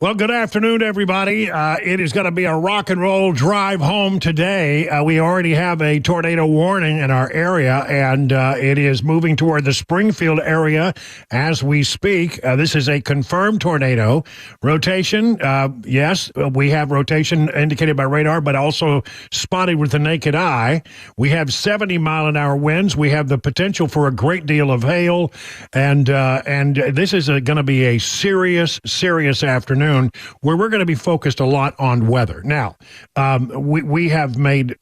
Well, good afternoon, everybody. It is going to be a rock and roll drive home today. We already have a tornado warning in our area, and it is moving toward the Springfield area as we speak. This is a confirmed tornado. Rotation, yes, we have rotation indicated by radar, but also spotted with the naked eye. We have 70-mile-an-hour winds. We have the potential for a great deal of hail, and this is going to be a serious afternoon where we're going to be focused a lot on weather. Now, we have made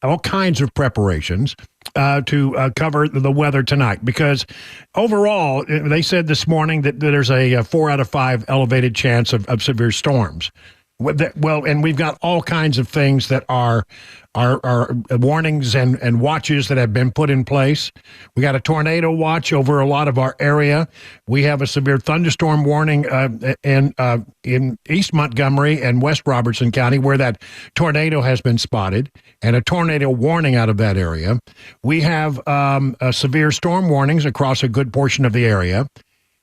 all kinds of preparations to cover the weather tonight because overall, they said this morning that there's a 4 out of 5 elevated chance of severe storms. Well, and we've got all kinds of things that are warnings and watches that have been put in place. We got a tornado watch over a lot of our area. We have a severe thunderstorm warning in East Montgomery and West Robertson County where that tornado has been spotted, and a tornado warning out of that area. We have severe storm warnings across a good portion of the area.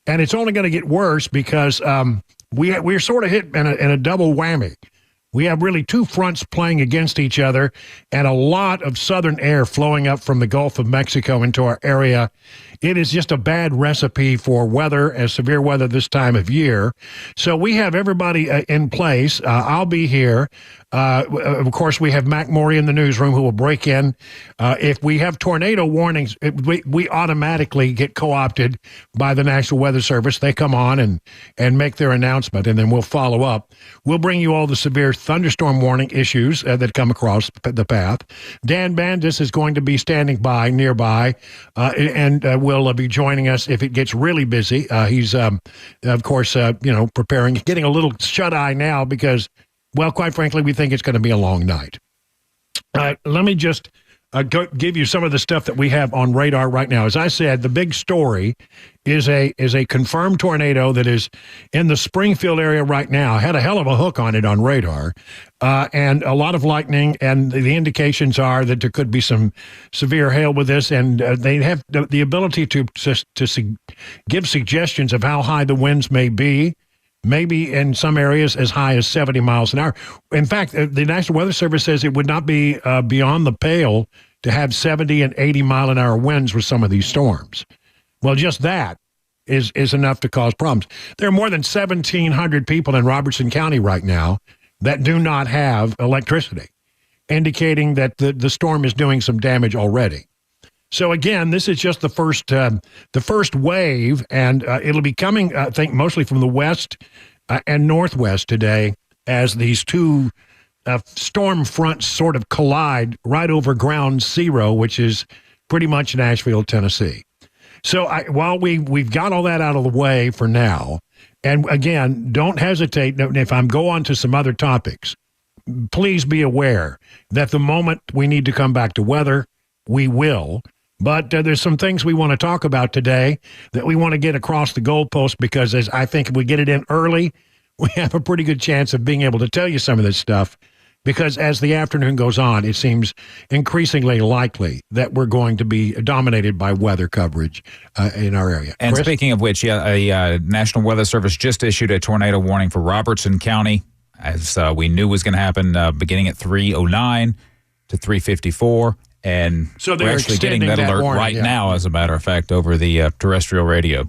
And it's only going to get worse because we're sort of hit in a double whammy. We have really two fronts playing against each other and a lot of southern air flowing up from the Gulf of Mexico into our area. It is just a bad recipe for weather, as severe weather this time of year. So we have everybody in place. I'll be here. Of course, we have Mac Morey in the newsroom who will break in. If we have tornado warnings, we automatically get co-opted by the National Weather Service. They come on and make their announcement, and then we'll follow up. We'll bring you all the severe thunderstorm warning issues that come across the path. Dan Bandis is going to be standing by nearby and will be joining us if it gets really busy. He's, of course, preparing, getting a little shut-eye now because, well, quite frankly, we think it's going to be a long night. Let me just give you some of the stuff that we have on radar right now. As I said, the big story is a confirmed tornado that is in the Springfield area right now. Had a hell of a hook on it on radar, and a lot of lightning, and the indications are that there could be some severe hail with this, and they have the ability to give suggestions of how high the winds may be. Maybe in some areas as high as 70 miles an hour. In fact, the National Weather Service says it would not be beyond the pale to have 70 and 80-mile-an-hour winds with some of these storms. Well, just that is enough to cause problems. There are more than 1,700 people in Robertson County right now that do not have electricity, indicating that the storm is doing some damage already. So again, this is just the first wave, and it'll be coming, I think, mostly from the west and northwest today as these two storm fronts sort of collide right over ground zero, which is pretty much Nashville, Tennessee. So while we've got all that out of the way for now, and again, don't hesitate. If I go on to some other topics, please be aware that the moment we need to come back to weather, we will. But there's some things we want to talk about today that we want to get across the goalpost because as I think if we get it in early, we have a pretty good chance of being able to tell you some of this stuff because as the afternoon goes on, it seems increasingly likely that we're going to be dominated by weather coverage in our area. And Chris? Speaking of which, a National Weather Service just issued a tornado warning for Robertson County, as we knew was going to happen beginning at 3:09 to 3:54. And so we're actually getting that alert warning, right now, as a matter of fact, over the terrestrial radio.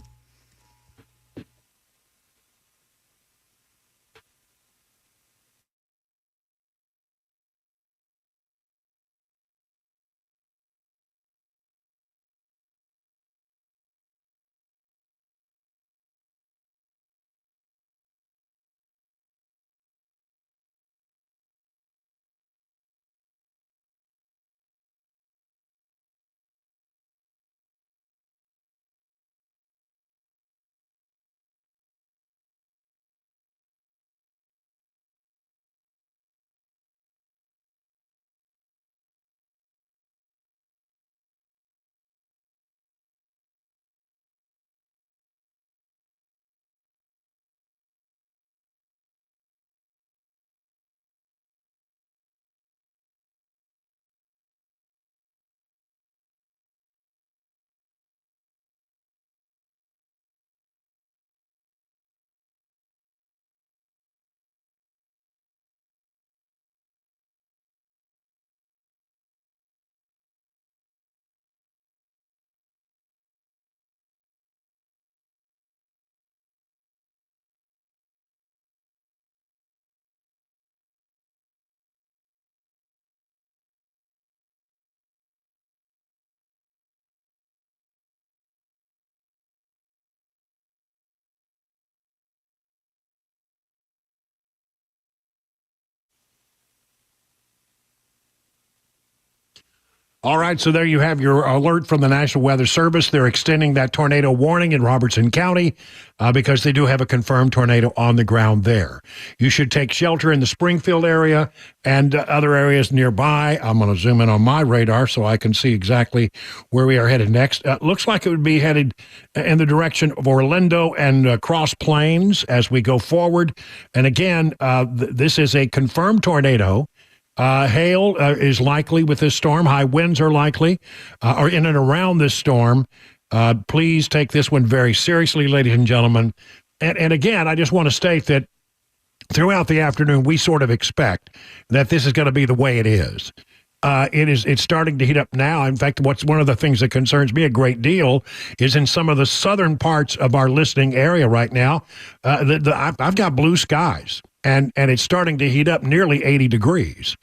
All right, so there you have your alert from the National Weather Service. They're extending that tornado warning in Robertson County because they do have a confirmed tornado on the ground there. You should take shelter in the Springfield area and other areas nearby. I'm going to zoom in on my radar so I can see exactly where we are headed next. Looks like it would be headed in the direction of Orlando and Cross Plains as we go forward. And again, this is a confirmed tornado. Hail is likely with this storm. High winds are likely, or in and around this storm. Please take this one very seriously, ladies and gentlemen. And again, I just want to state that throughout the afternoon, we sort of expect that this is going to be the way it is. It's starting to heat up now. In fact, what's one of the things that concerns me a great deal is in some of the southern parts of our listening area right now, I've got blue skies. And it's starting to heat up nearly 80 degrees.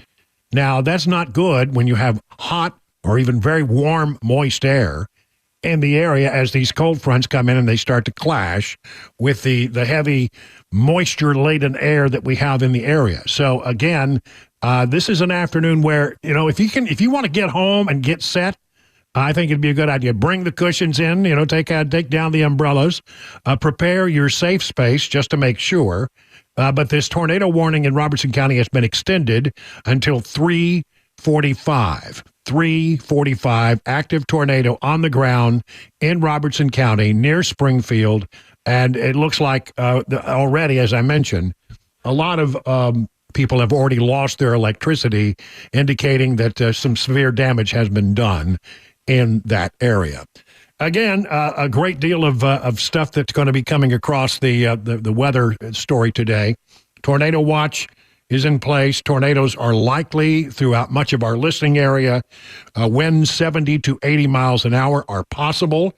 Now, that's not good when you have hot or even very warm, moist air in the area as these cold fronts come in and they start to clash with the heavy moisture-laden air that we have in the area. So, again, this is an afternoon where, if you want to get home and get set, I think it'd be a good idea. Bring the cushions in, take down the umbrellas, prepare your safe space just to make sure. But this tornado warning in Robertson County has been extended until 3:45. 3:45, active tornado on the ground in Robertson County near Springfield. And it looks like already, as I mentioned, a lot of people have already lost their electricity, indicating that some severe damage has been done in that area. Again, a great deal of stuff that's going to be coming across the weather story today. Tornado watch is in place. Tornadoes are likely throughout much of our listening area. Winds 70 to 80 miles an hour are possible.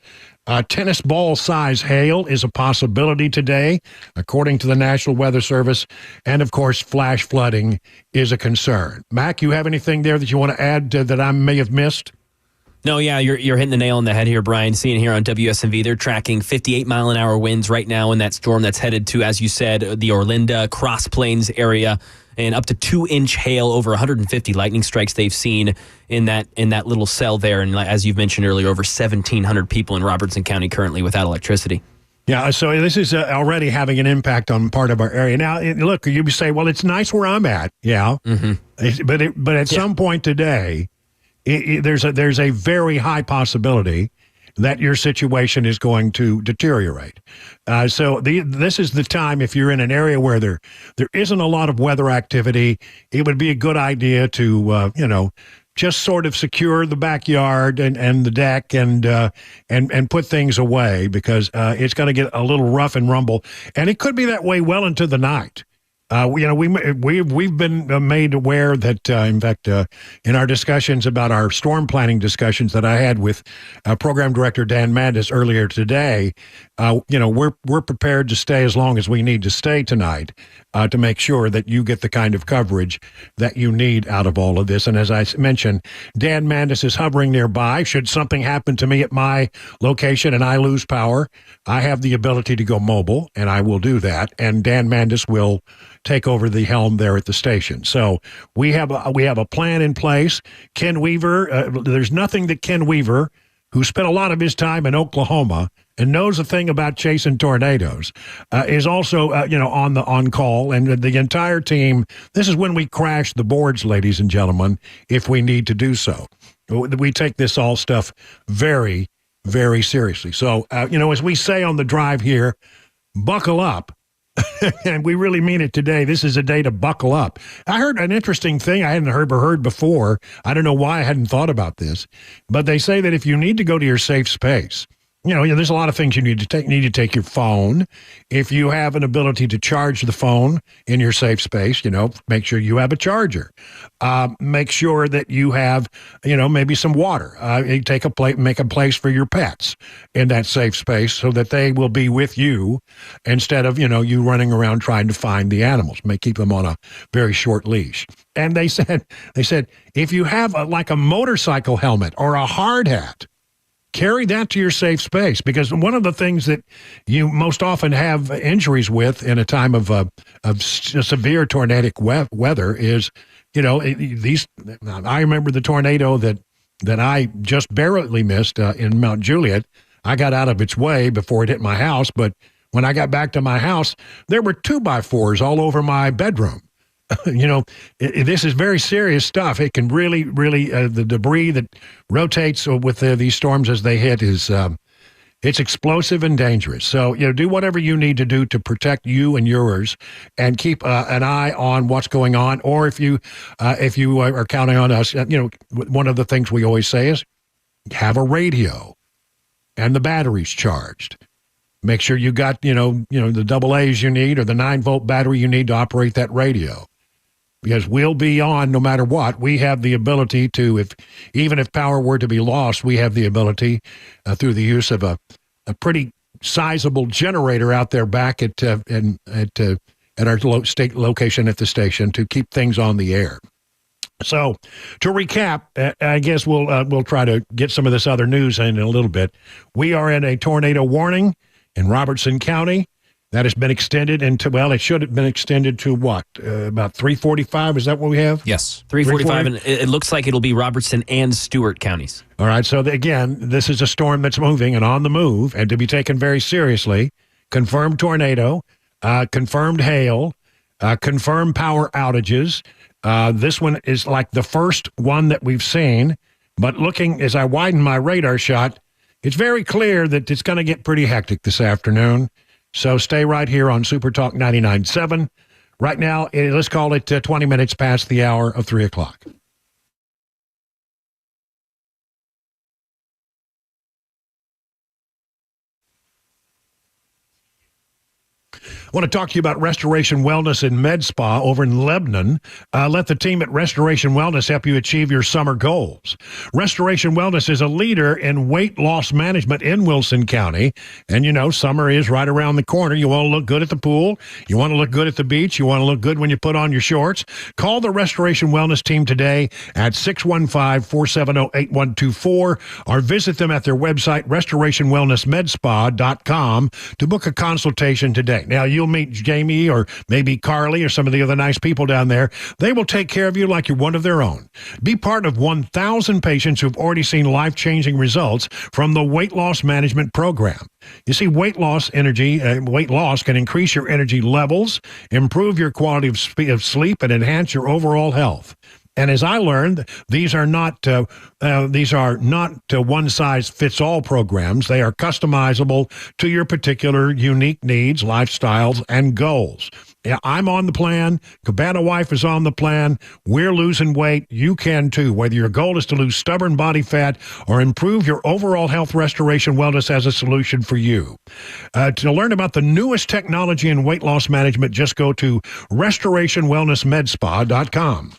Tennis ball size hail is a possibility today, according to the National Weather Service. And, of course, flash flooding is a concern. Mac, you have anything there that you want to add that I may have missed? No, yeah, you're hitting the nail on the head here, Brian. Seeing here on WSMV, they're tracking 58-mile-an-hour winds right now in that storm that's headed to, as you said, the Orlando, Cross Plains area, and up to 2-inch hail, over 150 lightning strikes they've seen in that little cell there. And as you've mentioned earlier, over 1,700 people in Robertson County currently without electricity. Yeah, so this is already having an impact on part of our area. Now, look, you say, well, it's nice where I'm at. Yeah, but at some point today, there's a very high possibility that your situation is going to deteriorate. So this is the time, if you're in an area where there isn't a lot of weather activity, it would be a good idea to, just sort of secure the backyard and the deck and put things away, because it's going to get a little rough and rumble. And it could be that way well into the night. We've been made aware that, in fact, in our discussions about our storm planning discussions that I had with Program Director Dan Mandis earlier today, we're prepared to stay as long as we need to stay tonight to make sure that you get the kind of coverage that you need out of all of this. And as I mentioned, Dan Mandis is hovering nearby. Should something happen to me at my location and I lose power, I have the ability to go mobile, and I will do that. And Dan Mandis will take over the helm there at the station. So we have a plan in place. Ken Weaver, there's nothing that Ken Weaver, who spent a lot of his time in Oklahoma and knows a thing about chasing tornadoes, is also on call, and the entire team. This is when we crash the boards, ladies and gentlemen, if we need to do so. We take this all stuff very, very seriously. So as we say on the drive here, buckle up. And we really mean it today. This is a day to buckle up. I heard an interesting thing I hadn't heard before. I don't know why I hadn't thought about this, but they say that if you need to go to your safe space, there's a lot of things you need to take. You need to take your phone. If you have an ability to charge the phone in your safe space, make sure you have a charger. Make sure that you have, maybe some water. Make a place for your pets in that safe space so that they will be with you instead of, you running around trying to find the animals. Keep them on a very short leash. And they said, if you have like a motorcycle helmet or a hard hat, carry that to your safe space, because one of the things that you most often have injuries with in a time of severe tornadic weather is, I remember the tornado that that I just barely missed in Mount Juliet. I got out of its way before it hit my house, but when I got back to my house, there were 2x4s all over my bedroom. This is very serious stuff. It can really, really, the debris that rotates with these storms as they hit is it's explosive and dangerous. So, do whatever you need to do to protect you and yours, and keep an eye on what's going on. Or if you are counting on us, one of the things we always say is have a radio and the batteries charged. Make sure you got the double A's you need or the 9-volt battery you need to operate that radio. Because we'll be on no matter what. We have the ability to, even if power were to be lost, we have the ability through the use of a pretty sizable generator out there back at our state location at the station to keep things on the air. So, to recap, I guess we'll try to get some of this other news in a little bit. We are in a tornado warning in Robertson County. That has been extended it should have been extended to what? About 3:45? Is that what we have? Yes. 3:45, and it looks like it'll be Robertson and Stewart counties. All right, so again, this is a storm that's moving and on the move and to be taken very seriously. Confirmed tornado, confirmed hail, confirmed power outages. This one is like the first one that we've seen, but looking as I widen my radar shot, it's very clear that it's going to get pretty hectic this afternoon. So stay right here on Super Talk 99.7. Right now, let's call it 20 minutes past the hour of 3 o'clock. I want to talk to you about Restoration Wellness and Med Spa over in Lebanon. Let the team at Restoration Wellness help you achieve your summer goals. Restoration Wellness is a leader in weight loss management in Wilson County. And, summer is right around the corner. You want to look good at the pool. You want to look good at the beach. You want to look good when you put on your shorts. Call the Restoration Wellness team today at 615-470-8124 or visit them at their website, restorationwellnessmedspa.com, to book a consultation today. Now, you'll meet Jamie or maybe Carly or some of the other nice people down there. They will take care of you like you're one of their own. Be part of 1,000 patients who've already seen life-changing results from the weight loss management program. You see, weight loss can increase your energy levels, improve your quality of sleep, and enhance your overall health. And as I learned, these are not one-size-fits-all programs. They are customizable to your particular unique needs, lifestyles, and goals. Yeah, I'm on the plan. Cabana Wife is on the plan. We're losing weight. You can too. Whether your goal is to lose stubborn body fat or improve your overall health, Restoration Wellness has a solution for you. To learn about the newest technology in weight loss management, just go to restorationwellnessmedspa.com.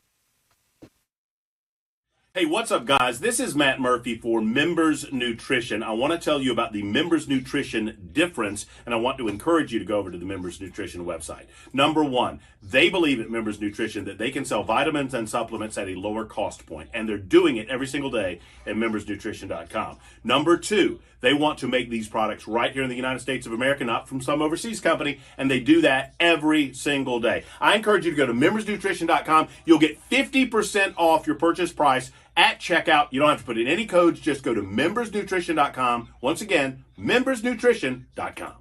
Hey, what's up, guys? This is Matt Murphy for Members Nutrition. I want to tell you about the Members Nutrition difference, and I want to encourage you to go over to the Members Nutrition website. Number one, they believe at Members Nutrition that they can sell vitamins and supplements at a lower cost point, and they're doing it every single day at membersnutrition.com. Number two, they want to make these products right here in the United States of America, not from some overseas company, and they do that every single day. I encourage you to go to membersnutrition.com. You'll get 50% off your purchase price at checkout. You don't have to put in any codes. Just go to membersnutrition.com. Once again, membersnutrition.com.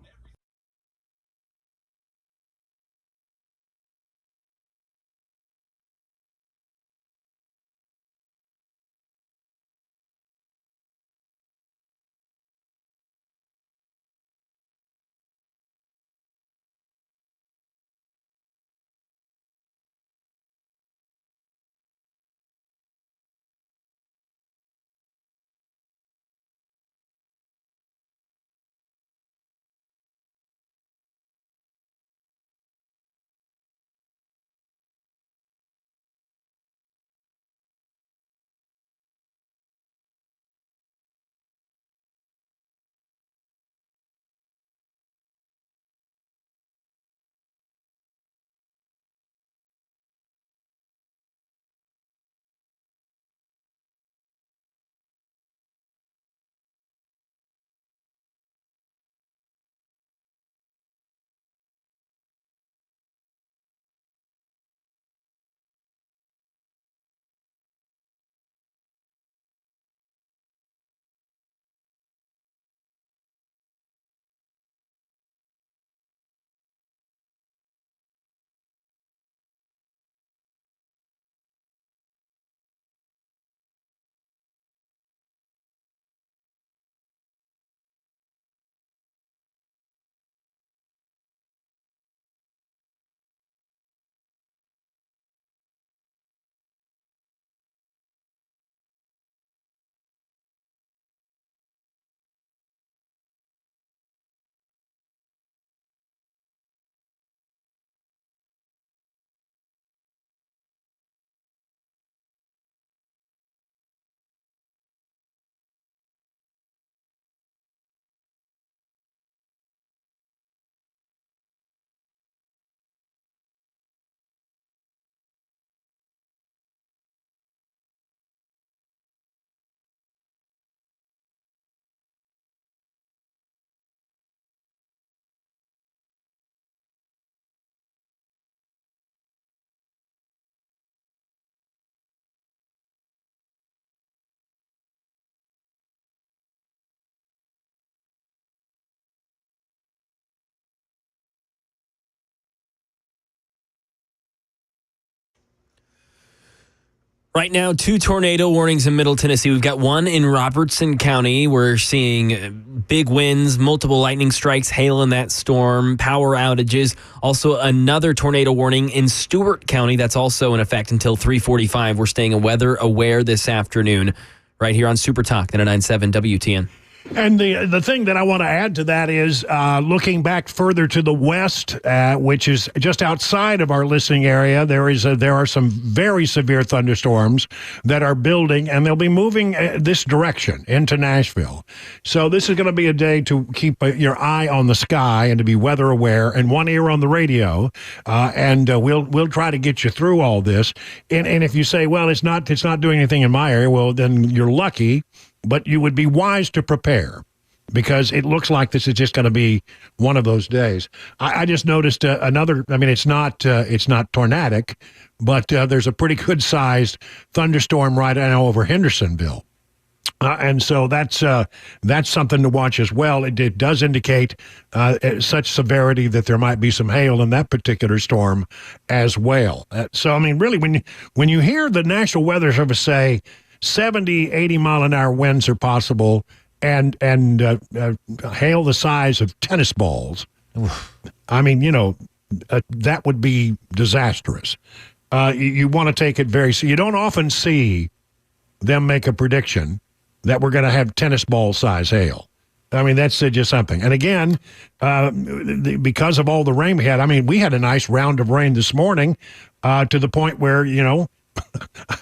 Right now, 2 tornado warnings in Middle Tennessee. We've got one in Robertson County. We're seeing big winds, multiple lightning strikes, hail in that storm, power outages. Also, another tornado warning in Stewart County. That's also in effect until 3:45. We're staying weather aware this afternoon right here on Super Talk 99.7 WTN. And the thing that I want to add to that is looking back further to the west, which is just outside of our listening area, there are some very severe thunderstorms that are building, and they'll be moving this direction into Nashville. So this is going to be a day to keep your eye on the sky and to be weather aware, and one ear on the radio. And we'll try to get you through all this. And if you say, well, it's not doing anything in my area, well, then you're lucky. But you would be wise to prepare, because it looks like this is just going to be one of those days. I just noticed another. I mean, it's not tornadic, but there's a pretty good sized thunderstorm right now over Hendersonville, and so that's something to watch as well. It does indicate such severity that there might be some hail in that particular storm as well. So I mean, really, when you hear the National Weather Service say 70, 80 mile an hour winds are possible, and hail the size of tennis balls. I mean, that would be disastrous. You want to take it very. You don't often see them make a prediction that we're going to have tennis ball size hail. I mean, that's just something. And again, because of all the rain we had, I mean, we had a nice round of rain this morning to the point where,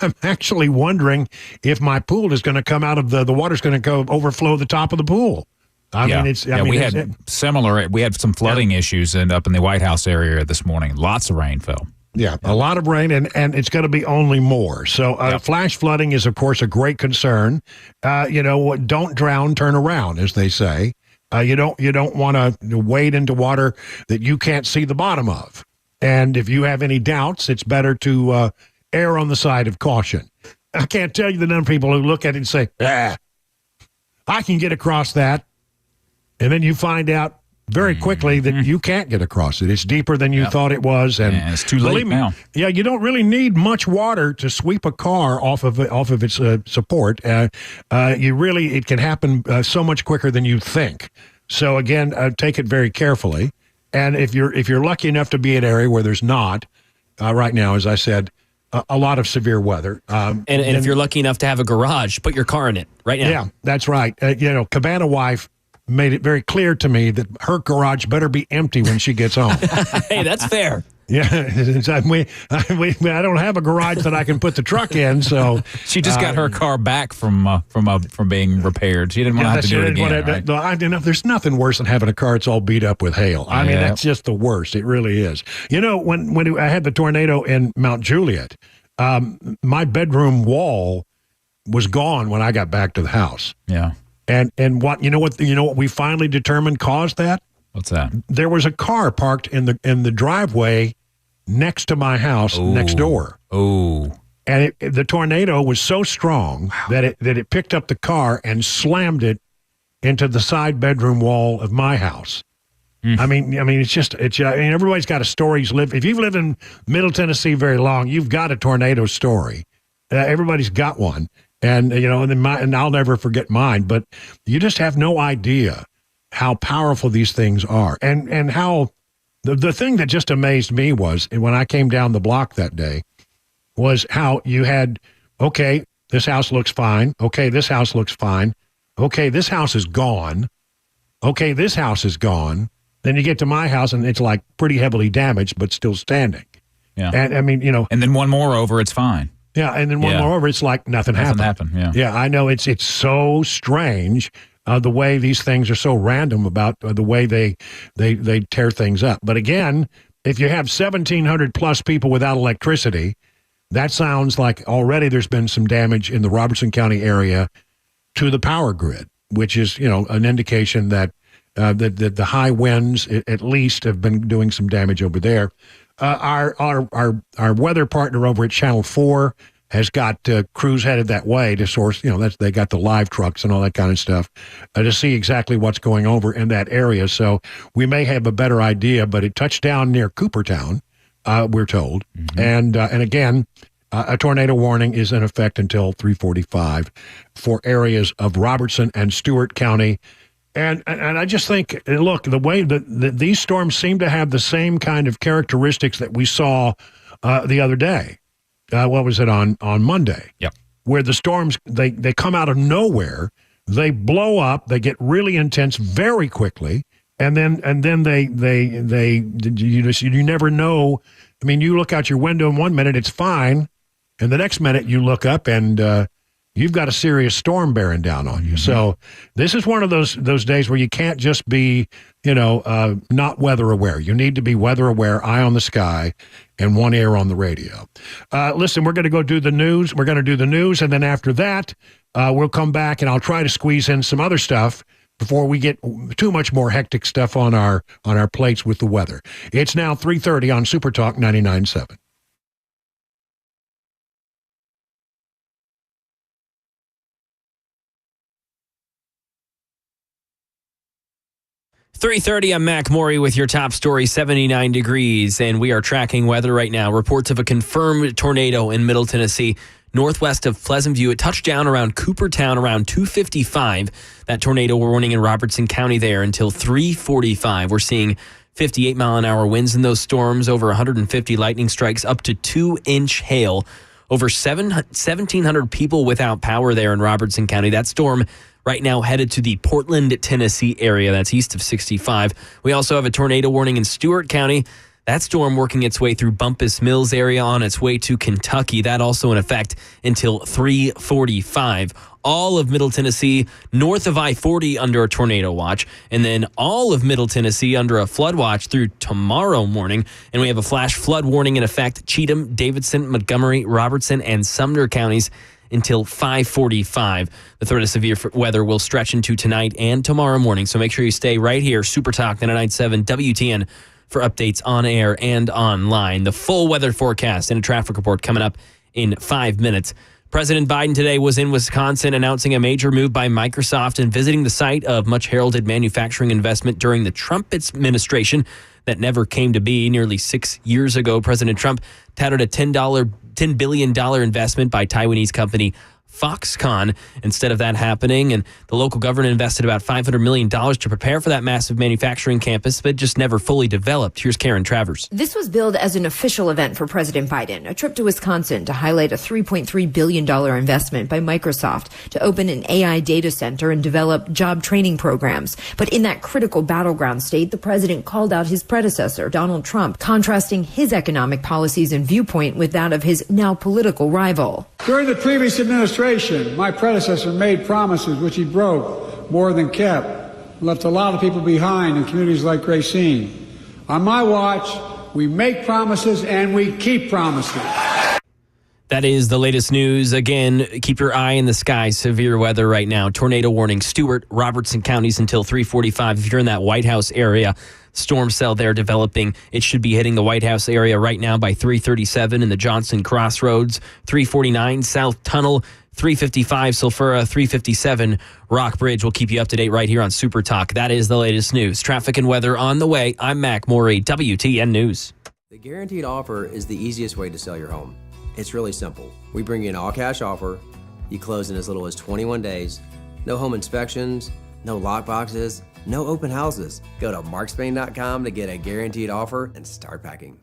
I'm actually wondering if my pool is going to come out of the water's going to go overflow the top of the pool. I mean, we had similar. We had some flooding issues up in the White House area this morning. Lots of rain fell. Yeah, a lot of rain, and it's going to be only more. So flash flooding is, of course, a great concern. Don't drown, turn around, as they say. You don't want to wade into water that you can't see the bottom of. And if you have any doubts, it's better to err on the side of caution. I can't tell you the number of people who look at it and say, I can get across that. And then you find out very quickly that you can't get across it. It's deeper than you thought it was. And it's too late now. Yeah, you don't really need much water to sweep a car off of its support. It can happen so much quicker than you think. So again, take it very carefully. And if you're lucky enough to be in an area where there's not, right now, as I said, a lot of severe weather. And if you're lucky enough to have a garage, put your car in it right now. Yeah, that's right. Cabana Wife made it very clear to me that her garage better be empty when she gets home. Hey, that's fair. Yeah, I don't have a garage that I can put the truck in, so she just got her car back from being repaired. She didn't want to have to do it again. Right? There's nothing worse than having a car that's all beat up with hail. I mean, that's just the worst. It really is. When I had the tornado in Mount Juliet, my bedroom wall was gone when I got back to the house. Yeah, and what we finally determined caused that. What's that? There was a car parked in the driveway next to my house next door. Oh. And the tornado was so strong that it picked up the car and slammed it into the side bedroom wall of my house. I mean, everybody's got a story. If you've lived in Middle Tennessee very long, you've got a tornado story. Everybody's got one. And I'll never forget mine, but you just have no idea how powerful these things are. And how the thing that just amazed me was when I came down the block that day was how you had, okay, this house looks fine. Okay, this house looks fine. Okay, this house is gone. Okay, this house is gone. Then you get to my house and it's like pretty heavily damaged, but still standing. Yeah. And I mean, And then one more over, it's fine. Yeah, and then one more over, it's like nothing happened. Yeah, I know it's so strange. The way these things are so random about the way they tear things up. But again, if you have 1,700 plus people without electricity, that sounds like already there's been some damage in the Robertson County area to the power grid, which is an indication that the high winds at least have been doing some damage over there. Our weather partner over at Channel 4 has got crews headed that way to source, they got the live trucks and all that kind of stuff to see exactly what's going over in that area. So we may have a better idea, but it touched down near Coopertown, we're told. Mm-hmm. And again, A tornado warning is in effect until 3:45 for areas of Robertson and Stewart County. And I just think, look, the way that these storms seem to have the same kind of characteristics that we saw the other day. What was it, on Monday? Yep. Where the storms, they come out of nowhere, they blow up, they get really intense very quickly, and then you never know. I mean, you look out your window in 1 minute, it's fine, and the next minute you look up and you've got a serious storm bearing down on you. So this is one of those days where you can't just be, not weather aware. You need to be weather aware, eye on the sky, and one ear on the radio. Listen, we're going to go do the news. We're going to do the news, and then after that, we'll come back, and I'll try to squeeze in some other stuff before we get too much more hectic stuff on our plates with the weather. It's now 3:30 on Super Talk 99.7. .30, I'm Mac Maury with your top story, 79 degrees, and we are tracking weather right now. Reports of a confirmed tornado in Middle Tennessee, northwest of Pleasant View. It touched down around Coopertown around 2:55. That tornado warning in Robertson County there until 3:45. We're seeing 58-mile-an-hour winds in those storms, over 150 lightning strikes, up to 2-inch hail. Over 1,700 people without power there in Robertson County. That storm right now headed to the Portland, Tennessee area. That's east of 65. We also have a tornado warning in Stewart County. That storm working its way through Bumpus Mills area on its way to Kentucky. That also in effect until 3:45. All of Middle Tennessee north of I-40 under a tornado watch, and then all of Middle Tennessee under a flood watch through tomorrow morning. And we have a flash flood warning in effect, Cheatham, Davidson, Montgomery, Robertson, and Sumner counties until 5:45. The threat of severe weather will stretch into tonight and tomorrow morning, so make sure you stay right here. Super Talk 99.7 WTN for updates on air and online. The full weather forecast and a traffic report coming up in 5 minutes. President Biden today was in Wisconsin announcing a major move by Microsoft and visiting the site of much heralded manufacturing investment during the Trump administration that never came to be. Nearly 6 years ago, President Trump touted a $10 billion investment by Taiwanese company Foxconn. Instead of that happening, and the local government invested about $500 million to prepare for that massive manufacturing campus, but just never fully developed. Here's Karen Travers. This was billed as an official event for President Biden, a trip to Wisconsin to highlight a $3.3 billion investment by Microsoft to open an AI data center and develop job training programs. But in that critical battleground state, the president called out his predecessor, Donald Trump, contrasting his economic policies and viewpoint with that of his now political rival. During the previous administration, my predecessor made promises which he broke more than kept, left a lot of people behind in communities like Racine. On my watch, we make promises and we keep promises. That is the latest news. Again, keep your eye in the sky. Severe weather right now. Tornado warning, Stewart, Robertson counties until 3:45. If you're in that White House area, storm cell there developing. It should be hitting the White House area right now by 3:37 in the Johnson Crossroads, 3:49 South Tunnel, 3:55 Sulphura, 3:57 Rock Bridge. We'll keep you up to date right here on Super Talk. That is the latest news. Traffic and weather on the way. I'm Mac Maury, WTN News. The Guaranteed Offer is the easiest way to sell your home. It's really simple. We bring you an all-cash offer. You close in as little as 21 days. No home inspections, no lock boxes, no open houses. Go to markspain.com to get a guaranteed offer and start packing.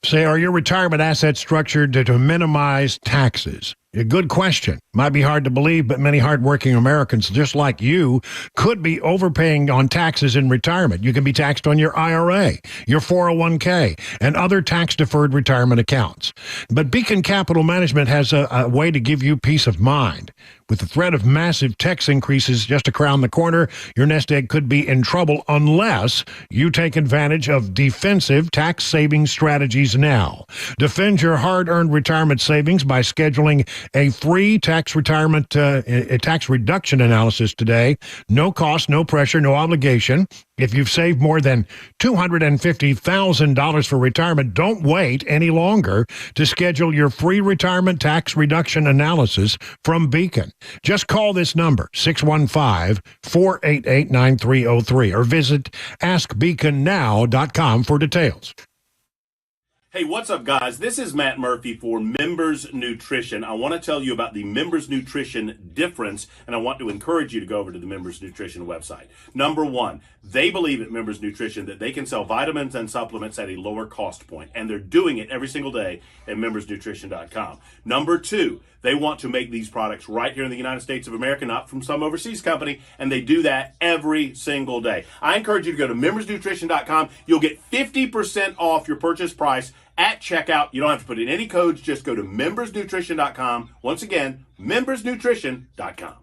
Say, are your retirement assets structured to minimize taxes? A good question. Might be hard to believe, but many hardworking Americans, just like you, could be overpaying on taxes in retirement. You can be taxed on your IRA, your 401k, and other tax-deferred retirement accounts. But Beacon Capital Management has a way to give you peace of mind. With the threat of massive tax increases just around the corner, your nest egg could be in trouble unless you take advantage of defensive tax-saving strategies now. Defend your hard-earned retirement savings by scheduling a free tax reduction analysis today. No cost, no pressure, no obligation. If you've saved more than $250,000 for retirement, don't wait any longer to schedule your free retirement tax reduction analysis from Beacon. Just call this number, 615-488-9303, or visit askbeaconnow.com for details. Hey, what's up, guys? This is Matt Murphy for Members Nutrition. I want to tell you about the Members Nutrition difference, and I want to encourage you to go over to the Members Nutrition website. Number one, they believe at Members Nutrition that they can sell vitamins and supplements at a lower cost point, and they're doing it every single day at membersnutrition.com. Number two, they want to make these products right here in the United States of America, not from some overseas company, and they do that every single day. I encourage you to go to membersnutrition.com. You'll get 50% off your purchase price at checkout. You don't have to put in any codes. Just go to membersnutrition.com. Once again, membersnutrition.com.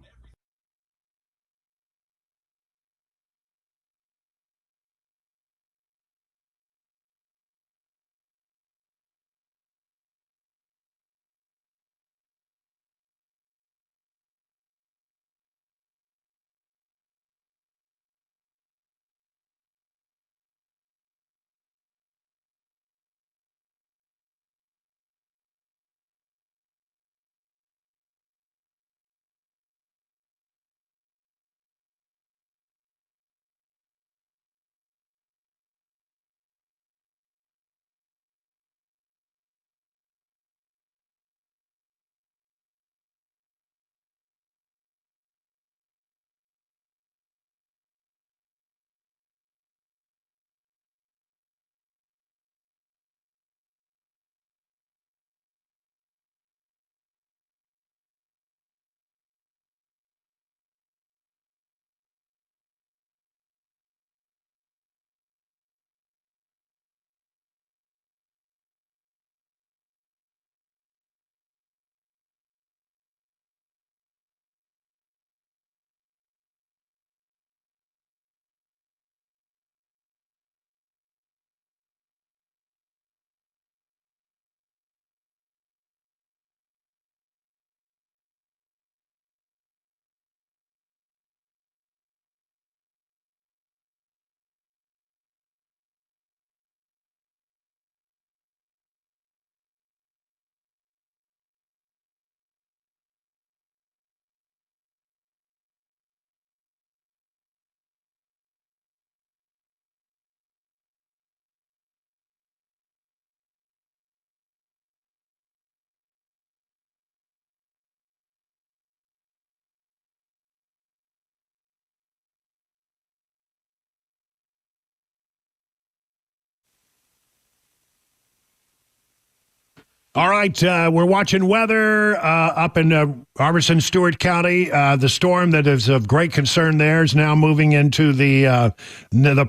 All right, we're watching weather up in Robertson, Stewart County. The storm that is of great concern there is now moving into the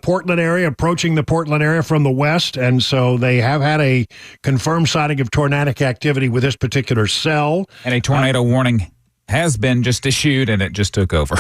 Portland area, approaching the Portland area from the west, and so they have had a confirmed sighting of tornadic activity with this particular cell. And a tornado warning has been just issued, and it just took over.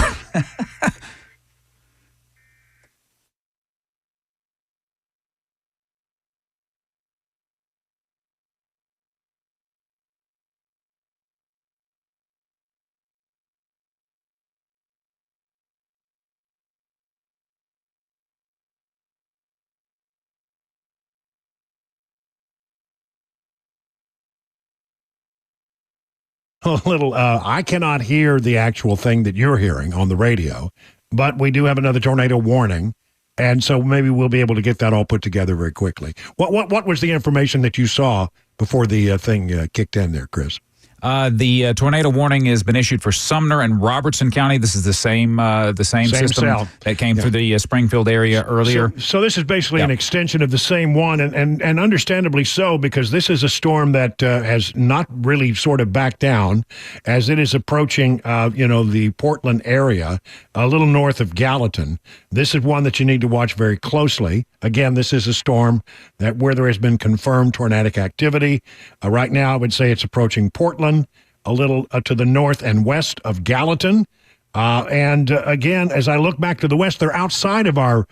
A little, I cannot hear the actual thing that you're hearing on the radio, but we do have another tornado warning, and so maybe we'll be able to get that all put together very quickly. What was the information that you saw before the thing kicked in there, Chris? The tornado warning has been issued for Sumner and Robertson County. This is the same system cell that came through the Springfield area earlier. So this is basically an extension of the same one, and understandably so, because this is a storm that has not really sort of backed down as it is approaching, the Portland area, a little north of Gallatin. This is one that you need to watch very closely. Again, this is a storm where there has been confirmed tornadic activity. Right now, I would say it's approaching Portland, a little to the north and west of Gallatin. Again, as I look back to the west, they're outside of our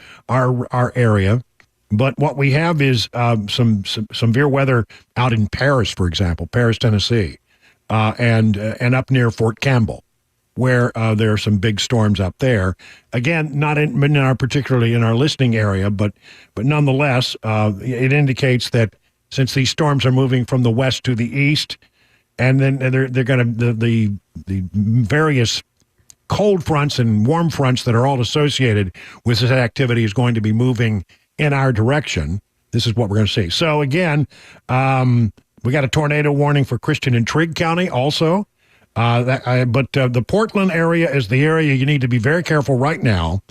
area. But what we have is some severe weather out in Paris, for example, Paris, Tennessee, and up near Fort Campbell, where there are some big storms up there. Again, not particularly in our listening area, but nonetheless, it indicates that since these storms are moving from the west to the east, and then they're going to the various cold fronts and warm fronts that are all associated with this activity is going to be moving in our direction. This is what we're going to see. So again, we got a tornado warning for Christian and Trigg County also. But the Portland area is the area you need to be very careful right now.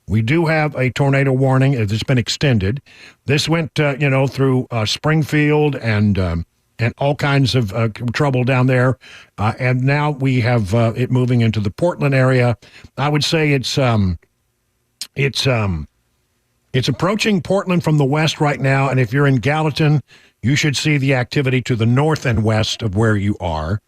We do have a tornado warning. It's been extended. This went, through Springfield and all kinds of trouble down there. And now we have it moving into the Portland area. I would say it's approaching Portland from the west right now. And if you're in Gallatin, you should see the activity to the north and west of where you are.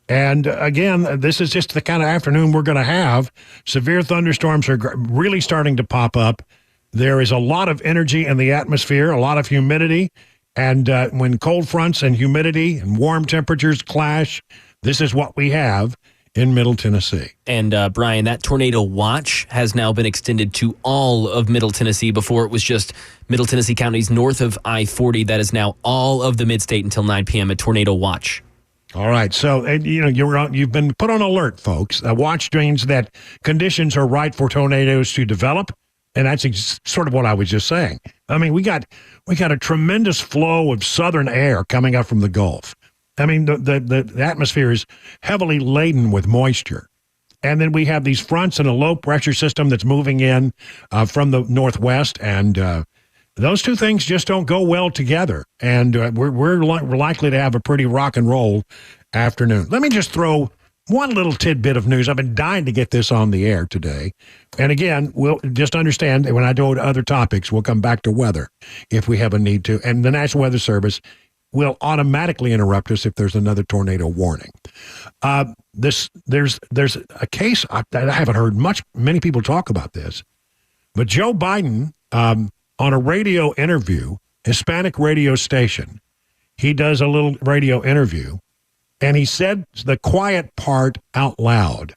And again, this is just the kind of afternoon we're going to have. Severe thunderstorms are really starting to pop up. There is a lot of energy in the atmosphere, a lot of humidity. And when cold fronts and humidity and warm temperatures clash, this is what we have in Middle Tennessee. And Brian, that tornado watch has now been extended to all of Middle Tennessee. Before it was just Middle Tennessee counties north of I-40. That is now all of the mid-state until 9 p.m. a tornado watch. All right. So, you've been put on alert, folks. A watch means that conditions are right for tornadoes to develop. And that's sort of what I was just saying. I mean, we got a tremendous flow of southern air coming up from the Gulf. I mean, the atmosphere is heavily laden with moisture. And then we have these fronts and a low pressure system that's moving in from the northwest. And those two things just don't go well together. And we're likely to have a pretty rock and roll afternoon. Let me just throw one little tidbit of news. I've been dying to get this on the air today. And again, we'll just understand that when I go to other topics, we'll come back to weather if we have a need to. And the National Weather Service will automatically interrupt us if there's another tornado warning. There's a case that I haven't heard many people talk about this, but Joe Biden, on a radio interview, Hispanic radio station, he does a little radio interview, and he said the quiet part out loud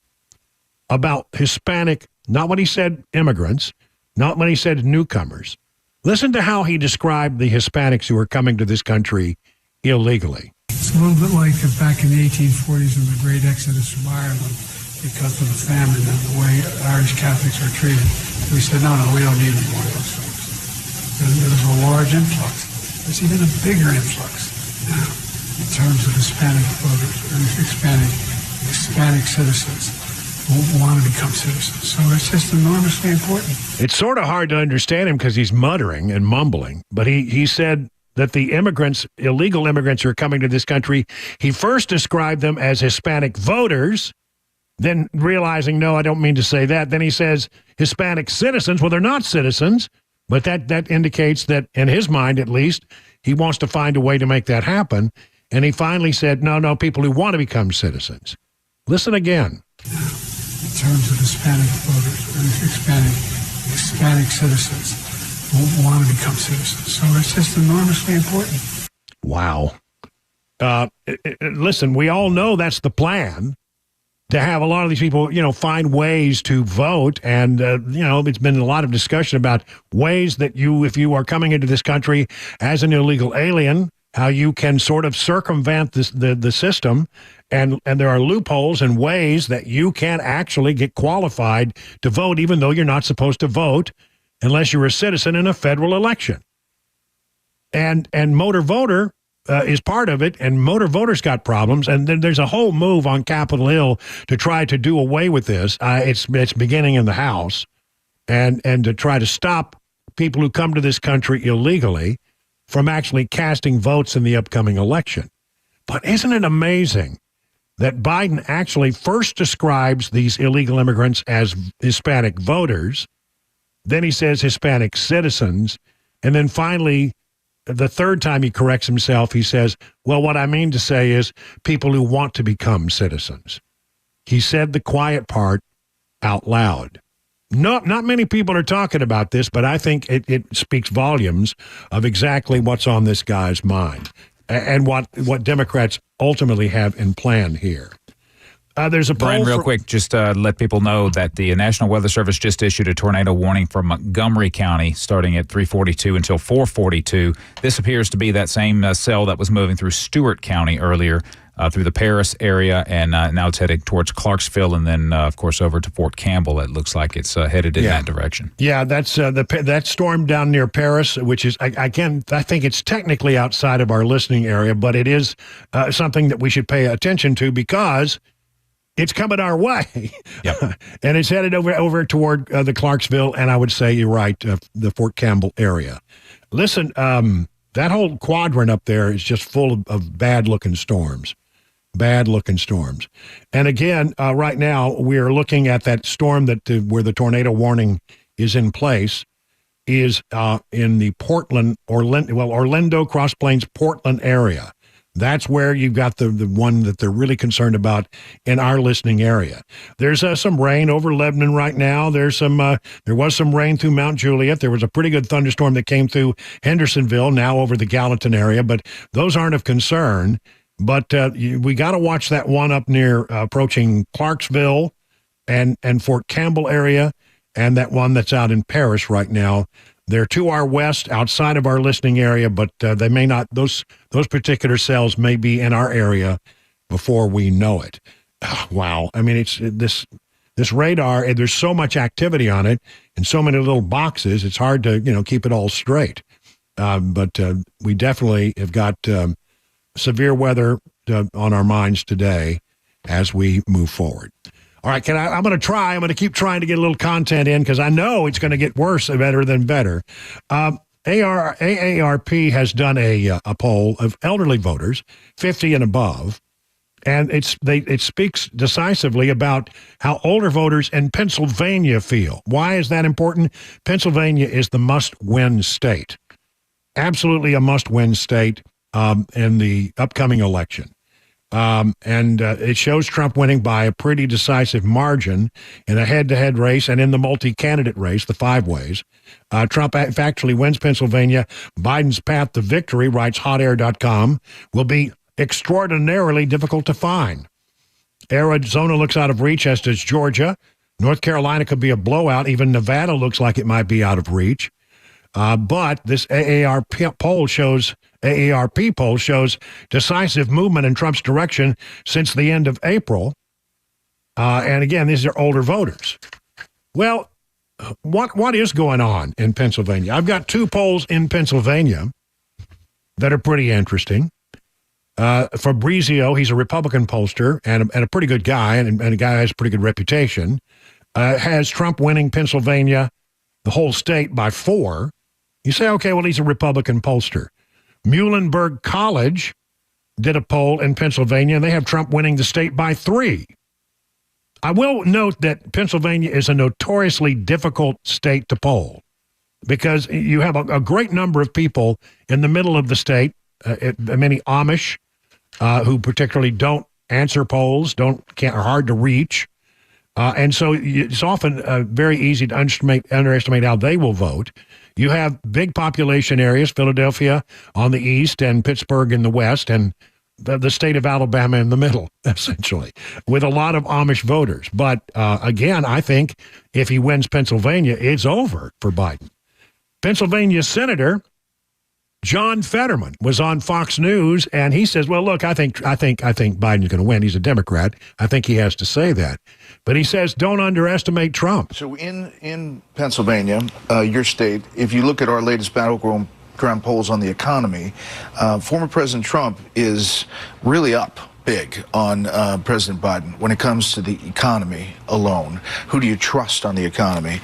about Hispanic, not when he said immigrants, not when he said newcomers. Listen to how he described the Hispanics who are coming to this country illegally. It's a little bit like back in the 1840s in the great exodus from Ireland because of the famine and the way Irish Catholics are treated. We said, no, we don't need any more of those folks. There's a large influx. There's even a bigger influx now in terms of Hispanic voters and Hispanic citizens who want to become citizens. So it's just enormously important. It's sort of hard to understand him because he's muttering and mumbling, but he said that the illegal immigrants who are coming to this country, he first described them as Hispanic voters, then realizing, no, I don't mean to say that. Then he says Hispanic citizens. Well, they're not citizens, but that indicates that, in his mind at least, he wants to find a way to make that happen. And he finally said, no, people who want to become citizens. Listen again. In terms of Hispanic voters and Hispanic citizens who want to become citizens. So it's just enormously important. Wow. Listen, we all know that's the plan, to have a lot of these people, find ways to vote. And, it's been a lot of discussion about ways that if you are coming into this country as an illegal alien, how you can sort of circumvent the system. And there are loopholes and ways that you can actually get qualified to vote, even though you're not supposed to vote unless you're a citizen in a federal election. And Motor Voter is part of it, and motor voters got problems. And then there's a whole move on Capitol Hill to try to do away with this. It's beginning in the House, and to try to stop people who come to this country illegally from actually casting votes in the upcoming election. But isn't it amazing that Biden actually first describes these illegal immigrants as Hispanic voters, then he says Hispanic citizens, and then finally, the third time he corrects himself, he says, well, what I mean to say is people who want to become citizens. He said the quiet part out loud. No, not many people are talking about this, but I think it speaks volumes of exactly what's on this guy's mind and what Democrats ultimately have in plan here. There's a Brian, real quick, just let people know that the National Weather Service just issued a tornado warning for Montgomery County starting at 3:42 until 4:42. This appears to be that same cell that was moving through Stewart County earlier through the Paris area, and now it's headed towards Clarksville and then, of course, over to Fort Campbell. It looks like it's headed in that direction. Yeah, that's that storm down near Paris, which is, I think it's technically outside of our listening area, but it is something that we should pay attention to because it's coming our way. Yep. And it's headed over toward the Clarksville, and I would say you're right, the Fort Campbell area. Listen, that whole quadrant up there is just full of bad-looking storms. Bad-looking storms. And again, right now, we're looking at that storm where the tornado warning is in place, is in the Orlando, Cross Plains, Portland area. That's where you've got the one that they're really concerned about in our listening area. There's some rain over Lebanon right now. There was some rain through Mount Juliet. There was a pretty good thunderstorm that came through Hendersonville, now over the Gallatin area, but those aren't of concern. But we got to watch that one up near approaching Clarksville and Fort Campbell area, and that one that's out in Paris right now. They're to our west, outside of our listening area, but they may not. Those particular cells may be in our area before we know it. Oh, wow! I mean, it's this radar. And there's so much activity on it, and so many little boxes. It's hard to keep it all straight. But we definitely have got severe weather on our minds today as we move forward. All right, I'm going to keep trying to get a little content in because I know it's going to get worse better than better. AARP has done a poll of elderly voters, 50 and above, and it speaks decisively about how older voters in Pennsylvania feel. Why is that important? Pennsylvania is the must-win state, absolutely a must-win state in the upcoming election. And it shows Trump winning by a pretty decisive margin in a head-to-head race and in the multi-candidate race, the five ways. Trump actually wins Pennsylvania. Biden's path to victory, writes hotair.com, will be extraordinarily difficult to find. Arizona looks out of reach, as does Georgia. North Carolina could be a blowout. Even Nevada looks like it might be out of reach. But this AARP poll shows decisive movement in Trump's direction since the end of April. And again, these are older voters. Well, what is going on in Pennsylvania? I've got two polls in Pennsylvania that are pretty interesting. Fabrizio, he's a Republican pollster and a pretty good guy, and a guy who has a pretty good reputation, has Trump winning Pennsylvania, the whole state, by 4. You say, okay, well, he's a Republican pollster. Muhlenberg College did a poll in Pennsylvania, and they have Trump winning the state by 3. I will note that Pennsylvania is a notoriously difficult state to poll because you have a great number of people in the middle of the state, many Amish who particularly don't answer polls, are hard to reach. And so it's often very easy to underestimate how they will vote. You have big population areas, Philadelphia on the east and Pittsburgh in the west, and the state of Alabama in the middle, essentially, with a lot of Amish voters. But again, I think if he wins Pennsylvania, it's over for Biden. Pennsylvania Senator John Fetterman was on Fox News, and he says, well, look, I think Biden's going to win. He's a Democrat. I think he has to say that. But he says, don't underestimate Trump. So in Pennsylvania, your state, if you look at our latest battleground background polls on the economy, former President Trump is really up big on President Biden when it comes to the economy alone. Who do you trust on the economy?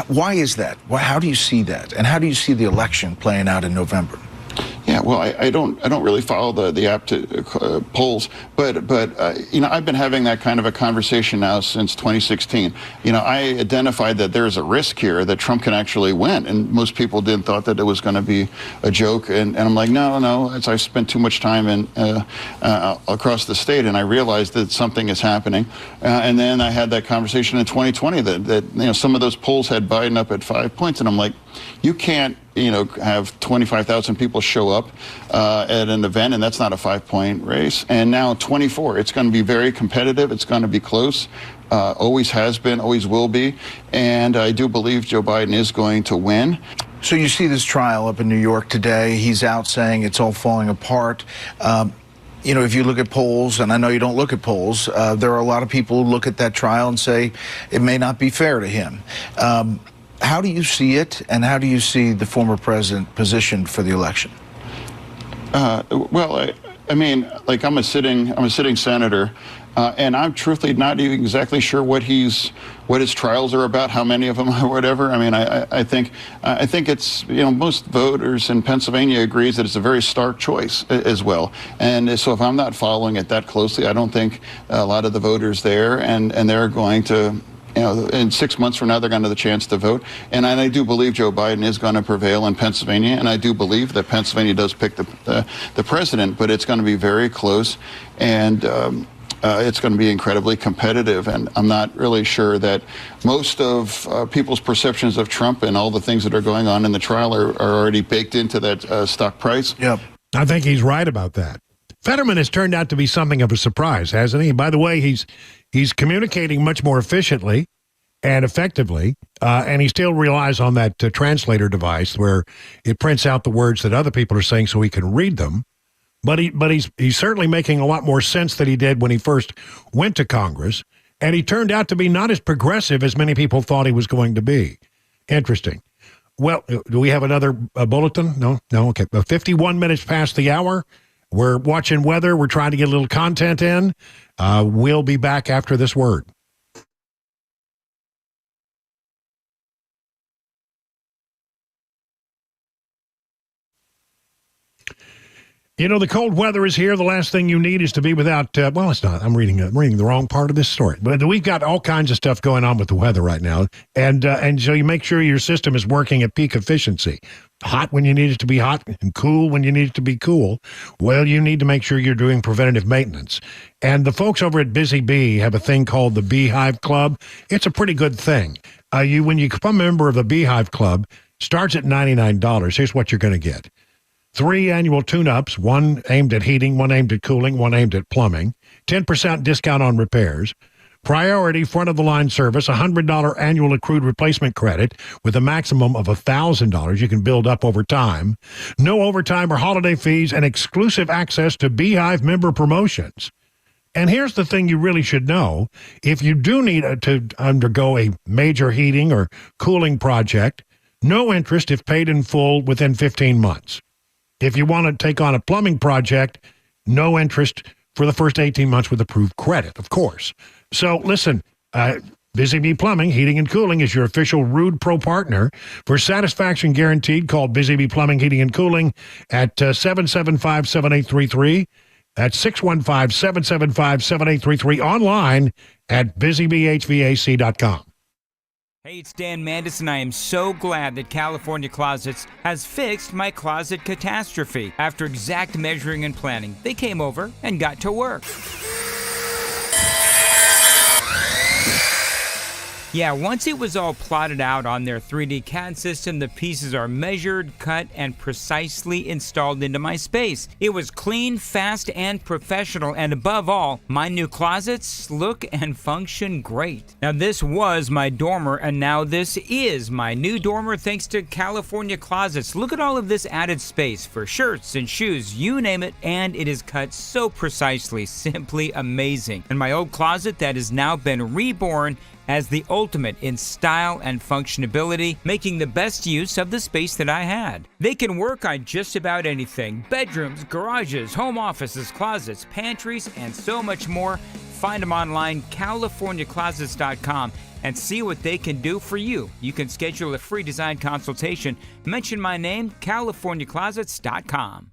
Why is that? How do you see that? And how do you see the election playing out in November? Yeah, well, I don't really follow the app polls, but you know, I've been having that kind of a conversation now since 2016. You know, I identified that there's a risk here that Trump can actually win, and most people didn't thought that it was going to be a joke. And I'm like, no. As I spent too much time in across the state, and I realized that something is happening. And then I had that conversation in 2020 that you know, some of those polls had Biden up at 5 points, and I'm like, you can't, you know, have 25,000 people show up at an event, and that's not a 5-point race. And now 24, it's going to be very competitive. It's going to be close. Always has been, always will be. And I do believe Joe Biden is going to win. So you see this trial up in New York today. He's out saying it's all falling apart. You know, if you look at polls, and I know you don't look at polls, there are a lot of people who look at that trial and say it may not be fair to him. How do you see it, and how do you see the former president positioned for the election? Well, I mean, like I'm a sitting senator, and I'm truthfully not even exactly sure what his trials are about, how many of them or whatever. I mean, I think it's, you know, most voters in Pennsylvania agrees that it's a very stark choice as well. And so if I'm not following it that closely, I don't think a lot of the voters there and they're going to, you know, in 6 months from now, they're going to have the chance to vote. And I do believe Joe Biden is going to prevail in Pennsylvania. And I do believe that Pennsylvania does pick the president, but it's going to be very close. And it's going to be incredibly competitive. And I'm not really sure that most of people's perceptions of Trump and all the things that are going on in the trial are already baked into that stock price. Yep. I think he's right about that. Fetterman has turned out to be something of a surprise, hasn't he? By the way, he's communicating much more efficiently and effectively, and he still relies on that translator device where it prints out the words that other people are saying so he can read them. But he's certainly making a lot more sense than he did when he first went to Congress, and he turned out to be not as progressive as many people thought he was going to be. Interesting. Well, do we have another bulletin? No? Okay. 51 minutes past the hour. We're watching weather. We're trying to get a little content in. We'll be back after this word. You know, the cold weather is here. The last thing you need is to be without, well, it's not. I'm reading the wrong part of this story. But we've got all kinds of stuff going on with the weather right now. And so you make sure your system is working at peak efficiency. Hot when you need it to be hot and cool when you need it to be cool. Well, you need to make sure you're doing preventative maintenance. And the folks over at Busy Bee have a thing called the Beehive Club. It's a pretty good thing. When you become a member of the Beehive Club, starts at $99. Here's what you're going to get. 3 annual tune-ups, one aimed at heating, one aimed at cooling, one aimed at plumbing, 10% discount on repairs, priority front-of-the-line service, $100 annual accrued replacement credit with a maximum of $1,000 you can build up over time, no overtime or holiday fees, and exclusive access to Beehive member promotions. And here's the thing you really should know. If you do need to undergo a major heating or cooling project, no interest if paid in full within 15 months. If you want to take on a plumbing project, no interest for the first 18 months with approved credit, of course. So listen, Busy Bee Plumbing, Heating and Cooling is your official Rude Pro partner. For satisfaction guaranteed, call Busy Bee Plumbing, Heating and Cooling at 775-7833. That's 615-775-7833. Online at busybeehvac.com. Hey, it's Dan Mandis, and I am so glad that California Closets has fixed my closet catastrophe. After exact measuring and planning, they came over and got to work. Yeah, once it was all plotted out on their 3D CAD system, the pieces are measured, cut, and precisely installed into my space. It was clean, fast, and professional, and above all, my new closets look and function great. Now, this was my dormer, and now this is my new dormer thanks to California Closets. Look at all of this added space for shirts and shoes, you name it, and it is cut so precisely, simply amazing. And my old closet that has now been reborn as the ultimate in style and functionability, making the best use of the space that I had. They can work on just about anything: bedrooms, garages, home offices, closets, pantries, and so much more. Find them online, CaliforniaClosets.com, and see what they can do for you. You can schedule a free design consultation. Mention my name, CaliforniaClosets.com.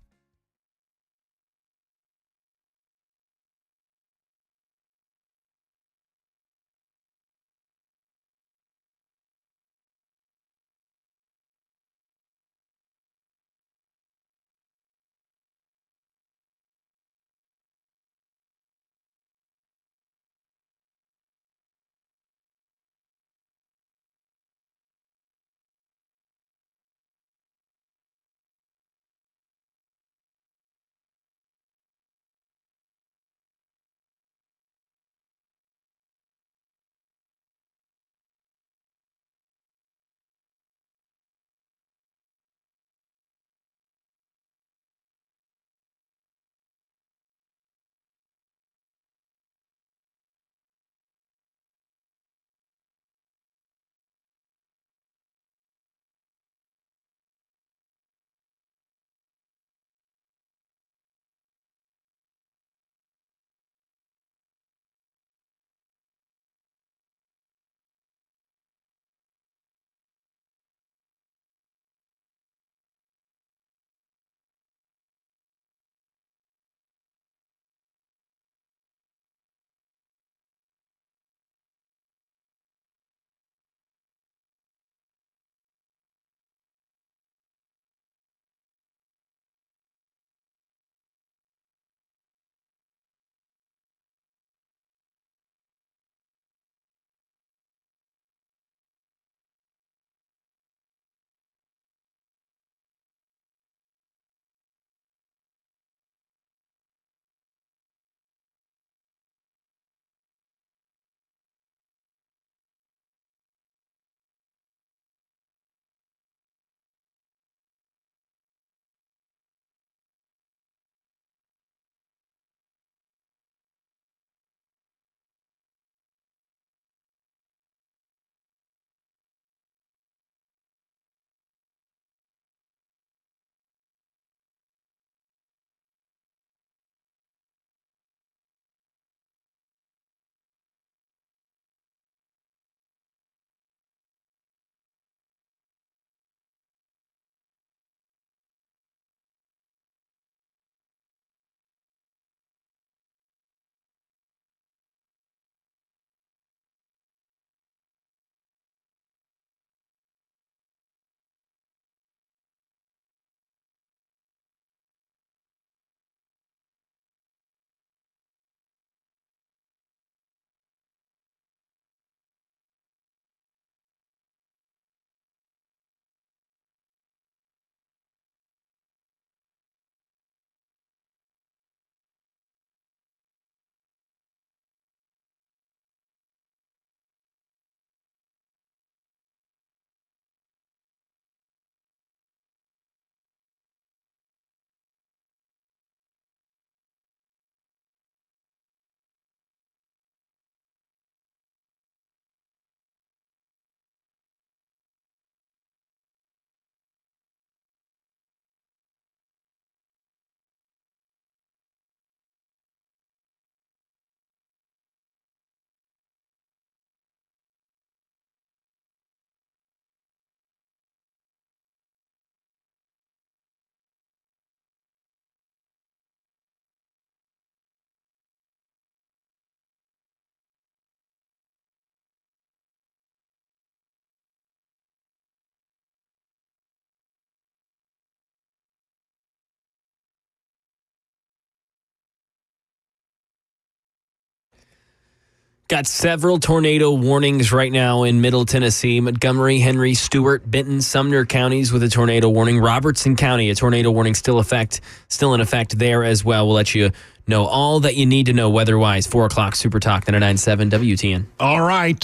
Got several tornado warnings right now in Middle Tennessee. Montgomery, Henry, Stewart, Benton, Sumner counties with a tornado warning. Robertson County, a tornado warning still in effect there as well. We'll let you know all that you need to know weather-wise. 4 o'clock, Super Talk 99.7 WTN. All right.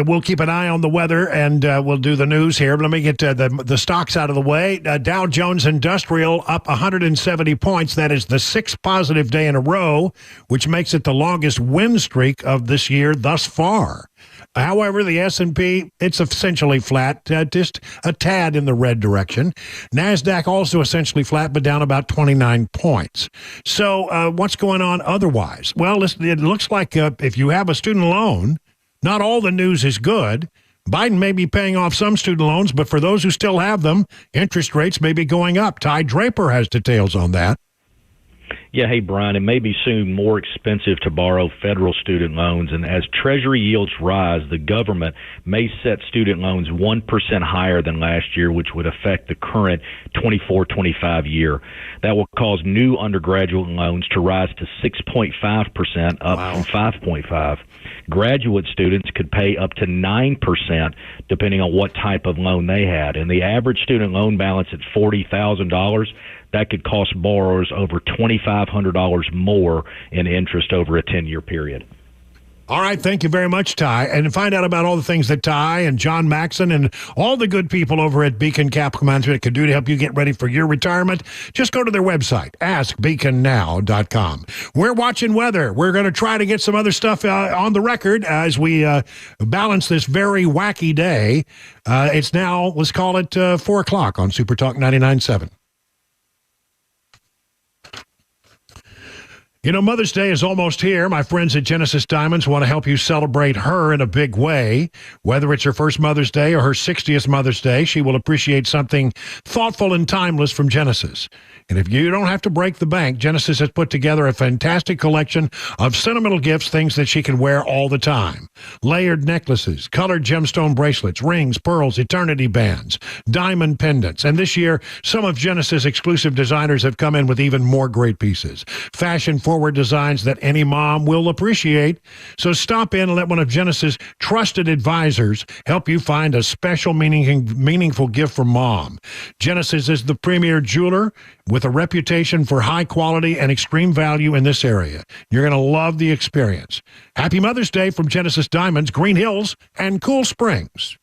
We'll keep an eye on the weather, and we'll do the news here. Let me get the stocks out of the way. Dow Jones Industrial up 170 points. That is the 6th positive day in a row, which makes it the longest win streak of this year thus far. However, the S&P, it's essentially flat, just a tad in the red direction. NASDAQ also essentially flat, but down about 29 points. So what's going on otherwise? Well, listen, it looks like if you have a student loan, not all the news is good. Biden may be paying off some student loans, but for those who still have them, interest rates may be going up. Ty Draper has details on that. Yeah, hey, Brian, it may be soon more expensive to borrow federal student loans, and as Treasury yields rise, the government may set student loans 1% higher than last year, which would affect the current 24-25 year. That will cause new undergraduate loans to rise to 6.5%, up from 5.5%. Graduate students could pay up to 9%, depending on what type of loan they had. And the average student loan balance at $40,000, that could cost borrowers over $2,500 more in interest over a 10-year period. All right, thank you very much, Ty. And to find out about all the things that Ty and John Maxon and all the good people over at Beacon Capital Management can do to help you get ready for your retirement, just go to their website, askbeaconnow.com. We're watching weather. We're going to try to get some other stuff on the record as we balance this very wacky day. It's now, let's call it 4 o'clock on Super Talk 99.7. You know, Mother's Day is almost here. My friends at Genesis Diamonds want to help you celebrate her in a big way. Whether it's her first Mother's Day or her 60th Mother's Day, she will appreciate something thoughtful and timeless from Genesis. And if you don't have to break the bank, Genesis has put together a fantastic collection of sentimental gifts, things that she can wear all the time. Layered necklaces, colored gemstone bracelets, rings, pearls, eternity bands, diamond pendants. And this year, some of Genesis' exclusive designers have come in with even more great pieces. Fashion-forward designs that any mom will appreciate. So stop in and let one of Genesis' trusted advisors help you find a special, meaningful gift for mom. Genesis is the premier jeweler with a reputation for high quality and extreme value in this area. You're going to love the experience. Happy Mother's Day from Genesis Diamonds, Green Hills, and Cool Springs.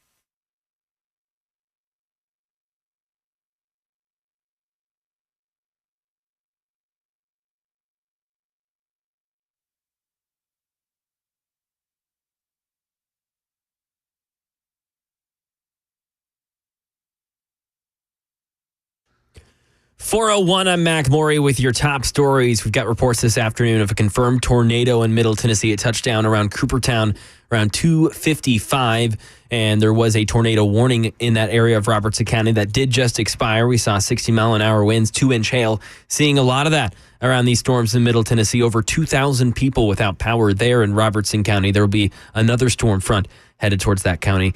.401, I'm Mac Maury with your top stories. We've got reports this afternoon of a confirmed tornado in Middle Tennessee. It touched down around Coopertown around 2:55, and there was a tornado warning in that area of Robertson County that did just expire. We saw 60-mile-an-hour winds, 2-inch hail, seeing a lot of that around these storms in Middle Tennessee. Over 2,000 people without power there in Robertson County. There will be another storm front headed towards that county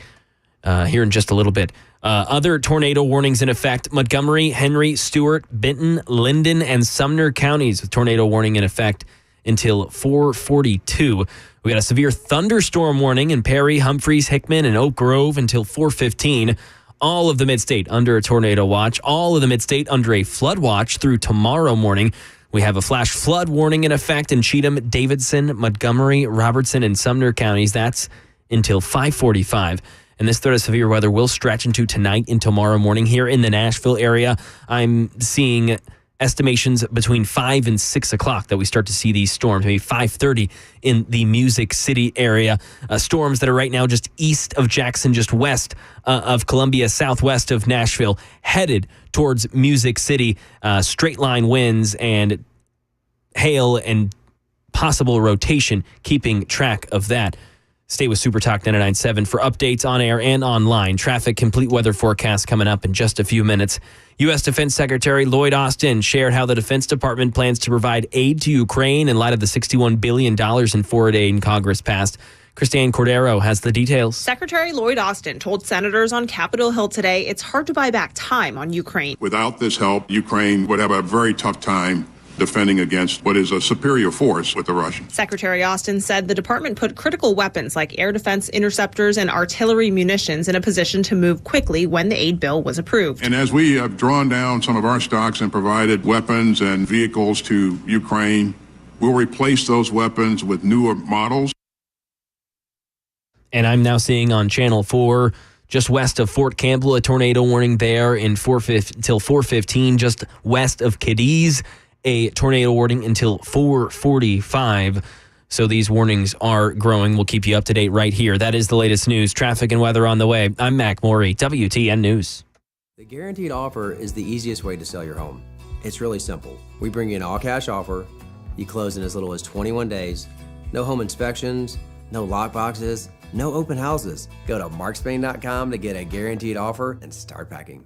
here in just a little bit. Other tornado warnings in effect: Montgomery, Henry, Stewart, Benton, Linden, and Sumner counties with tornado warning in effect until 4:42. We got a severe thunderstorm warning in Perry, Humphreys, Hickman, and Oak Grove until 4:15. All of the Mid-State under a tornado watch. All of the Mid-State under a flood watch through tomorrow morning. We have a flash flood warning in effect in Cheatham, Davidson, Montgomery, Robertson, and Sumner counties. That's until 5:45. And this threat of severe weather will stretch into tonight and tomorrow morning here in the Nashville area. I'm seeing estimations between 5 and 6 o'clock that we start to see these storms, maybe 5:30 in the Music City area. Storms that are right now just east of Jackson, just west of Columbia, southwest of Nashville, headed towards Music City. Straight line winds and hail and possible rotation, keeping track of that. Stay with Super Talk 99.7 for updates on air and online. Traffic, complete weather forecast coming up in just a few minutes. U.S. Defense Secretary Lloyd Austin shared how the Defense Department plans to provide aid to Ukraine in light of the $61 billion in foreign aid in Congress passed. Christine Cordero has the details. Secretary Lloyd Austin told senators on Capitol Hill today it's hard to buy back time on Ukraine. Without this help, Ukraine would have a very tough time defending against what is a superior force with the Russians. Secretary Austin said the department put critical weapons like air defense interceptors and artillery munitions in a position to move quickly when the aid bill was approved. And as we have drawn down some of our stocks and provided weapons and vehicles to Ukraine, we'll replace those weapons with newer models. And I'm now seeing on Channel 4, just west of Fort Campbell, a tornado warning there until 4:15, just west of Cadiz, a tornado warning until 4:45. So these warnings are growing. We'll keep you up to date right here. That is the latest news, traffic and weather on the way. I'm Mac Morey, WTN News. The Guaranteed Offer is the easiest way to sell your home. It's really simple. We bring you an all-cash offer. You close in as little as 21 days. No home inspections, no lockboxes, no open houses. Go to markspain.com to get a guaranteed offer and start packing.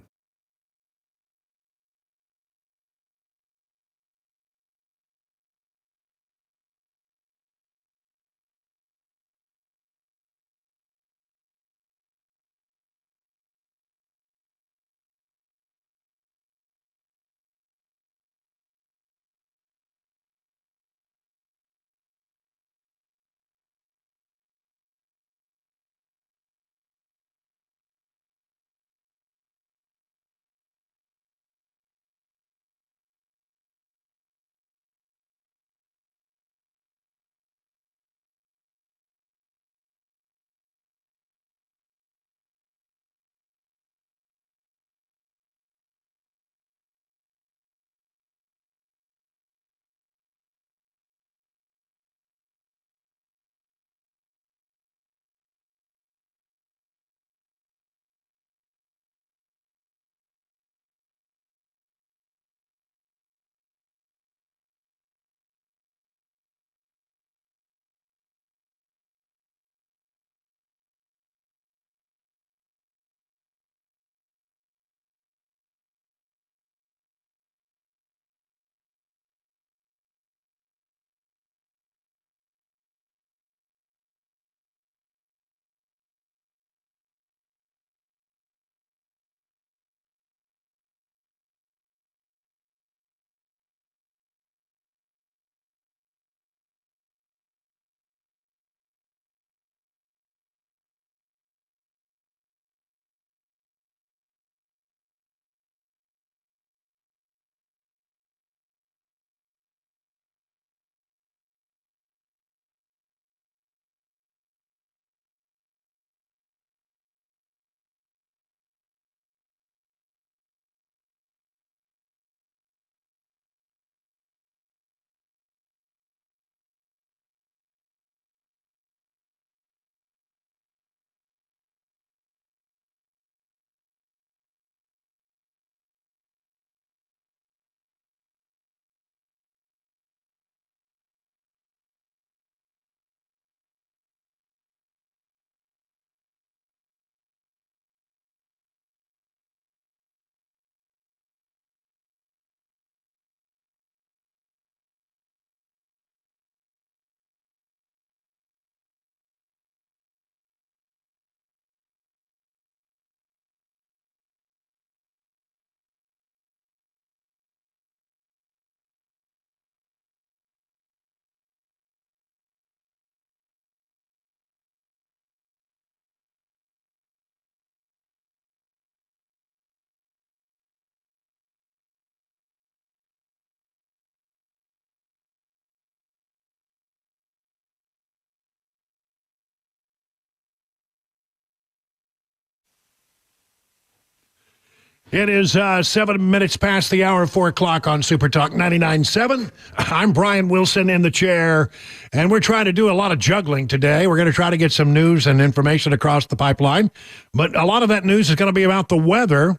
It is 7 minutes past the hour of 4 o'clock on Super Talk 99.7. I'm Brian Wilson in the chair, and we're trying to do a lot of juggling today. We're going to try to get some news and information across the pipeline, but a lot of that news is going to be about the weather.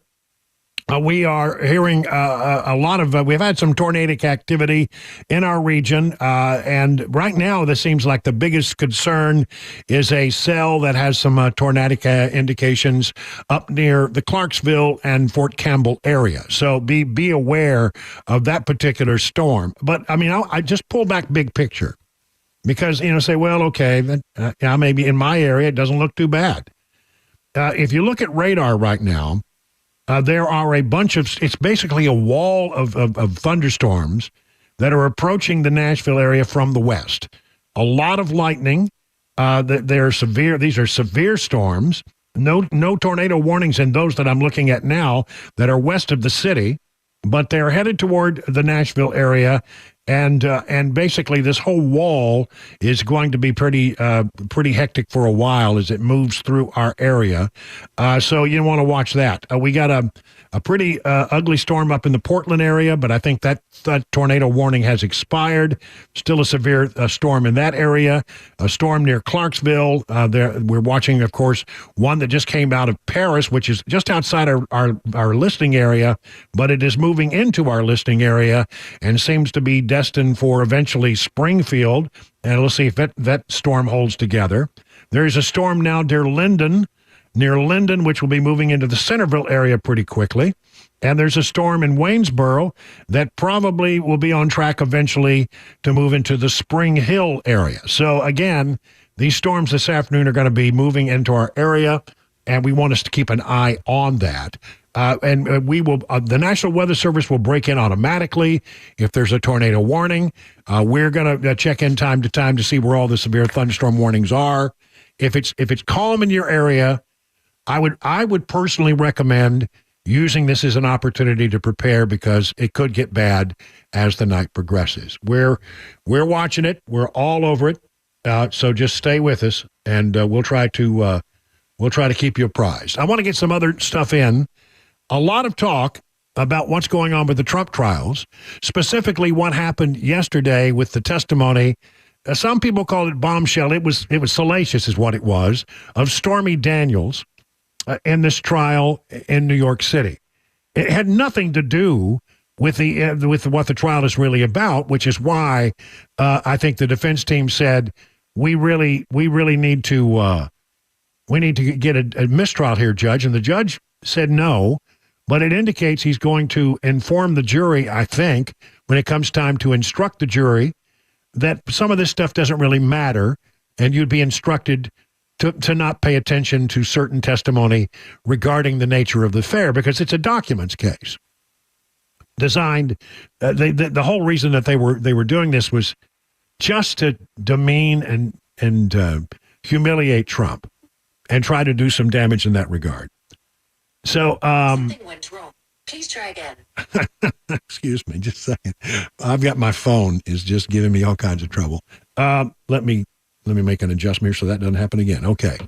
We are hearing a lot of, we've had some tornadic activity in our region, and right now this seems like the biggest concern is a cell that has some tornadic indications up near the Clarksville and Fort Campbell area. So be aware of that particular storm. But I mean, I just pull back big picture because, say, well, okay, maybe in my area it doesn't look too bad. If you look at radar right now, there are a bunch of, it's basically a wall of thunderstorms that are approaching the Nashville area from the west. A lot of lightning. They're severe. These are severe storms. No tornado warnings in those that I'm looking at now that are west of the city, but they're headed toward the Nashville area. And basically this whole wall is going to be pretty hectic for a while as it moves through our area. So you want to watch that. We got a pretty ugly storm up in the Portland area, but I think that tornado warning has expired. Still a severe storm in that area. A storm near Clarksville. We're watching, of course, one that just came out of Paris, which is just outside our listing area, but it is moving into our listing area and seems to be destined for eventually Springfield. And let's see if that storm holds together. There is a storm now near Linden, which will be moving into the Centerville area pretty quickly. And there's a storm in Waynesboro that probably will be on track eventually to move into the Spring Hill area. So again, these storms this afternoon are going to be moving into our area, and we want us to keep an eye on that. And we will. The National Weather Service will break in automatically if there's a tornado warning. We're going to check in time to time to see where all the severe thunderstorm warnings are. If it's calm in your area, I would personally recommend using this as an opportunity to prepare, because it could get bad as the night progresses. We're watching it. We're all over it. So just stay with us, and we'll try to keep you apprised. I want to get some other stuff in. A lot of talk about what's going on with the Trump trials, specifically what happened yesterday with the testimony. Some people call it bombshell. It was salacious, is what it was, of Stormy Daniels in this trial in New York City. It had nothing to do with what the trial is really about, which is why I think the defense team said we really need to get a mistrial here, Judge. And the judge said no, but it indicates he's going to inform the jury, I think, when it comes time to instruct the jury, that some of this stuff doesn't really matter, and you'd be instructed to not pay attention to certain testimony regarding the nature of the affair, because it's a documents case designed. The whole reason that they were doing this was just to demean and humiliate Trump and try to do some damage in that regard. So something went wrong. Please try again. Excuse me, just a second. I've got my phone is just giving me all kinds of trouble. Let me make an adjustment here so that doesn't happen again. Okay.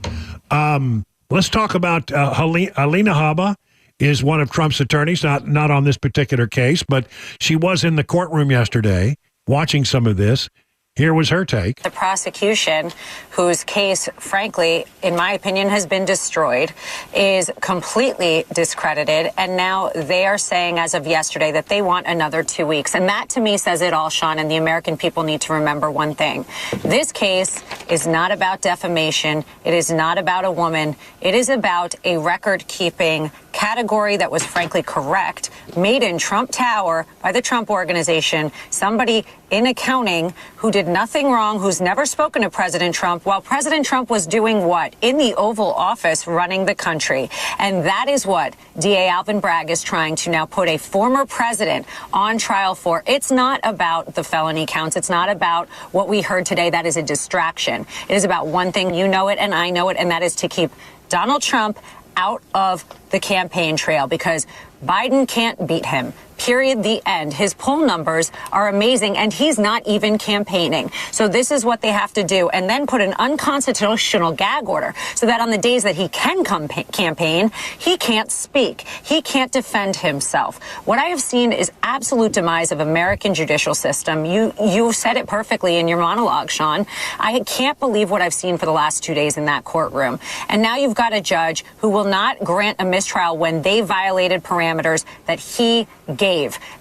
Let's talk about Alina Habba is one of Trump's attorneys, not on this particular case, but she was in the courtroom yesterday watching some of this. Here was her take. The prosecution, whose case, frankly, in my opinion, has been destroyed, is completely discredited. And now they are saying, as of yesterday, that they want another 2 weeks. And that, to me, says it all, Sean. And the American people need to remember one thing. This case is not about defamation. It is not about a woman. It is about a record-keeping category that was, frankly, correct, made in Trump Tower by the Trump Organization, somebody in accounting who did nothing wrong, who's never spoken to President Trump, while President Trump was doing what? In the Oval Office, running the country. And that is what DA Alvin Bragg is trying to now put a former president on trial for. It's not about the felony counts. It's not about what we heard today. That is a distraction. It is about one thing. You know it and I know it, and that is to keep Donald Trump out of the campaign trail, because Biden can't beat him. Period. The end. His poll numbers are amazing, and he's not even campaigning. So this is what they have to do, and then put an unconstitutional gag order so that on the days that he can campaign, he can't speak. He can't defend himself. What I have seen is absolute demise of American judicial system. You said it perfectly in your monologue, Sean. I can't believe what I've seen for the last 2 days in that courtroom. And now you've got a judge who will not grant a mistrial when they violated parameters that he gave.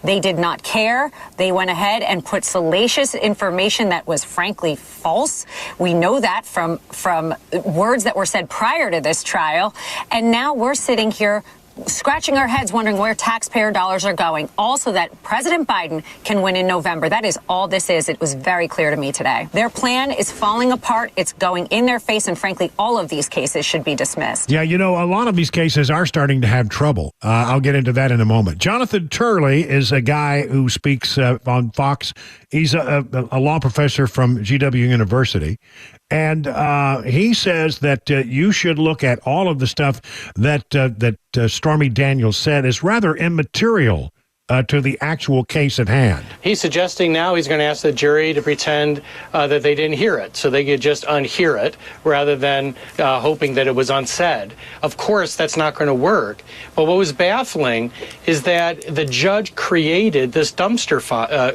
They did not care. They went ahead and put salacious information that was frankly false. We know that from words that were said prior to this trial. And now we're sitting here scratching our heads wondering where taxpayer dollars are going. Also that President Biden can win in November. That is all this is. It was very clear to me today. Their plan is falling apart. It's going in their face. And frankly, all of these cases should be dismissed. Yeah, a lot of these cases are starting to have trouble. I'll get into that in a moment. Jonathan Turley is a guy who speaks on Fox. He's a law professor from GW University. And he says that you should look at all of the stuff that Stormy Daniels said is rather immaterial to the actual case at hand. He's suggesting now he's going to ask the jury to pretend that they didn't hear it, so they could just unhear it rather than hoping that it was unsaid. Of course, that's not going to work. But what was baffling is that the judge created this dumpster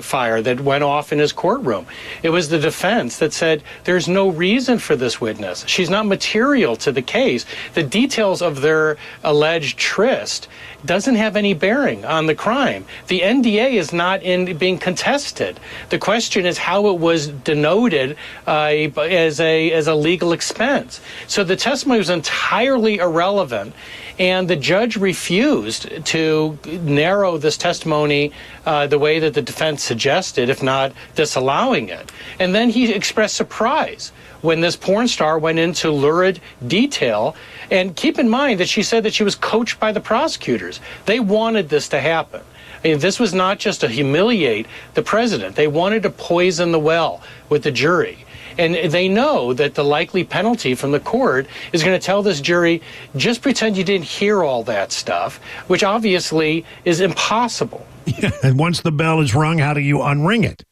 fire that went off in his courtroom. It was the defense that said there's no reason for this witness. She's not material to the case. The details of their alleged tryst doesn't have any bearing on the crime. The NDA is not being contested. The question is how it was denoted as a legal expense. So the testimony was entirely irrelevant, and the judge refused to narrow this testimony the way that the defense suggested, if not disallowing it. And then he expressed surprise when this porn star went into lurid detail. And keep in mind that she said that she was coached by the prosecutors. They wanted this to happen. I mean, this was not just to humiliate the president. They wanted to poison the well with the jury. And they know that the likely penalty from the court is going to tell this jury, just pretend you didn't hear all that stuff, which obviously is impossible. Yeah, and once the bell is rung, how do you unring it?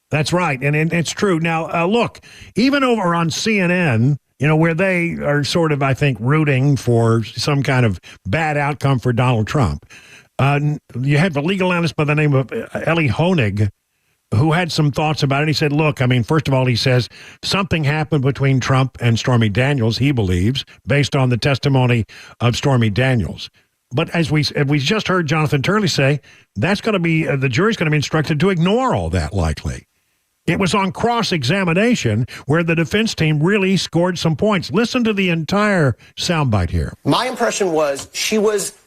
That's right. And it's true. Now, look, even over on CNN, where they are sort of, I think, rooting for some kind of bad outcome for Donald Trump, you have a legal analyst by the name of Elie Honig, who had some thoughts about it. He said, look, I mean, first of all, he says something happened between Trump and Stormy Daniels, he believes, based on the testimony of Stormy Daniels. But as we just heard Jonathan Turley say, that's going to be, the jury's going to be instructed to ignore all that likely. It was on cross-examination where the defense team really scored some points. Listen to the entire soundbite here. My impression was she was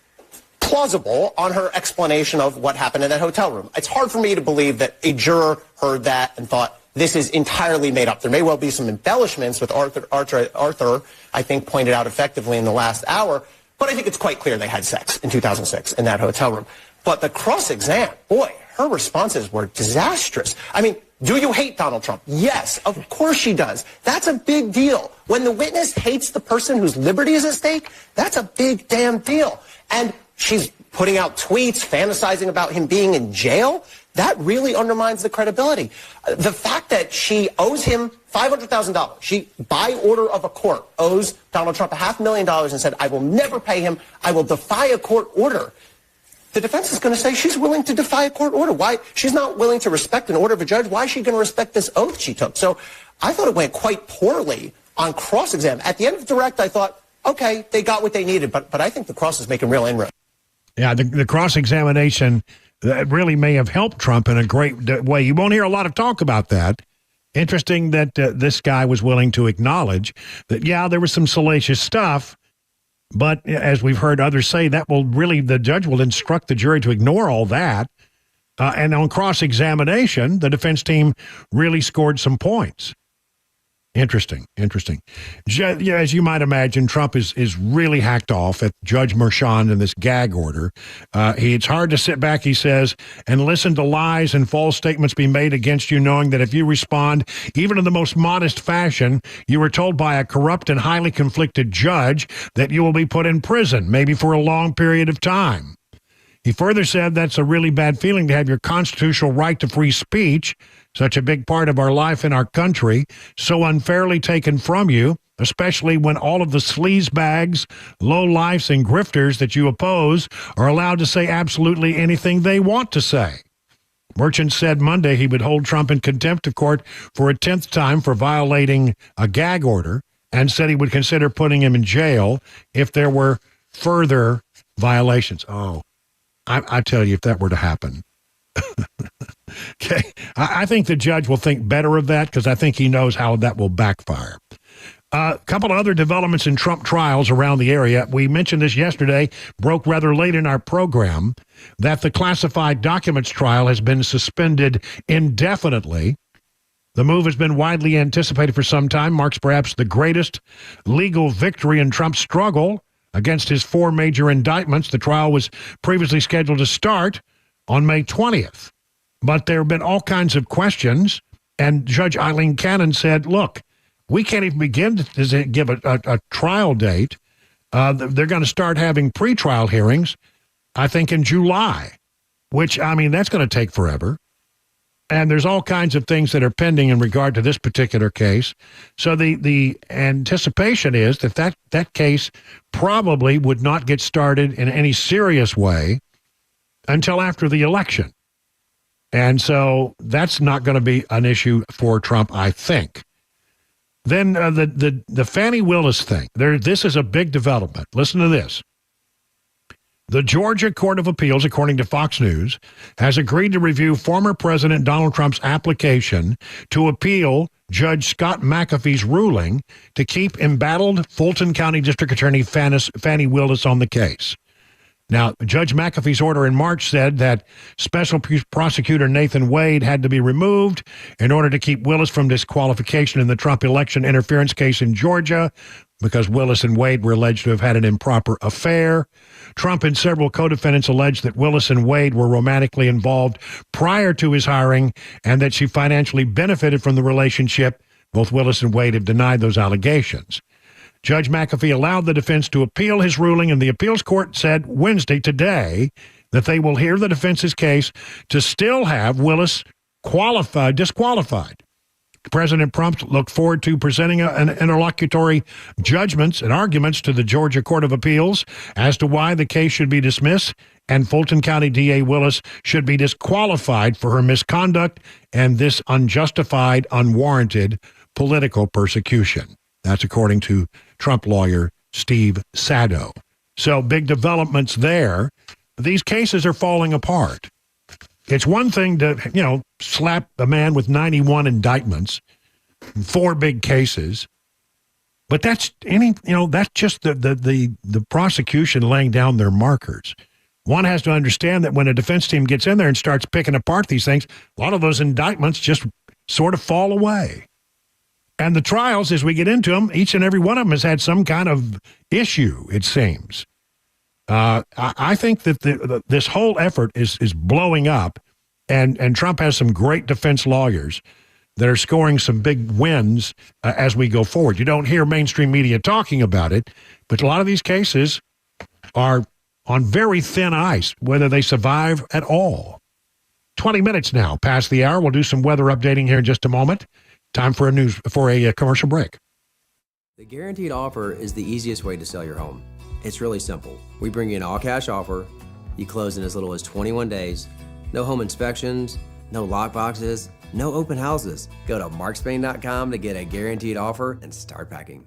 plausible on her explanation of what happened in that hotel room. It's hard for me to believe that a juror heard that and thought this is entirely made up. There may well be some embellishments, with Arthur, I think, pointed out effectively in the last hour, but I think it's quite clear they had sex in 2006 in that hotel room. But the cross-exam, boy, her responses were disastrous. I mean, do you hate Donald Trump? Yes, of course she does. That's a big deal. When the witness hates the person whose liberty is at stake, that's a big damn deal. And she's putting out tweets, fantasizing about him being in jail. That really undermines the credibility. The fact that she owes him $500,000, she, by order of a court, owes Donald Trump $500,000 and said, I will never pay him. I will defy a court order. The defense is going to say she's willing to defy a court order. Why? She's not willing to respect an order of a judge. Why is she going to respect this oath she took? So I thought it went quite poorly on cross-exam. At the end of direct, I thought, okay, they got what they needed, but I think the cross is making real inroads. Yeah, the cross-examination that really may have helped Trump in a great way. You won't hear a lot of talk about that. Interesting that this guy was willing to acknowledge that, yeah, there was some salacious stuff, but as we've heard others say, that will really, the judge will instruct the jury to ignore all that. And on cross-examination, the defense team really scored some points. Interesting. As you might imagine, Trump is really hacked off at Judge Merchan in this gag order. It's hard to sit back, he says, and listen to lies and false statements be made against you, knowing that if you respond, even in the most modest fashion, you were told by a corrupt and highly conflicted judge that you will be put in prison, maybe for a long period of time. He further said that's a really bad feeling to have your constitutional right to free speech, such a big part of our life in our country, so unfairly taken from you, especially when all of the sleazebags, lowlifes, and grifters that you oppose are allowed to say absolutely anything they want to say. Merchant said Monday he would hold Trump in contempt of court for a 10th time for violating a gag order, and said he would consider putting him in jail if there were further violations. Oh, I tell you, if that were to happen. Okay, I think the judge will think better of that because I think he knows how that will backfire. A couple of other developments in Trump trials around the area. We mentioned this yesterday, broke rather late in our program, that the classified documents trial has been suspended indefinitely. The move has been widely anticipated for some time, marks perhaps the greatest legal victory in Trump's struggle against his 4 major indictments. The trial was previously scheduled to start on May 20th. But there have been all kinds of questions, and Judge Eileen Cannon said, look, we can't even begin to give a trial date. They're going to start having pretrial hearings, I think, in July. which, I mean, that's going to take forever. And there's all kinds of things that are pending in regard to this particular case. So the anticipation is that case probably would not get started in any serious way until after the election. And so that's not going to be an issue for Trump, I think. Then the Fani Willis thing. This is a big development. Listen to this. The Georgia Court of Appeals, according to Fox News, has agreed to review former President Donald Trump's application to appeal Judge Scott McAfee's ruling to keep embattled Fulton County District Attorney Fani Willis on the case. Now, Judge McAfee's order in March said that Special Prosecutor Nathan Wade had to be removed in order to keep Willis from disqualification in the Trump election interference case in Georgia because Willis and Wade were alleged to have had an improper affair. Trump and several co-defendants alleged that Willis and Wade were romantically involved prior to his hiring and that she financially benefited from the relationship. Both Willis and Wade have denied those allegations. Judge McAfee allowed the defense to appeal his ruling, and the appeals court said Wednesday, today, that they will hear the defense's case to still have Willis disqualified. President Trump looked forward to presenting an interlocutory judgments and arguments to the Georgia Court of Appeals as to why the case should be dismissed and Fulton County DA Willis should be disqualified for her misconduct and this unjustified, unwarranted political persecution. That's according to Trump lawyer Steve Sado. So big developments there. These cases are falling apart. It's one thing to, slap a man with 91 indictments, 4 big cases, but that's that's just the prosecution laying down their markers. One has to understand that when a defense team gets in there and starts picking apart these things, a lot of those indictments just sort of fall away. And the trials, as we get into them, each and every one of them has had some kind of issue, it seems. I think that this whole effort is blowing up, and Trump has some great defense lawyers that are scoring some big wins as we go forward. You don't hear mainstream media talking about it, but a lot of these cases are on very thin ice, whether they survive at all. 20 minutes now past the hour. We'll do some weather updating here in just a moment. Time for a commercial break. The Guaranteed Offer is the easiest way to sell your home. It's really simple. We bring you an all-cash offer. You close in as little as 21 days. No home inspections, no lockboxes, no open houses. Go to markspain.com to get a guaranteed offer and start packing.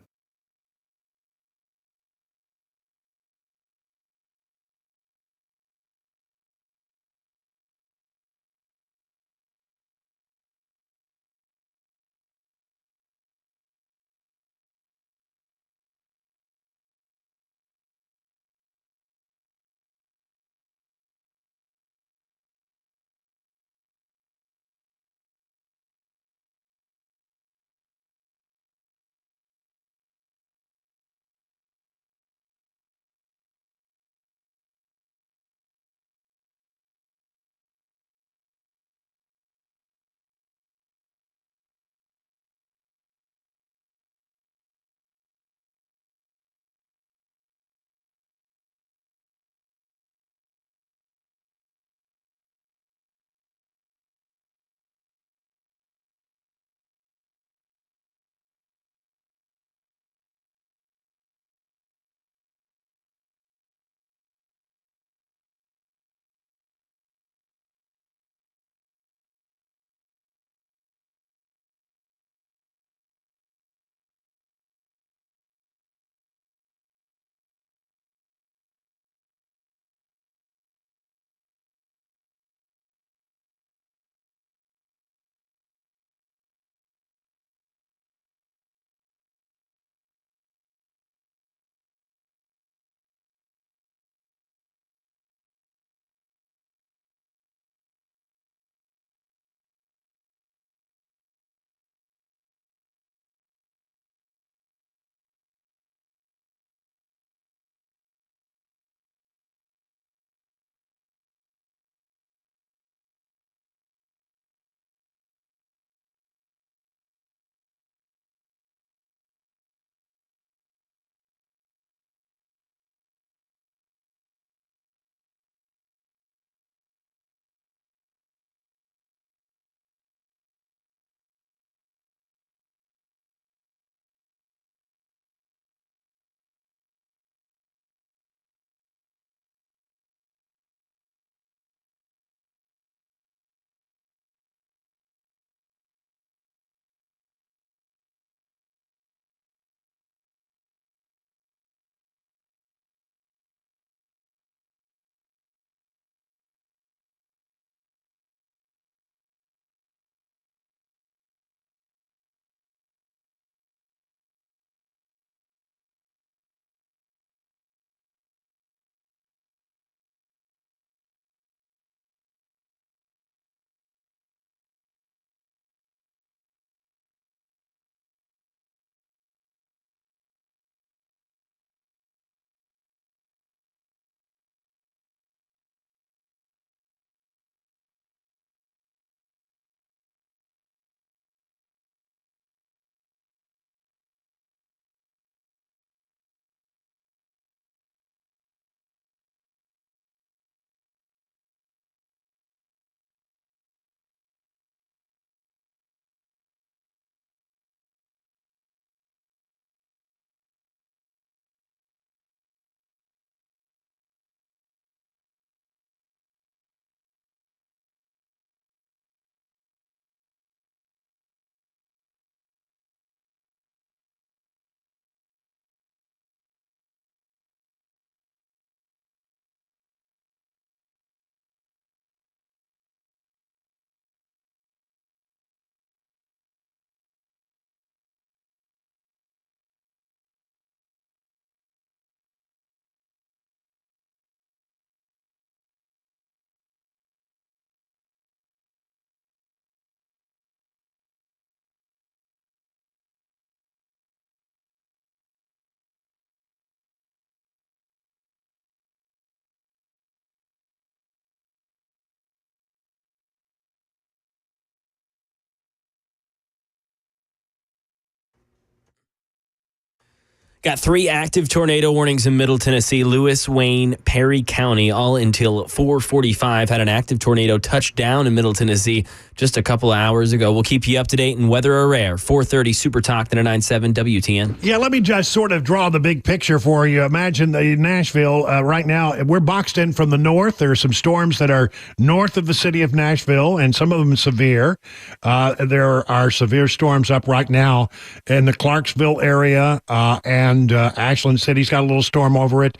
Got 3 active tornado warnings in Middle Tennessee. Lewis, Wayne, Perry County, all until 4:45. Had an active tornado touch down in Middle Tennessee just a couple of hours ago. We'll keep you up to date in Weather or Rare. 4:30 Super Talk 99.7 WTN. Yeah, let me just sort of draw the big picture for you. Imagine Nashville right now. We're boxed in from the north. There are some storms that are north of the city of Nashville, and some of them severe. There are severe storms up right now in the Clarksville area, and Ashland City's got a little storm over it.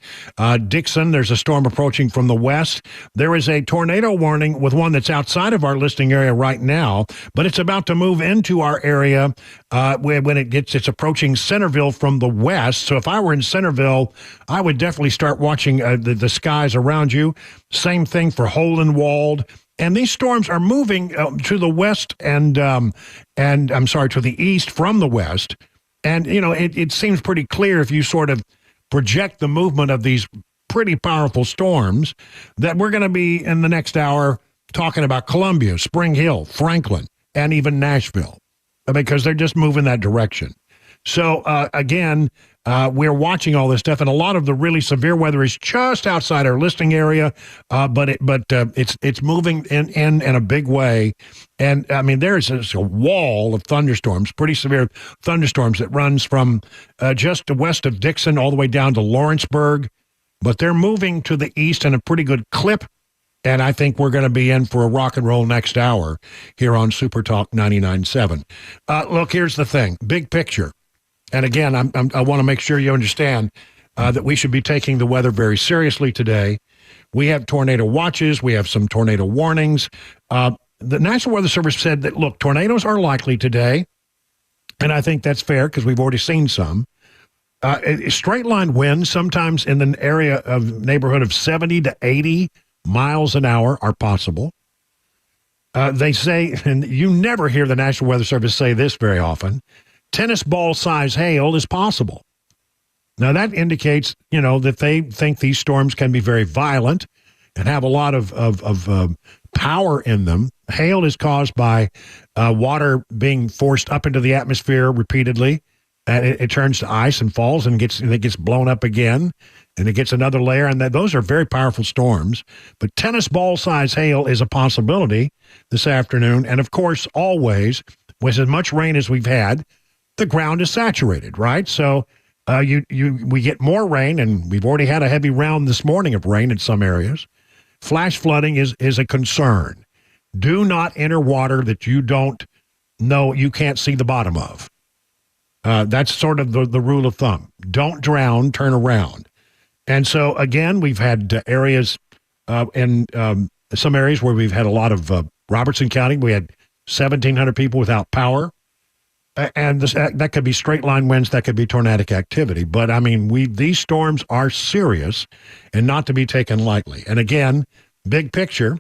Dixon, there's a storm approaching from the west. There is a tornado warning with one that's outside of our listing area right now, but it's about to move into our area when it's approaching Centerville from the west. So if I were in Centerville, I would definitely start watching the skies around you. Same thing for Holenwald. And these storms are moving to the west and I'm sorry, to the east from the west. And, you know, it seems pretty clear if you sort of project the movement of these pretty powerful storms that we're going to be in the next hour talking about Columbia, Spring Hill, Franklin, and even Nashville, because they're just moving that direction. So, again, we're watching all this stuff, and a lot of the really severe weather is just outside our listing area, but it's moving in a big way. And, I mean, there's a wall of thunderstorms, pretty severe thunderstorms that runs from just west of Dixon all the way down to Lawrenceburg, but they're moving to the east in a pretty good clip. And I think we're going to be in for a rock and roll next hour here on Super Talk 99.7. Look, here's the thing, big picture. And again, I want to make sure you understand that we should be taking the weather very seriously today. We have tornado watches. We have some tornado warnings. The National Weather Service said that, look, tornadoes are likely today. And I think that's fair because we've already seen some. Straight line winds, sometimes in the area of neighborhood of 70 to 80 miles an hour are possible. They say, and you never hear the National Weather Service say this very often, tennis ball size hail is possible. Now that indicates, you know, that they think these storms can be very violent and have a lot of power in them. Hail is caused by water being forced up into the atmosphere repeatedly, and it turns to ice and falls and it gets blown up again, and it gets another layer, and those are very powerful storms. But tennis ball size hail is a possibility this afternoon, and of course, always with as much rain as we've had, the ground is saturated, right? So we get more rain, and we've already had a heavy round this morning of rain in some areas. Flash flooding is a concern. Do not enter water that you don't know, you can't see the bottom of. That's sort of the rule of thumb. Don't drown, turn around. And so, again, we've had areas in some areas where we've had a lot of Robertson County. We had 1,700 people without power. And that could be straight line winds. That could be tornadic activity. But, I mean, these storms are serious and not to be taken lightly. And, again, big picture,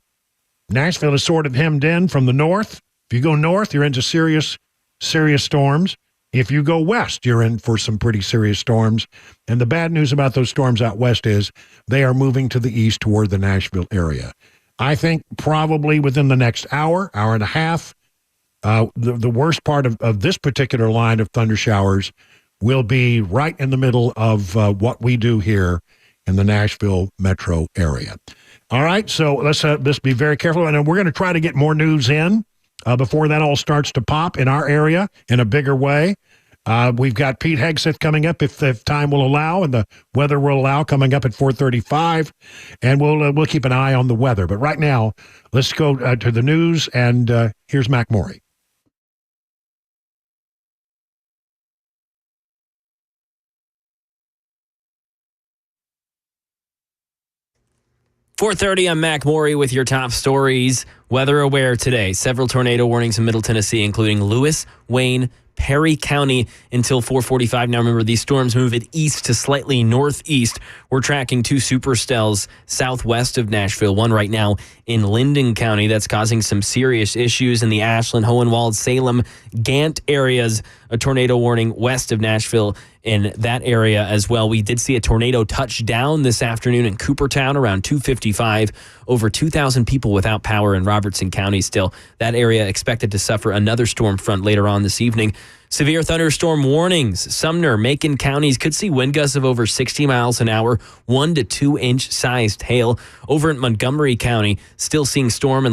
Nashville is sort of hemmed in from the north. If you go north, you're into serious storms. If you go west, you're in for some pretty serious storms. And the bad news about those storms out west is they are moving to the east toward the Nashville area. I think probably within the next hour and a half, the worst part of this particular line of thunder showers will be right in the middle of what we do here in the Nashville metro area. All right, so let's be very careful. And we're going to try to get more news in before that all starts to pop in our area in a bigger way. We've got Pete Hegseth coming up if time will allow and the weather will allow, coming up at 4:35, and we'll keep an eye on the weather. But right now, let's go to the news, and here's Mac Morey. .30, I'm Mac Morey with your top stories. Weather aware today. Several tornado warnings in Middle Tennessee, including Lewis, Wayne, Perry County until 4:45. Now remember, these storms move it east to slightly northeast. We're tracking 2 supercells southwest of Nashville, one right now in Linden County that's causing some serious issues in the Ashland, Hohenwald, Salem, Gant areas. A tornado warning west of Nashville in that area as well. We did see a tornado touch down this afternoon in Coopertown around 2:55. Over 2,000 people without power in Robertson Robertson County still. That area expected to suffer another storm front later on this evening. Severe thunderstorm warnings. Sumner, Macon counties could see wind gusts of over 60 miles an hour, 1 to 2 inch sized hail. Over in Montgomery County, still seeing storms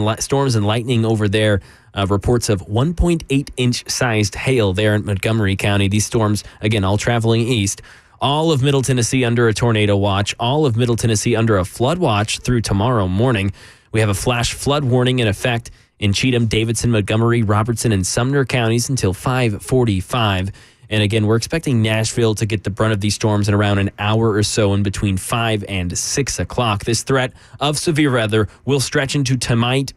and lightning over there. Reports of 1.8 inch sized hail there in Montgomery County. These storms, again, all traveling east. All of Middle Tennessee under a tornado watch. All of Middle Tennessee under a flood watch through tomorrow morning. We have a flash flood warning in effect in Cheatham, Davidson, Montgomery, Robertson, and Sumner counties until 5:45. And again, we're expecting Nashville to get the brunt of these storms in around an hour or so in between 5 and 6 o'clock. This threat of severe weather will stretch into tonight,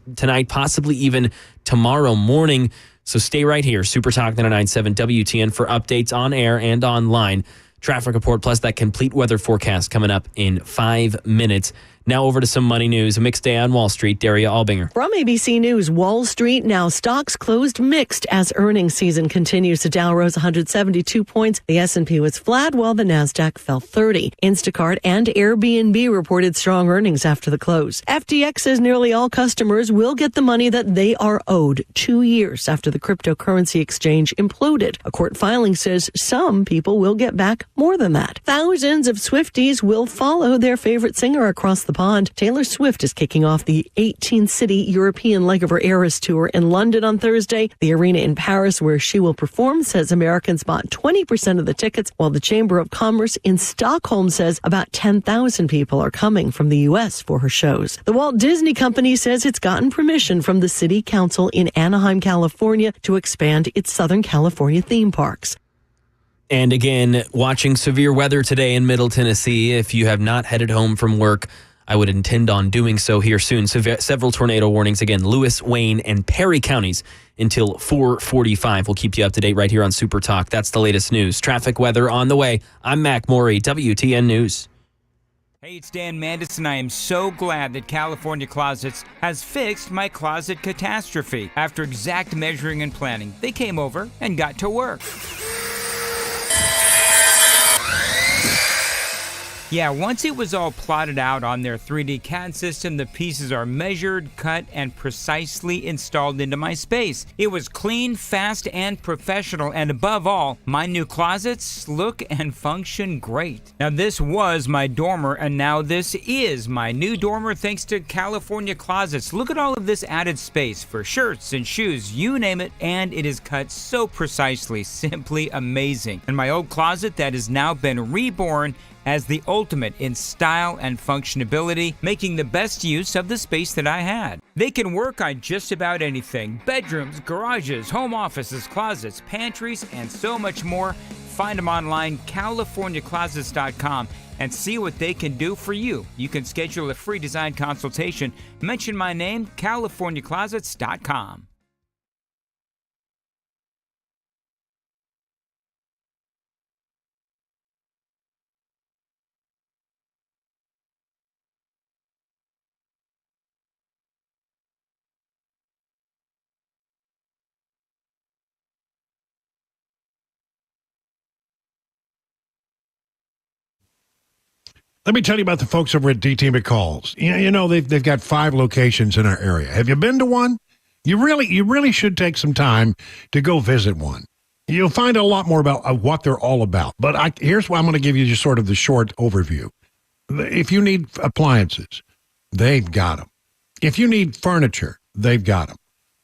possibly even tomorrow morning. So stay right here. Super Talk 99.7 WTN for updates on air and online. Traffic report plus that complete weather forecast coming up in 5 minutes. Now over to some money news. A mixed day on Wall Street. Daria Albinger. From ABC News, Wall Street now stocks closed mixed as earnings season continues. The Dow rose 172 points. The S&P was flat while the Nasdaq fell 30. Instacart and Airbnb reported strong earnings after the close. FTX says nearly all customers will get the money that they are owed 2 years after the cryptocurrency exchange imploded. A court filing says some people will get back more than that. Thousands of Swifties will follow their favorite singer across the pond. Taylor Swift is kicking off the 18-city European leg of her Eras tour in London on Thursday. The arena in Paris where she will perform says Americans bought 20% of the tickets, while the Chamber of Commerce in Stockholm says about 10,000 people are coming from the U.S. for her shows. The Walt Disney Company says it's gotten permission from the City Council in Anaheim, California to expand its Southern California theme parks. And again, watching severe weather today in Middle Tennessee. If you have not headed home from work, I would intend on doing so here soon. Several tornado warnings, again, Lewis, Wayne, and Perry counties until 4:45. We'll keep you up to date right here on Super Talk. That's the latest news. Traffic weather on the way. I'm Mac Morey, WTN News. Hey, it's Dan Mandis, and I am so glad that California Closets has fixed my closet catastrophe. After exact measuring and planning, they came over and got to work. Yeah, once it was all plotted out on their 3D CAD system, the pieces are measured, cut, and precisely installed into my space. It was clean, fast, and professional, and above all, my new closets look and function great. Now, this was my dormer, and now this is my new dormer thanks to California Closets. Look at all of this added space for shirts and shoes, you name it, and it is cut so precisely, simply amazing. And my old closet that has now been reborn as the ultimate in style and functionability, making the best use of the space that I had. They can work on just about anything: bedrooms, garages, home offices, closets, pantries, and so much more. Find them online, CaliforniaClosets.com, and see what they can do for you. You can schedule a free design consultation. Mention my name, CaliforniaClosets.com. Let me tell you about the folks over at DT McCall's. You know they've got 5 locations in our area. Have you been to one? You really should take some time to go visit one. You'll find a lot more about what they're all about. But here's why I'm going to give you just sort of the short overview. If you need appliances, they've got them. If you need furniture, they've got them.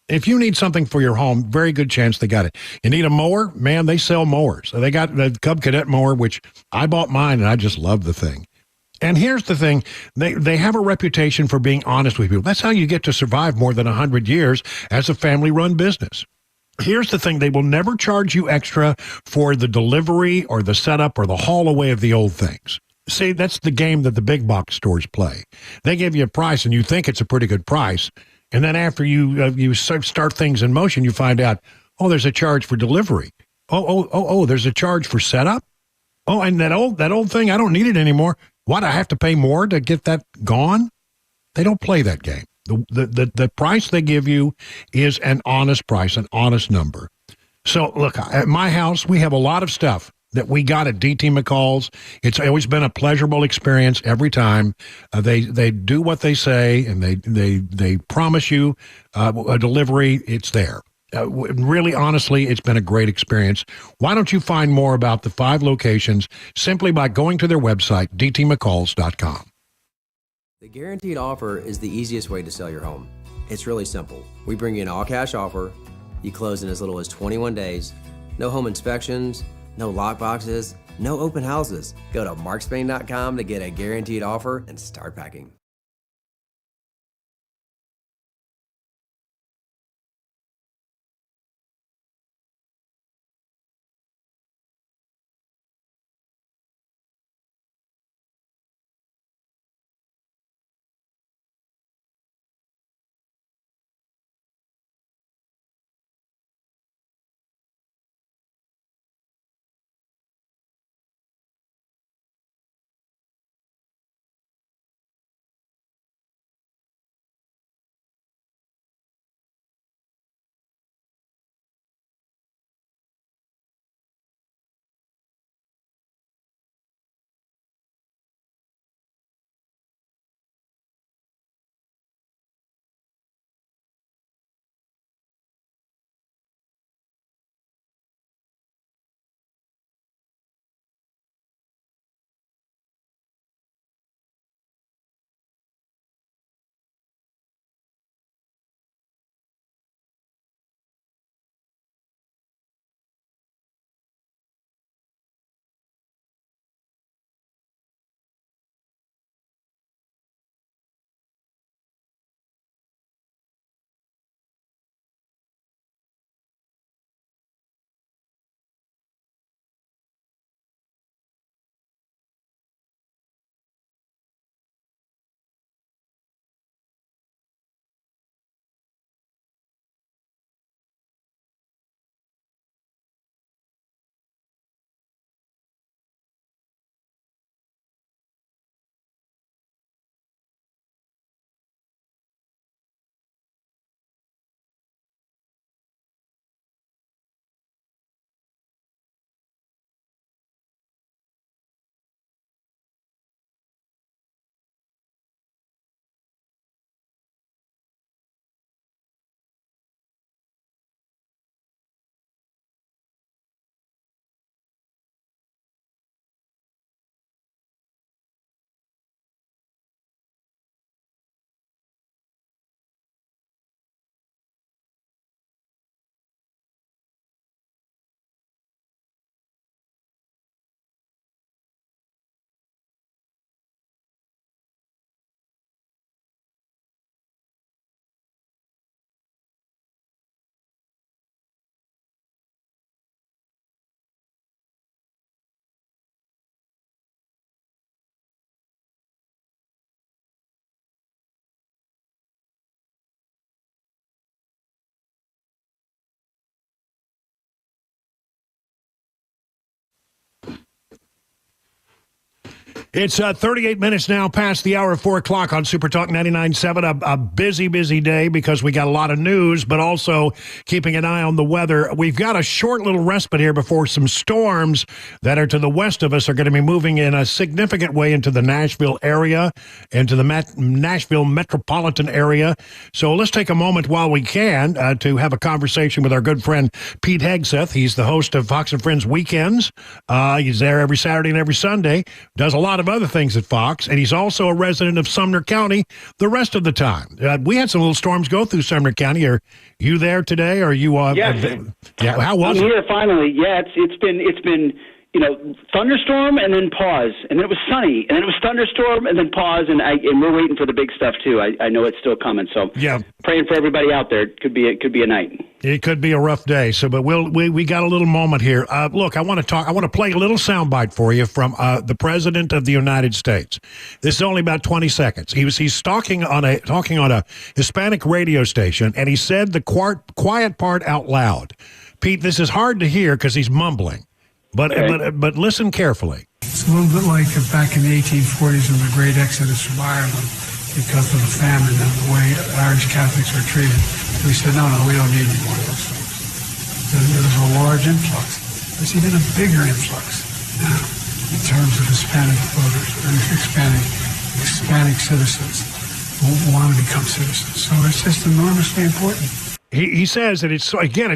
If you need something for your home, very good chance they got it. You need a mower? Man, they sell mowers. They got the Cub Cadet mower, which I bought mine, and I just love the thing. And here's the thing, they have a reputation for being honest with people. That's how you get to survive more than 100 years as a family-run business. Here's the thing, they will never charge you extra for the delivery or the setup or the haul away of the old things. See, that's the game that the big box stores play. They give you a price and you think it's a pretty good price. And then after you start things in motion, you find out, oh, there's a charge for delivery. Oh, there's a charge for setup. Oh, and that old thing, I don't need it anymore. What, I have to pay more to get that gone? They don't play that game. The price they give you is an honest price, an honest number. So, look, at my house, we have a lot of stuff that we got at DT McCall's. It's always been a pleasurable experience every time. They do what they say, and they promise you a delivery. It's there. Really, honestly, it's been a great experience. Why don't you find more about the 5 locations simply by going to their website, dtmccalls.com. The guaranteed offer is the easiest way to sell your home. It's really simple. We bring you an all-cash offer. You close in as little as 21 days. No home inspections, no lockboxes, no open houses. Go to markspain.com to get a guaranteed offer and start packing. It's 38 minutes now past the hour of 4 o'clock on Super Talk 99.7. A busy, busy day because we got a lot of news, but also keeping an eye on the weather. We've got a short little respite here before some storms that are to the west of us are going to be moving in a significant way into the Nashville area, into the Nashville metropolitan area. So let's take a moment while we can to have a conversation with our good friend Pete Hegseth. He's the host of Fox and Friends Weekends. He's there every Saturday and every Sunday, does a lot of other things at Fox, and he's also a resident of Sumner County the rest of the time. We had some little storms go through Sumner County. Are you there today? Or are you? Yes. Yeah. How was it? I'm here finally. Yeah, it's been thunderstorm and then pause, and then it was sunny, and then it was thunderstorm and then pause, and we're waiting for the big stuff too. I know it's still coming, so yeah, praying for everybody out there. It could be a night. It could be a rough day. So, but we got a little moment here. Look, I want to play a little soundbite for you from the President of the United States. This is only about 20 seconds. He's talking on a Hispanic radio station, and he said the quiet part out loud. Pete, this is hard to hear because he's mumbling. But listen carefully. It's a little bit like back in the 1840s when the Great Exodus from Ireland because of the famine and the way Irish Catholics were treated. We said, no, we don't need any more of those things. There was a large influx. There's even a bigger influx now in terms of Hispanic voters or Hispanic citizens who want to become citizens. So it's just enormously important. He says that it's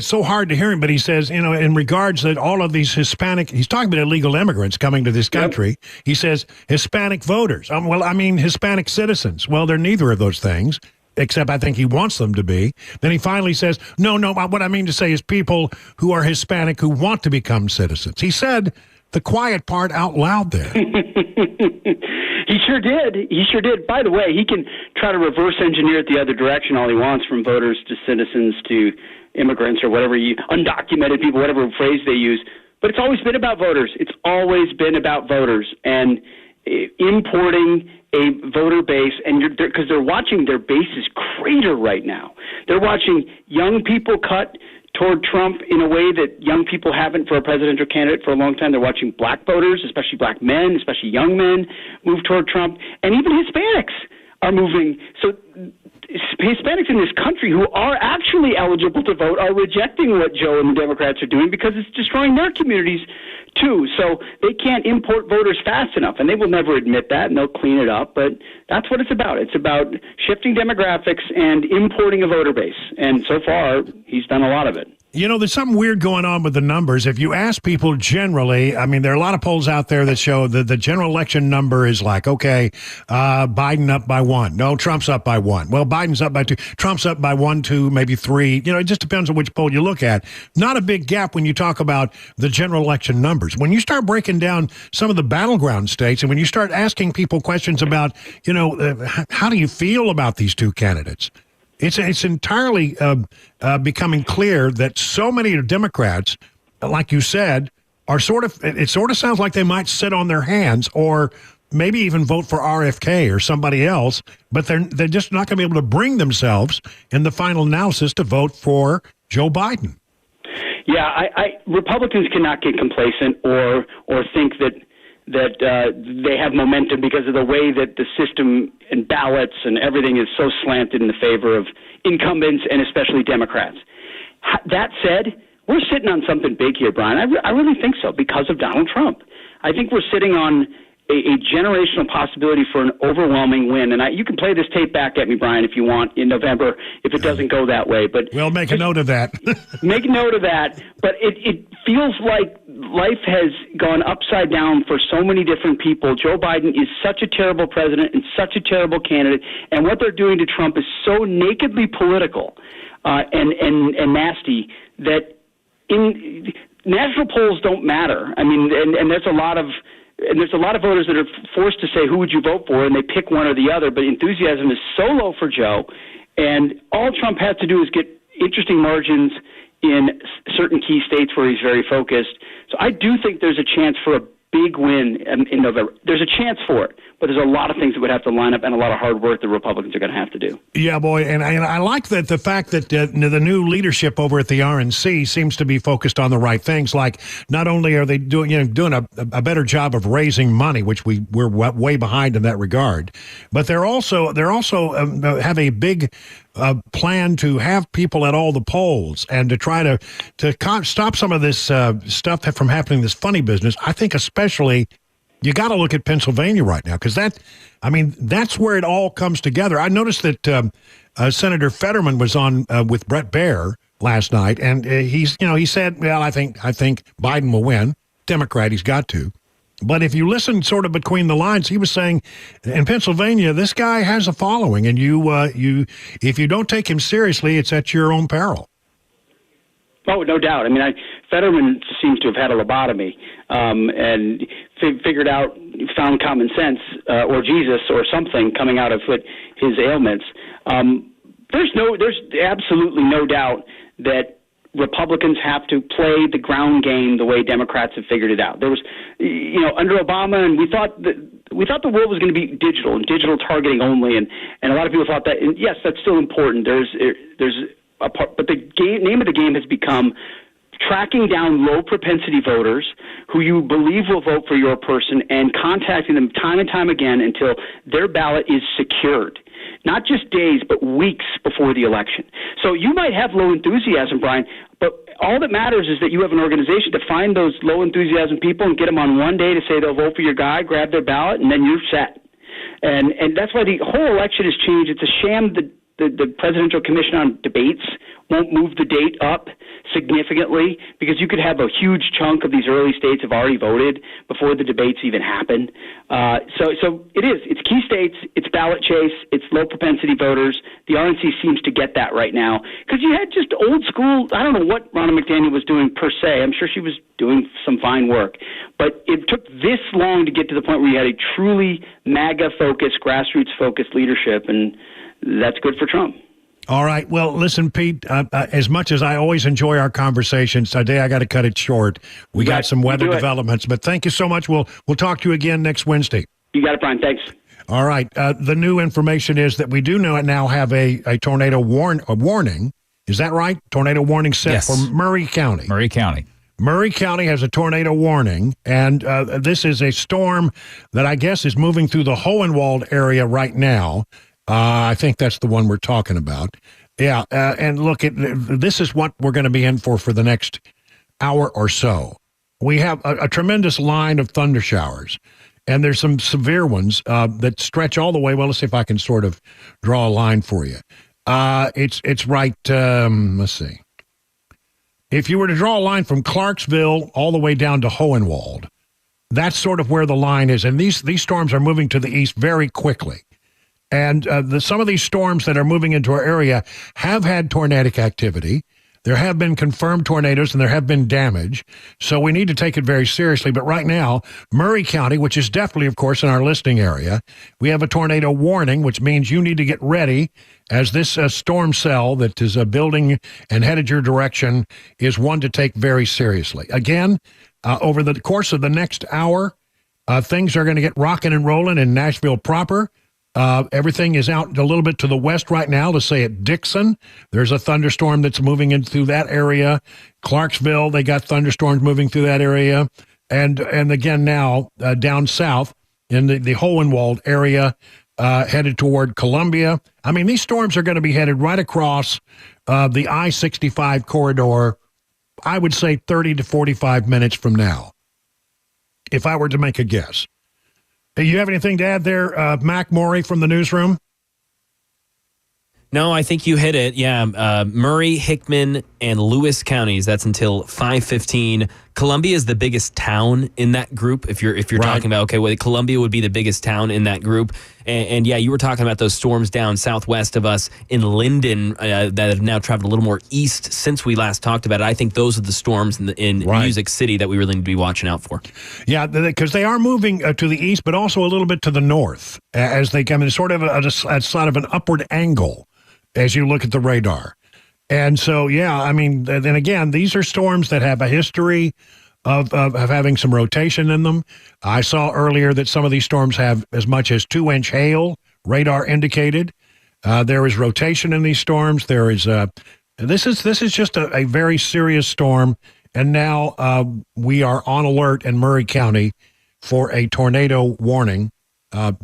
so hard to hear him, but he says, in regards that all of these Hispanic, he's talking about illegal immigrants coming to this country. Yep. He says Hispanic voters. Hispanic citizens. Well, they're neither of those things, except I think he wants them to be. Then he finally says, no, what I mean to say is people who are Hispanic who want to become citizens. He said the quiet part out loud there. He sure did. By the way, he can try to reverse engineer it the other direction all he wants, from voters to citizens to immigrants or whatever, undocumented people, whatever phrase they use. But it's always been about voters. It's always been about voters and importing a voter base, and because they're watching their bases crater right now. They're watching young people cut toward Trump in a way that young people haven't for a presidential candidate for a long time. They're watching black voters, especially black men, especially young men, move toward Trump. And even Hispanics are moving. So Hispanics in this country who are actually eligible to vote are rejecting what Joe and the Democrats are doing because it's destroying their communities too. So they can't import voters fast enough, and they will never admit that, and they'll clean it up. But that's what it's about. It's about shifting demographics and importing a voter base. And so far, he's done a lot of it. There's something weird going on with the numbers. If you ask people generally, there are a lot of polls out there that show that the general election number is like, okay, Biden up by 1. No, Trump's up by 1. Well, Biden's up by 2. Trump's up by 1, 2, maybe 3. It just depends on which poll you look at. Not a big gap when you talk about the general election numbers. When you start breaking down some of the battleground states and when you start asking people questions about, how do you feel about these two candidates? It's entirely becoming clear that so many Democrats, like you said, are it sort of sounds like they might sit on their hands or maybe even vote for RFK or somebody else, but they're just not going to be able to bring themselves in the final analysis to vote for Joe Biden. Yeah, Republicans cannot get complacent or think that they have momentum because of the way that the system and ballots and everything is so slanted in the favor of incumbents and especially Democrats. That said, we're sitting on something big here, Brian. I really think so because of Donald Trump. I think we're sitting on a generational possibility for an overwhelming win. And you can play this tape back at me, Brian, if you want, in November, if it doesn't go that way. But we'll make a note of that. Make a note of that. But it feels like life has gone upside down for so many different people. Joe Biden is such a terrible president and such a terrible candidate. And what they're doing to Trump is so nakedly political and nasty that national polls don't matter. And there's a lot of voters that are forced to say, who would you vote for? And they pick one or the other. But enthusiasm is so low for Joe. And all Trump has to do is get interesting margins in certain key states where he's very focused. So I do think there's a chance for a big win in November. There's a chance for it, but there's a lot of things that would have to line up and a lot of hard work the Republicans are going to have to do. Yeah, boy, and I like that the fact that the new leadership over at the RNC seems to be focused on the right things. Like, not only are they doing a better job of raising money, which we're way behind in that regard, but they're also have a big plan to have people at all the polls and to try to stop some of this stuff from happening, this funny business. I think especially you got to look at Pennsylvania right now because that's where it all comes together. I noticed that Senator Fetterman was on with Bret Baier last night, and he said, well, I think Biden will win. Democrat, he's got to. But if you listen sort of between the lines, he was saying in Pennsylvania, this guy has a following, and if you don't take him seriously, it's at your own peril. Oh, no doubt. Fetterman seems to have had a lobotomy and found common sense or Jesus or something coming out of his ailments. There's absolutely no doubt that Republicans have to play the ground game the way Democrats have figured it out. There was, under Obama, and we thought the world was going to be digital and digital targeting only, and a lot of people thought that. And yes, that's still important. There's a part, but the name of the game has become tracking down low propensity voters who you believe will vote for your person and contacting them time and time again until their ballot is secured. Not just days, but weeks before the election. So you might have low enthusiasm, Brian, but all that matters is that you have an organization to find those low enthusiasm people and get them on one day to say they'll vote for your guy, grab their ballot, and then you're set. And that's why the whole election has changed. It's a sham. The Presidential Commission on Debates won't move the date up significantly because you could have a huge chunk of these early states have already voted before the debates even happen. So it is. It's key states. It's ballot chase. It's low propensity voters. The RNC seems to get that right now because you had just old school. I don't know what Ronna McDaniel was doing per se. I'm sure she was doing some fine work, but it took this long to get to the point where you had a truly MAGA-focused, grassroots-focused leadership, and that's good for Trump. All right. Well, listen, Pete, as much as I always enjoy our conversations, today I got to cut it short. We got some weather developments, but thank you so much. We'll talk to you again next Wednesday. You got it, Brian. Thanks. All right. The new information is that we do now have a tornado warning. Is that right? Tornado warning set for Murray County. Murray County. Murray County has a tornado warning, and this is a storm that I guess is moving through the Hohenwald area right now. I think that's the one we're talking about. Yeah, and look, this is what we're going to be in for the next hour or so. We have a tremendous line of thunder showers, and there's some severe ones that stretch all the way. Well, let's see if I can sort of draw a line for you. It's right, let's see. If you were to draw a line from Clarksville all the way down to Hohenwald, that's sort of where the line is. And these storms are moving to the east very quickly. And some of these storms that are moving into our area have had tornadic activity. There have been confirmed tornadoes and there have been damage. So we need to take it very seriously. But right now, Murray County, which is definitely, of course, in our listing area, we have a tornado warning, which means you need to get ready as this storm cell that is building and headed your direction is one to take very seriously. Again, over the course of the next hour, things are going to get rocking and rolling in Nashville proper. Everything is out a little bit to the west right now, to say at Dixon. There's a thunderstorm that's moving in through that area. Clarksville, they got thunderstorms moving through that area. And again now, down south in the Hohenwald area, headed toward Columbia. I mean, these storms are going to be headed right across the I-65 corridor, I would say 30 to 45 minutes from now, if I were to make a guess. Do you have anything to add there, Mac Morey from the newsroom? No, I think you hit it. Yeah, Murray, Hickman, and Lewis counties. That's until 5:15. Columbia is the biggest town in that group. If you're talking about Columbia would be the biggest town in that group. And yeah, you were talking about those storms down southwest of us in Linden that have now traveled a little more east since we last talked about it. I think those are the storms in Music City that we really need to be watching out for. Yeah, because they are moving to the east, but also a little bit to the north as they come in, sort of at sort of an upward angle as you look at the radar. And so, yeah, I mean, then again, these are storms that have a history of having some rotation in them. I saw earlier that some of these storms have as much as 2-inch hail, radar indicated. There is rotation in these storms. There is this is just a very serious storm. And now we are on alert in Murray County for a tornado warning.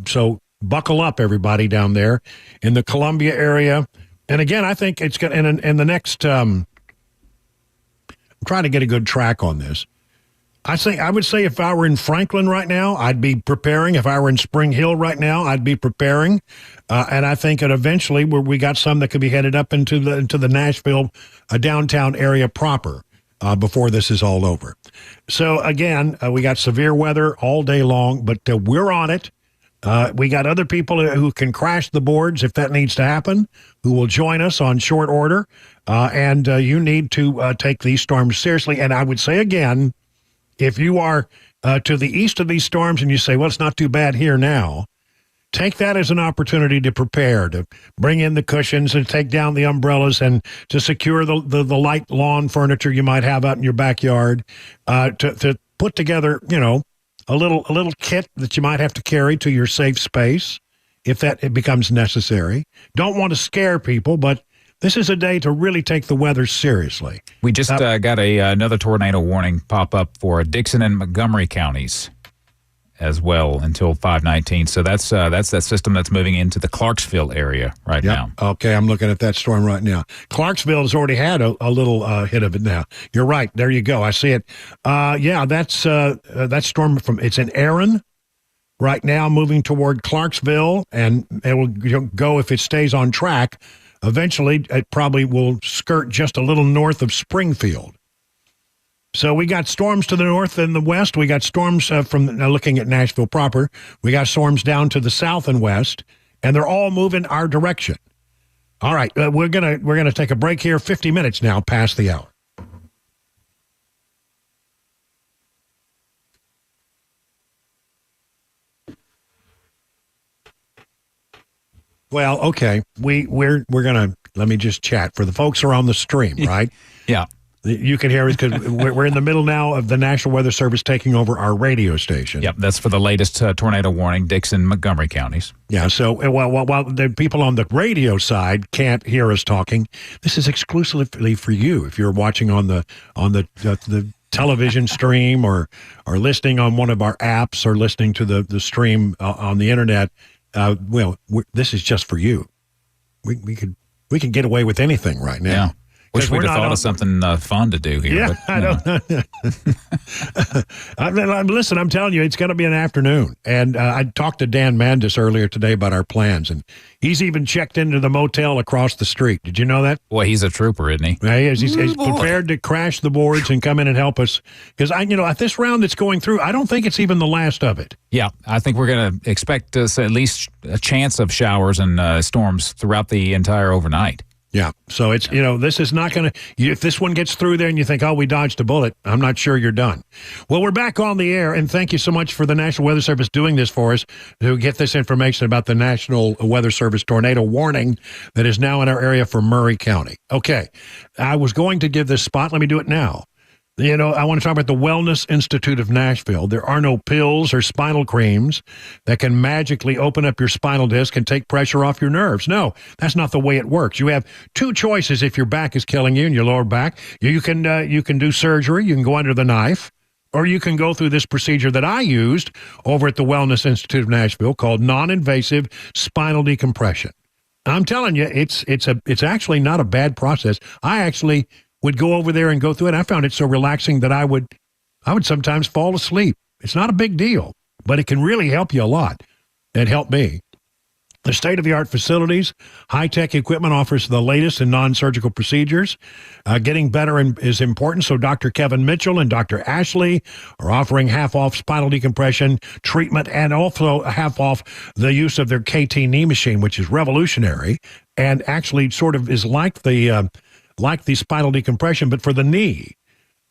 So buckle up, everybody down there in the Columbia area. And again, I think it's going in the next. I'm trying to get a good track on this. I would say if I were in Franklin right now, I'd be preparing. If I were in Spring Hill right now, I'd be preparing. And I think that eventually we got some that could be headed up into the Nashville downtown area proper before this is all over. So again, we got severe weather all day long, but we're on it. We got other people who can crash the boards if that needs to happen, who will join us on short order. And you need to take these storms seriously. And I would say again, if you are to the east of these storms and you say, well, it's not too bad here now, take that as an opportunity to prepare, to bring in the cushions and take down the umbrellas and to secure the light lawn furniture you might have out in your backyard, to put together, a little kit that you might have to carry to your safe space if it becomes necessary. Don't want to scare people, but this is a day to really take the weather seriously. We just got another tornado warning pop up for Dixon and Montgomery counties. as well until 5:19. So that's that system that's moving into the Clarksville area right now. Okay, I'm looking at that storm right now. Clarksville has already had a little hit of it now. You're right. There you go. I see it. That's storm it's in Aaron right now, moving toward Clarksville, and it will go, if it stays on track, eventually it probably will skirt just a little north of Springfield. So we got storms to the north and the west. We got storms from looking at Nashville proper. We got storms down to the south and west, and they're all moving our direction. All right, we're gonna take a break here. 50 minutes now past the hour. Well, okay, we're gonna, let me just chat for the folks who are on the stream, right? Yeah. You can hear it because we're in the middle now of the National Weather Service taking over our radio station. Yep, that's for the latest tornado warning, Dixon, Montgomery counties. Yeah, so while the people on the radio side can't hear us talking, this is exclusively for you. If you're watching on the television stream or listening on one of our apps or listening to the stream on the internet, this is just for you. We could get away with anything right now. Yeah. Wish we'd have thought of something fun to do here. Yeah, but, I don't. Listen, I'm telling you, it's going to be an afternoon. And I talked to Dan Mandis earlier today about our plans, and he's even checked into the motel across the street. Did you know that? Boy, he's a trooper, isn't he? Yeah, he is. He's prepared to crash the boards and come in and help us. Because at this round that's going through, I don't think it's even the last of it. Yeah, I think we're going to expect at least a chance of showers and storms throughout the entire overnight. Yeah. So it's, this is not going to, if this one gets through there and you think, oh, we dodged a bullet, I'm not sure you're done. Well, we're back on the air, and thank you so much for the National Weather Service doing this for us to get this information about the National Weather Service tornado warning that is now in our area for Murray County. Okay. I was going to give this spot. Let me do it now. I want to talk about the Wellness Institute of Nashville. There are no pills or spinal creams that can magically open up your spinal disc and take pressure off your nerves. No, that's not the way it works. You have two choices if your back is killing you and your lower back. You can do surgery. You can go under the knife, or you can go through this procedure that I used over at the Wellness Institute of Nashville called non-invasive spinal decompression. I'm telling you, it's actually not a bad process. I actually would go over there and go through it. I found it so relaxing that I would sometimes fall asleep. It's not a big deal, but it can really help you a lot. It helped me. The state-of-the-art facilities, high-tech equipment offers the latest in non-surgical procedures. Getting better is important, so Dr. Kevin Mitchell and Dr. Ashley are offering half-off spinal decompression treatment and also half off the use of their KT knee machine, which is revolutionary and actually sort of is like the spinal decompression, but for the knee.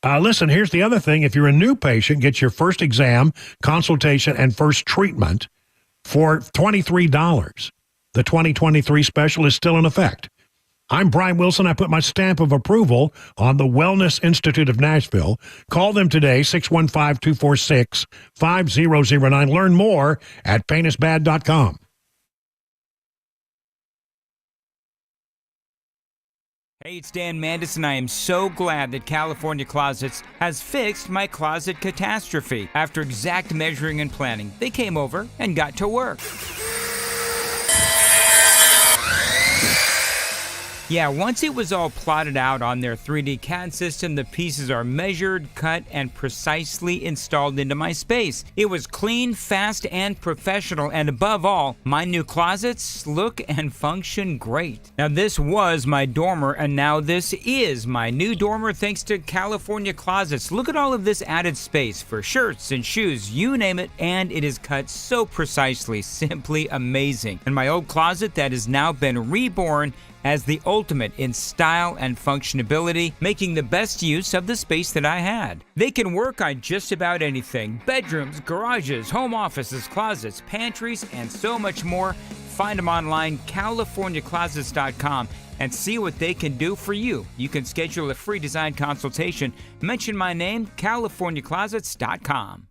Listen, here's the other thing. If you're a new patient, get your first exam, consultation, and first treatment for $23. The 2023 special is still in effect. I'm Brian Wilson. I put my stamp of approval on the Wellness Institute of Nashville. Call them today, 615-246-5009. Learn more at paintisbad.com. Hey, it's Dan Mandis, and I am so glad that California Closets has fixed my closet catastrophe. After exact measuring and planning, they came over and got to work. Yeah, once it was all plotted out on their 3D CAD system, the pieces are measured, cut, and precisely installed into my space. It was clean, fast, and professional, and above all, my new closets look and function great. Now, this was my dormer, and now this is my new dormer thanks to California Closets. Look at all of this added space for shirts and shoes, you name it, and it is cut so precisely, simply amazing. And my old closet that has now been reborn as the ultimate in style and functionability, making the best use of the space that I had. They can work on just about anything: bedrooms, garages, home offices, closets, pantries, and so much more. Find them online, CaliforniaClosets.com, and see what they can do for you. You can schedule a free design consultation. Mention my name, CaliforniaClosets.com.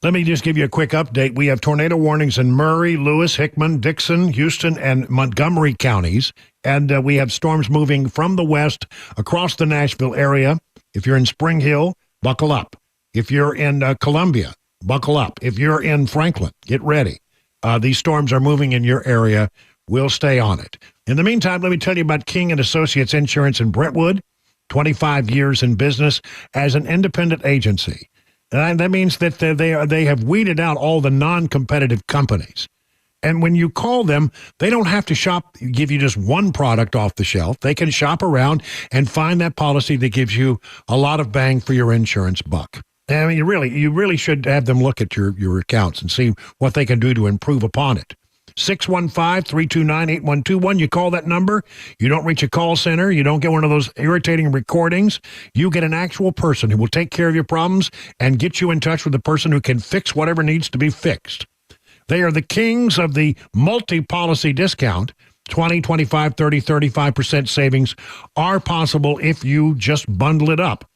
Let me just give you a quick update. We have tornado warnings in Murray, Lewis, Hickman, Dixon, Houston, and Montgomery counties. And we have storms moving from the west across the Nashville area. If you're in Spring Hill, buckle up. If you're in Columbia, buckle up. If you're in Franklin, get ready. These storms are moving in your area. We'll stay on it. In the meantime, let me tell you about King & Associates Insurance in Brentwood, 25 years in business as an independent agency. And that means that they have weeded out all the non-competitive companies. And when you call them, they don't have to give you just one product off the shelf. They can shop around and find that policy that gives you a lot of bang for your insurance buck. I mean, you really should have them look at your accounts and see what they can do to improve upon it. 615-329-8121. You call that number. You don't reach a call center. You don't get one of those irritating recordings. You get an actual person who will take care of your problems and get you in touch with the person who can fix whatever needs to be fixed. They are the kings of the multi-policy discount. 20, 25, 30, 35% savings are possible if you just bundle it up.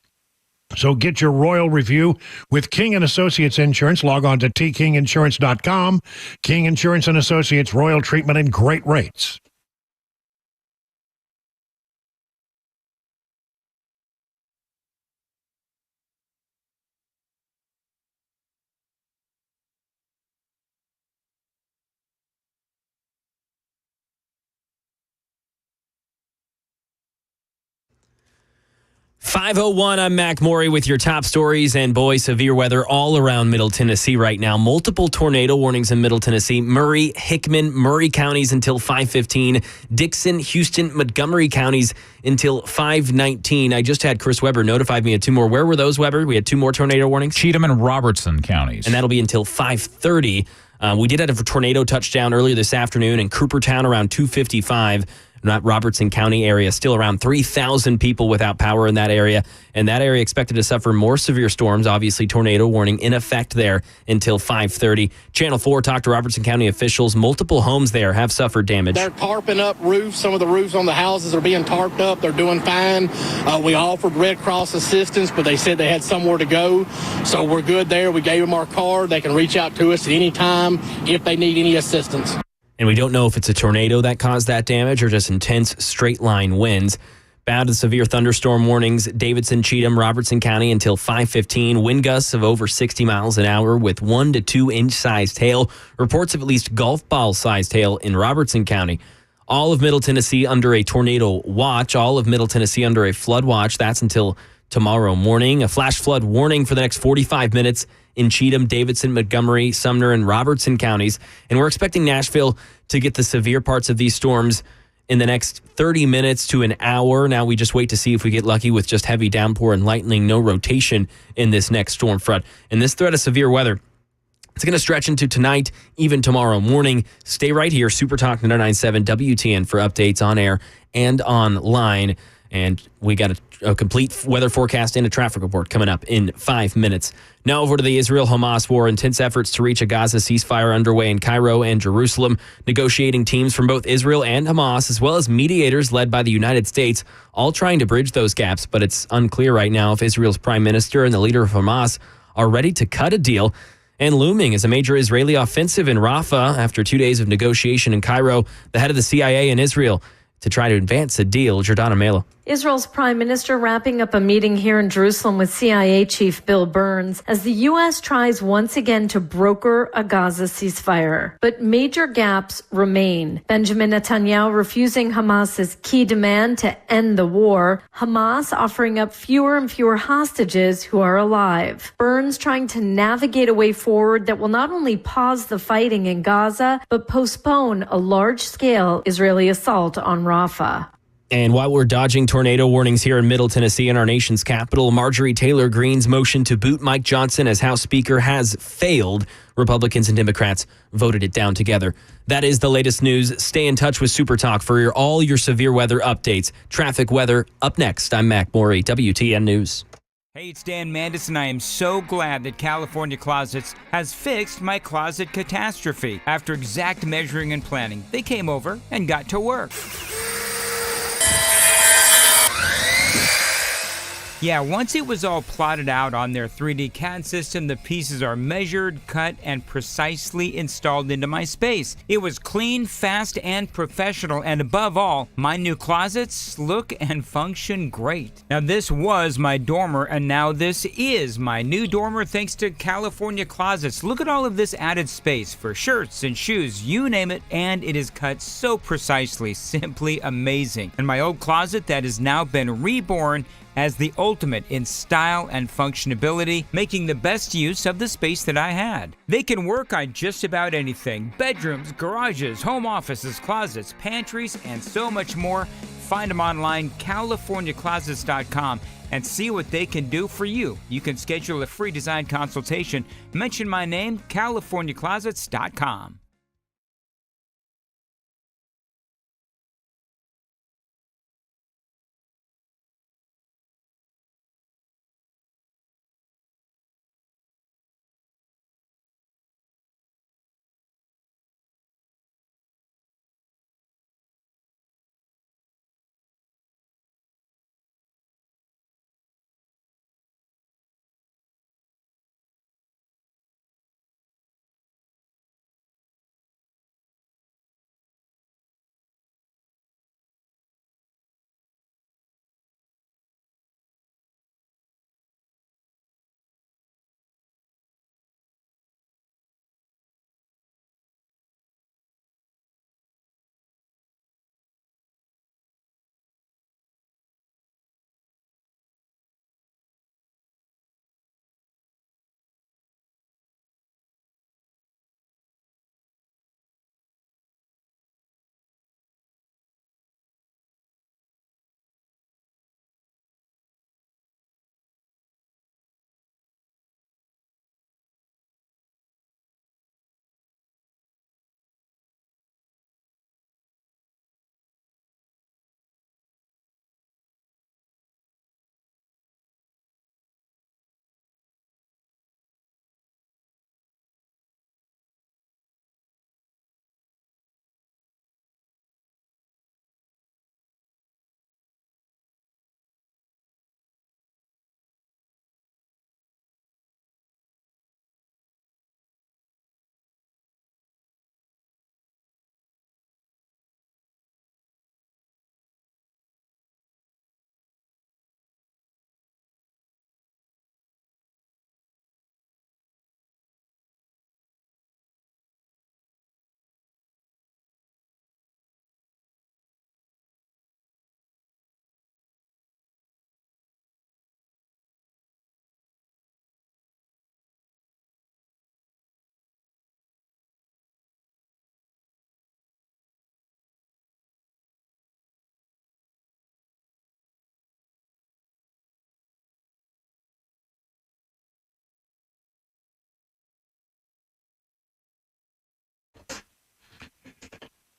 So get your royal review with King & Associates Insurance. Log on to tkinginsurance.com. King Insurance & Associates, royal treatment and great rates. .501, I'm Mac Maury with your top stories. And boy, severe weather all around Middle Tennessee right now. Multiple tornado warnings in Middle Tennessee. Murray, Hickman, Murray counties until 5:15. Dixon, Houston, Montgomery counties until 5:19. I just had Chris Weber notified me of two more. Where were those, Weber? We had two more tornado warnings. Cheatham and Robertson counties. And that'll be until 5:30. We did have a tornado touchdown earlier this afternoon in Coopertown around 2:55. Not Robertson County area, still around 3,000 people without power in that area. And that area expected to suffer more severe storms. Obviously, tornado warning in effect there until 5:30. Channel 4 talked to Robertson County officials. Multiple homes there have suffered damage. They're tarping up roofs. Some of the roofs on the houses are being tarped up. They're doing fine. We offered Red Cross assistance, but they said they had somewhere to go. So we're good there. We gave them our card. They can reach out to us at any time if they need any assistance. And we don't know if it's a tornado that caused that damage or just intense straight-line winds. Bad to severe thunderstorm warnings, Davidson, Cheatham, Robertson County until 5:15. Wind gusts of over 60 miles an hour with 1 to 2 inch-sized hail. Reports of at least golf ball-sized hail in Robertson County. All of Middle Tennessee under a tornado watch. All of Middle Tennessee under a flood watch. That's until tomorrow morning. A flash flood warning for the next 45 minutes in Cheatham, Davidson, Montgomery, Sumner, and Robertson counties. And we're expecting Nashville to get the severe parts of these storms in the next 30 minutes to an hour. Now we just wait to see if we get lucky with just heavy downpour and lightning, no rotation in this next storm front. And this threat of severe weather, it's going to stretch into tonight, even tomorrow morning. Stay right here, Super Talk 99.7 WTN for updates on air and online. And we got a complete weather forecast and a traffic report coming up in 5 minutes. Now over to the Israel-Hamas war. Intense efforts to reach a Gaza ceasefire underway in Cairo and Jerusalem. Negotiating teams from both Israel and Hamas, as well as mediators led by the United States, all trying to bridge those gaps. But it's unclear right now if Israel's prime minister and the leader of Hamas are ready to cut a deal. And looming is a major Israeli offensive in Rafah after 2 days of negotiation in Cairo. The head of the CIA in Israel to try to advance a deal. Jordana Mela. Israel's prime minister wrapping up a meeting here in Jerusalem with CIA chief Bill Burns as the U.S. tries once again to broker a Gaza ceasefire. But major gaps remain. Benjamin Netanyahu refusing Hamas's key demand to end the war. Hamas offering up fewer and fewer hostages who are alive. Burns trying to navigate a way forward that will not only pause the fighting in Gaza, but postpone a large-scale Israeli assault on Rafah. And while we're dodging tornado warnings here in Middle Tennessee in our nation's capital, Marjorie Taylor Greene's motion to boot Mike Johnson as House Speaker has failed. Republicans and Democrats voted it down together. That is the latest news. Stay in touch with Super Talk for all your severe weather updates. Traffic weather up next. I'm Mac Maury, WTN News. Hey, it's Dan Mandis, and I am so glad that California Closets has fixed my closet catastrophe. After exact measuring and planning, they came over and got to work. Yeah, once it was all plotted out on their 3D CAD system, the pieces are measured, cut, and precisely installed into my space. It was clean, fast, and professional, and above all, my new closets look and function great. Now, this was my dormer, and now this is my new dormer thanks to California Closets. Look at all of this added space for shirts and shoes, you name it, and it is cut so precisely, simply amazing. And my old closet that has now been reborn as the ultimate in style and functionability, making the best use of the space that I had. They can work on just about anything: bedrooms, garages, home offices, closets, pantries, and so much more. Find them online, CaliforniaClosets.com, and see what they can do for you. You can schedule a free design consultation. Mention my name, CaliforniaClosets.com.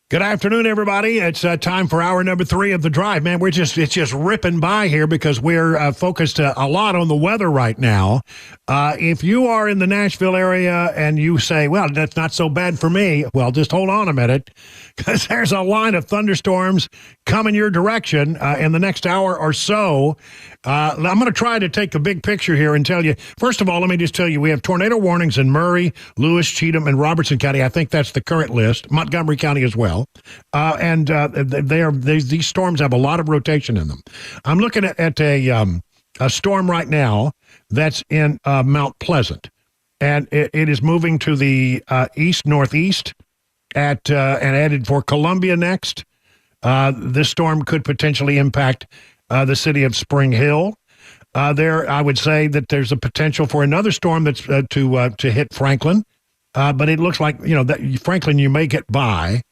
Good afternoon, everybody. It's time for hour number 3 of The Drive. Man, it's just ripping by here because we're focused a lot on the weather right now. If you are in the Nashville area and you say, well, that's not so bad for me, well, just hold on a minute, because there's a line of thunderstorms coming your direction in the next hour or so. I'm going to try to take a big picture here and tell you. First of all, let me just tell you, we have tornado warnings in Murray, Lewis, Cheatham, and Robertson County. I think that's the current list. Montgomery County as well. These storms have a lot of rotation in them. I'm looking at a storm right now that's in Mount Pleasant, and it is moving to the east-northeast and headed for Columbia next. This storm could potentially impact the city of Spring Hill. I would say that there's a potential for another storm that's to hit Franklin, but it looks like that Franklin you may get by.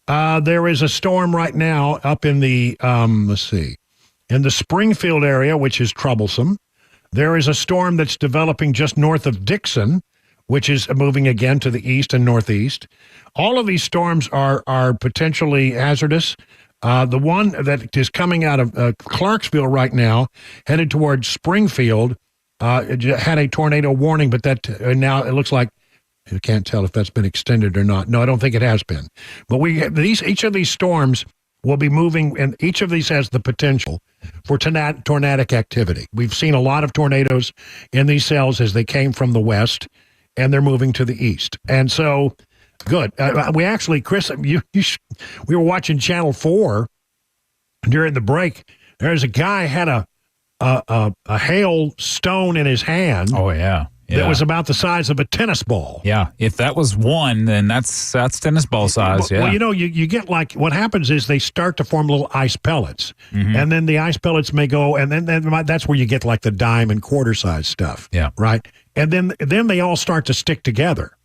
There is a storm right now up in the in the Springfield area, which is troublesome. There is a storm that's developing just north of Dixon, which is moving again to the east and northeast. All of these storms are potentially hazardous. The one that is coming out of Clarksville right now, headed towards Springfield, had a tornado warning, but that now it looks like you can't tell if that's been extended or not. No, I don't think it has been. But each of these storms will be moving, and each of these has the potential for tornadic activity. We've seen a lot of tornadoes in these cells as they came from the west, and they're moving to the east. And so, good. We actually, Chris, we were watching Channel 4 during the break. There's a guy had a hail stone in his hand. Oh, yeah. That was about the size of a tennis ball. Yeah, if that was one, then that's tennis ball size. Yeah. Well, you get like what happens is they start to form little ice pellets, and then the ice pellets may go, and then that's where you get like the dime and quarter size stuff. Yeah, right. And then they all start to stick together,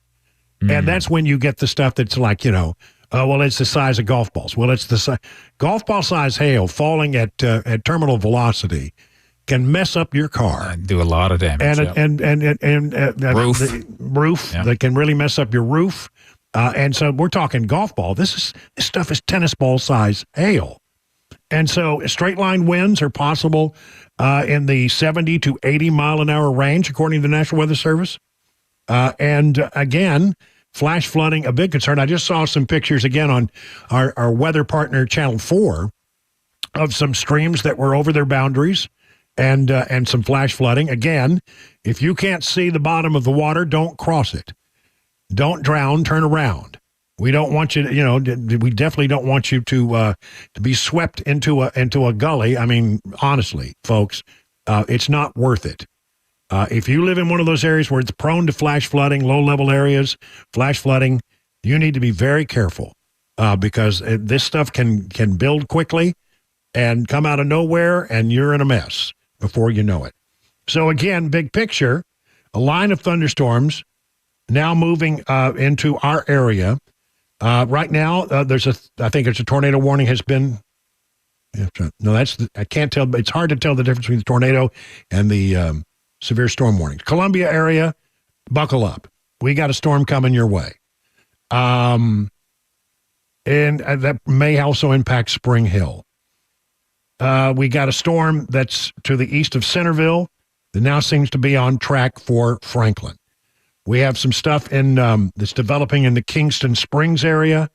and that's when you get the stuff that's like well, it's the size of golf balls. Well, it's the golf ball size hail falling at terminal velocity can mess up your car, do a lot of damage, and roof, that can really mess up your roof. And so we're talking golf ball. This stuff is tennis ball size hail, and so straight line winds are possible in the 70 to 80 mile an hour range, according to the National Weather Service. And again, flash flooding, a big concern. I just saw some pictures again on our weather partner Channel 4 of some streams that were over their boundaries. And some flash flooding. Again, if you can't see the bottom of the water, don't cross it. Don't drown. Turn around. We don't want you to, we definitely don't want you to be swept into a gully. I mean, honestly, folks, it's not worth it. If you live in one of those areas where it's prone to flash flooding, low-level areas, flash flooding, you need to be very careful because this stuff can build quickly and come out of nowhere, and you're in a mess before you know it. So again, big picture, a line of thunderstorms now moving into our area. Right now, I think it's a tornado warning has been. No, I can't tell. It's hard to tell the difference between the tornado and the severe storm warnings. Columbia area, buckle up. We got a storm coming your way. And that may also impact Spring Hill. We got a storm that's to the east of Centerville that now seems to be on track for Franklin. We have some stuff that's developing in the Kingston Springs area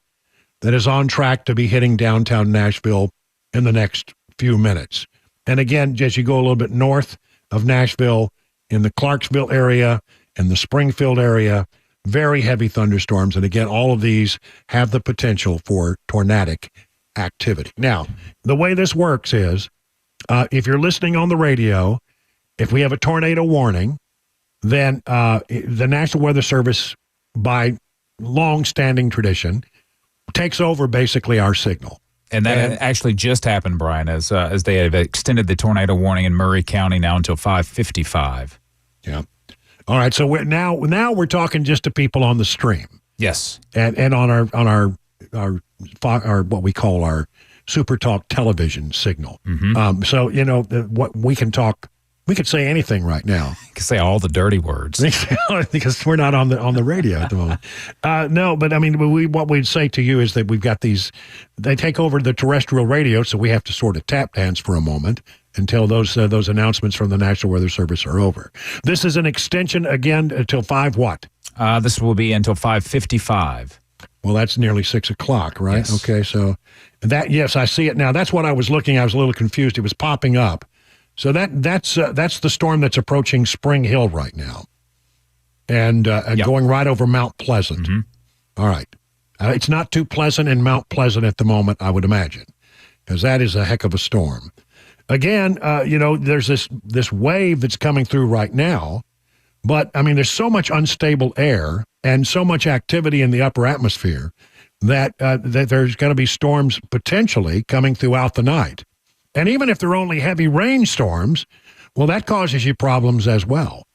that is on track to be hitting downtown Nashville in the next few minutes. And again, as you go a little bit north of Nashville, in the Clarksville area and the Springfield area, very heavy thunderstorms. And again, all of these have the potential for tornadic activity. Now, the way this works is if you're listening on the radio, if we have a tornado warning, then the National Weather Service, by long-standing tradition, takes over basically our signal. And that actually just happened, Brian, as they have extended the tornado warning in Murray County now until 5:55. Yeah. All right. So now we're talking just to people on the stream. Yes. And on our what we call our Super Talk television signal. So what we can talk. We could say anything right now. You can say all the dirty words because we're not on the radio at the moment. No, but I mean, what we'd say to you is that we've got these. They take over the terrestrial radio, so we have to sort of tap dance for a moment until those announcements from the National Weather Service are over. This is an extension again until 5 what? This will be until 5:55. Well, that's nearly 6 o'clock, right? Yes. Okay, so yes, I see it now. That's what I was looking. I was a little confused. It was popping up. So that's the storm that's approaching Spring Hill right now, and going right over Mount Pleasant. All right, it's not too pleasant in Mount Pleasant at the moment, I would imagine, because that is a heck of a storm. Again, there's this wave that's coming through right now, but I mean, there's so much unstable air and so much activity in the upper atmosphere that there's going to be storms potentially coming throughout the night. And even if they're only heavy rainstorms, well, that causes you problems as well.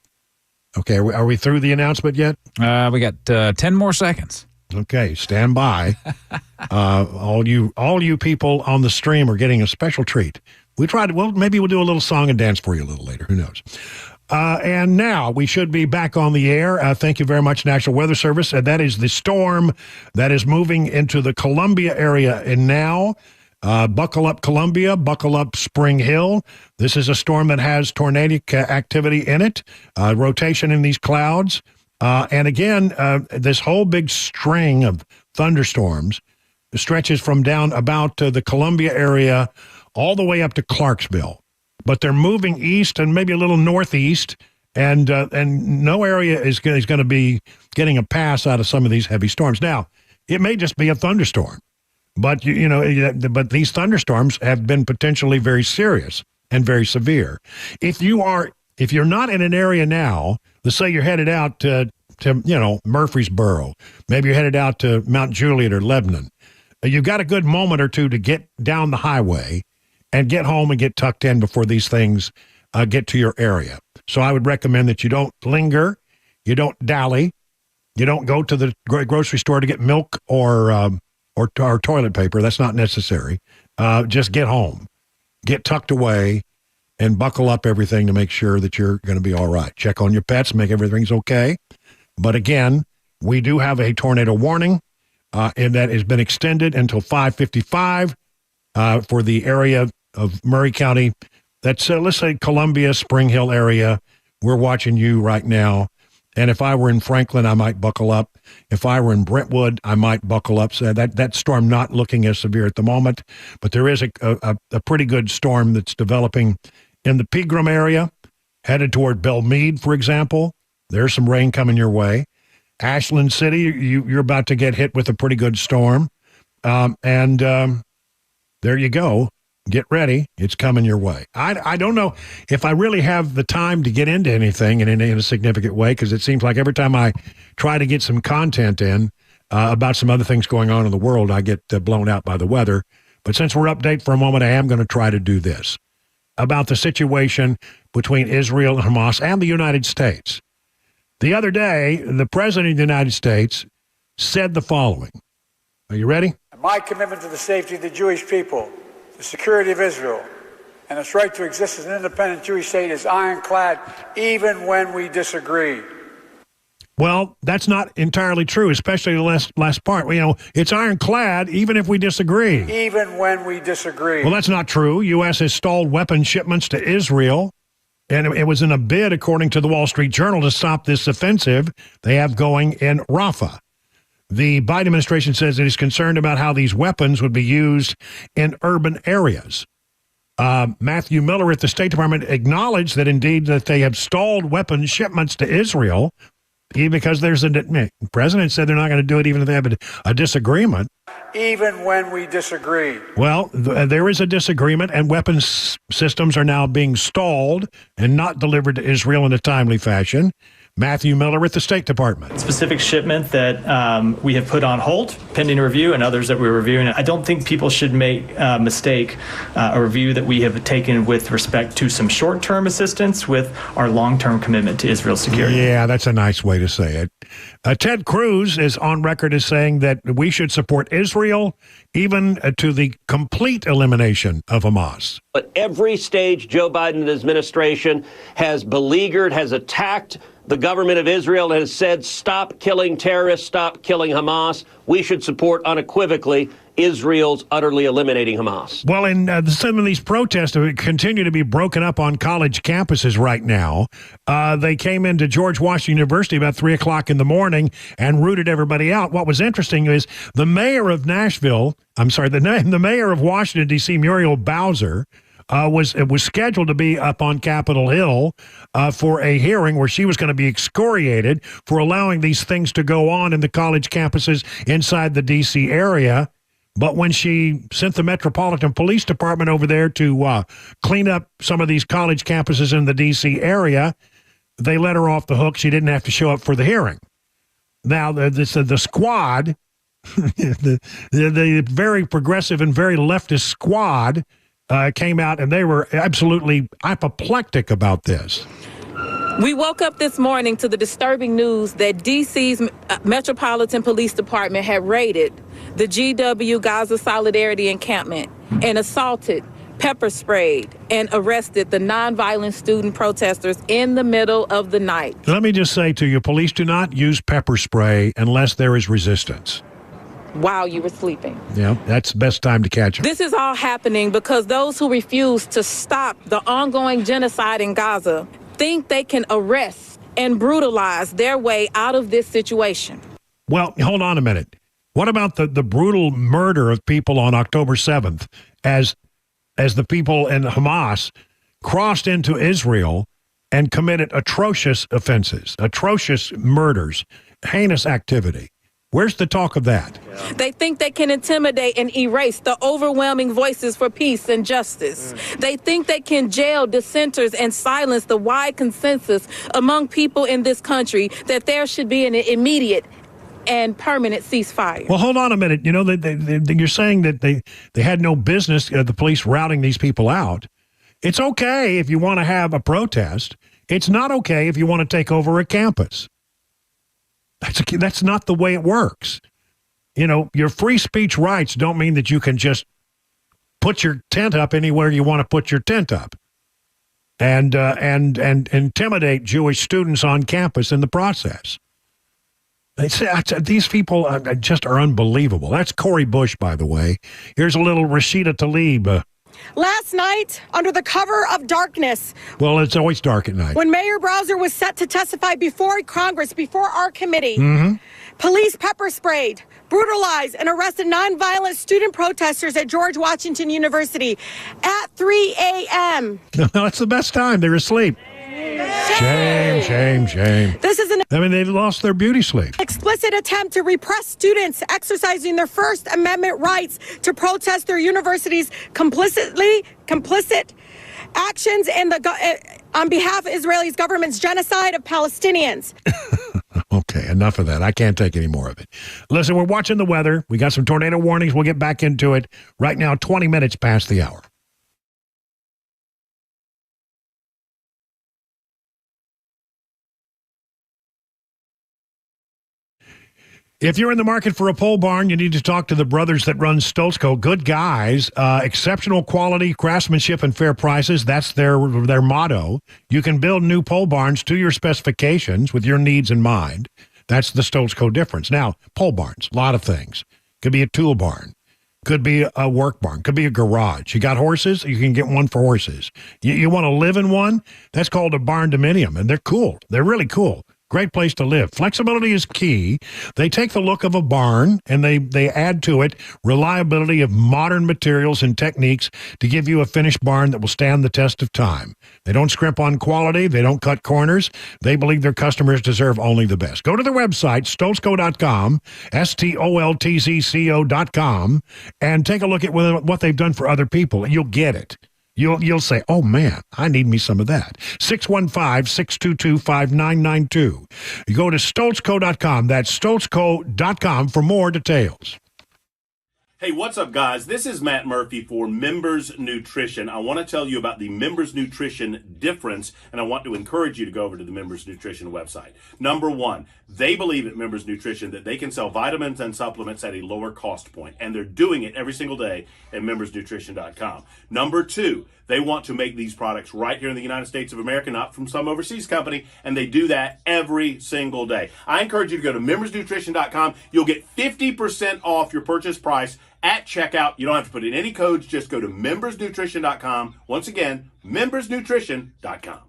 Okay, are we through the announcement yet? We got 10 more seconds. Okay, stand by. All you people on the stream are getting a special treat. Maybe we'll do a little song and dance for you a little later. Who knows? And now we should be back on the air. Thank you very much, National Weather Service. That is the storm that is moving into the Columbia area. And now, buckle up Columbia, buckle up Spring Hill. This is a storm that has tornadic activity in it, rotation in these clouds. And again, this whole big string of thunderstorms stretches from down about the Columbia area all the way up to Clarksville. But they're moving east and maybe a little northeast, and no area is going to be getting a pass out of some of these heavy storms. Now, it may just be a thunderstorm, but but these thunderstorms have been potentially very serious and very severe. If you're not in an area now, let's say you're headed out to Murfreesboro, maybe you're headed out to Mount Juliet or Lebanon, you've got a good moment or two to get down the highway and get home and get tucked in before these things get to your area. So I would recommend that you don't linger, you don't dally, you don't go to the grocery store to get milk or toilet paper. That's not necessary. Just get home, get tucked away, and buckle up everything to make sure that you're going to be all right. Check on your pets, make everything's okay. But again, we do have a tornado warning, and that has been extended until 5:55 for the area of Murray County. That's, let's say, Columbia, Spring Hill area. We're watching you right now. And if I were in Franklin, I might buckle up. If I were in Brentwood, I might buckle up. So that storm not looking as severe at the moment, but there is a pretty good storm that's developing in the Pegram area, headed toward Belmead, for example. There's some rain coming your way. Ashland City, you're about to get hit with a pretty good storm. And there you go. Get ready. It's coming your way. I don't know if I really have the time to get into anything in a significant way, because it seems like every time I try to get some content in about some other things going on in the world, I get blown out by the weather. But since we're update for a moment, I am going to try to do this about the situation between Israel and Hamas and the United States. The other day, the President of the United States said the following. Are you ready? My commitment to the safety of the Jewish people, the security of Israel, and its right to exist as an independent Jewish state is ironclad, even when we disagree. Well, that's not entirely true, especially the last part. It's ironclad, even if we disagree. Even when we disagree. Well, that's not true. U.S. has stalled weapon shipments to Israel, and it was in a bid, according to the Wall Street Journal, to stop this offensive they have going in Rafah. The Biden administration says it is concerned about how these weapons would be used in urban areas. Matthew Miller at the State Department acknowledged that indeed that they have stalled weapons shipments to Israel, because the president said they're not going to do it even if they have a disagreement. Even when we disagree. Well, there is a disagreement, and weapons systems are now being stalled and not delivered to Israel in a timely fashion. Matthew Miller with the State Department. Specific shipment that we have put on hold pending review, and others that we're reviewing. I don't think people should mistake a review that we have taken with respect to some short-term assistance with our long-term commitment to Israel's security. Yeah, that's a nice way to say it. Ted Cruz is on record as saying that we should support Israel even to the complete elimination of Hamas. At every stage, Joe Biden and his administration has beleaguered, has attacked the government of Israel, and has said, stop killing terrorists, stop killing Hamas. We should support unequivocally Israel's utterly eliminating Hamas. Well, and some of these protests continue to be broken up on college campuses right now. They came into George Washington University about 3 o'clock in the morning and rooted everybody out. What was interesting is the mayor of the mayor of Washington, D.C., Muriel Bowser, was scheduled to be up on Capitol Hill for a hearing where she was going to be excoriated for allowing these things to go on in the college campuses inside the D.C. area. But when she sent the Metropolitan Police Department over there to clean up some of these college campuses in the D.C. area, they let her off the hook. She didn't have to show up for the hearing. Now, the squad, the very progressive and very leftist squad, came out, and they were absolutely apoplectic about this. We woke up this morning to the disturbing news that D.C.'s Metropolitan Police Department had raided the GW Gaza Solidarity encampment and assaulted, pepper sprayed, and arrested the nonviolent student protesters in the middle of the night. Let me just say to you, police do not use pepper spray unless there is resistance. While you were sleeping. Yeah, that's the best time to catch them. This is all happening because those who refuse to stop the ongoing genocide in Gaza think they can arrest and brutalize their way out of this situation. Well, hold on a minute. What about the brutal murder of people on October 7th as the people in Hamas crossed into Israel and committed atrocious offenses, atrocious murders, heinous activity? Where's the talk of that? They think they can intimidate and erase the overwhelming voices for peace and justice. They think they can jail dissenters and silence the wide consensus among people in this country that there should be an immediate and permanent ceasefire. Well, hold on a minute. You know, you're saying that they had no business, the police routing these people out. It's okay if you want to have a protest. It's not okay if you want to take over a campus. That's not the way it works. You know, your free speech rights don't mean that you can just put your tent up anywhere you want to put your tent up and intimidate Jewish students on campus in the process. These people just are unbelievable. That's Cori Bush, by the way. Here's a little Rashida Tlaib. Last night, under the cover of darkness. Well, it's always dark at night. When Mayor Browser was set to testify before Congress, before our committee, police pepper sprayed, brutalized, and arrested nonviolent student protesters at George Washington University at 3 a.m. No, that's the best time. They're asleep. Shame. This is they lost their beauty sleep. Explicit attempt to repress students exercising their First Amendment rights to protest their university's complicit actions in on behalf of Israel's government's genocide of Palestinians. Okay, enough of that. I can't take any more of it. Listen, we're watching the weather. We got some tornado warnings. We'll get back into it right now, 20 minutes past the hour. If you're in the market for a pole barn, you need to talk to the brothers that run Stoltzko. Good guys, exceptional quality, craftsmanship, and fair prices. That's their motto. You can build new pole barns to your specifications with your needs in mind. That's the Stoltzko difference. Now, pole barns, a lot of things. Could be a tool barn. Could be a work barn. Could be a garage. You got horses? You can get one for horses. You want to live in one? That's called a barn dominium, and they're cool. They're really cool. Great place to live. Flexibility is key. They take the look of a barn and they add to it reliability of modern materials and techniques to give you a finished barn that will stand the test of time. They don't scrimp on quality. They don't cut corners. They believe their customers deserve only the best. Go to their website, stoltzko.com, STOLTZCO.com, and take a look at what they've done for other people, and you'll get it. You'll say, oh, man, I need me some of that. 615-622-5992. You go to stoltzko.com. That's stoltzko.com for more details. Hey, what's up, guys? This is Matt Murphy for Members Nutrition. I want to tell you about the Members Nutrition difference, and I want to encourage you to go over to the Members Nutrition website. Number one, they believe at Members Nutrition that they can sell vitamins and supplements at a lower cost point, and they're doing it every single day at membersnutrition.com. Number two, they want to make these products right here in the United States of America, not from some overseas company, and they do that every single day. I encourage you to go to membersnutrition.com. You'll get 50% off your purchase price at checkout. You don't have to put in any codes. Just go to membersnutrition.com. Once again, membersnutrition.com.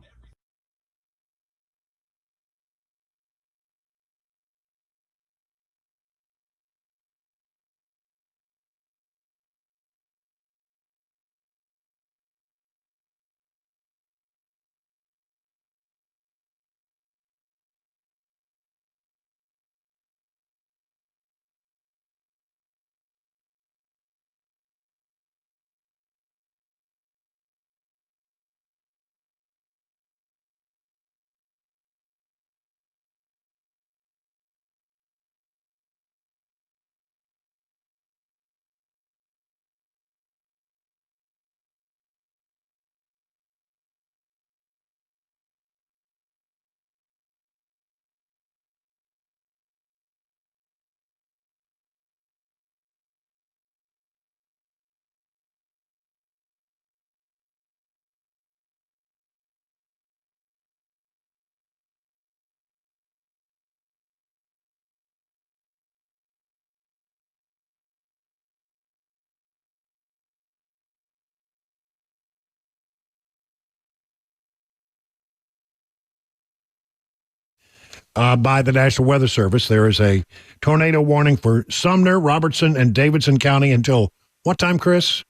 by the National Weather Service. There is a tornado warning for Sumner, Robertson, and Davidson County until what time, Chris?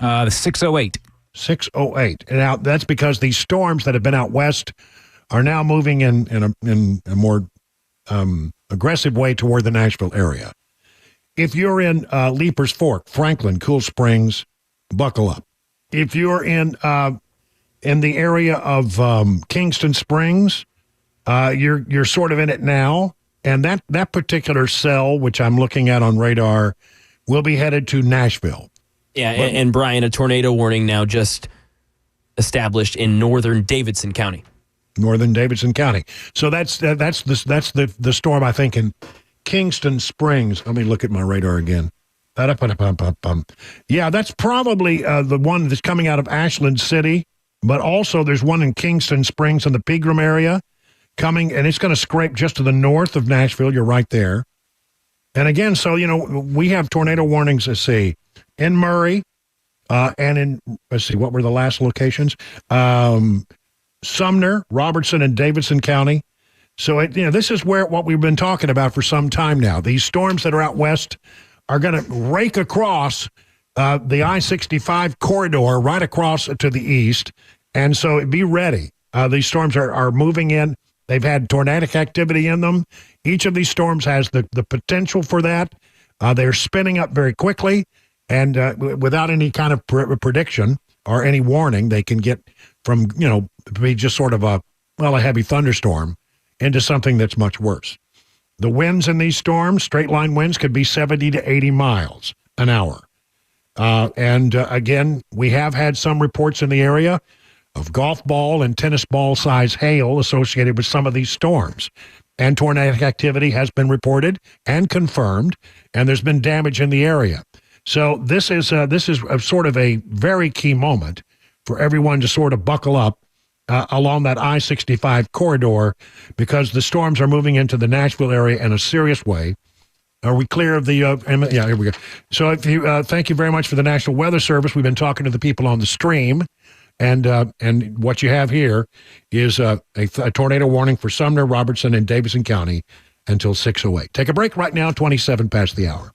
6:08. 6:08. And now that's because these storms that have been out west are now moving in a more aggressive way toward the Nashville area. If you're in Leapers Fork, Franklin, Cool Springs, buckle up. If you're in the area of Kingston Springs, you're sort of in it now, and that particular cell, which I'm looking at on radar, will be headed to Nashville. Yeah, and Brian, a tornado warning now just established in northern Davidson County. Northern Davidson County. So that's the storm, I think, in Kingston Springs. Let me look at my radar again. Yeah, that's probably the one that's coming out of Ashland City, but also there's one in Kingston Springs in the Pegram area coming, and it's going to scrape just to the north of Nashville. You're right there. And again, so, we have tornado warnings, let's see, in Murray and in, let's see, what were the last locations? Sumner, Robertson, and Davidson County. So, this is what we've been talking about for some time now. These storms that are out west are going to rake across the I-65 corridor right across to the east. And so be ready. These storms are moving in. They've had tornadic activity in them. Each of these storms has the potential for that. They're spinning up very quickly, and without any kind of prediction or any warning, they can get from, be just sort of a heavy thunderstorm into something that's much worse. The winds in these storms, straight line winds, could be 70 to 80 miles an hour. Again, we have had some reports in the area of golf ball and tennis ball size hail associated with some of these storms. And tornadic activity has been reported and confirmed, and there's been damage in the area. So this is a sort of a very key moment for everyone to sort of buckle up along that I-65 corridor, because the storms are moving into the Nashville area in a serious way. Are we clear of the? Yeah, here we go. So, if you thank you very much for the National Weather Service. We've been talking to the people on the stream, and what you have here is a tornado warning for Sumner, Robertson, and Davidson County until 6:08. Take a break right now. 27 past the hour.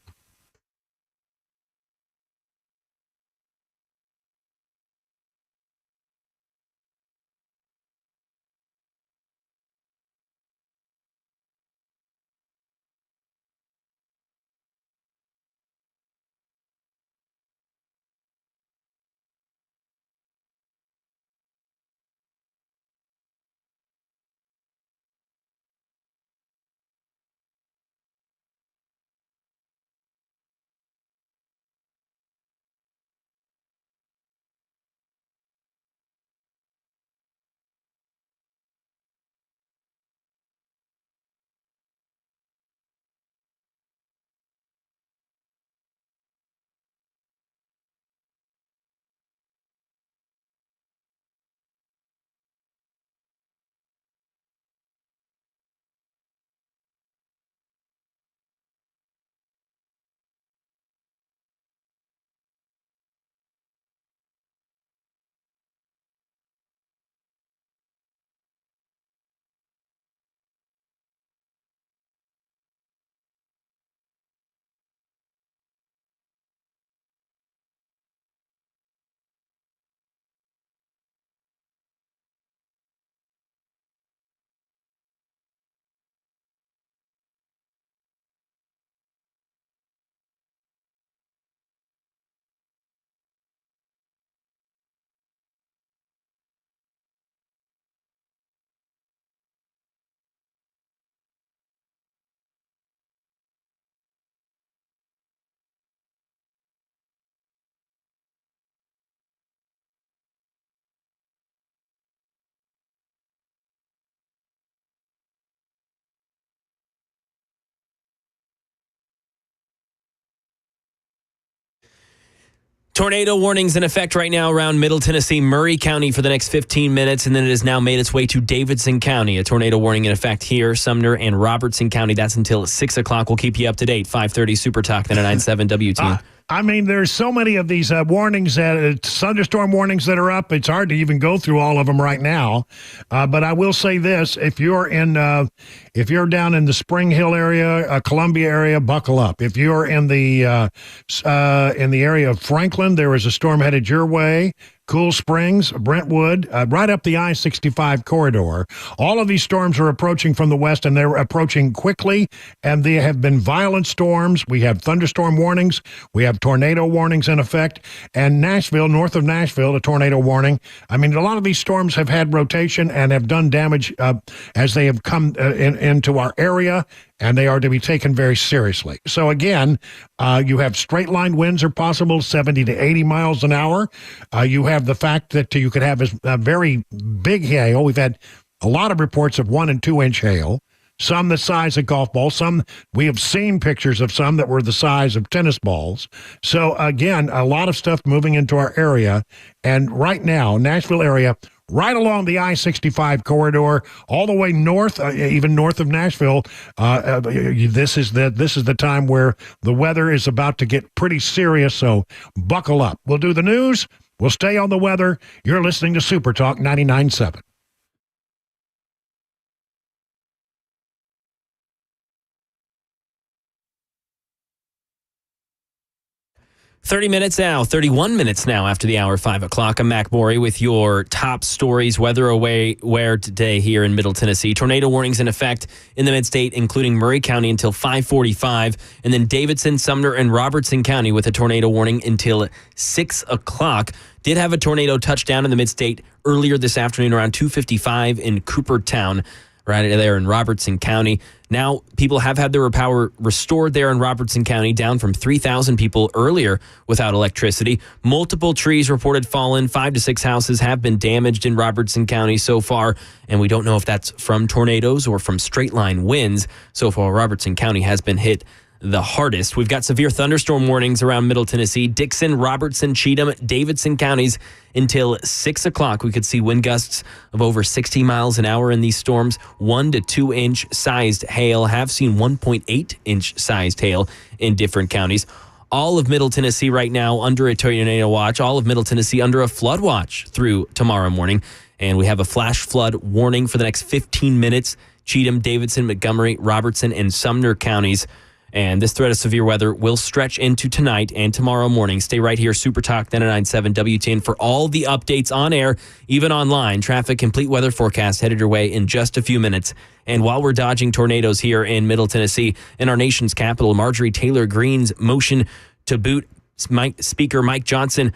Tornado warnings in effect right now around Middle Tennessee, Murray County for the next 15 minutes, and then it has now made its way to Davidson County. A tornado warning in effect here, Sumner and Robertson County. That's until 6 o'clock. We'll keep you up to date. 5:30 Super Talk, 99.7 WT. I mean, there's so many of these warnings, thunderstorm warnings that are up. It's hard to even go through all of them right now. But I will say this: if you're down in the Spring Hill area, Columbia area, buckle up. If you're in the area of Franklin, there is a storm headed your way. Cool Springs, Brentwood, right up the I-65 corridor. All of these storms are approaching from the west, and they're approaching quickly, and they have been violent storms. We have thunderstorm warnings. We have tornado warnings in effect. And Nashville, north of Nashville, a tornado warning. I mean, a lot of these storms have had rotation and have done damage as they have come into our area, and they are to be taken very seriously. So again, you have straight line winds are possible, 70 to 80 miles an hour. You have the fact that you could have a very big hail. We've had a lot of reports of 1 and 2 inch hail, some the size of golf balls. Some we have seen pictures of some that were the size of tennis balls. So again, a lot of stuff moving into our area. And right now, Nashville area, right along the I-65 corridor, all the way north, even north of Nashville. This is the time where the weather is about to get pretty serious, so buckle up. We'll do the news. We'll stay on the weather. You're listening to Super Talk 99.7. 31 minutes now after the hour, 5 o'clock. I'm Mac Morey with your top stories, weather aware today here in Middle Tennessee. Tornado warnings in effect in the mid-state, including Murray County until 5:45, and then Davidson, Sumner, and Robertson County with a tornado warning until 6 o'clock. Did have a tornado touchdown in the mid-state earlier this afternoon around 2:55 in Coopertown, right there in Robertson County. Now, people have had their power restored there in Robertson County, down from 3,000 people earlier without electricity. Multiple trees reported fallen. 5 to 6 houses have been damaged in Robertson County so far, and we don't know if that's from tornadoes or from straight-line winds. So far, Robertson County has been hit the hardest. We've got severe thunderstorm warnings around Middle Tennessee, Dixon, Robertson, Cheatham, Davidson counties until 6 o'clock. We could see wind gusts of over 60 miles an hour in these storms. 1 to 2 inch sized hail. Have seen 1.8 inch sized hail in different counties. All of Middle Tennessee right now under a tornado watch. All of Middle Tennessee under a flood watch through tomorrow morning. And we have a flash flood warning for the next 15 minutes. Cheatham, Davidson, Montgomery, Robertson, and Sumner counties. And this threat of severe weather will stretch into tonight and tomorrow morning. Stay right here, Super Talk 99.7 WTN, for all the updates on air, even online. Traffic, complete weather forecast headed your way in just a few minutes. And while we're dodging tornadoes here in Middle Tennessee, in our nation's capital, Marjorie Taylor Greene's motion to boot Speaker Mike Johnson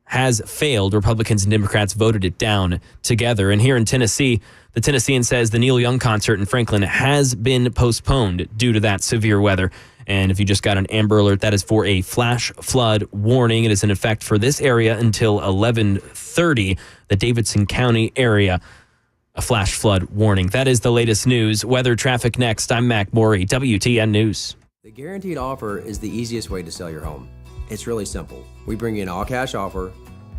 has failed. Republicans and Democrats voted it down together. And here in Tennessee, the Tennessean says the Neil Young concert in Franklin has been postponed due to that severe weather. And if you just got an Amber Alert, that is for a flash flood warning. It is in effect for this area until 11:30, the Davidson County area. A flash flood warning. That is the latest news. Weather, traffic next. I'm Mac Morey, WTN News. The Guaranteed Offer is the easiest way to sell your home. It's really simple. We bring you an all-cash offer.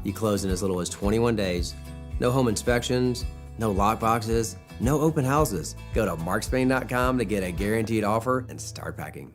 You close in as little as 21 days. No home inspections, no lockboxes, no open houses. Go to markspain.com to get a guaranteed offer and start packing.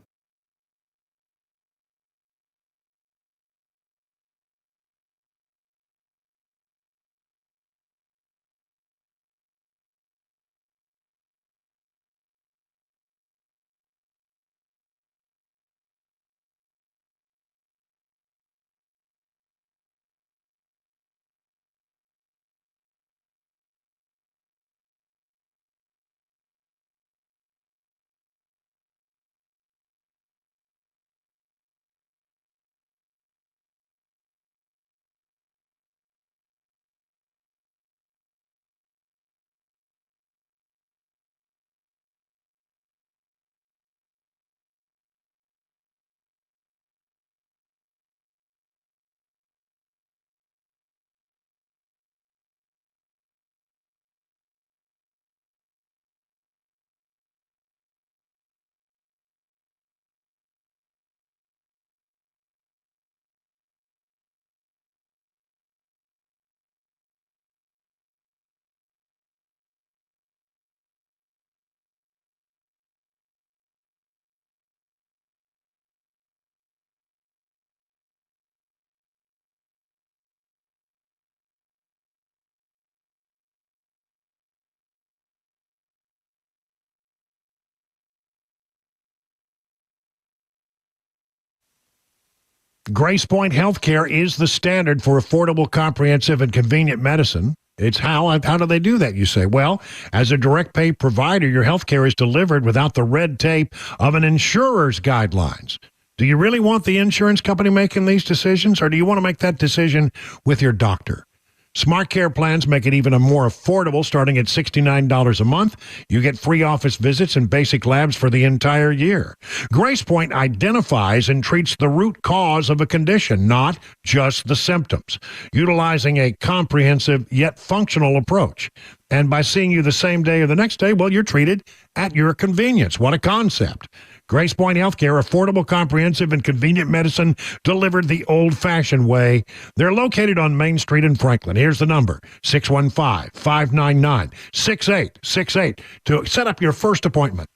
Grace Point Healthcare is the standard for affordable, comprehensive, and convenient medicine. It's how do they do that, you say? Well, as a direct pay provider, your health care is delivered without the red tape of an insurer's guidelines. Do you really want the insurance company making these decisions, or do you want to make that decision with your doctor? Smart Care plans make it even more affordable, starting at $69 a month. You get free office visits and basic labs for the entire year. Grace Point identifies and treats the root cause of a condition, not just the symptoms, utilizing a comprehensive yet functional approach. And by seeing you the same day or the next day, well, you're treated at your convenience. What a concept. Grace Point Healthcare, affordable, comprehensive, and convenient medicine delivered the old-fashioned way. They're located on Main Street in Franklin. Here's the number, 615-599-6868 to set up your first appointment.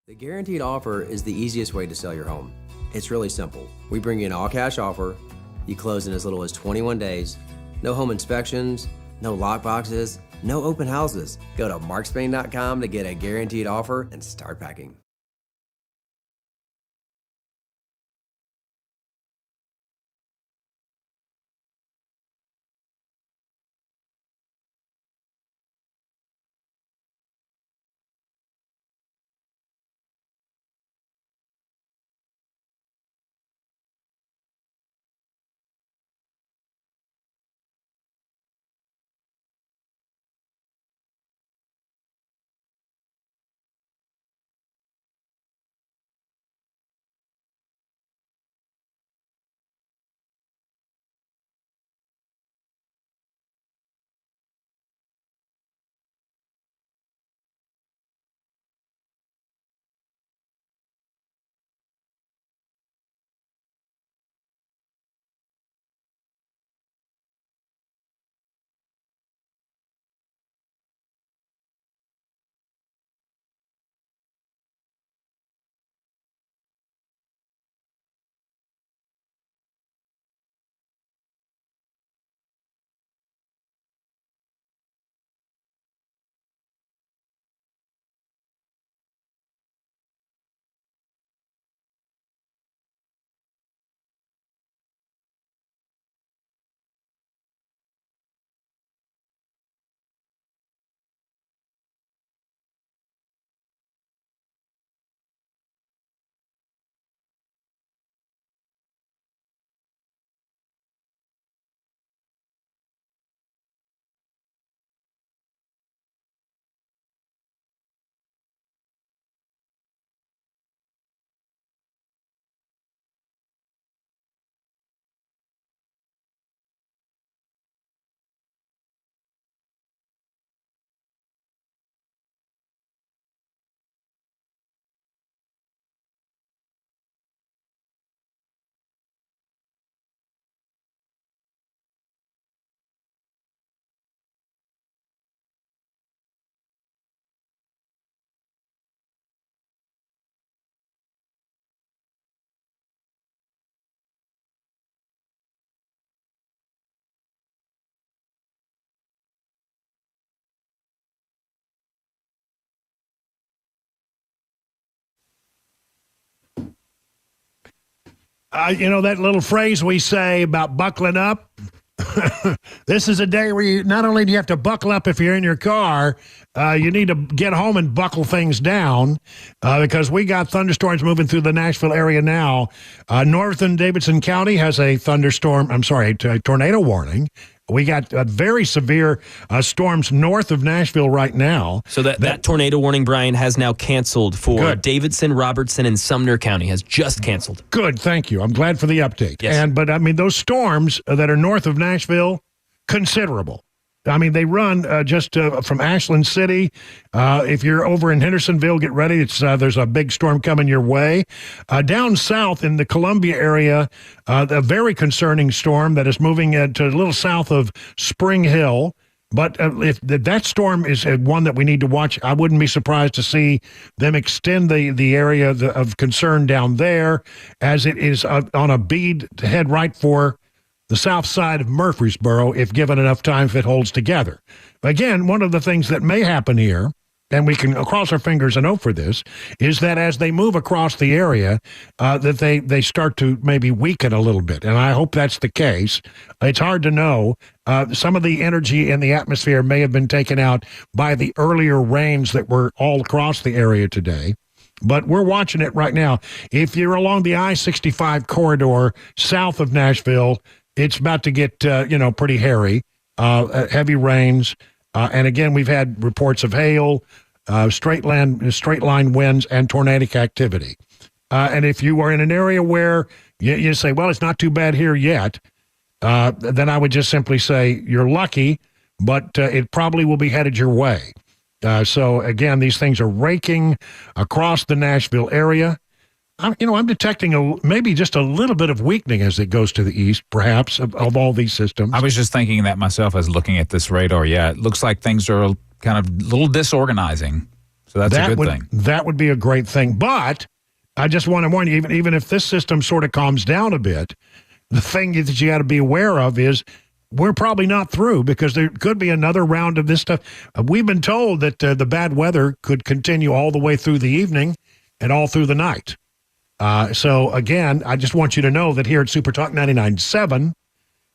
The Guaranteed Offer is the easiest way to sell your home. It's really simple. We bring you an all-cash offer. You close in as little as 21 days. No home inspections, no lockboxes, no open houses. Go to markspain.com to get a guaranteed offer and start packing. That little phrase we say about buckling up. This is a day where you, not only do you have to buckle up if you're in your car, you need to get home and buckle things down because we got thunderstorms moving through the Nashville area now. Northern Davidson County has a tornado warning. We got very severe storms north of Nashville right now. So that tornado warning, Brian, has now canceled for Good. Davidson, Robertson, and Sumner County has just canceled. Good, thank you. I'm glad for the update. Yes. But those storms that are north of Nashville, considerable. They run just from Ashland City. If you're over in Hendersonville, get ready. There's a big storm coming your way. Down south in the Columbia area, a very concerning storm that is moving to a little south of Spring Hill. But if that storm is one that we need to watch, I wouldn't be surprised to see them extend the area of concern down there, as it is on a bead to head right for the south side of Murfreesboro, if given enough time, if it holds together. Again, one of the things that may happen here and we can cross our fingers and hope for this, is that as they move across the area, that they start to maybe weaken a little bit. And I hope that's the case. It's hard to know. Some of the energy in the atmosphere may have been taken out by the earlier rains that were all across the area today. But we're watching it right now. If you're along the I-65 corridor south of Nashville, it's about to get, pretty hairy. Heavy rains. And again, we've had reports of hail, straight line winds, and tornadic activity. And if you are in an area where you say, well, it's not too bad here yet, then I would just simply say you're lucky, but it probably will be headed your way. So, again, these things are raking across the Nashville area. I'm detecting maybe just a little bit of weakening as it goes to the east, perhaps, of all these systems. I was just thinking that myself as looking at this radar. Yeah, it looks like things are kind of a little disorganizing. So that's a good thing. That would be a great thing. But I just want to warn you, even if this system sort of calms down a bit, the thing that you got to be aware of is we're probably not through, because there could be another round of this stuff. We've been told that the bad weather could continue all the way through the evening and all through the night. So, again, I just want you to know that here at Super Talk 99.7,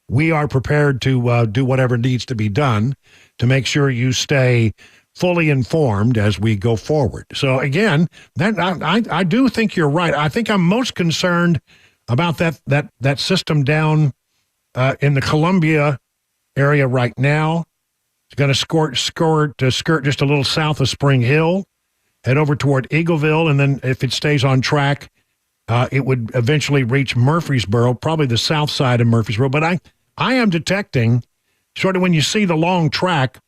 we are prepared to do whatever needs to be done to make sure you stay fully informed as we go forward. So, again, I do think you're right. I think I'm most concerned about that system down in the Columbia area right now. It's going to skirt just a little south of Spring Hill, head over toward Eagleville, and then if it stays on track, it would eventually reach Murfreesboro, probably the south side of Murfreesboro. But I am detecting, sort of when you see the long track,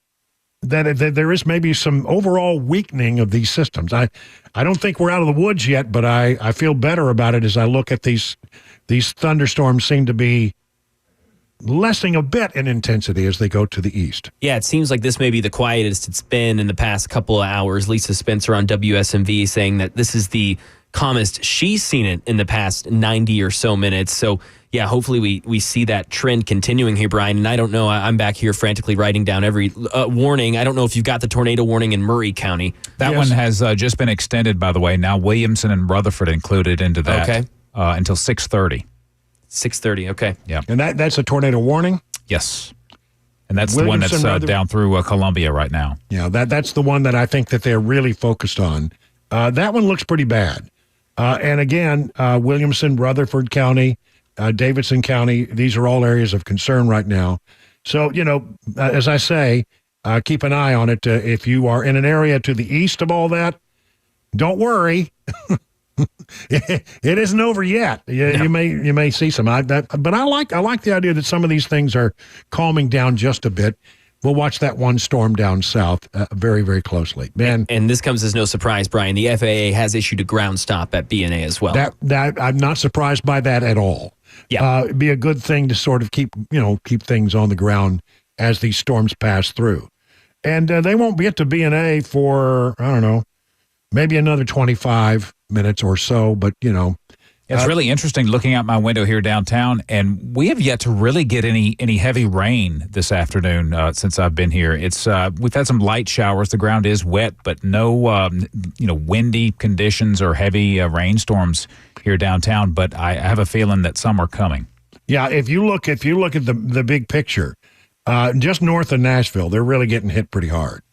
that there is maybe some overall weakening of these systems. I don't think we're out of the woods yet, but I feel better about it as I look at these thunderstorms seem to be lessening a bit in intensity as they go to the east. Yeah, it seems like this may be the quietest it's been in the past couple of hours. Lisa Spencer on WSMV saying that this is the calmest she's seen it in the past 90 or so minutes. So, yeah, hopefully we see that trend continuing here, Brian. And I don't know, I'm back here frantically writing down every warning. I don't know if you've got the tornado warning in Murray County. That one has just been extended, by the way. Now Williamson and Rutherford included into that. Okay. Until 6:30. 6:30, okay. Yeah. And that's a tornado warning? Yes. And that's the one that's down through Columbia right now. Yeah, that's the one that I think that they're really focused on. That one looks pretty bad. And again, Williamson, Rutherford County, Davidson County, these are all areas of concern right now. So, as I say, keep an eye on it. If you are in an area to the east of all that, don't worry. It isn't over yet. You may see some. But I like the idea that some of these things are calming down just a bit. We'll watch that one storm down south very, very closely. Man, and this comes as no surprise, Brian. The FAA has issued a ground stop at BNA as well. That I'm not surprised by that at all. Yeah, it'd be a good thing to sort of keep things on the ground as these storms pass through. And they won't get to BNA for, I don't know, maybe another 25 minutes or so, but it's really interesting looking out my window here downtown, and we have yet to really get any heavy rain this afternoon since I've been here. It's we've had some light showers. The ground is wet, but no windy conditions or heavy rainstorms here downtown. But I have a feeling that some are coming. Yeah, if you look at the big picture, just north of Nashville, they're really getting hit pretty hard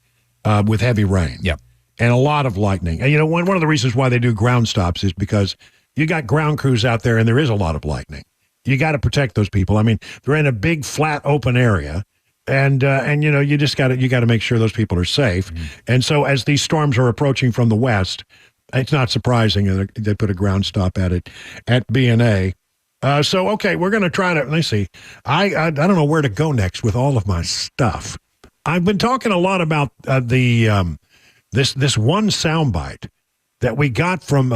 with heavy rain. Yep. And a lot of lightning. And one of the reasons why they do ground stops is because you got ground crews out there and there is a lot of lightning. You got to protect those people. I mean, they're in a big flat open area and you just got to make sure those people are safe. Mm-hmm. And so as these storms are approaching from the west, it's not surprising that they put a ground stop at BNA. So, okay, we're going to try to, let's see. I don't know where to go next with all of my stuff. I've been talking a lot about this one soundbite that we got from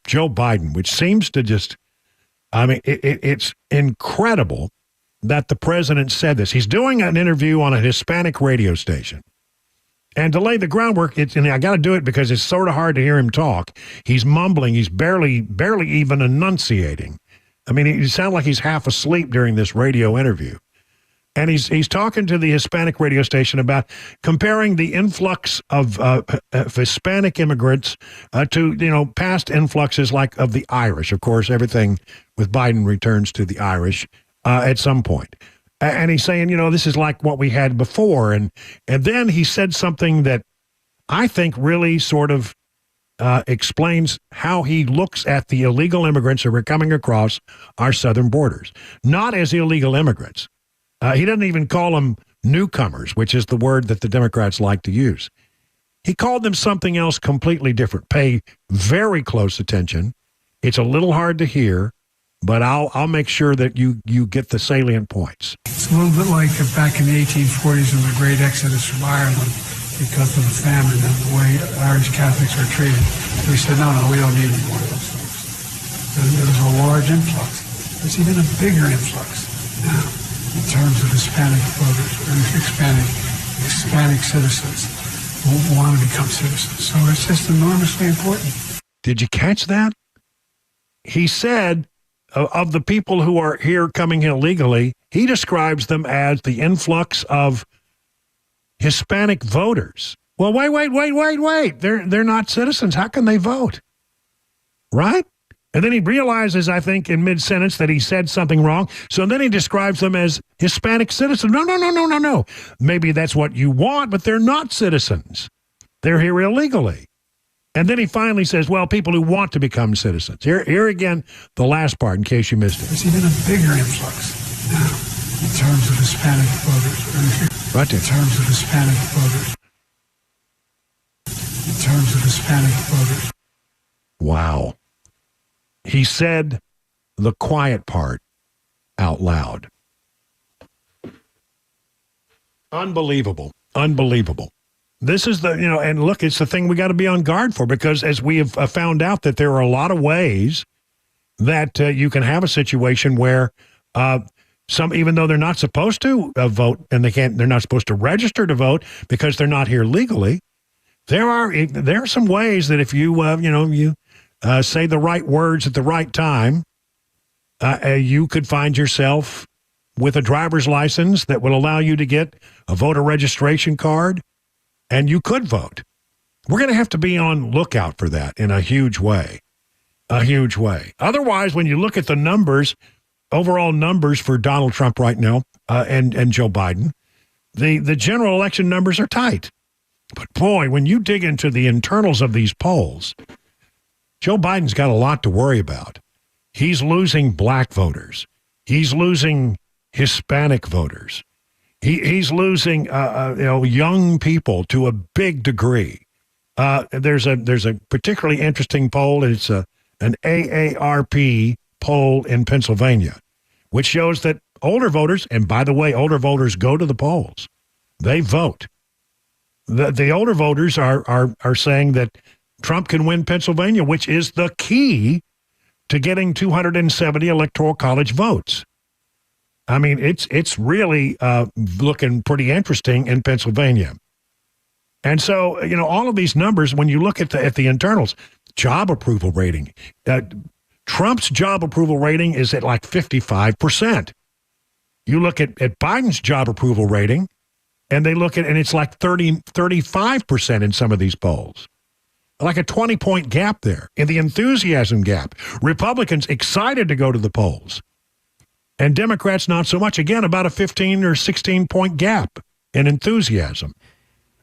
Joe Biden, which seems to just, it's incredible that the president said this. He's doing an interview on a Hispanic radio station. And to lay the groundwork, and I got to do it because it's sort of hard to hear him talk. He's mumbling. He's barely even enunciating. I mean, he sounds like he's half asleep during this radio interview. And he's talking to the Hispanic radio station about comparing the influx of Hispanic immigrants to past influxes like of the Irish. Of course, everything with Biden returns to the Irish at some point. And he's saying, this is like what we had before. And then he said something that I think really sort of explains how he looks at the illegal immigrants who are coming across our southern borders, not as illegal immigrants. He doesn't even call them newcomers, which is the word that the Democrats like to use. He called them something else completely different. Pay very close attention. It's a little hard to hear, but I'll make sure that you get the salient points. It's a little bit like back in the 1840s when the great exodus from Ireland because of the famine and the way Irish Catholics are treated. We said, no, we don't need any more of those folks. There was a large influx. There's even a bigger influx now in terms of Hispanic voters, Hispanic citizens who want to become citizens. So it's just enormously important. Did you catch that? He said of the people who are here coming illegally, he describes them as the influx of Hispanic voters. Well, wait. They're not citizens. How can they vote? Right? And then he realizes, I think, in mid-sentence that he said something wrong. So then he describes them as Hispanic citizens. No. Maybe that's what you want, but they're not citizens. They're here illegally. And then he finally says, well, people who want to become citizens. Here again, the last part, in case you missed it. There's even a bigger influx now in terms of Hispanic voters. Right there. In terms of Hispanic voters. In terms of Hispanic voters. Wow. He said the quiet part out loud. Unbelievable. This is and look, it's the thing we got to be on guard for, because as we have found out that there are a lot of ways that you can have a situation where some, even though they're not supposed to vote and they're not supposed to register to vote because they're not here legally, there are some ways that if you say the right words at the right time, you could find yourself with a driver's license that will allow you to get a voter registration card, and you could vote. We're going to have to be on lookout for that in a huge way. Otherwise, when you look at the numbers, overall numbers for Donald Trump right now and Joe Biden, the general election numbers are tight. But boy, when you dig into the internals of these polls, Joe Biden's got a lot to worry about. He's losing black voters. He's losing Hispanic voters. He's losing young people to a big degree. There's a particularly interesting poll. It's an AARP poll in Pennsylvania, which shows that older voters, and by the way, older voters go to the polls. They vote. The older voters are saying that Trump can win Pennsylvania, which is the key to getting 270 Electoral College votes. I mean, it's really looking pretty interesting in Pennsylvania. And so, all of these numbers, when you look at the internals, job approval rating, Trump's job approval rating is at like 55%. You look at Biden's job approval rating, and it's like 35% in some of these polls. Like a 20-point gap there in the enthusiasm gap. Republicans excited to go to the polls. And Democrats not so much. Again, about a 15 or 16-point gap in enthusiasm.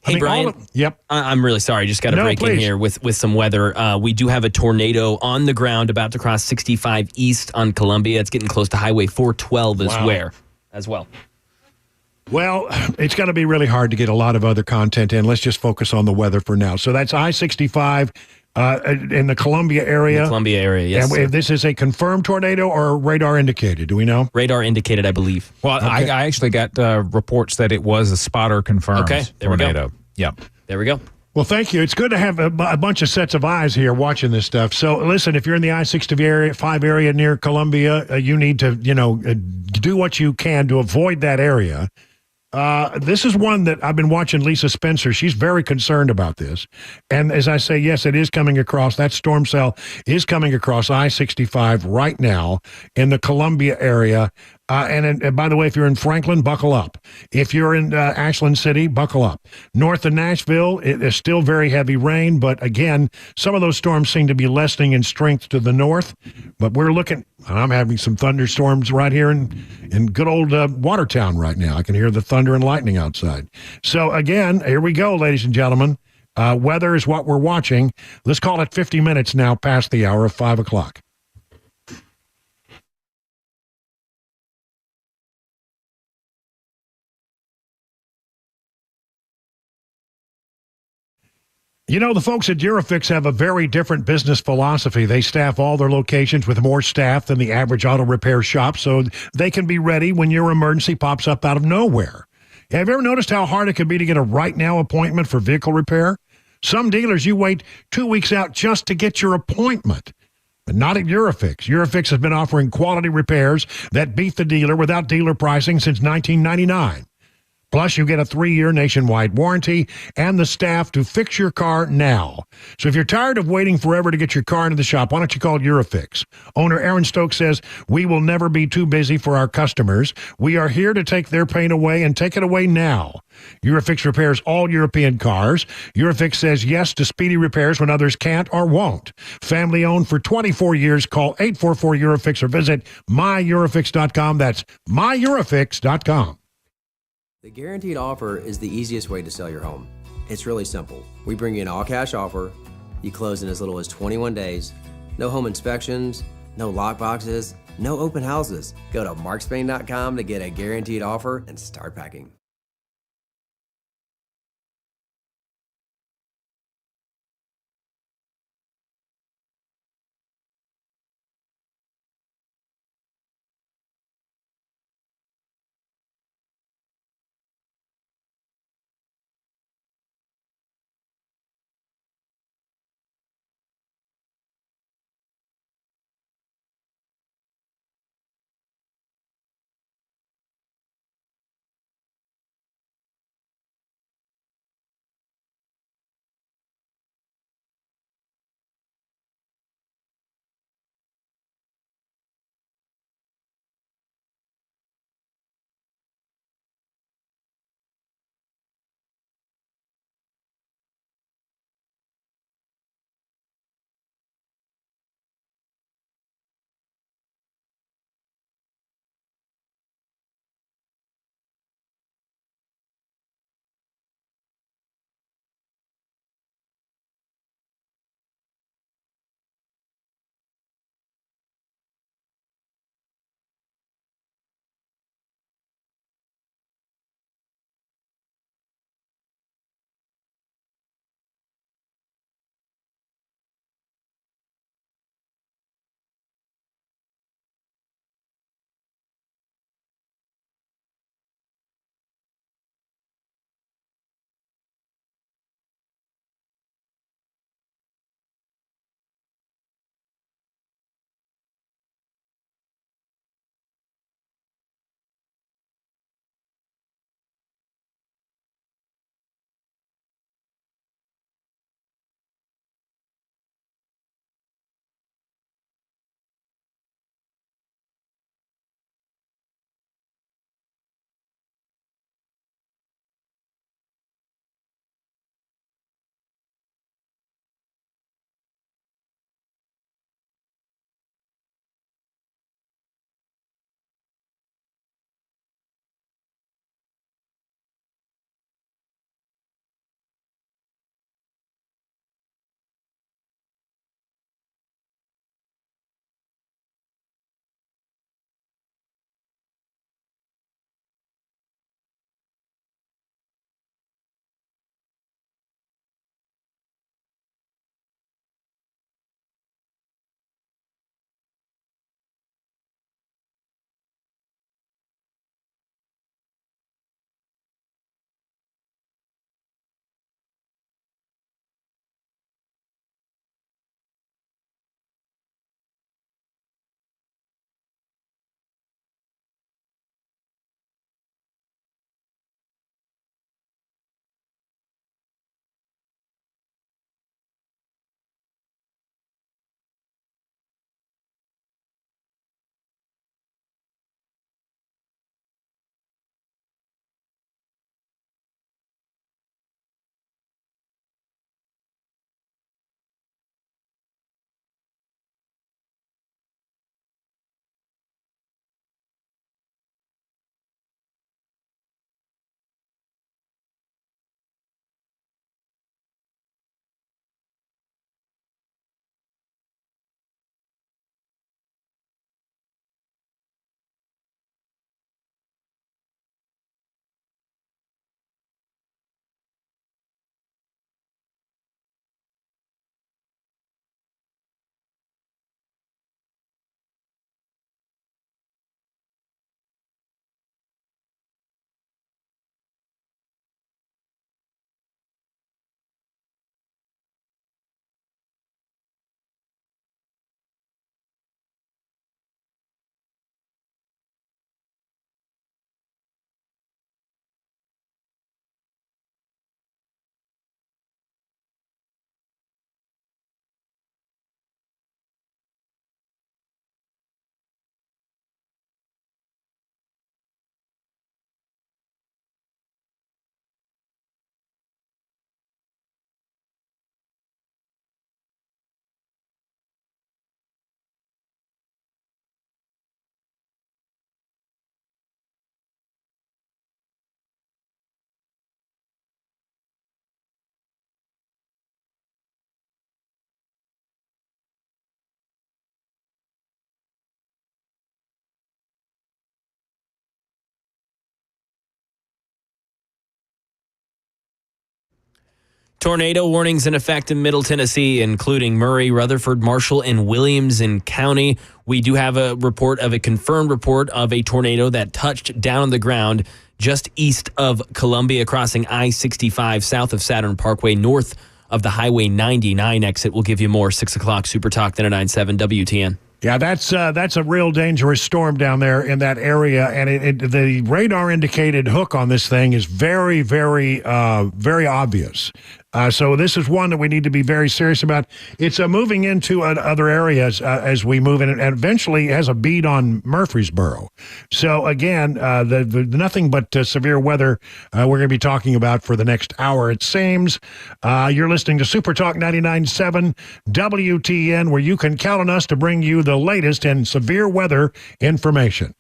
Hey, Brian. Yep. I'm really sorry. Just got to break in here with some weather. We do have a tornado on the ground about to cross 65 east on Columbia. It's getting close to Highway 412 as well. Well, it's going to be really hard to get a lot of other content in. Let's just focus on the weather for now. So that's I-65 in the Columbia area. Yes. And this is a confirmed tornado or radar indicated? Do we know? Radar indicated, I believe. Well, okay. I actually got reports that it was a spotter confirmed tornado. We go. Yep. There we go. Well, thank you. It's good to have a bunch of sets of eyes here watching this stuff. So, listen, if you're in the I-65 area near Columbia, you need to, do what you can to avoid that area. This is one that I've been watching Lisa Spencer. She's very concerned about this. And as I say, yes, it is coming across. That storm cell is coming across I-65 right now in the Columbia area. And by the way, if you're in Franklin, buckle up. If you're in Ashland City, buckle up. North of Nashville, it is still very heavy rain, but again, some of those storms seem to be lessening in strength to the north. But we're looking, I'm having some thunderstorms right here in good old Watertown right now. I can hear the thunder and lightning outside. So again, here we go, ladies and gentlemen. Weather is what we're watching. Let's call it 50 minutes now past the hour of 5 o'clock. You know, the folks at Durafix have a very different business philosophy. They staff all their locations with more staff than the average auto repair shop, so they can be ready when your emergency pops up out of nowhere. Have you ever noticed how hard it can be to get a right now appointment for vehicle repair? Some dealers, you wait 2 weeks out just to get your appointment. But not at Durafix. Durafix has been offering quality repairs that beat the dealer without dealer pricing since 1999. Plus, you get a 3-year nationwide warranty and the staff to fix your car now. So if you're tired of waiting forever to get your car into the shop, why don't you call Durafix? Owner Aaron Stokes says, we will never be too busy for our customers. We are here to take their pain away and take it away now. Durafix repairs all European cars. Durafix says yes to speedy repairs when others can't or won't. Family owned for 24 years. Call 844-EUROFIX or visit myEuroFix.com. That's myEuroFix.com. The guaranteed offer is the easiest way to sell your home. It's really simple. We bring you an all-cash offer. You close in as little as 21 days. No home inspections, no lockboxes, no open houses. Go to markspain.com to get a guaranteed offer and start packing. Tornado warnings in effect in Middle Tennessee, including Murray, Rutherford, Marshall, and Williamson County. We do have a confirmed report of a tornado that touched down on the ground just east of Columbia, crossing I-65 south of Saturn Parkway, north of the Highway 99 exit. We'll give you more 6 o'clock Super Talk 99.7 WTN. Yeah, that's a real dangerous storm down there in that area, and the radar indicated hook on this thing is very, very, very obvious. So this is one that we need to be very serious about. It's moving into other areas as we move in, and eventually has a bead on Murfreesboro. So again, the nothing but severe weather we're going to be talking about for the next hour, it seems. You're listening to Super Talk 99.7 WTN, where you can count on us to bring you the latest in severe weather information.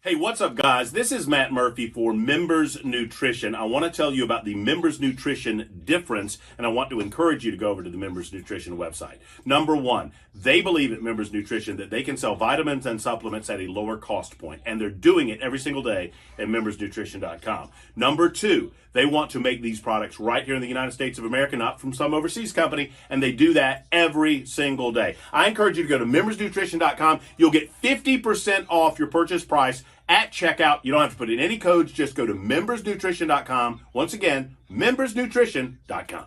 Hey, what's up, guys? This is Matt Murphy for Members Nutrition. I want to tell you about the Members Nutrition difference, and I want to encourage you to go over to the Members Nutrition website. Number one, they believe at Members Nutrition that they can sell vitamins and supplements at a lower cost point, and they're doing it every single day at membersnutrition.com. Number two, they want to make these products right here in the United States of America, not from some overseas company, and they do that every single day. I encourage you to go to membersnutrition.com. You'll get 50% off your purchase price at checkout. You don't have to put in any codes. Just go to membersnutrition.com. Once again, membersnutrition.com.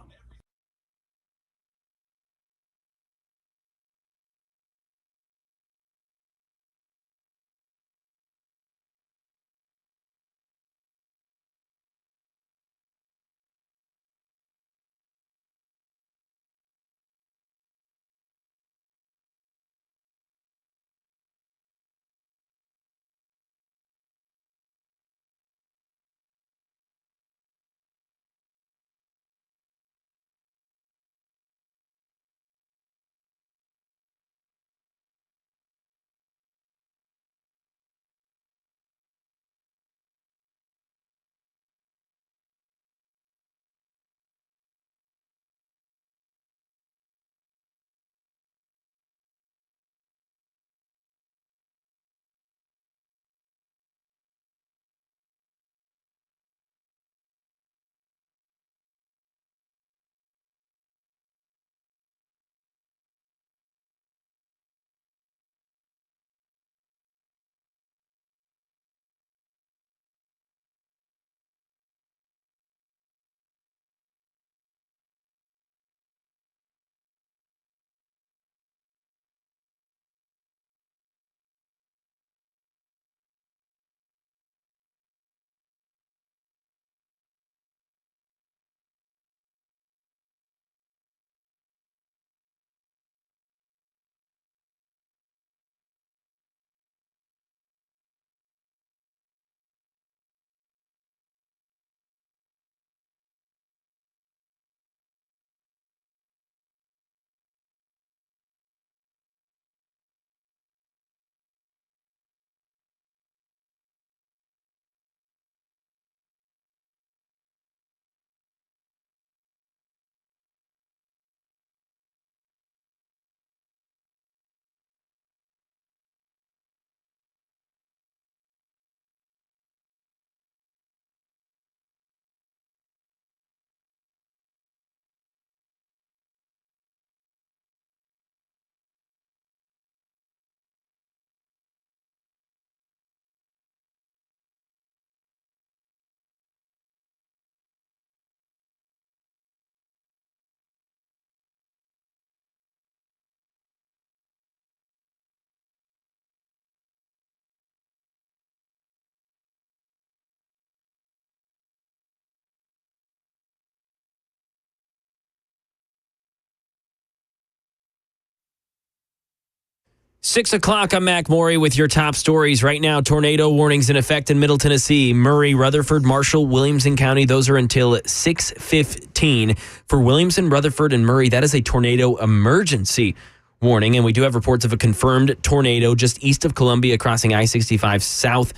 Six o'clock, I'm Mac Morey with your top stories. Right now, tornado warnings in effect in Middle Tennessee. Murray, Rutherford, Marshall, Williamson County. Those are until 6:15. For Williamson, Rutherford, and Murray, that is a tornado emergency warning. And we do have reports of a confirmed tornado just east of Columbia crossing I-65 south.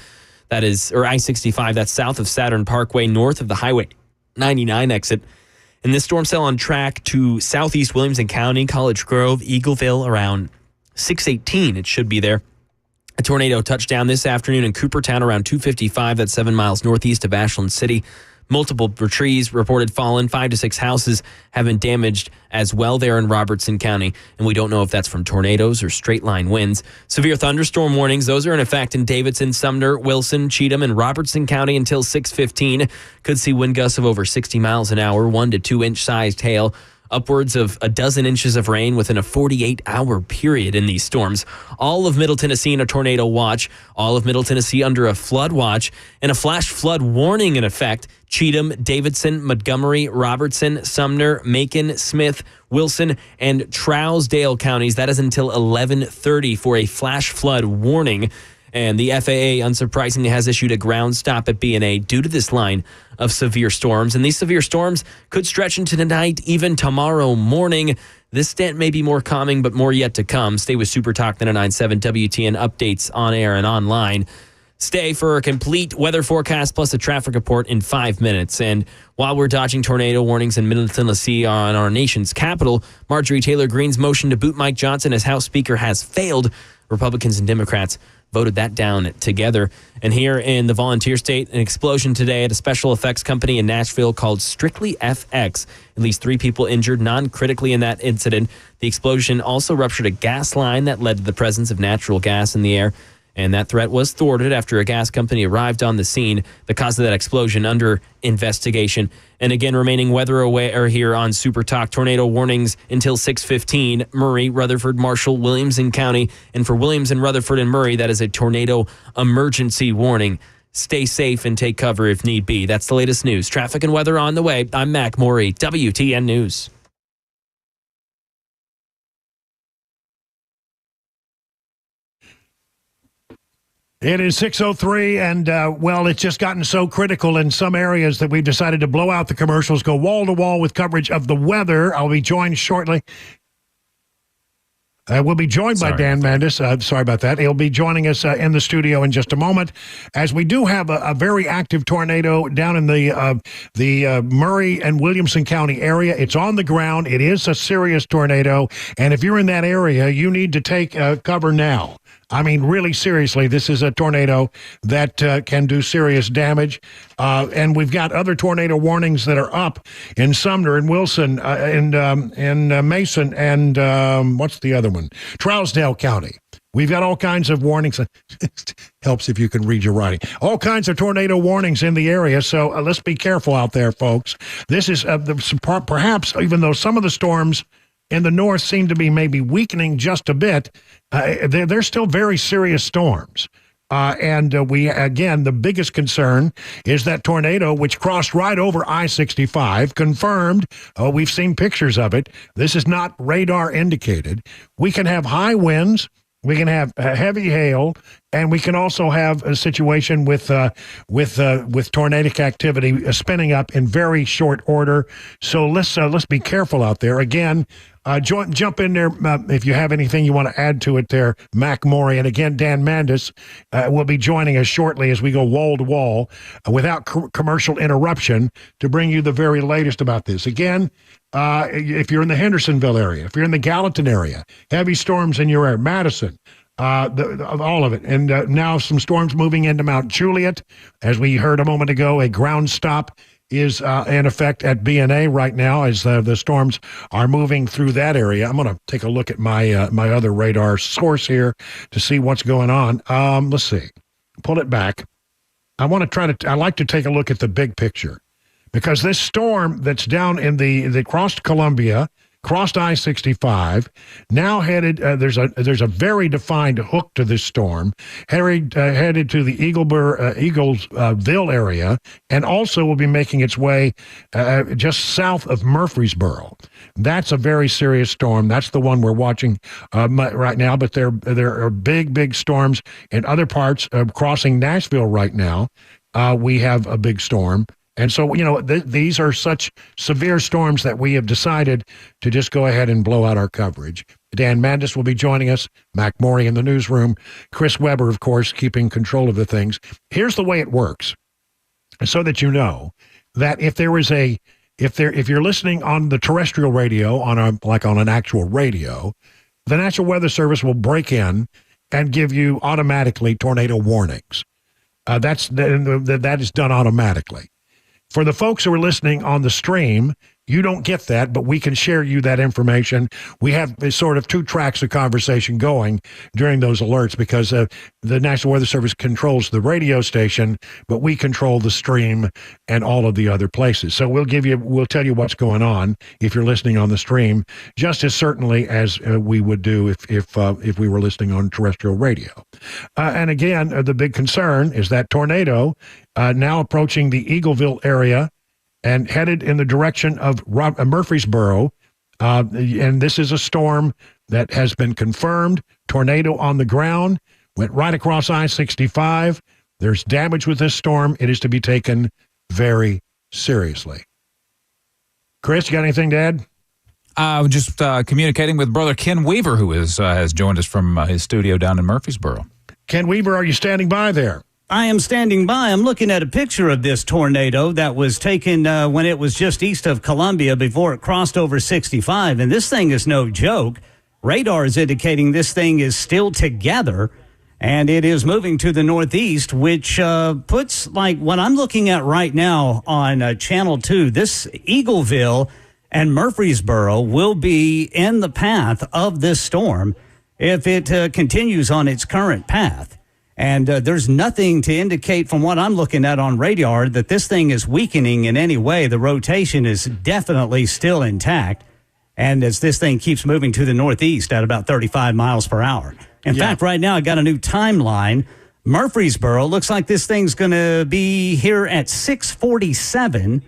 That is, or I-65, that's south of Saturn Parkway, north of the Highway 99 exit. And this storm cell on track to southeast Williamson County, College Grove, Eagleville around 6:18, it should be there. A tornado touched down this afternoon in Coopertown around 2:55. That's 7 miles northeast of Ashland City. Multiple trees reported fallen. 5 to 6 houses have been damaged as well there in Robertson County. And we don't know if that's from tornadoes or straight line winds. Severe thunderstorm warnings, those are in effect in Davidson, Sumner, Wilson, Cheatham, and Robertson County until 6:15. Could see wind gusts of over 60 miles an hour, 1 to 2 inch sized hail. Upwards of a dozen inches of rain within a 48-hour period in these storms. All of Middle Tennessee in a tornado watch. All of Middle Tennessee under a flood watch. And a flash flood warning in effect. Cheatham, Davidson, Montgomery, Robertson, Sumner, Macon, Smith, Wilson, and Trousdale counties. That is until 11:30 for a flash flood warning. And the FAA, unsurprisingly, has issued a ground stop at B&A due to this line of severe storms. And these severe storms could stretch into tonight, even tomorrow morning. This stint may be more calming, but more yet to come. Stay with Super Talk 99.7 WTN updates on air and online. Stay for a complete weather forecast plus a traffic report in 5 minutes. And while we're dodging tornado warnings in Middle Tennessee on our nation's capital, Marjorie Taylor Greene's motion to boot Mike Johnson as House Speaker has failed. Republicans and Democrats voted that down together. And here in the Volunteer State, an explosion today at a special effects company in Nashville called Strictly FX. At least 3 people injured non-critically in that incident. The explosion also ruptured a gas line that led to the presence of natural gas in the air. And that threat was thwarted after a gas company arrived on the scene. The cause of that explosion under investigation. And again, remaining weather aware here on Super Talk. Tornado warnings until 6:15. Murray, Rutherford, Marshall, Williamson County. And for Williamson, Rutherford, and Murray, that is a tornado emergency warning. Stay safe and take cover if need be. That's the latest news. Traffic and weather on the way. I'm Mac Morey, WTN News. It is 6:03, and, well, it's just gotten so critical in some areas that we've decided to blow out the commercials, go wall-to-wall with coverage of the weather. I'll be joined shortly. We'll be joined by Dan Mandis. Sorry about that. He'll be joining us in the studio in just a moment, as we do have a very active tornado down in the Murray and Williamson County area. It's on the ground. It is a serious tornado, and if you're in that area, you need to take cover now. I mean, really seriously, this is a tornado that can do serious damage. And we've got other tornado warnings that are up in Sumner and Wilson and Mason and what's the other one? Trousdale County. We've got all kinds of warnings. It helps if you can read your writing. All kinds of tornado warnings in the area, so let's be careful out there, folks. This is perhaps, even though some of the storms in the north seem to be maybe weakening just a bit, they're still very serious storms. And we, again, the biggest concern is that tornado, which crossed right over I-65, confirmed, we've seen pictures of it. This is not radar indicated. We can have high winds. We can have heavy hail, and we can also have a situation with tornadic activity spinning up in very short order. So let's be careful out there. Again, jump in there if you have anything you want to add to it there, Mac Morey. And again, Dan Mandis will be joining us shortly as we go wall to wall without commercial interruption to bring you the very latest about this. Again, if you're in the Hendersonville area, if you're in the Gallatin area, heavy storms in your area, Madison, all of it. And now some storms moving into Mount Juliet. As we heard a moment ago, a ground stop is in effect at B&A right now as the storms are moving through that area. I'm going to take a look at my my other radar source here to see what's going on. Let's see. Pull it back. I like to take a look at the big picture, because this storm that's down in the crossed Columbia, crossed I-65, now headed, there's a very defined hook to this storm, headed to the Eaglesville area, and also will be making its way just south of Murfreesboro. That's a very serious storm. That's the one we're watching right now, but there are big storms in other parts crossing Nashville right now. We have a big storm. And so, these are such severe storms that we have decided to just go ahead and blow out our coverage. Dan Mandis will be joining us, Mac Morey in the newsroom, Chris Weber, of course, keeping control of the things. Here's the way it works, so that you know that if you're listening on the terrestrial radio, on an actual radio, the National Weather Service will break in and give you automatically tornado warnings. That is done automatically. For the folks who are listening on the stream, you don't get that, but we can share you that information. We have sort of two tracks of conversation going during those alerts because the National Weather Service controls the radio station, but we control the stream and all of the other places. So we'll tell you what's going on if you're listening on the stream, just as certainly as we would do if we were listening on terrestrial radio. And again, the big concern is that tornado now approaching the Eagleville area and headed in the direction of Murfreesboro. And this is a storm that has been confirmed. Tornado on the ground, went right across I-65. There's damage with this storm. It is to be taken very seriously. Chris, you got anything to add? Just communicating with Brother Ken Weaver, who has joined us from his studio down in Murfreesboro. Ken Weaver, are you standing by there? I am standing by. I'm looking at a picture of this tornado that was taken when it was just east of Columbia before it crossed over 65. And this thing is no joke. Radar is indicating this thing is still together, and it is moving to the northeast, which puts, like what I'm looking at right now on Channel 2, this Eagleville and Murfreesboro will be in the path of this storm if it continues on its current path. And there's nothing to indicate from what I'm looking at on radar that this thing is weakening in any way. The rotation is definitely still intact. And as this thing keeps moving to the northeast at about 35 miles per hour. In fact, right now I got a new timeline. Murfreesboro looks like this thing's going to be here at 6:47.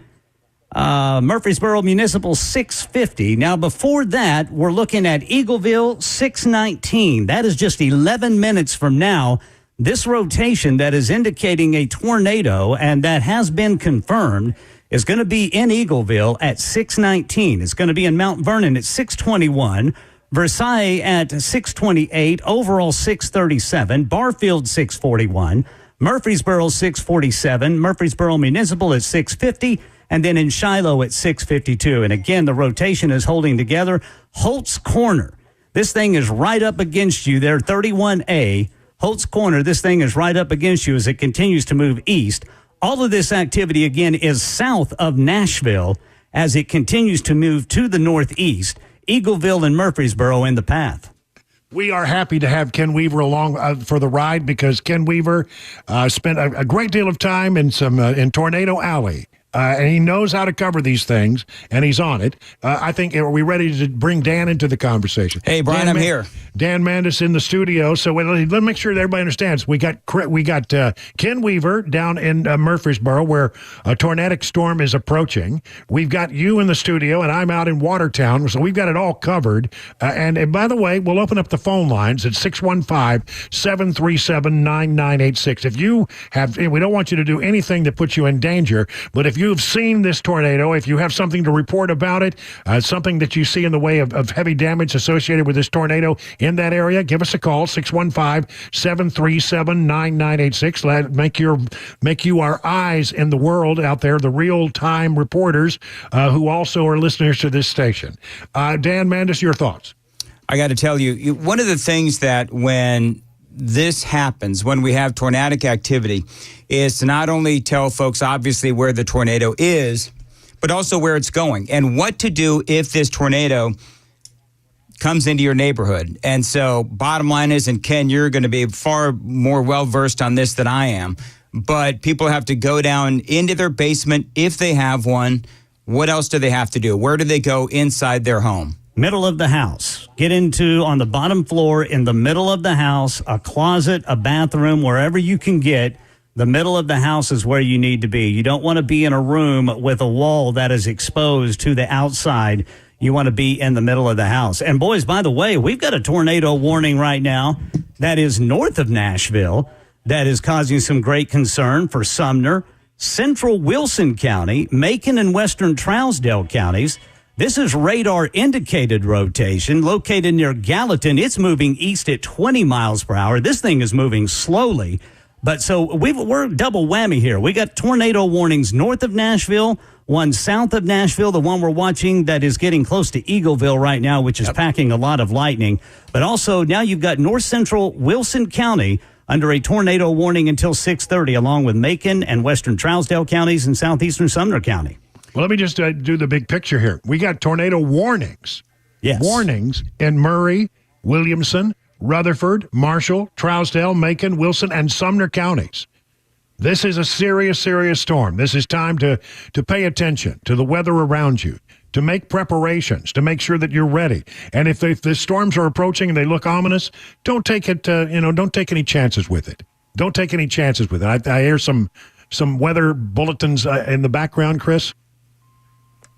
Murfreesboro Municipal 6:50. Now, before that, we're looking at Eagleville 6:19. That is just 11 minutes from now. This rotation that is indicating a tornado and that has been confirmed is going to be in Eagleville at 6:19. It's going to be in Mount Vernon at 6:21, Versailles at 6:28, overall 6:37, Barfield 6:41, Murfreesboro 6:47, Murfreesboro Municipal at 6:50, and then in Shiloh at 6:52. And again, the rotation is holding together. Holt's Corner, this thing is right up against you there, 31A. Holt's Corner, this thing is right up against you as it continues to move east. All of this activity, again, is south of Nashville as it continues to move to the northeast. Eagleville and Murfreesboro in the path. We are happy to have Ken Weaver along for the ride because Ken Weaver spent a great deal of time in Tornado Alley. And he knows how to cover these things, and he's on it. I think, are we ready to bring Dan into the conversation? Hey, Brian, I'm here. Dan Mandis in the studio. So let's make sure that everybody understands. We got Ken Weaver down in Murfreesboro, where a tornadic storm is approaching. We've got you in the studio, and I'm out in Watertown. So we've got it all covered. And by the way, we'll open up the phone lines at 615-737-9986. If you have, we don't want you to do anything that puts you in danger, but if you've seen this tornado, if you have something to report about it, something that you see in the way of heavy damage associated with this tornado in that area, give us a call, 615-737-9986. Make you our eyes in the world out there, the real-time reporters who also are listeners to this station. Dan Mandis, your thoughts? I got to tell you, one of the things that when this happens, when we have tornadic activity, is to not only tell folks obviously where the tornado is, but also where it's going and what to do if this tornado comes into your neighborhood. And so bottom line is, and Ken, you're going to be far more well-versed on this than I am, but people have to go down into their basement if they have one. What else do they have to do? Where do they go inside their home? Middle of the house. Get into on the bottom floor in the middle of the house, a closet, a bathroom, wherever you can get. The middle of the house is where you need to be. You don't want to be in a room with a wall that is exposed to the outside. You want to be in the middle of the house. And boys, by the way, we've got a tornado warning right now that is north of Nashville that is causing some great concern for Sumner, central Wilson County, Macon and western Trousdale counties. This is radar-indicated rotation located near Gallatin. It's moving east at 20 miles per hour. This thing is moving slowly. But so we're double whammy here. We got tornado warnings north of Nashville, one south of Nashville, the one we're watching that is getting close to Eagleville right now, which is packing a lot of lightning. But also now you've got north central Wilson County, under a tornado warning until 6:30, along with Macon and western Trousdale counties and southeastern Sumner County. Well, let me just do the big picture here. We got tornado warnings. Yes. Warnings in Murray, Williamson, Rutherford, Marshall, Trousdale, Macon, Wilson, and Sumner counties. This is a serious, serious storm. This is time to pay attention to the weather around you, to make preparations, to make sure that you're ready. And if the storms are approaching and they look ominous, don't take it. Don't take any chances with it. Don't take any chances with it. I hear some weather bulletins in the background, Chris.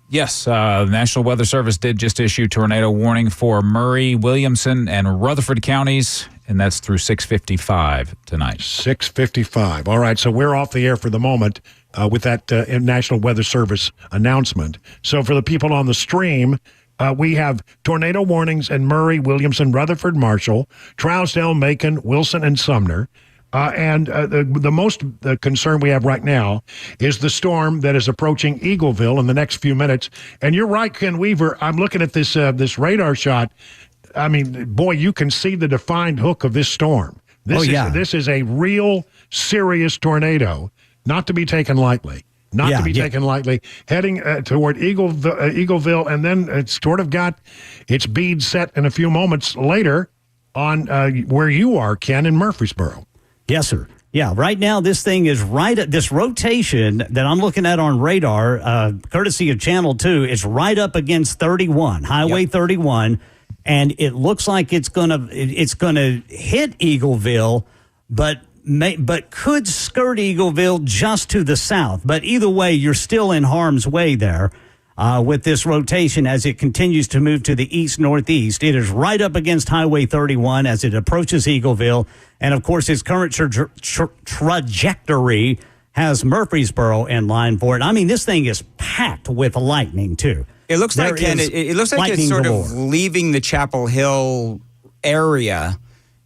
Yes, the National Weather Service did just issue tornado warning for Murray, Williamson, and Rutherford counties, and that's through 6:55 tonight. 6:55. All right, so we're off the air for the moment with that National Weather Service announcement. So for the people on the stream, we have tornado warnings in Murray, Williamson, Rutherford, Marshall, Trousdale, Macon, Wilson, and Sumner. And the most concern we have right now is the storm that is approaching Eagleville in the next few minutes. And you're right, Ken Weaver. I'm looking at this radar shot. I mean, boy, you can see the defined hook of this storm. This is a real serious tornado, not to be taken lightly. Taken lightly. Heading toward Eagleville, and then it's sort of got its bead set in a few moments later on where you are, Ken, in Murfreesboro. Yes, sir. Yeah, right now this thing is right at this rotation that I'm looking at on radar, courtesy of Channel 2, is right up against 31, Highway 31, and it looks like it's gonna hit Eagleville, but could skirt Eagleville just to the south. But either way, you're still in harm's way there. With this rotation as it continues to move to the east-northeast. It is right up against Highway 31 as it approaches Eagleville. And, of course, its current trajectory has Murfreesboro in line for it. I mean, this thing is packed with lightning, too. It looks like, Ken, it looks like it's sort of leaving the Chapel Hill area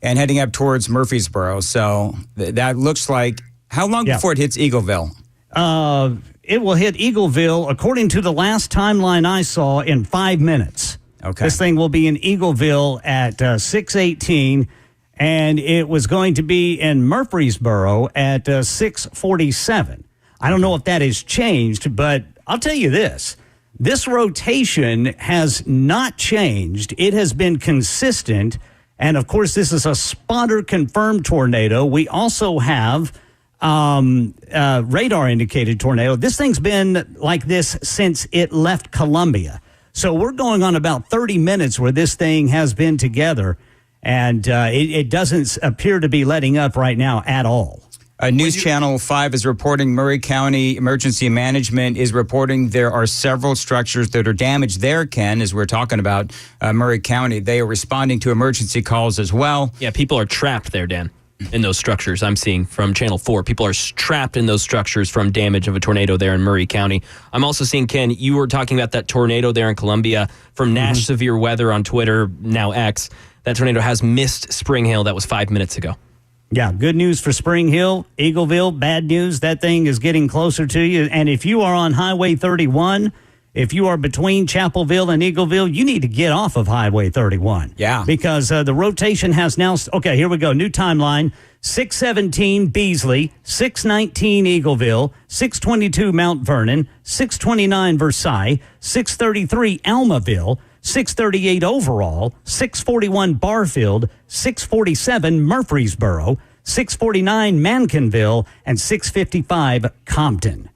and heading up towards Murfreesboro. So that looks like, how long before it hits Eagleville? It will hit Eagleville, according to the last timeline I saw, in 5 minutes. Okay. This thing will be in Eagleville at 6:18, and it was going to be in Murfreesboro at 6:47. I don't know if that has changed, but I'll tell you this. This rotation has not changed. It has been consistent, and, of course, this is a spotter-confirmed tornado. We also have radar indicated tornado. This thing's been like this since it left Columbia. So we're going on about 30 minutes where this thing has been together, and it doesn't appear to be letting up right now at all. News Channel 5 is reporting Murray County Emergency Management is reporting there are several structures that are damaged there, Ken, as we're talking about Murray County. They are responding to emergency calls as well. Yeah, people are trapped there, Dan. In those structures I'm seeing from Channel 4. People are trapped in those structures from damage of a tornado there in Murray County. I'm also seeing, Ken, you were talking about that tornado there in Columbia from Nash Severe Weather on Twitter, now X. That tornado has missed Spring Hill. That was 5 minutes ago. Yeah, good news for Spring Hill. Eagleville, bad news. That thing is getting closer to you. And if you are on Highway 31, if you are between Chapelville and Eagleville, you need to get off of Highway 31. Yeah. Because the rotation has now... Okay, here we go. New timeline. 617 Beasley, 619 Eagleville, 622 Mount Vernon, 629 Versailles, 633 Almaville, 638 Overall, 641 Barfield, 647 Murfreesboro, 649 Mankinville, and 655 Compton.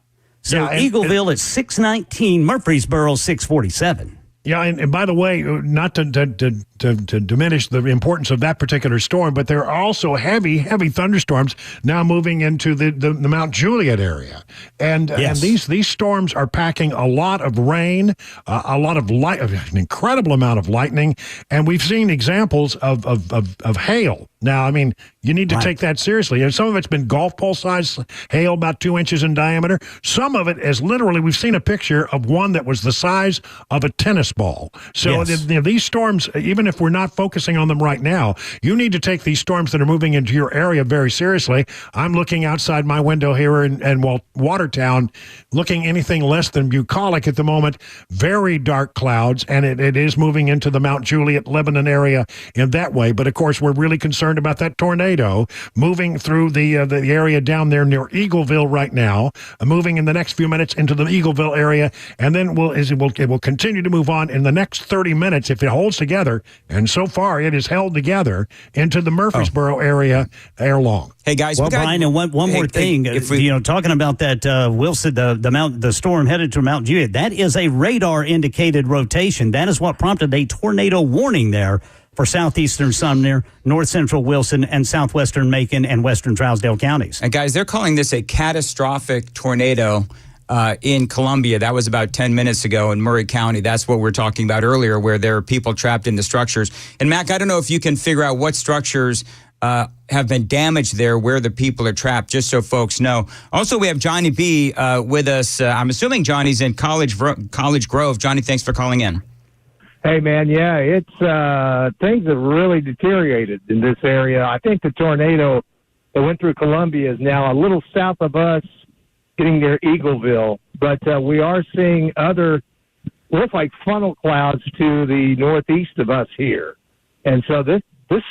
So Eagleville at 619, Murfreesboro 647. Yeah, and by the way, not to diminish the importance of that particular storm, but there are also heavy thunderstorms now moving into the Mount Juliet area, and these storms are packing a lot of rain, a lot of light, an incredible amount of lightning, and we've seen examples of hail. Now, I mean, you need to take that seriously. And some of it's been golf ball size hail, about 2 inches in diameter. Some of it is literally, we've seen a picture of one that was the size of a tennis ball. So these storms, even even if we're not focusing on them right now, you need to take these storms that are moving into your area very seriously. I'm looking outside my window here in Watertown, looking anything less than bucolic at the moment. Very dark clouds, and it is moving into the Mount Juliet, Lebanon area in that way. But of course, we're really concerned about that tornado moving through the area down there near Eagleville right now, moving in the next few minutes into the Eagleville area, and then it will continue to move on in the next 30 minutes if it holds together. And so far, it has held together into the Murfreesboro area ere long. Hey guys, well, Brian, and one more thing, talking about that Wilson, the storm headed to Mount Juliet, that is a radar indicated rotation. That is what prompted a tornado warning there for southeastern Sumner, north central Wilson, and southwestern Macon and western Trousdale counties. And guys, they're calling this a catastrophic tornado in Columbia. That was about 10 minutes ago in Murray County. That's what we're talking about earlier, where there are people trapped in the structures. And Mac, I don't know if you can figure out what structures have been damaged there, where the people are trapped, just so folks know. Also, we have Johnny B with us. I'm assuming Johnny's in College Grove. Johnny, thanks for calling in. Hey, man, yeah, it's things have really deteriorated in this area. I think the tornado that went through Columbia is now a little south of us, getting near Eagleville. But we are seeing other, look like funnel clouds to the northeast of us here. And so this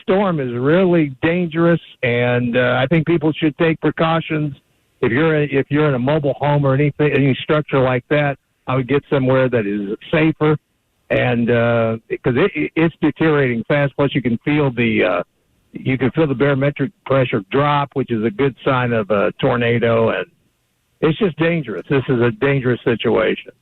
storm is really dangerous, and I think people should take precautions. If you're in a mobile home or any structure like that, I would get somewhere that is safer. And because it's deteriorating fast, plus you can feel the barometric pressure drop, which is a good sign of a tornado, and it's just dangerous. This is a dangerous situation.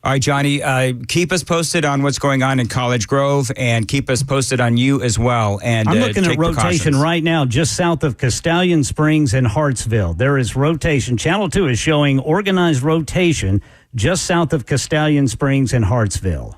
All right, Johnny, keep us posted on what's going on in College Grove, and keep us posted on you as well. And I'm looking at rotation right now just south of Castellan Springs and Hartsville. There is rotation. Channel 2 is showing organized rotation just south of Castellan Springs and Hartsville.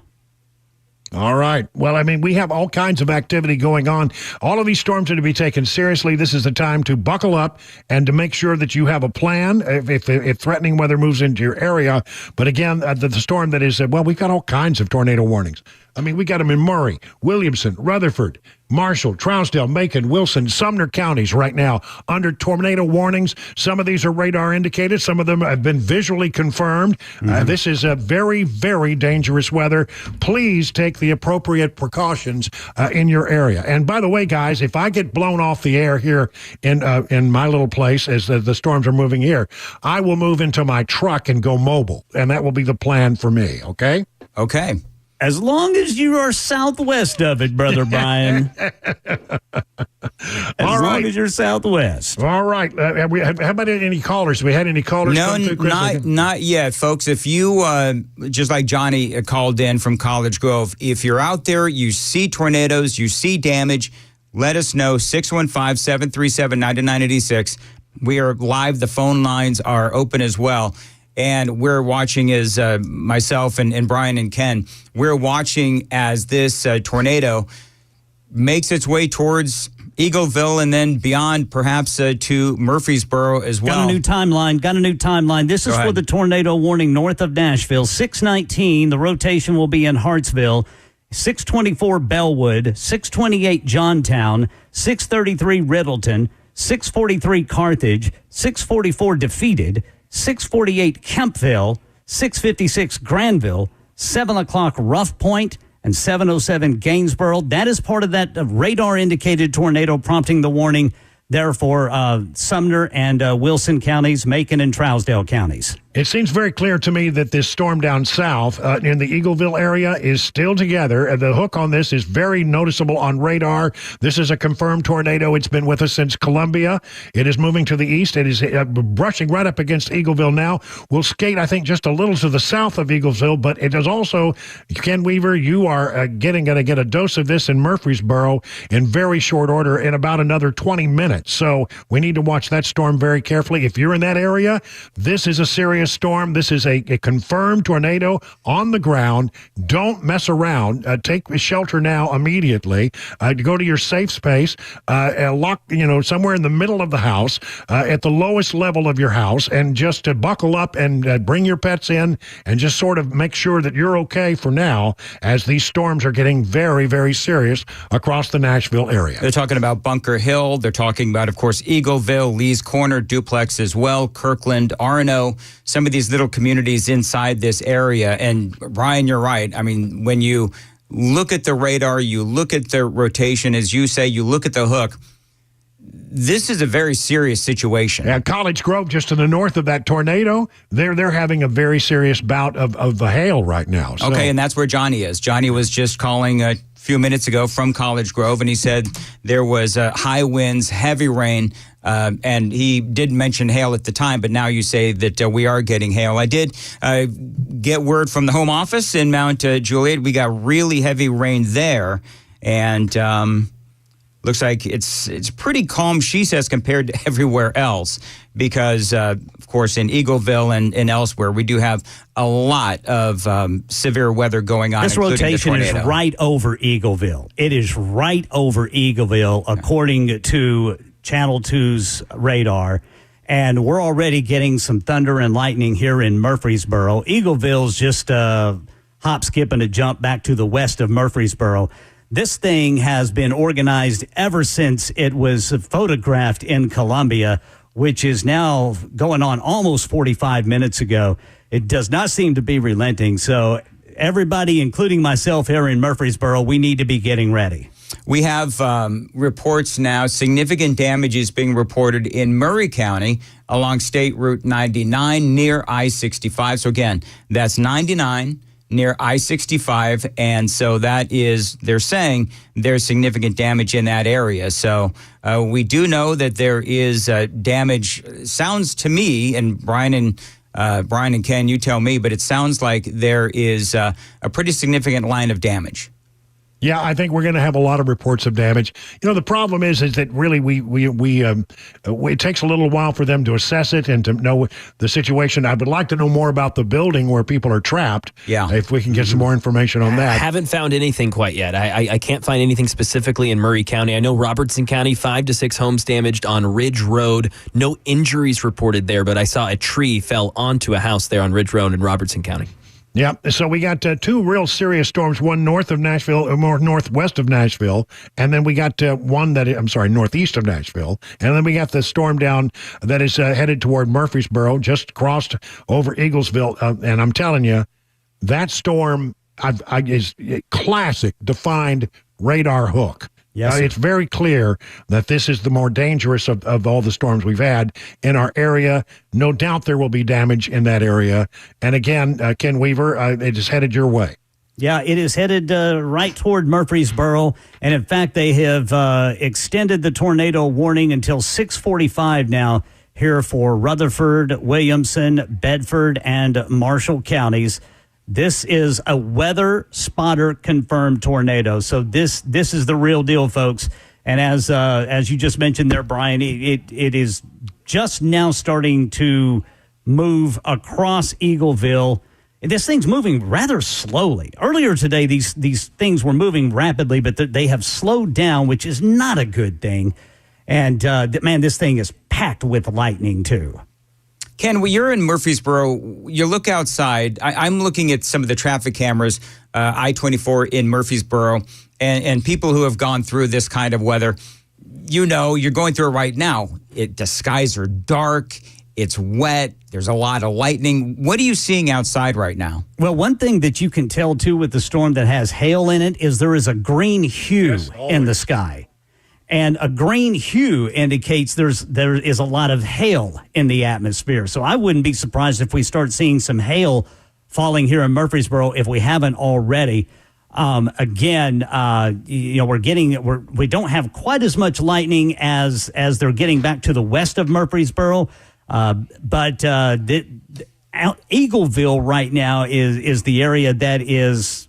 All right. Well, I mean, we have all kinds of activity going on. All of these storms are to be taken seriously. This is the time to buckle up and to make sure that you have a plan if threatening weather moves into your area. But again, the storm that is, we've got all kinds of tornado warnings. I mean, we got them in Murray, Williamson, Rutherford, Marshall, Trousdale, Macon, Wilson, Sumner counties right now under tornado warnings. Some of these are radar indicated. Some of them have been visually confirmed. This is a very, very dangerous weather. Please take the appropriate precautions in your area. And by the way, guys, if I get blown off the air here in my little place as the storms are moving here, I will move into my truck and go mobile. And that will be the plan for me, okay? Okay. As long as you are southwest of it, Brother Brian. As long as you're southwest. All right. How about any callers? We had any callers? No, not yet, folks. If you, just like Johnny called in from College Grove, if you're out there, you see tornadoes, you see damage, let us know, 615-737-9986. We are live. The phone lines are open as well. And we're watching as myself and Brian and Ken, we're watching as this tornado makes its way towards Eagleville and then beyond, perhaps to Murfreesboro as well. Got a new timeline. This is for the tornado warning north of Nashville. 619, the rotation will be in Hartsville. 624 Bellwood, 628 Johntown, 633 Riddleton, 643 Carthage, 644 Defeated, 648 Kempville, 656 Granville, 7 o'clock Rough Point, and 707 Gainsboro. That is part of that radar-indicated tornado prompting the warning there for Sumner and Wilson counties, Macon and Trousdale counties. It seems very clear to me that this storm down south in the Eagleville area is still together. The hook on this is very noticeable on radar. This is a confirmed tornado. It's been with us since Columbia. It is moving to the east. It is brushing right up against Eagleville now. We'll skate, I think, just a little to the south of Eagleville, but it is also, Ken Weaver, you are going to get a dose of this in Murfreesboro in very short order in about another 20 minutes. So we need to watch that storm very carefully. If you're in that area, this is a serious serious storm. This is a confirmed tornado on the ground. Don't mess around. Take shelter now immediately. Go to your safe space. Lock, somewhere in the middle of the house, at the lowest level of your house, and just to buckle up and bring your pets in and just sort of make sure that you're okay for now, as these storms are getting very, very serious across the Nashville area. They're talking about Bunker Hill. They're talking about, of course, Eagleville, Lee's Corner, Duplex as well, Kirkland, Arno, some of these little communities inside this area. And Brian, you're right. I mean, when you look at the radar, you look at the rotation, as you say, you look at the hook, this is a very serious situation. Yeah, College Grove, just to the north of that tornado, they're having a very serious bout of the hail right now. So. Okay, and that's where Johnny is. Johnny was just calling a few minutes ago from College Grove, and he said there was high winds, heavy rain, and he did mention hail at the time, but now you say that we are getting hail. I did get word from the home office in Mount Juliet. We got really heavy rain there, and looks like it's pretty calm, she says, compared to everywhere else, because, of course, in Eagleville and elsewhere, we do have a lot of severe weather going on. This rotation is right over Eagleville. It is right over Eagleville, according to Channel 2's radar. And we're already getting some thunder and lightning here in Murfreesboro. Eagleville's just hop, skip, and a jump back to the west of Murfreesboro. This thing has been organized ever since it was photographed in Columbia, which is now going on almost 45 minutes ago. It does not seem to be relenting. So everybody, including myself here in Murfreesboro, we need to be getting ready. We have reports now, significant damage is being reported in Murray County along State Route 99 near I-65. So again, that's 99 near I-65, and so that is, they're saying there's significant damage in that area. So we do know that there is damage. Sounds to me, and Brian and Ken, you tell me, but it sounds like there is a pretty significant line of damage. Yeah, I think we're going to have a lot of reports of damage. The problem is that really it takes a little while for them to assess it and to know the situation. I would like to know more about the building where people are trapped. Yeah, if we can get some more information on that. I haven't found anything quite yet. I can't find anything specifically in Murray County. I know Robertson County, 5 to 6 homes damaged on Ridge Road. No injuries reported there, but I saw a tree fell onto a house there on Ridge Road in Robertson County. Yeah, so we got two real serious storms, one north of Nashville, more northwest of Nashville, and then we got one northeast of Nashville, and then we got the storm down that is headed toward Murfreesboro, just crossed over Eaglesville, and I'm telling you, that storm is a classic defined radar hook. Yes, it's very clear that this is the more dangerous of all the storms we've had in our area. No doubt there will be damage in that area. And again, Ken Weaver, it is headed your way. Yeah, it is headed right toward Murfreesboro. And in fact, they have extended the tornado warning until 6:45 now here for Rutherford, Williamson, Bedford, and Marshall counties. This is a weather spotter confirmed tornado. So this is the real deal, folks. And as you just mentioned there, Brian, it is just now starting to move across Eagleville. This thing's moving rather slowly. Earlier today, these things were moving rapidly, but they have slowed down, which is not a good thing. And man, this thing is packed with lightning too. Ken, when you're in Murfreesboro, you look outside. I'm looking at some of the traffic cameras, I-24 in Murfreesboro, and people who have gone through this kind of weather. You're going through it right now. The skies are dark. It's wet. There's a lot of lightning. What are you seeing outside right now? Well, one thing that you can tell, too, with the storm that has hail in it is there is a green hue in the sky. And a green hue indicates there is a lot of hail in the atmosphere. So I wouldn't be surprised if we start seeing some hail falling here in Murfreesboro if we haven't already. We don't have quite as much lightning as they're getting back to the west of Murfreesboro. But Eagleville right now is the area that is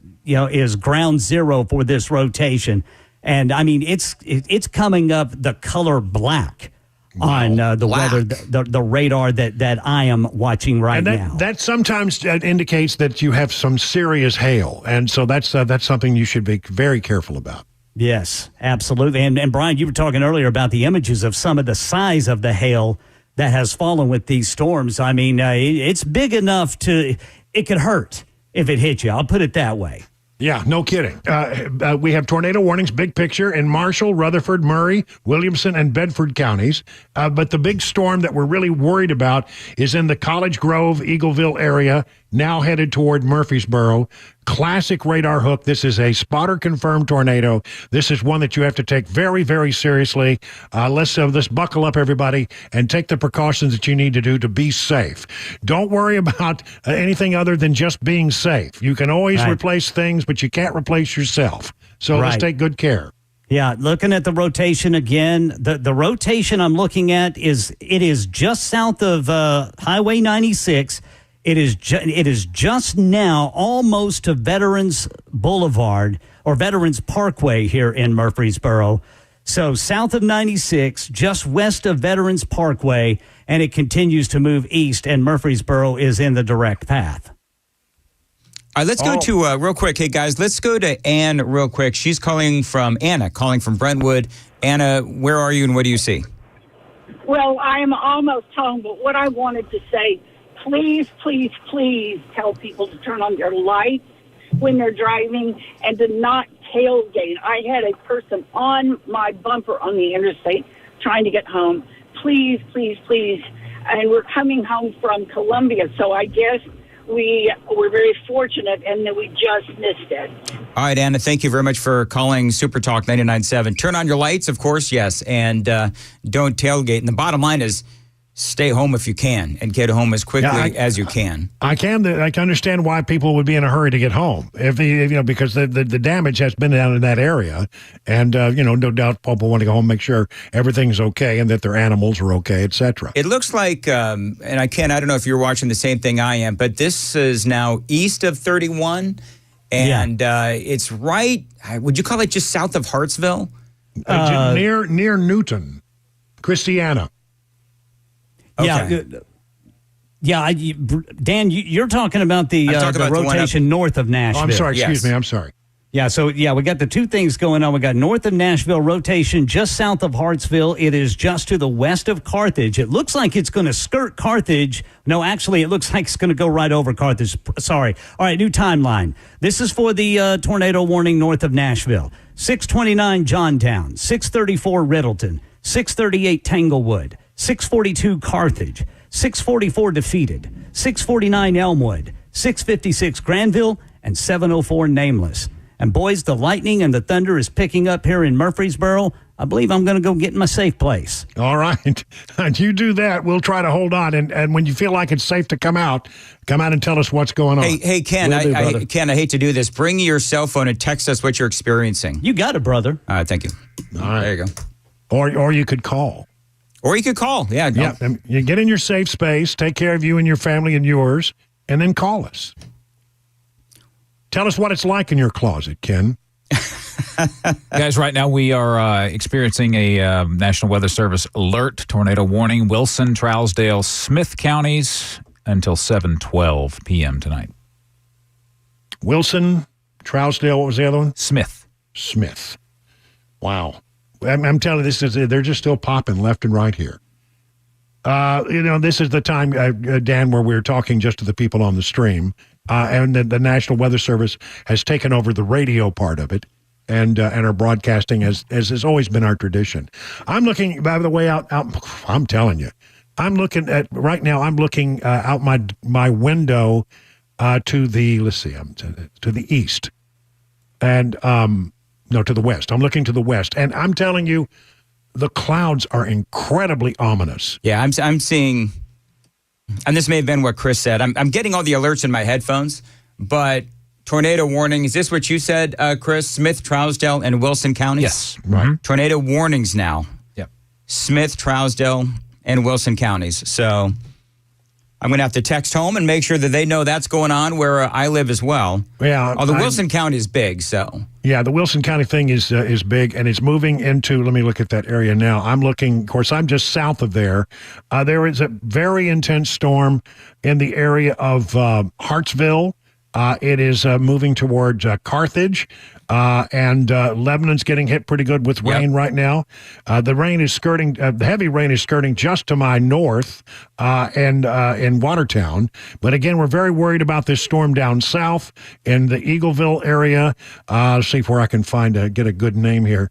ground zero for this rotation. And I mean, it's coming up the color black on the weather, the radar that I am watching right now. That sometimes indicates that you have some serious hail, and so that's something you should be very careful about. Yes, absolutely. And Brian, you were talking earlier about the images of some of the size of the hail that has fallen with these storms. I mean, it's big enough it could hurt if it hit you. I'll put it that way. Yeah, no kidding. We have tornado warnings, big picture, in Marshall, Rutherford, Murray, Williamson, and Bedford counties. But the big storm that we're really worried about is in the College Grove, Eagleville area, now headed toward Murfreesboro. Classic radar hook. This is a spotter-confirmed tornado. This is one that you have to take very, very seriously. Let's buckle up, everybody, and take the precautions that you need to do to be safe. Don't worry about anything other than just being safe. You can always replace things, but you can't replace yourself. So let's take good care. Yeah, looking at the rotation again, the rotation I'm looking at is just south of Highway 96. It is just now almost to Veterans Boulevard or Veterans Parkway here in Murfreesboro. So south of 96, just west of Veterans Parkway, and it continues to move east, and Murfreesboro is in the direct path. All right, let's go to, real quick, hey guys, let's go to Ann real quick. She's calling from Brentwood. Anna, where are you and what do you see? Well, I am almost home, but what I wanted to say, please, please, please tell people to turn on their lights when they're driving and to not tailgate. I had a person on my bumper on the interstate trying to get home. Please, please, please. And we're coming home from Columbia, so I guess we were very fortunate and that we just missed it. All right, Anna, thank you very much for calling Super Talk 99.7. Turn on your lights, of course, yes, and don't tailgate. And the bottom line is, stay home if you can and get home as quickly as you can. I can understand why people would be in a hurry to get home because the damage has been down in that area, and no doubt people want to go home, make sure everything's okay and that their animals are okay, etc. It looks like, and I don't know if you're watching the same thing I am, but this is now east of 31, and it's right. Would you call it just south of Hartsville? Near Newton, Christiana. Okay. Yeah. Dan, you're talking about the rotation north of Nashville. Oh, I'm sorry. Excuse me. I'm sorry. Yeah. So, we got the two things going on. We got north of Nashville rotation just south of Hartsville. It is just to the west of Carthage. It looks like it's going to skirt Carthage. No, actually, it looks like it's going to go right over Carthage. Sorry. All right. New timeline. This is for the tornado warning north of Nashville. 629 Johntown, 634 Riddleton, 638 Tanglewood, 642 Carthage, 644 Defeated, 649 Elmwood, 656 Granville, and 704 Nameless. And boys, the lightning and the thunder is picking up here in Murfreesboro. I believe I'm going to go get in my safe place. All right. You do that. We'll try to hold on. And when you feel like it's safe to come out and tell us what's going on. Hey, Ken, Ken, I hate to do this. Bring your cell phone and text us what you're experiencing. You got it, brother. All right, thank you. All right. There you go. Or you could call. Or you could call. Yeah. You get in your safe space, take care of you and your family and yours, and then call us. Tell us what it's like in your closet, Ken. Guys, right now we are experiencing a National Weather Service alert, tornado warning, Wilson, Trousdale, Smith counties until 7:12 p.m. tonight. Wilson, Trousdale, what was the other one? Smith. Wow. I'm telling you, they're just still popping left and right here. This is the time, Dan, where we're talking just to the people on the stream, and the National Weather Service has taken over the radio part of it, and are broadcasting as has always been our tradition. I'm looking, by the way, out. I'm telling you, I'm looking at right now. I'm looking out my window to the to the east, and no, to the west. I'm looking to the west, and I'm telling you, the clouds are incredibly ominous. Yeah, I'm seeing, and this may have been what Chris said. I'm getting all the alerts in my headphones, but tornado warning. Is this what you said, Chris? Smith, Trousdale, and Wilson counties? Yes. Right. Tornado warnings now. Yep. Smith, Trousdale, and Wilson counties. So I'm going to have to text home and make sure that they know that's going on where I live as well. Yeah. Although Wilson County is big, so. Yeah, the Wilson County thing is big, and it's moving into, let me look at that area now. I'm looking, of course, I'm just south of there. There is a very intense storm in the area of Hartsville. It is moving towards Carthage, and Lebanon's getting hit pretty good with rain right now. The rain is skirting, the heavy rain is skirting just to my north and in Watertown. But again, we're very worried about this storm down south in the Eagleville area. Let's see where I can get a good name here.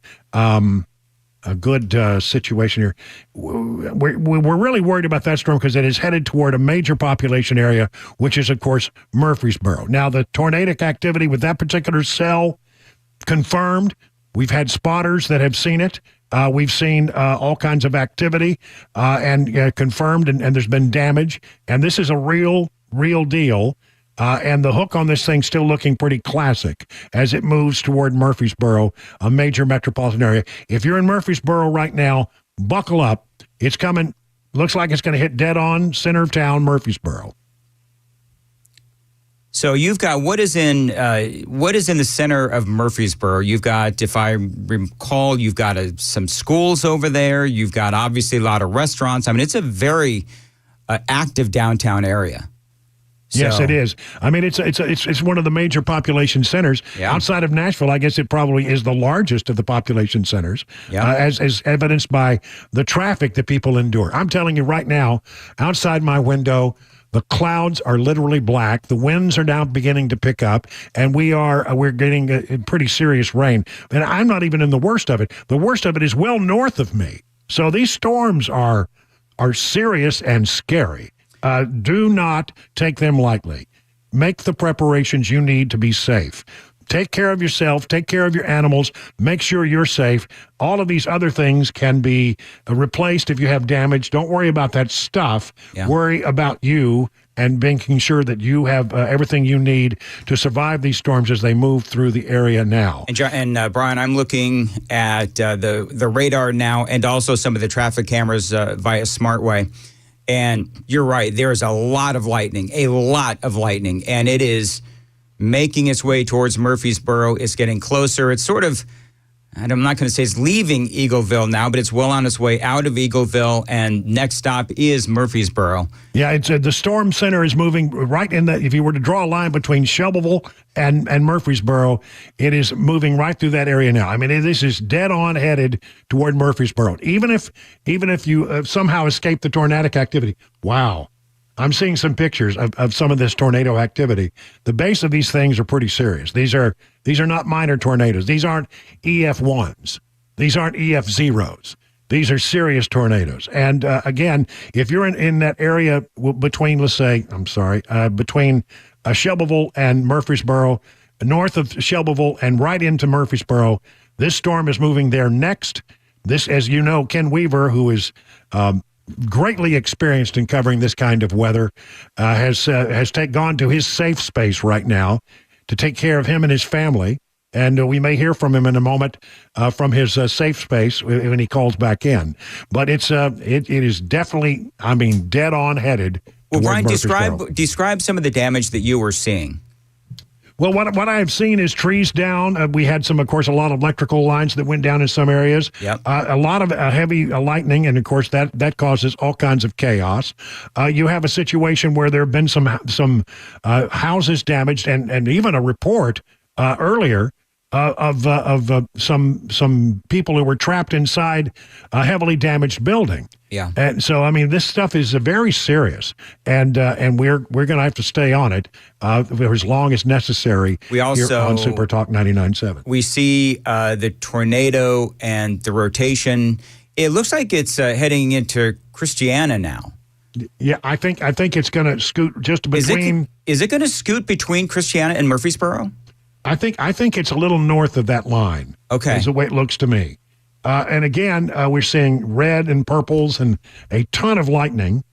A good situation here. We're really worried about that storm because it is headed toward a major population area, which is, of course, Murfreesboro. Now, the tornadic activity with that particular cell confirmed. We've had spotters that have seen it. We've seen all kinds of activity and confirmed, and there's been damage. And this is a real deal. And the hook on this thing's still looking pretty classic as it moves toward Murfreesboro, a major metropolitan area. If you're in Murfreesboro right now, buckle up. It's coming. Looks like it's going to hit dead on center of town, Murfreesboro. So you've got what is in the center of Murfreesboro. You've got, if I recall, you've got some schools over there. You've got obviously a lot of restaurants. I mean, it's a very active downtown area. Yes, it is. I mean, it's one of the major population centers. Outside of Nashville, I guess it probably is the largest of the population centers, as evidenced by the traffic that people endure. I'm telling you right now, outside my window, the clouds are literally black. The winds are now beginning to pick up, and we're getting a pretty serious rain. And I'm not even in the worst of it. The worst of it is well north of me. So these storms are serious and scary. Do not take them lightly. Make the preparations you need to be safe. Take care of yourself. Take care of your animals. Make sure you're safe. All of these other things can be replaced if you have damage. Don't worry about that stuff. Worry about you and making sure that you have everything you need to survive these storms as they move through the area now. And Brian, I'm looking at the radar now and also some of the traffic cameras via SmartWay. And you're right, there's a lot of lightning, and it is making its way towards Murfreesboro. It's getting closer. It's sort of, I'm not going to say it's leaving Eagleville now, but it's well on its way out of Eagleville, and next stop is Murfreesboro. Yeah, it's the storm center is moving right in that. If you were to draw a line between Shelbyville and Murfreesboro, it is moving right through that area now. I mean, this is dead on headed toward Murfreesboro. Even if you somehow escape the tornadic activity, wow. I'm seeing some pictures of some of this tornado activity. The base of these things are pretty serious. These are not minor tornadoes. These aren't EF1s. These aren't EF0s. These are serious tornadoes. And again, if you're in that area between, let's say, between Shelbyville and Murfreesboro, north of Shelbyville and right into Murfreesboro, this storm is moving there next. This, as you know, Ken Weaver, who is greatly experienced in covering this kind of weather, has gone to his safe space right now to take care of him and his family. And we may hear from him in a moment from his safe space when he calls back in. But it is definitely, dead on headed. Well, Brian, describe some of the damage that you were seeing. Well, what I have seen is trees down. We had a lot of electrical lines that went down in some areas. Yep. A lot of heavy lightning, and of course that causes all kinds of chaos. You have a situation where there have been some houses damaged, and even a report earlier of some people who were trapped inside a heavily damaged building. Yeah. And so, this stuff is very serious, and we're going to have to stay on it for as long as necessary. We also here on Super Talk 99.7. We see the tornado and the rotation. It looks like it's heading into Christiana now. Yeah, I think it's going to scoot just between. Is it going to scoot between Christiana and Murfreesboro? I think it's a little north of that line. Okay, is the way it looks to me. And again, we're seeing red and purples and a ton of lightning.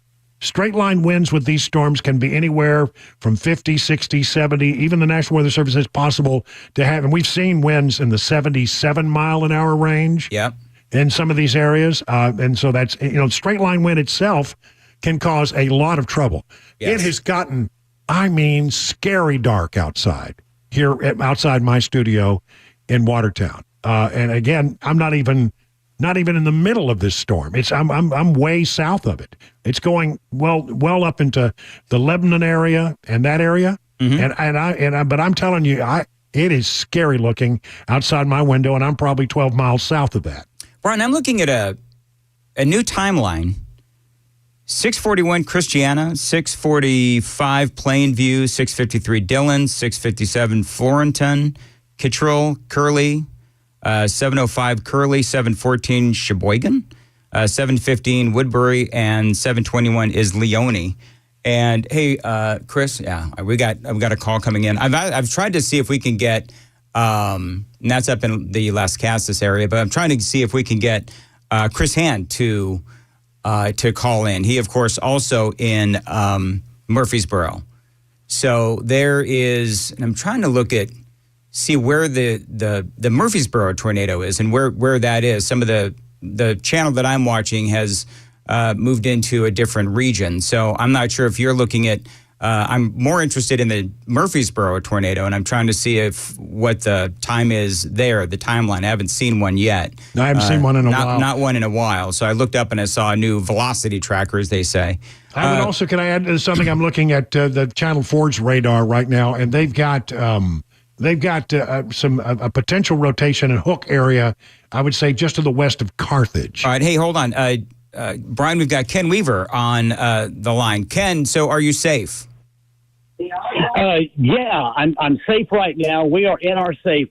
Straight line winds with these storms can be anywhere from 50, 60, 70. Even the National Weather Service is possible to have, and we've seen winds in the 77 mile an hour range. Yep. In some of these areas. And so that's, straight line wind itself can cause a lot of trouble. Yes. It has gotten, I mean, scary dark outside outside my studio in Watertown. And again, I'm not even in the middle of this storm. I'm way south of it. It's going well up into the Lebanon area and that area. Mm-hmm. But I'm telling you, it is scary looking outside my window, and I'm probably 12 miles south of that. Brian, I'm looking at a new timeline. 641 Christiana, 645 Plainview, 653 Dillon, 657 Florenton, Kittrell, Curley, 705 Curley, 714 Sheboygan, 715 Woodbury, and 721 is Leone. And hey, Chris, I've got a call coming in. I've tried to see if we can get, and that's up in the Las Casas area, but I'm trying to see if we can get Chris Hand to call in. He, of course, also in Murfreesboro. So there is, and I'm trying to see where the Murfreesboro tornado is and where that is. Some of the channel that I'm watching has moved into a different region. So I'm not sure if you're looking at, I'm more interested in the Murfreesboro tornado, and I'm trying to see what the time is there, the timeline. I haven't seen one yet. No, I haven't seen one in a while. Not one in a while. So I looked up and I saw a new velocity tracker, as they say. I would also, can I add something? I'm looking at the Channel 4's radar right now, and they've got a potential rotation and hook area, I would say, just to the west of Carthage. All right. Hey, hold on. Brian, we've got Ken Weaver on the line. Ken, so are you safe? Yeah, I'm safe right now. We are in our safe.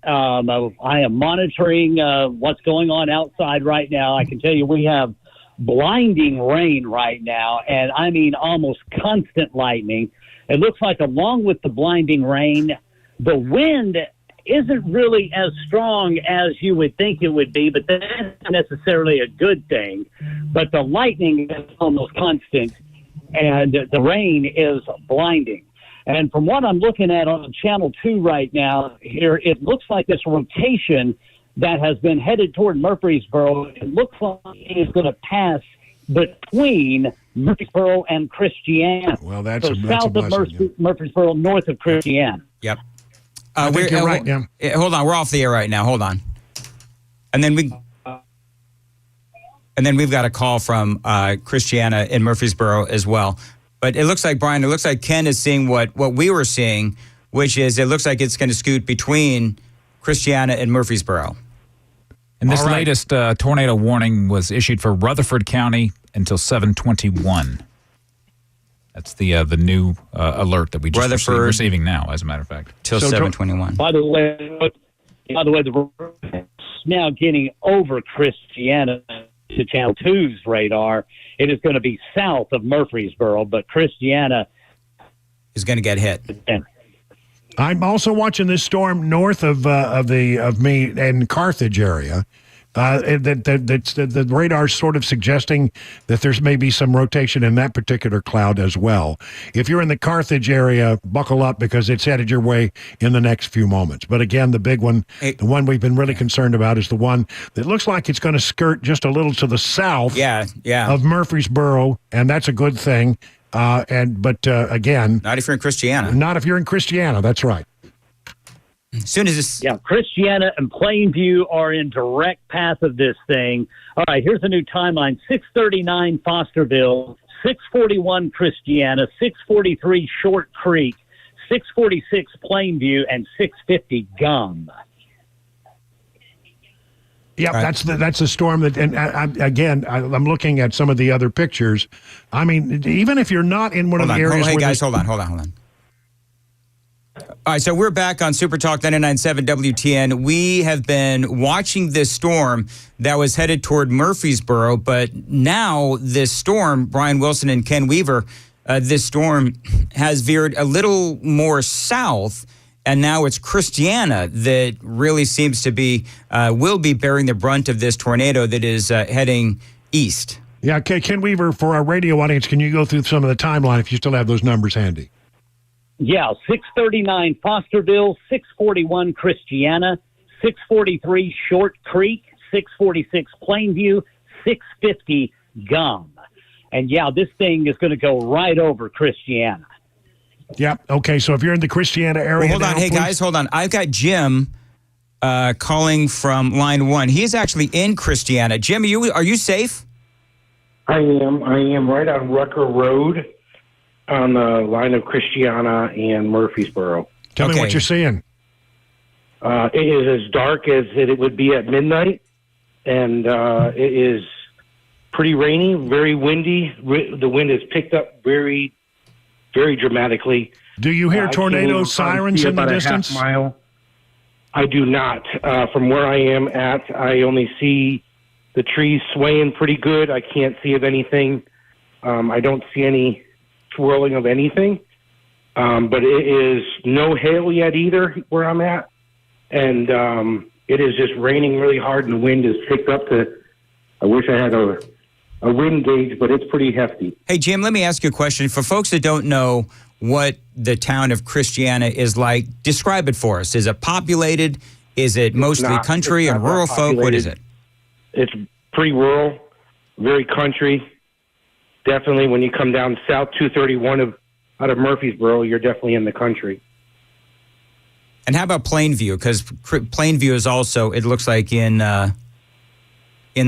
I am monitoring what's going on outside right now. I can tell you we have blinding rain right now, and I mean almost constant lightning. It looks like along with the blinding rain, the wind isn't really as strong as you would think it would be, but that's not necessarily a good thing. But the lightning is almost constant, and the rain is blinding. And from what I'm looking at on Channel 2 right now here, it looks like this rotation that has been headed toward Murfreesboro, it looks like it is going to pass between Murfreesboro and Christiana. Well, that's south of Murfreesboro, north of Christiana. Yep. I think you're right, yeah. Hold on, we're off the air right now. Hold on. And then we've got a call from Christiana in Murfreesboro as well. But it looks like, Brian, Ken is seeing what we were seeing, which is it looks like it's going to scoot between Christiana and Murfreesboro. And this latest tornado warning was issued for Rutherford County until 7:21. That's the new alert that we just receiving now, as a matter of fact. Till 7:21. By the way, the is now getting over Christiana to Channel 2's radar. It is going to be south of Murfreesboro, but Christiana is going to get hit. I'm also watching this storm north of me in Carthage area. The radar's sort of suggesting that there's maybe some rotation in that particular cloud as well. If you're in the Carthage area, buckle up because it's headed your way in the next few moments. But again, the big one, the one we've been really concerned about is the one that looks like it's going to skirt just a little to the south of Murfreesboro, and that's a good thing. Again, not if you're in Christiana. Not if you're in Christiana, that's right. As soon as this... Yeah, Christiana and Plainview are in direct path of this thing. All right, here's a new timeline. 639 Fosterville, 641 Christiana, 643 Short Creek, 646 Plainview, and 650 Gum. Yeah, right. That's the storm that, and I'm looking at some of the other pictures. I mean, even if you're not in one of the areas. Hey guys, hold on. All right, so we're back on Super Talk 99.7 WTN. We have been watching this storm that was headed toward Murfreesboro, but now this storm, Brian Wilson and Ken Weaver, this storm has veered a little more south, and now it's Christiana that really seems to be, will be bearing the brunt of this tornado that is heading east. Yeah, Ken Weaver, for our radio audience, can you go through some of the timeline if you still have those numbers handy? Yeah, 639 Fosterville, 641 Christiana, 643 Short Creek, 646 Plainview, 650 Gum. And yeah, this thing is going to go right over Christiana. Yep. Okay. So if you're in the Christiana area, Well, hold on. now, Hey, please- guys, hold on. I've got Jim calling from line 1. He is actually in Christiana. Jim, are you safe? I am right on Rucker Road on the line of Christiana and Murfreesboro. Tell me what you're seeing. It is as dark as it would be at midnight, and it is pretty rainy, very windy. The wind has picked up very, very dramatically. Do you hear I tornado can sirens see in the about a distance? half mile. I do not. From where I am at, I only see the trees swaying pretty good. I can't see of anything. I don't see any swirling of anything. But it is no hail yet either where I'm at. And it is just raining really hard, and the wind has picked up to, I wish I had a wind gauge, but it's pretty hefty. Hey, Jim, let me ask you a question. For folks that don't know what the town of Christiana is like, describe it for us. Is it populated? Is it mostly country and rural folk? What is it? It's pretty rural, very country. Definitely when you come down South 231 out of Murfreesboro, you're definitely in the country. And how about Plainview? Because Plainview is also, it looks like, in the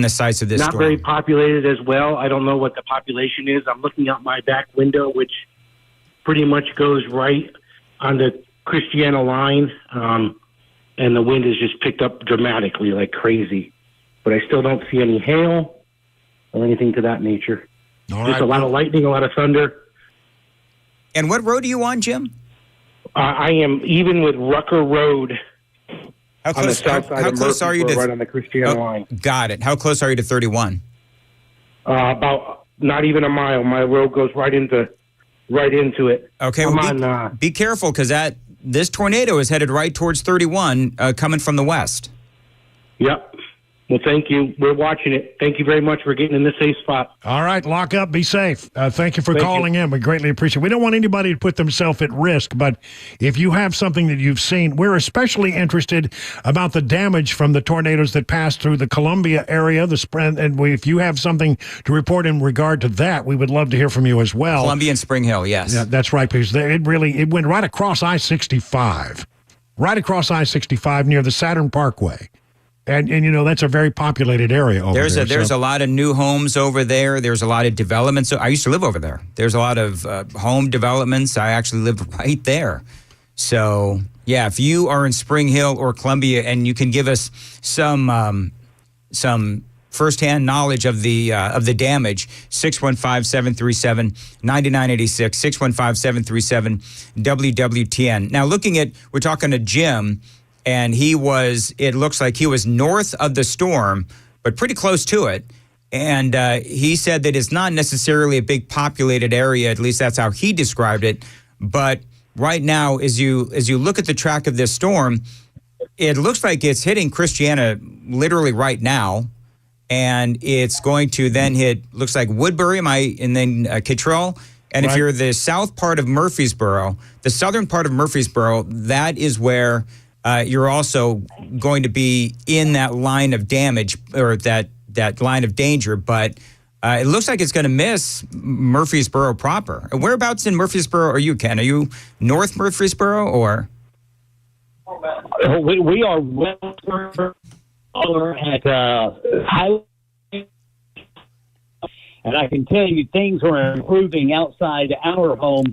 sites of this Not storm. very populated as well. I don't know what the population is. I'm looking out my back window, which pretty much goes right on the Christiana line, and the wind has just picked up dramatically like crazy. But I still don't see any hail or anything to that nature. Just a lot of lightning, a lot of thunder. And what road are you on, Jim? I am even with Rucker Road. How on the close, south side how of close are you to Murfreesboro, right on the Christiana line. Got it. How close are you to 31? About not even a mile. My road goes right into it. Okay, well, be careful because this tornado is headed right towards 31, coming from the west. Yep. Well, thank you. We're watching it. Thank you very much for getting in the safe spot. All right, lock up, be safe. Thank you for calling in. We greatly appreciate it. We don't want anybody to put themselves at risk, but if you have something that you've seen, we're especially interested about the damage from the tornadoes that passed through the Columbia area, and if you have something to report in regard to that, we would love to hear from you as well. Columbia and Spring Hill, yes. Yeah, that's right, because it went right across I-65, near the Saturn Parkway. And you know, that's a very populated area over there. There's a lot of new homes over there. There's a lot of developments. So I used to live over there. There's a lot of home developments. I actually lived right there. So, yeah, if you are in Spring Hill or Columbia and you can give us some firsthand knowledge of the damage, 615-737-9986, 615-737-WWTN. Now, we're talking to Jim, and it looks like he was north of the storm, but pretty close to it. And he said that it's not necessarily a big populated area, at least that's how he described it. But right now, as you look at the track of this storm, it looks like it's hitting Christiana literally right now. And it's going to then hit, looks like Woodbury, and then Kittrell. And if you're the south part of Murfreesboro, the southern part of Murfreesboro, that is where you're also going to be in that line of damage or that line of danger. But it looks like it's going to miss Murfreesboro proper. Whereabouts in Murfreesboro are you, Ken? Are you North Murfreesboro or? We are west at Highway. And I can tell you things are improving outside our home.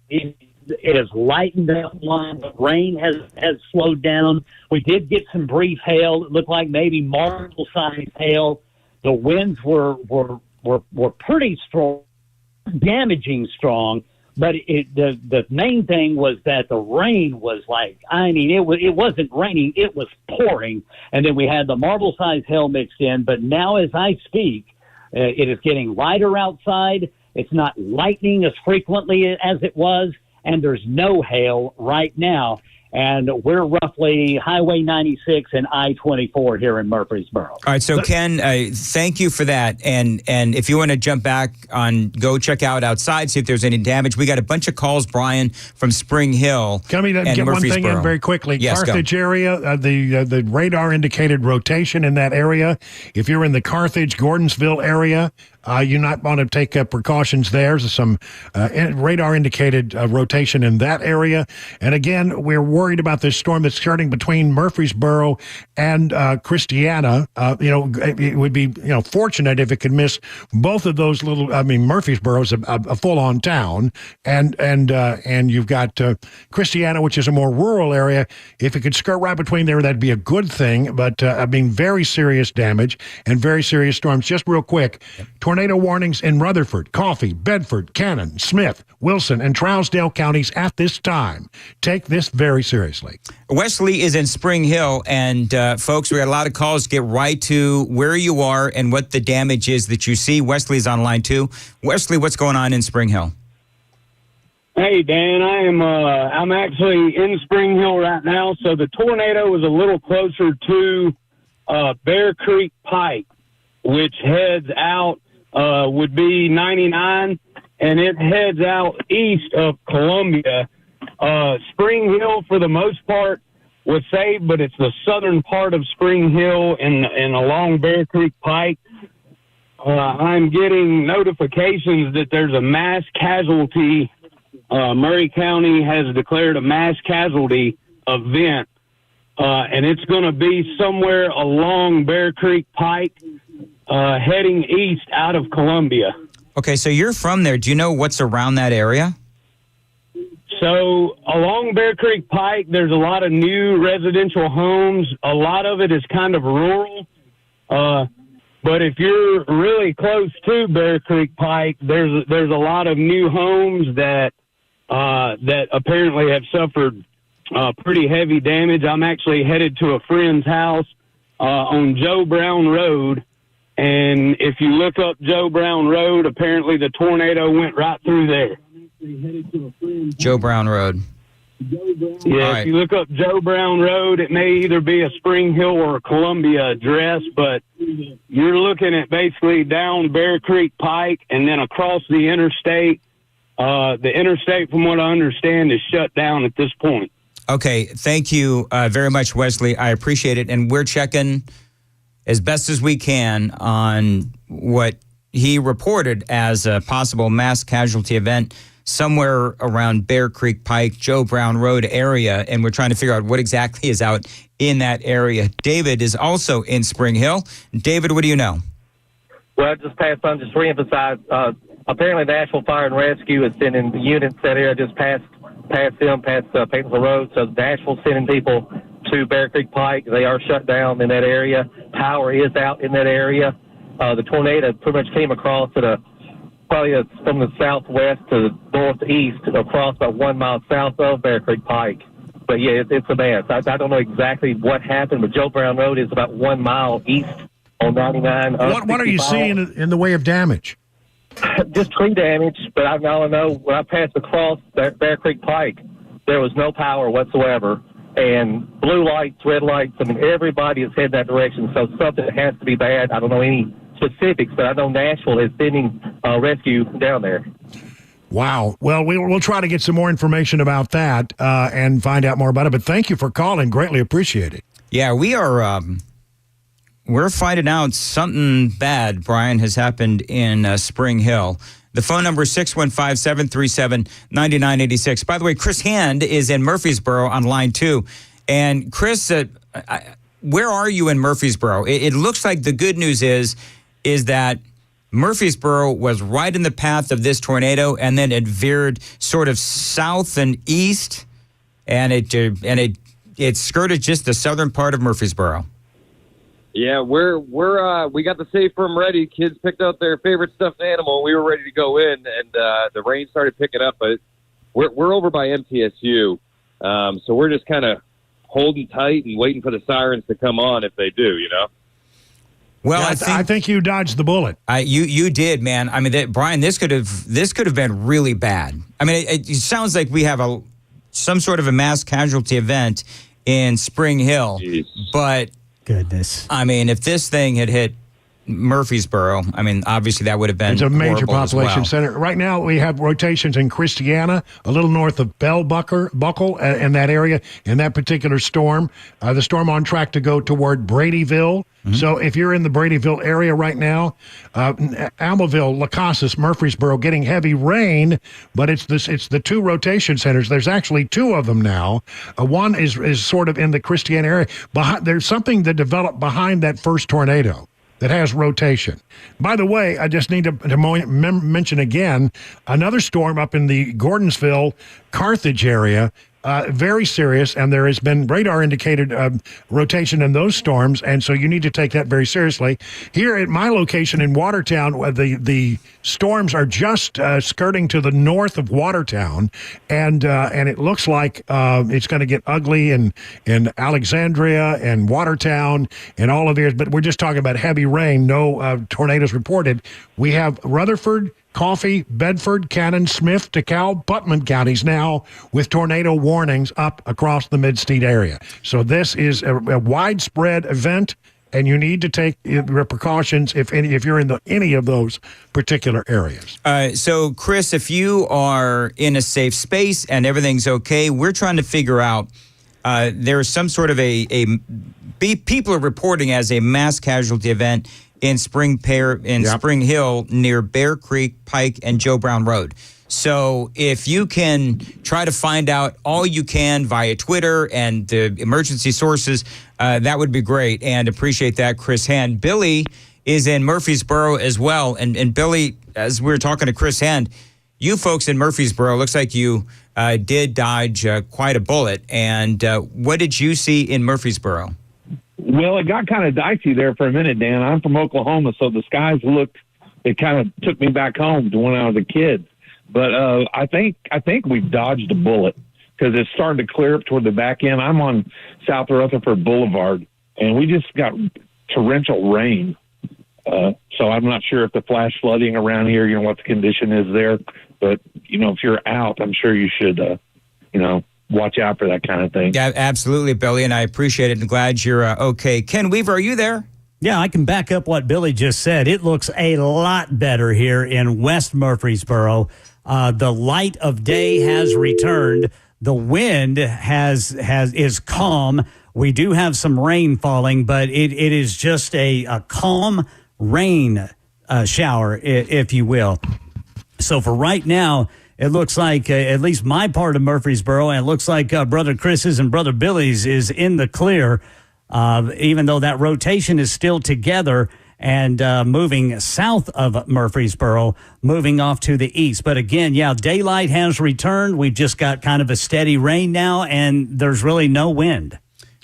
It has lightened up. The rain has slowed down. We did get some brief hail. It looked like maybe marble-sized hail. The winds were pretty strong, damaging strong. But the main thing was that the rain was it wasn't raining, it was pouring. And then we had the marble-sized hail mixed in. But now as I speak, it is getting lighter outside. It's not lightning as frequently as it was. And there's no hail right now. and we're roughly Highway 96 and I-24 here in Murfreesboro. All right, so Ken, thank you for that. And if you want to jump back go check out outside, see if there's any damage. We got a bunch of calls, Brian, from Spring Hill. Can we get one thing in very quickly? Yes, Carthage area, the radar indicated rotation in that area. If you're in the Carthage, Gordonsville area, you might want to take precautions there. There's some radar indicated rotation in that area. And again, we're worried about this storm that's starting between Murfreesboro and Christiana. It would be fortunate if it could miss both of those Murfreesboro's a full-on town, and you've got Christiana, which is a more rural area. If it could skirt right between there, that'd be a good thing. But very serious damage and very serious storms. Just real quick, tornado warnings in Rutherford, Coffee, Bedford, Cannon, Smith, Wilson, and Trousdale counties at this time. Take this very seriously. Wesley is in Spring Hill, and folks, we got a lot of calls. Get right to where you are and what the damage is that you see. Wesley's on line 2. Wesley, what's going on in Spring Hill? Hey, Dan, I'm actually in Spring Hill right now. So the tornado is a little closer to Bear Creek Pike, which heads out, would be 99, and it heads out east of Columbia. Spring Hill, for the most part, was saved, but it's the southern part of Spring Hill and along Bear Creek Pike. I'm getting notifications that there's a mass casualty. Murray County has declared a mass casualty event, and it's going to be somewhere along Bear Creek Pike, heading east out of Columbia. Okay, so you're from there. Do you know what's around that area? So along Bear Creek Pike, there's a lot of new residential homes. A lot of it is kind of rural. But if you're really close to Bear Creek Pike, there's a lot of new homes that apparently have suffered pretty heavy damage. I'm actually headed to a friend's house on Joe Brown Road. And if you look up Joe Brown Road, apparently the tornado went right through there. Joe Brown Road. Yeah, if you look up Joe Brown Road, it may either be a Spring Hill or a Columbia address, but you're looking at basically down Bear Creek Pike and then across the interstate. The interstate, from what I understand, is shut down at this point. Okay, thank you very much, Wesley. I appreciate it. And we're checking as best as we can on what he reported as a possible mass casualty event somewhere around Bear Creek Pike, Joe Brown Road area, and we're trying to figure out what exactly is out in that area. David is also in Spring Hill. David, what do you know? Well, I just passed on, just reemphasize, apparently the Asheville Fire and Rescue is sending the units that area just past Paintsville Road, so the Asheville's sending people to Bear Creek Pike. They are shut down in that area. Power is out in that area. The tornado pretty much came across at probably from the southwest to the northeast, across about 1 mile south of Bear Creek Pike. But yeah, it's a mess. I don't know exactly what happened, but Joe Brown Road is about 1 mile east on 99. What are you seeing in the way of damage? Just tree damage, but I know when I passed across Bear Creek Pike, there was no power whatsoever. And blue lights, red lights, I mean, everybody is heading that direction. So something has to be bad. I don't know any specifics, but I know Nashville is sending rescue down there. Wow. Well, we'll try to get some more information about that and find out more about it. But thank you for calling. Greatly appreciate it. Yeah, we are. We're finding out something bad, Brian, has happened in Spring Hill. The phone number is 615-737-9986. By the way, Chris Hand is in Murfreesboro on line 2. And Chris, where are you in Murfreesboro? It looks like the good news is that Murfreesboro was right in the path of this tornado, and then it veered sort of south and east, and it skirted just the southern part of Murfreesboro. Yeah, we got the safe room ready. Kids picked out their favorite stuffed animal. We were ready to go in, and the rain started picking up. But we're over by MTSU, so we're just kind of holding tight and waiting for the sirens to come on if they do. You know. Well, yeah, I think you dodged the bullet. You did, man. I mean, Brian, this could have been really bad. I mean, it sounds like we have some sort of a mass casualty event in Spring Hill. Jeez. But goodness, I mean, if this thing had hit Murfreesboro, I mean, obviously that would have been It's a major horrible as population well. center. Right now, we have rotations in Christiana, a little north of Buckle, in that area, in that particular storm. The storm on track to go toward Bradyville. Mm-hmm. So if you're in the Bradyville area right now, Almaville, Lacassas, Murfreesboro, getting heavy rain, but it's the two rotation centers. There's actually two of them now. One is sort of in the Christiana area. There's something that developed behind that first tornado that has rotation. By the way, I just need to mention again, another storm up in the Gordonsville, Carthage area, very serious, and there has been radar-indicated rotation in those storms, and so you need to take that very seriously. Here at my location in Watertown, the storms are just skirting to the north of Watertown, and it looks like it's going to get ugly in Alexandria and Watertown and all of these, but we're just talking about heavy rain, no tornadoes reported. We have Rutherford, Coffee, Bedford, Cannon, Smith, DeKalb, Putnam counties now with tornado warnings up across the Mid-State area. So this is a widespread event, and you need to take precautions if you're in any of those particular areas. So, Chris, if you are in a safe space and everything's okay, we're trying to figure out there's some sort of people are reporting as a mass casualty event in Spring Hill near Bear Creek, Pike, and Joe Brown Road. So if you can try to find out all you can via Twitter and the emergency sources, that would be great, and appreciate that, Chris Hand. Billy is in Murfreesboro as well, and Billy, as we were talking to Chris Hand, you folks in Murfreesboro, looks like you did dodge quite a bullet, and what did you see in Murfreesboro? Well, it got kind of dicey there for a minute, Dan. I'm from Oklahoma, so the skies it kind of took me back home to when I was a kid. But I think we've dodged a bullet because it's starting to clear up toward the back end. I'm on South Rutherford Boulevard, and we just got torrential rain. So I'm not sure if the flash flooding around here, what the condition is there. But, if you're out, I'm sure you should, watch out for that kind of thing. Yeah, absolutely, Billy, and I appreciate it and glad you're okay. Ken Weaver, are you there? Yeah, I can back up what Billy just said. It looks a lot better here in West Murfreesboro. The light of day has returned. The wind is calm. We do have some rain falling, but it is just a calm rain shower, if you will. So for right now, it looks like at least my part of Murfreesboro, and it looks like Brother Chris's and Brother Billy's is in the clear, even though that rotation is still together and moving south of Murfreesboro, moving off to the east. But again, daylight has returned. We've just got kind of a steady rain now, and there's really no wind.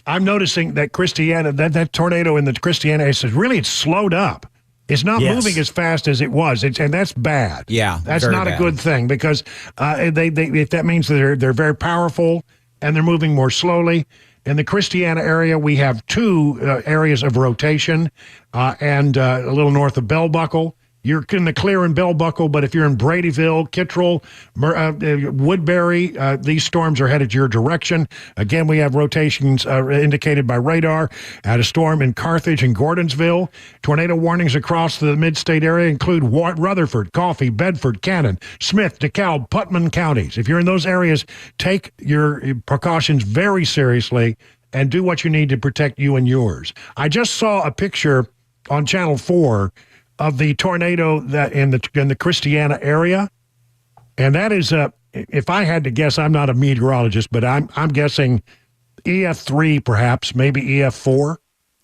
I'm noticing that Christiana, that tornado in the Christiana, it's slowed up. It's not moving as fast as it was, and that's bad. Yeah, that's not bad. A good thing because if that means they're very powerful and they're moving more slowly. In the Christiana area, we have two areas of rotation, and a little north of Bell Buckle. You're in the clear in Bell Buckle, but if you're in Bradyville, Kittrell, Woodbury, these storms are headed your direction. Again, we have rotations indicated by radar. At a storm in Carthage and Gordonsville. Tornado warnings across the mid-state area include Rutherford, Coffee, Bedford, Cannon, Smith, DeKalb, Putnam counties. If you're in those areas, take your precautions very seriously and do what you need to protect you and yours. I just saw a picture on Channel 4 of the tornado that in the Christiana area, and that is if I had to guess, I'm not a meteorologist, but I'm guessing EF3 perhaps, maybe EF4.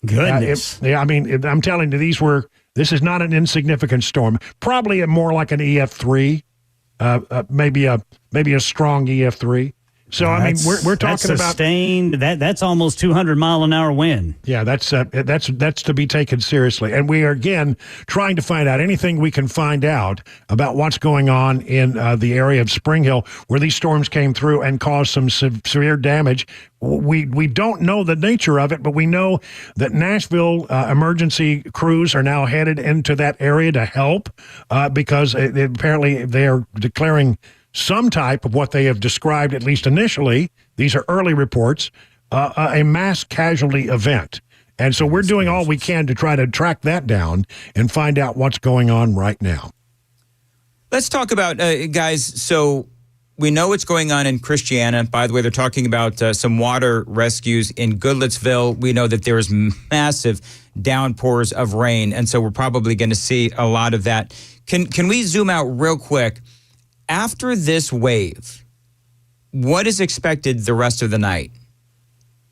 Goodness. I'm telling you, this is not an insignificant storm. Probably more like an EF3, maybe a strong EF3. So we're talking about sustained. That's almost 200 mile an hour wind. Yeah, that's to be taken seriously, and we are again trying to find out anything we can find out about what's going on in the area of Spring Hill, where these storms came through and caused some severe damage. We don't know the nature of it, but we know that Nashville emergency crews are now headed into that area to help because apparently they are declaring some type of what they have described, at least initially, these are early reports, a mass casualty event. And so we're doing all we can to try to track that down and find out what's going on right now. Let's talk about, guys, so we know what's going on in Christiana. By the way, they're talking about some water rescues in Goodlettsville. We know that there's massive downpours of rain, and so we're probably going to see a lot of that. Can we zoom out real quick? After this wave, what is expected the rest of the night?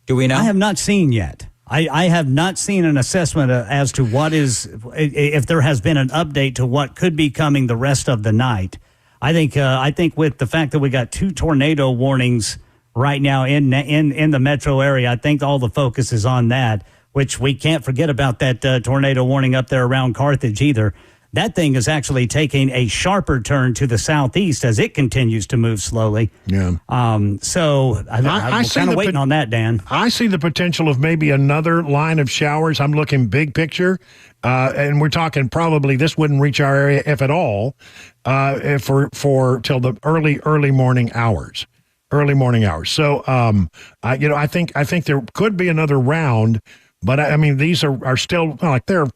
Do we know? I have not seen yet. I have not seen an assessment as to what is, if there has been an update to what could be coming the rest of the night. I think with the fact that we got 2 tornado warnings right now in the metro area, I think all the focus is on that, which we can't forget about that tornado warning up there around Carthage either. That thing is actually taking a sharper turn to the southeast as it continues to move slowly. Yeah. So I'm kind of waiting on that, Dan. I see the potential of maybe another line of showers. I'm looking big picture, and we're talking probably this wouldn't reach our area, if at all, for till the early morning hours. So, I think there could be another round, but I mean these are still like they're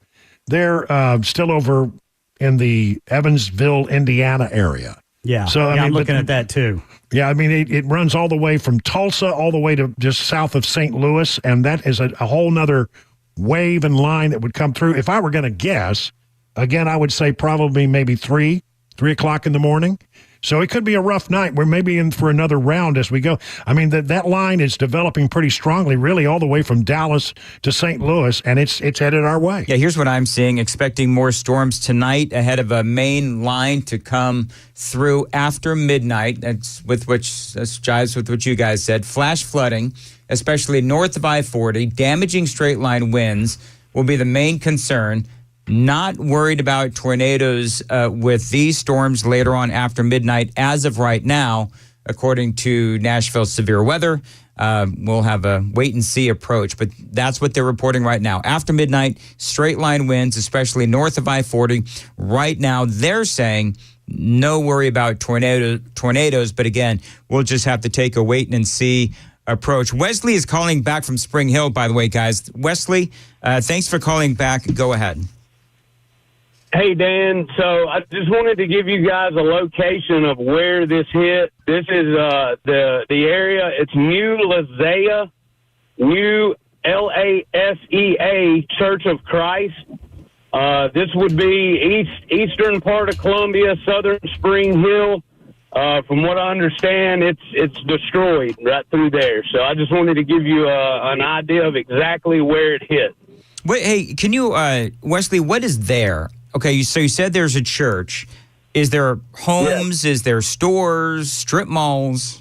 still over in the Evansville, Indiana area. Yeah. So I'm looking at that too. Yeah, I mean it runs all the way from Tulsa all the way to just south of St. Louis, and that is a whole nother wave and line that would come through. If I were going to guess, again, I would say probably maybe 3 o'clock in the morning. So it could be a rough night. We're maybe in for another round as we go. I mean, that line is developing pretty strongly, really all the way from Dallas to St. Louis, and it's headed our way. Yeah, here's what I'm seeing. Expecting more storms tonight ahead of a main line to come through after midnight. That's jives with what you guys said. Flash flooding, especially north of I-40. Damaging straight line winds will be the main concern. Not worried about tornadoes with these storms later on after midnight as of right now, according to Nashville Severe Weather. We'll have a wait-and-see approach, but that's what they're reporting right now. After midnight, straight-line winds, especially north of I-40. Right now, they're saying no worry about tornadoes, but again, we'll just have to take a wait-and-see approach. Wesley is calling back from Spring Hill, by the way, guys. Wesley, thanks for calling back. Go ahead. Hey, Dan. So I just wanted to give you guys a location of where this hit. This is the area. It's New Lasea, New Lasea Church of Christ. This would be eastern part of Columbia, southern Spring Hill. From what I understand, it's destroyed right through there. So I just wanted to give you an idea of exactly where it hit. Wait, hey, can you, Wesley, what is there? Okay, so you said there's a church. Is there homes? Yes. Is there stores, strip malls?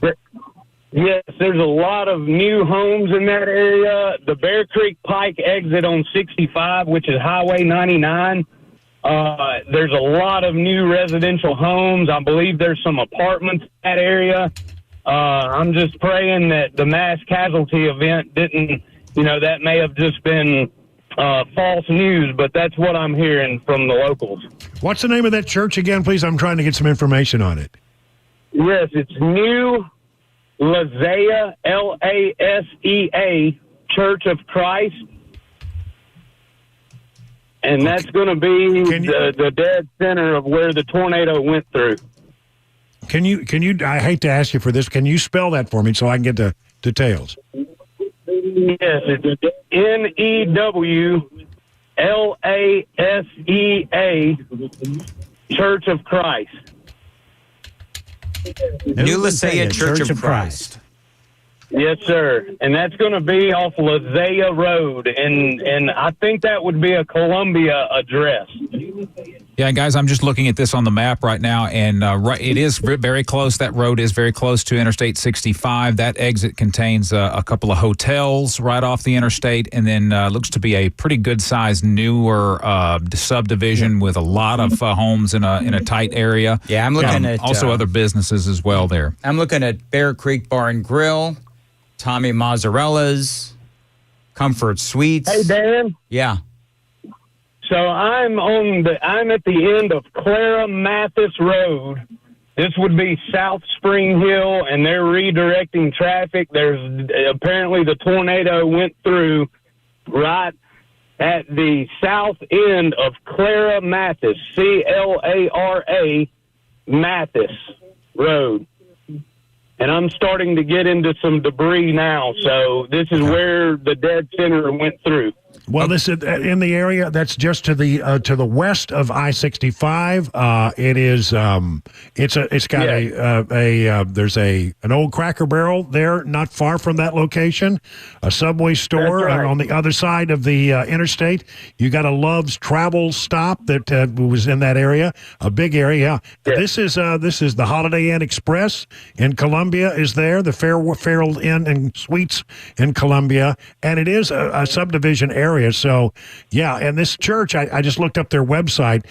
Yes, there's a lot of new homes in that area. The Bear Creek Pike exit on 65, which is Highway 99. There's a lot of new residential homes. I believe there's some apartments in that area. I'm just praying that the mass casualty event didn't, that may have just been false news, but that's what I'm hearing from the locals. What's the name of that church again, please? I'm trying to get some information on it. Yes, it's New Lasea, Lasea, Church of Christ. And that's going to be the dead center of where the tornado went through. Can you? I hate to ask you for this. Can you spell that for me so I can get the details? Yes, it's NEWLASEA, Church of Christ. New Lasea Church of Christ. Yes, sir. And that's going to be off Lasea Road. And I think that would be a Columbia address. Yeah, guys, I'm just looking at this on the map right now, and it is very close. That road is very close to Interstate 65. That exit contains a couple of hotels right off the interstate, and then looks to be a pretty good-sized, newer subdivision with a lot of homes in a tight area. Yeah, I'm looking at... Also other businesses as well there. I'm looking at Bear Creek Bar and Grill, Tommy Mozzarella's, Comfort Suites. Hey, Dan. Yeah. So I'm at the end of Clara Mathis Road, This would be South Spring Hill, and they're redirecting traffic. There's apparently the tornado went through right at the south end of Clara Mathis, Clara Mathis Road. And I'm starting to get into some debris now, so this is where the dead center went through. Well, this is in the area that's just to the west of I-65. It is it's got there's an old Cracker Barrel there, not far from that location, a Subway store That's right. on the other side of the interstate. You got a Love's Travel stop that was in that area, a big area. Yeah. This is the Holiday Inn Express in Columbia is there, the Farrell Inn and Suites in Columbia, and it is a subdivision area. So, yeah, and this church, I just looked up their website.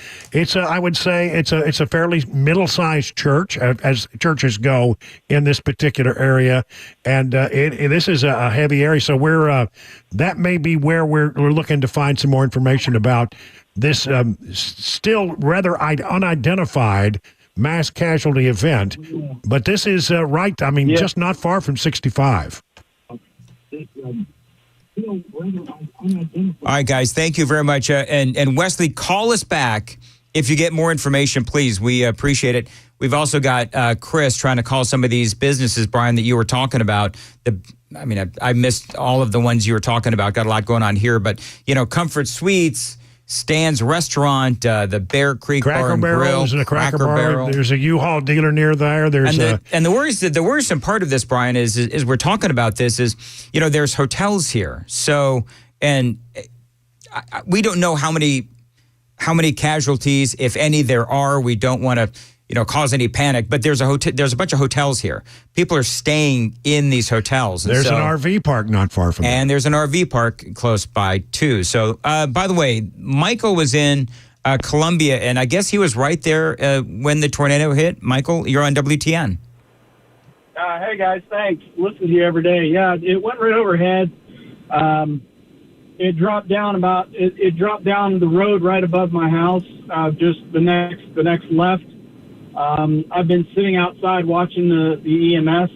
I would say it's a fairly middle-sized church, as churches go in this particular area, and this is a heavy area. So that may be where we're looking to find some more information about this still rather unidentified mass casualty event. But this is just not far from 65. All right, guys, thank you very much. And Wesley, call us back if you get more information, please. We appreciate it. We've also got Chris trying to call some of these businesses, Brian, that you were talking about. I missed all of the ones you were talking about. Got a lot going on here. But, Comfort Suites, Stan's Restaurant, the Bear Creek Bar and Grill. There's a Cracker Barrel. There's a U-Haul dealer near there. And the worrisome part of this, Brian, is we're talking about this is, there's hotels here. So, and we don't know how many casualties, if any, there are. We don't want to, cause any panic. But there's a bunch of hotels here. People are staying in these hotels. There's an RV park not far from there. And there's an RV park close by, too. So, by the way, Michael was in Columbia, and I guess he was right there when the tornado hit. Michael, you're on WTN. Hey, guys, thanks. Listen to you every day. Yeah, it went right overhead. It dropped down it dropped down the road right above my house, just the next left. I've been sitting outside watching the EMS.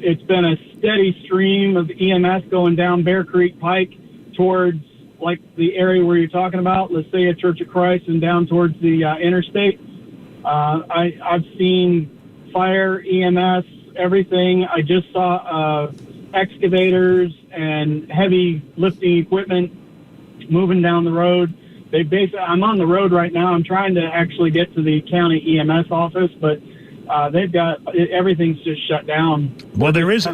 It's been a steady stream of EMS going down Bear Creek Pike towards like the area where you're talking about, let's say a Church of Christ, and down towards the interstate. I've seen fire, EMS, everything. I just saw excavators and heavy lifting equipment moving down the road. I'm on the road right now. I'm trying to actually get to the county EMS office, but they've got everything's just shut down. Well, there is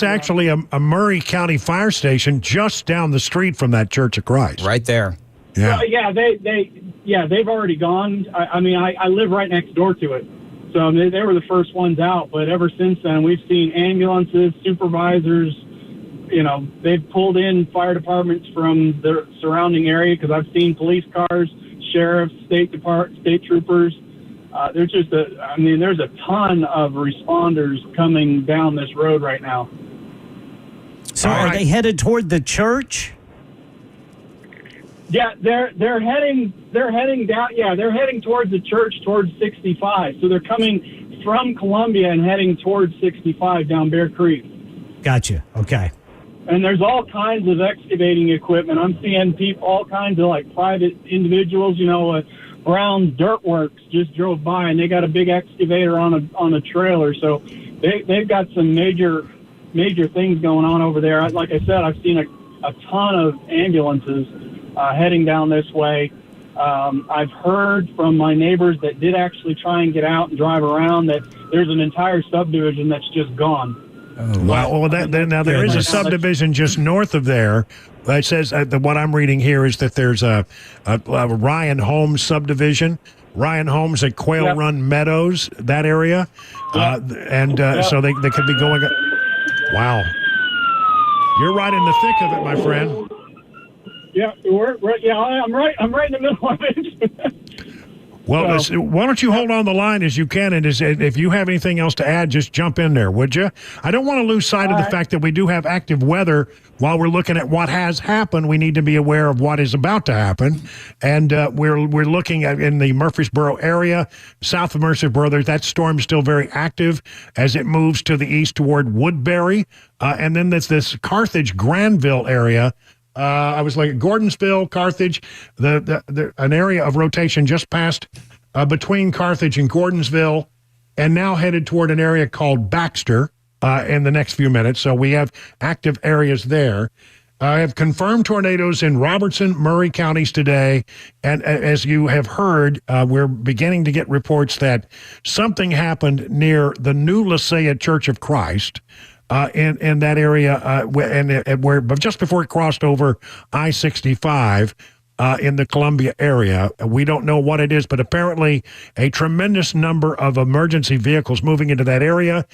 actually a Murray County fire station just down the street from that Church of Christ. Right there. Yeah. Well, they've already gone. I live right next door to it. So they were the first ones out, but ever since then, we've seen ambulances, supervisors. They've pulled in fire departments from the surrounding area because I've seen police cars, sheriffs, state troopers. There's a ton of responders coming down this road right now. So are they headed toward the church? Yeah, they're heading down. Yeah, they're heading towards the church, towards 65. So they're coming from Columbia and heading towards 65 down Bear Creek. Gotcha. Okay. And there's all kinds of excavating equipment. I'm seeing all kinds of like private individuals. Brown Dirt Works just drove by and they got a big excavator on a trailer. So they've got some major things going on over there. Like I said, I've seen a ton of ambulances heading down this way. I've heard from my neighbors that did actually try and get out and drive around that there's an entire subdivision that's just gone. Oh, wow. Well, there is a subdivision just north of there. It says what I'm reading here is that there's a Ryan Homes subdivision. Ryan Homes at Quail Run Meadows, that area. So they could be going. Wow. You're right in the thick of it, my friend. Yeah, I'm right in the middle of it. Well, why don't you hold on the line as you can, and if you have anything else to add, just jump in there, would you? I don't want to lose sight of the fact that we do have active weather. While we're looking at what has happened, we need to be aware of what is about to happen, and we're looking at in the Murfreesboro area, south of Murfreesboro. That storm's still very active as it moves to the east toward Woodbury, and then there's this Carthage-Granville area. I was like Gordonsville, Carthage, an area of rotation just past between Carthage and Gordonsville, and now headed toward an area called Baxter in the next few minutes. So we have active areas there. I have confirmed tornadoes in Robertson, Murray counties today. And as you have heard, we're beginning to get reports that something happened near the New Lasea Church of Christ. In that area, where just before it crossed over I-65 in the Columbia area. We don't know what it is, but apparently a tremendous number of emergency vehicles moving into that area.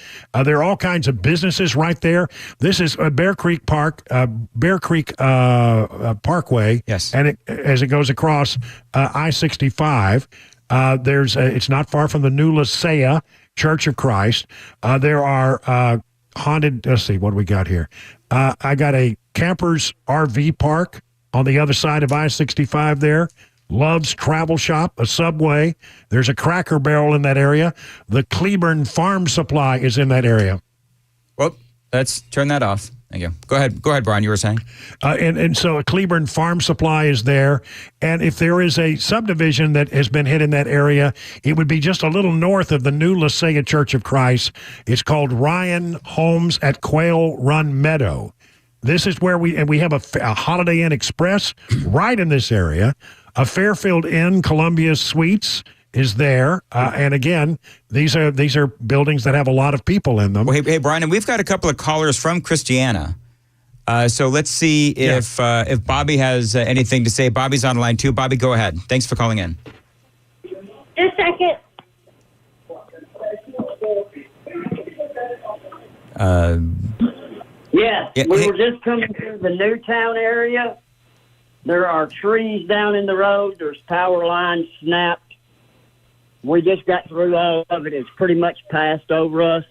There are all kinds of businesses right there. This is Bear Creek Park, Bear Creek Parkway. Yes, and as it goes across I-65, it's not far from the New Lasea Church of Christ. There are haunted, let's see, what do we got here? I got a campers RV park on the other side of I-65 there. Love's Travel Shop, a Subway. There's a Cracker Barrel in that area. The Cleburne Farm Supply is in that area. Well, let's turn that off. Thank you. Go ahead, Brian, you were saying? And so a Cleburne Farm Supply is there. And if there is a subdivision that has been hit in that area, it would be just a little north of the New Lasea Church of Christ. It's called Ryan Homes at Quail Run Meadow. This is where we have a Holiday Inn Express right in this area. A Fairfield Inn Columbia Suites is there, and again, these are buildings that have a lot of people in them. Well, hey, Brian, and we've got a couple of callers from Christiana. So let's see if Bobby has anything to say. Bobby's on line 2. Bobby, go ahead. Thanks for calling in. Just a second. Yes, we were just coming through the Newtown area. There are trees down in the road. There's power lines snapped. We just got through all of it. It's pretty much passed over us.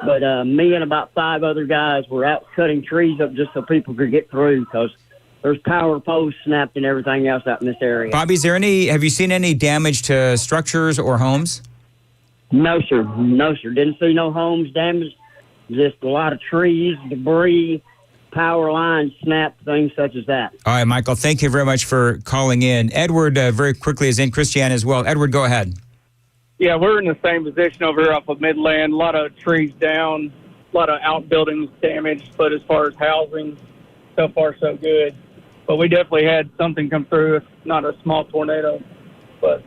But me and about 5 other guys were out cutting trees up just so people could get through because there's power poles snapped and everything else out in this area. Bobby, have you seen any damage to structures or homes? No, sir. No, sir. Didn't see no homes damaged. Just a lot of trees, debris, power lines snapped, things such as that. All right, Michael, thank you very much for calling in. Edward, very quickly, is in Christiana as well. Edward, go ahead. Yeah, we're in the same position over here off of Midland. A lot of trees down, a lot of outbuildings damaged, but as far as housing, so far so good. But we definitely had something come through. It's not a small tornado, but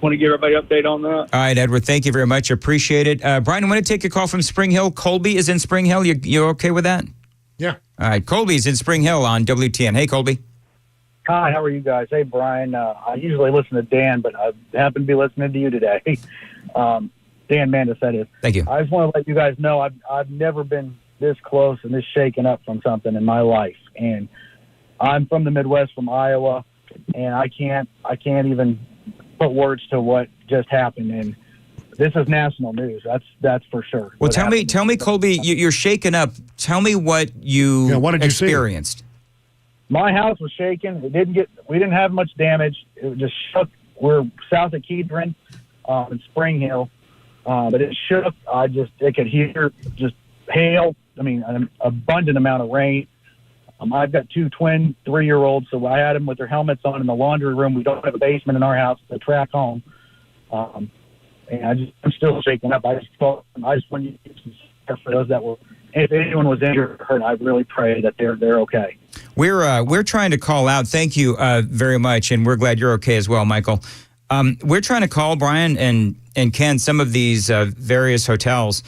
want to give everybody an update on that. All right, Edward, thank you very much. Appreciate it. Brian, I want to take a call from Spring Hill. Colby is in Spring Hill. You okay with that? Yeah. All right, Colby's in Spring Hill on WTN. Hey, Colby. Hi, how are you guys? Hey, Brian. I usually listen to Dan, but I happen to be listening to you today. Dan Mandis, that is. Thank you. I just want to let you guys know I've never been this close and this shaken up from something in my life. And I'm from the Midwest, from Iowa, and I can't even put words to what just happened. And this is national news. That's for sure. Well, tell me, Colby, you're shaken up. Tell me what you experienced. See? My house was shaken. We didn't have much damage. It just shook. We're south of Kedron, in Spring Hill, but it shook. I could hear just hail. I mean, an abundant amount of rain. I've got 2 twin 3-year-olds, so I had them with their helmets on in the laundry room. We don't have a basement in our house to track home, and I'm still shaken up. I just want you to for those that were. If anyone was injured or hurt, I really pray that they're okay. We're trying to call out. Thank you very much, and we're glad you're okay as well, Michael. We're trying to call Brian and Ken some of these various hotels.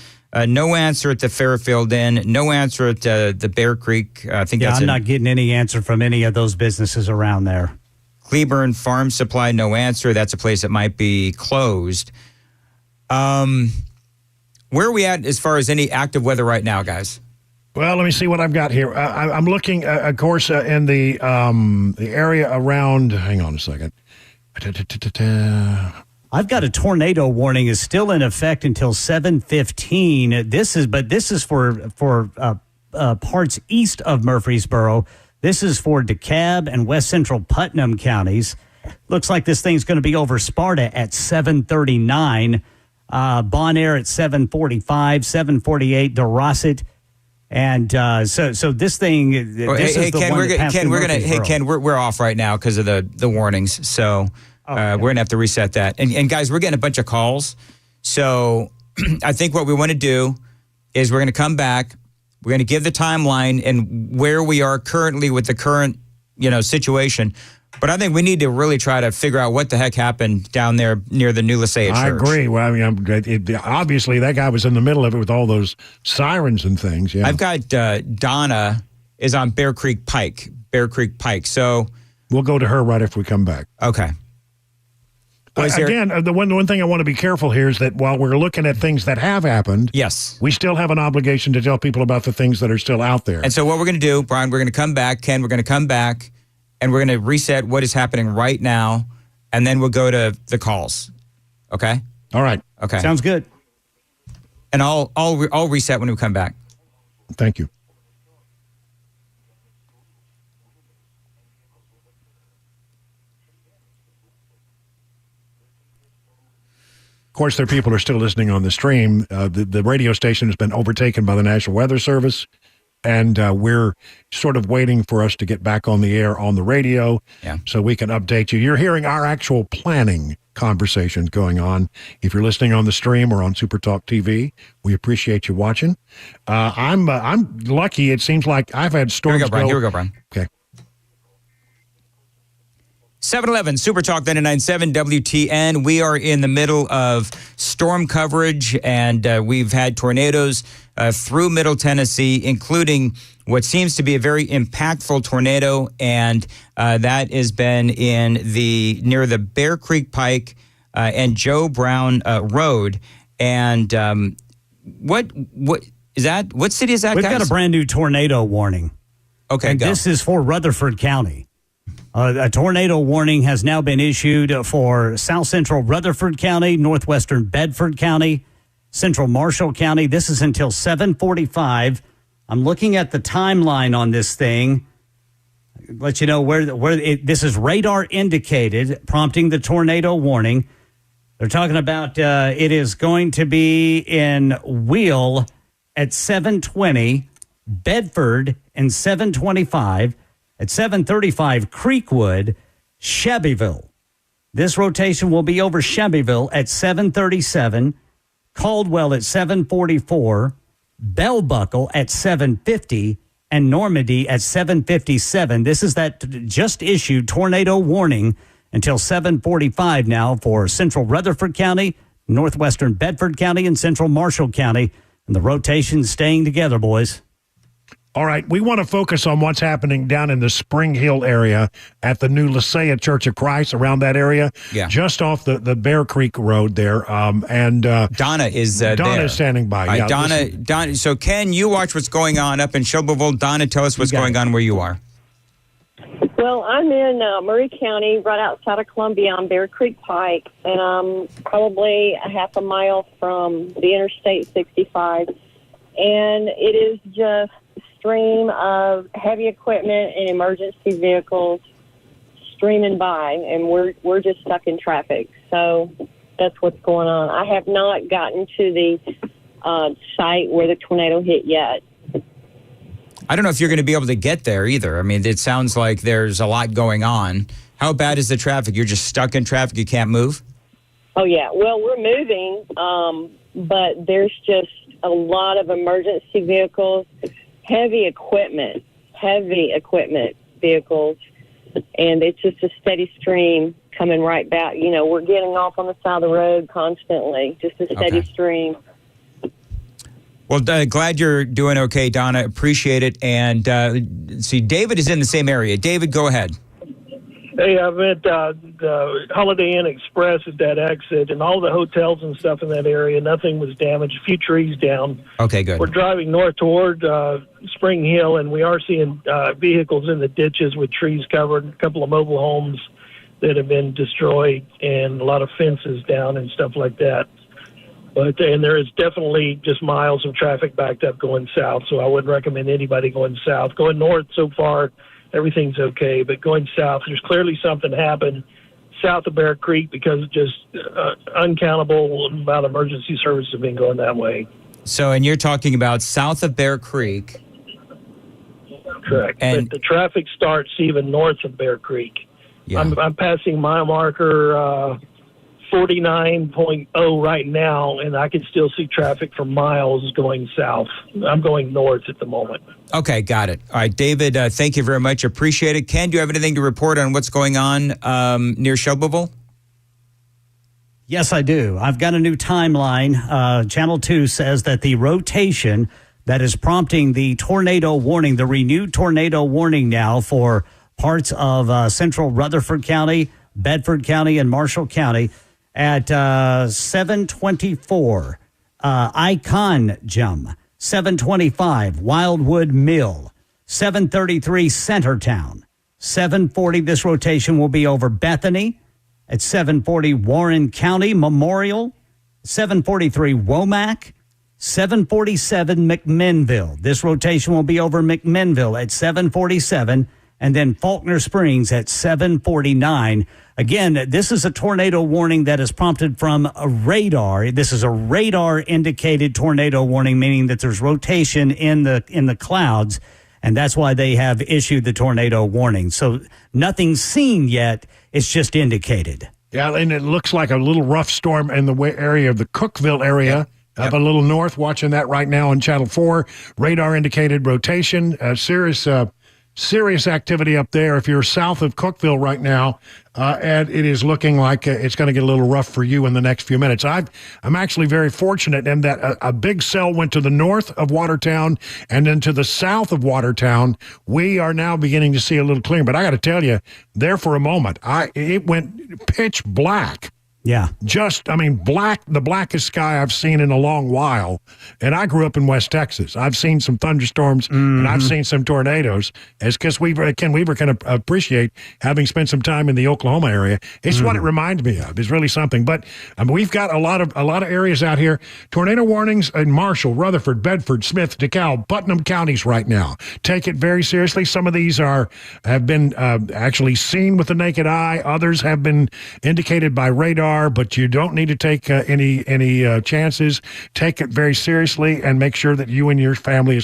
No answer at the Fairfield Inn. No answer at the Bear Creek. I'm not getting any answer from any of those businesses around there. Cleburne Farm Supply. No answer. That's a place that might be closed. Where are we at as far as any active weather right now, guys? Well, let me see what I've got here. I'm looking, of course, in the area around. Hang on a second. I've got a tornado warning is still in effect until 7:15. This is for parts east of Murfreesboro. This is for DeKalb and West Central Putnam counties. Looks like this thing's going to be over Sparta at 7:39. Bon Air at 7:45, 7:48, DeRosset. And so this thing, this is the Ken, one that passed through Murfreesboro. Ken, we're off right now because of the warnings. So we're going to have to reset that. And guys, we're getting a bunch of calls. So I think what we want to do is we're going to come back. We're going to give the timeline and where we are currently with the current, situation. But I think we need to really try to figure out what the heck happened down there near the New Lycea Church. I agree. Well, I mean, obviously that guy was in the middle of it with all those sirens and things. Yeah. I've got Donna is on Bear Creek Pike. So we'll go to her right after we come back. Okay. Again, the one thing I want to be careful here is that while we're looking at things that have happened, yes, we still have an obligation to tell people about the things that are still out there. And so what we're going to do, Brian, we're going to come back. Ken, we're going to come back, and we're going to reset what is happening right now, and then we'll go to the calls. Okay? All right. Okay. Sounds good. And I'll reset when we come back. Thank you. Of course, there are people who are still listening on the stream. The radio station has been overtaken by the National Weather Service, and we're sort of waiting for us to get back on the air on the radio so we can update you. You're hearing our actual planning conversations going on. If you're listening on the stream or on Super Talk TV, we appreciate you watching. I'm lucky. It seems like I've had storms. Here we go, Brian. Okay. 711 Super Talk 99.7 WTN. We are in the middle of storm coverage, and we've had tornadoes through Middle Tennessee, including what seems to be a very impactful tornado, and that has been near the Bear Creek Pike and Joe Brown Road. And what is that? What city is that? We've guys? got a brand new tornado warning. Okay, and go. This is for Rutherford County. A tornado warning has now been issued for South Central Rutherford County, Northwestern Bedford County, Central Marshall County. This is until 7:45. I'm looking at the timeline on this thing. Let you know this is radar indicated, prompting the tornado warning. They're talking about it is going to be in Wheel at 7:20, Bedford and 7:25. At 7:35, Creekwood, Shelbyville. This rotation will be over Shelbyville at 7:37, Caldwell at 7:44, Bell Buckle at 7:50, and Normandy at 7:57. This is that just issued tornado warning until 7:45 now for Central Rutherford County, Northwestern Bedford County, and Central Marshall County. And the rotation's staying together, boys. All right, we want to focus on what's happening down in the Spring Hill area at the new Lycea Church of Christ, around that area, just off the Bear Creek Road there. And Donna is there. Donna is standing by. Right, Donna. So, Ken, you watch what's going on up in Shelbyville. Donna, tell us what's going on where you are. Well, I'm in Murray County, right outside of Columbia on Bear Creek Pike, and I'm probably a half a mile from the Interstate 65. And it is just stream of heavy equipment and emergency vehicles streaming by, and we're just stuck in traffic. So that's what's going on. I have not gotten to the site where the tornado hit yet. I don't know if you're going to be able to get there either. I mean, it sounds like there's a lot going on. How bad is the traffic? You're just stuck in traffic. You can't move? Oh, yeah. Well, we're moving, but there's just a lot of emergency vehicles, heavy equipment vehicles, and it's just a steady stream coming right back. You know, we're getting off on the side of the road constantly, just a steady stream. Well, glad you're doing okay, Donna. Appreciate it. And see, David is in the same area. David, go ahead. Hey, I'm at the Holiday Inn Express at that exit, and all the hotels and stuff in that area, nothing was damaged. A few trees down. Okay, good. We're driving north toward Spring Hill, and we are seeing vehicles in the ditches with trees covered, a couple of mobile homes that have been destroyed and a lot of fences down and stuff like that. And there is definitely just miles of traffic backed up going south, so I wouldn't recommend anybody going south. Going north so far, everything's okay, but going south, there's clearly something happened south of Bear Creek because just uncountable amount of emergency services have been going that way. So, and you're talking about south of Bear Creek. Correct. And but the traffic starts even north of Bear Creek. Yeah. I'm passing mile marker 49.0 right now, and I can still see traffic for miles going south. I'm going north at the moment. Okay, got it. All right, David, thank you very much. Appreciate it. Ken, do you have anything to report on what's going on near Shelbyville? Yes, I do. I've got a new timeline. Channel 2 says that the rotation that is prompting the tornado warning, the renewed tornado warning now for parts of central Rutherford County, Bedford County, and Marshall County at 7:24, Iconjum, 7:25, Wildwood Mill, 7:33, Centertown, 7:40. This rotation will be over Bethany. At 7:40, Warren County Memorial, 7:43, Womack, 7:47, McMinnville. This rotation will be over McMinnville at 7:47, and then Faulkner Springs at 7:49. Again, this is a tornado warning that is prompted from a radar. This is a radar-indicated tornado warning, meaning that there's rotation in the clouds, and that's why they have issued the tornado warning. So nothing's seen yet. It's just indicated. Yeah, and it looks like a little rough storm in the area of the Cookville area. Up a little north, watching that right now on Channel 4. Radar-indicated rotation, serious activity up there. If you're south of Cookville right now, and it is looking like it's going to get a little rough for you in the next few minutes. I'm actually very fortunate in that a big cell went to the north of Watertown and then to the south of Watertown. We are now beginning to see a little clearing. But I got to tell you, there for a moment, it went pitch black. Yeah. Black, the blackest sky I've seen in a long while. And I grew up in West Texas. I've seen some thunderstorms and I've seen some tornadoes. As Ken Weaver can appreciate, having spent some time in the Oklahoma area. It's what it reminds me of. It's really something. But we've got a lot of areas out here. Tornado warnings in Marshall, Rutherford, Bedford, Smith, DeKalb, Putnam counties right now. Take it very seriously. Some of these have been actually seen with the naked eye. Others have been indicated by radar. But you don't need to take any chances. Take it very seriously and make sure that you and your family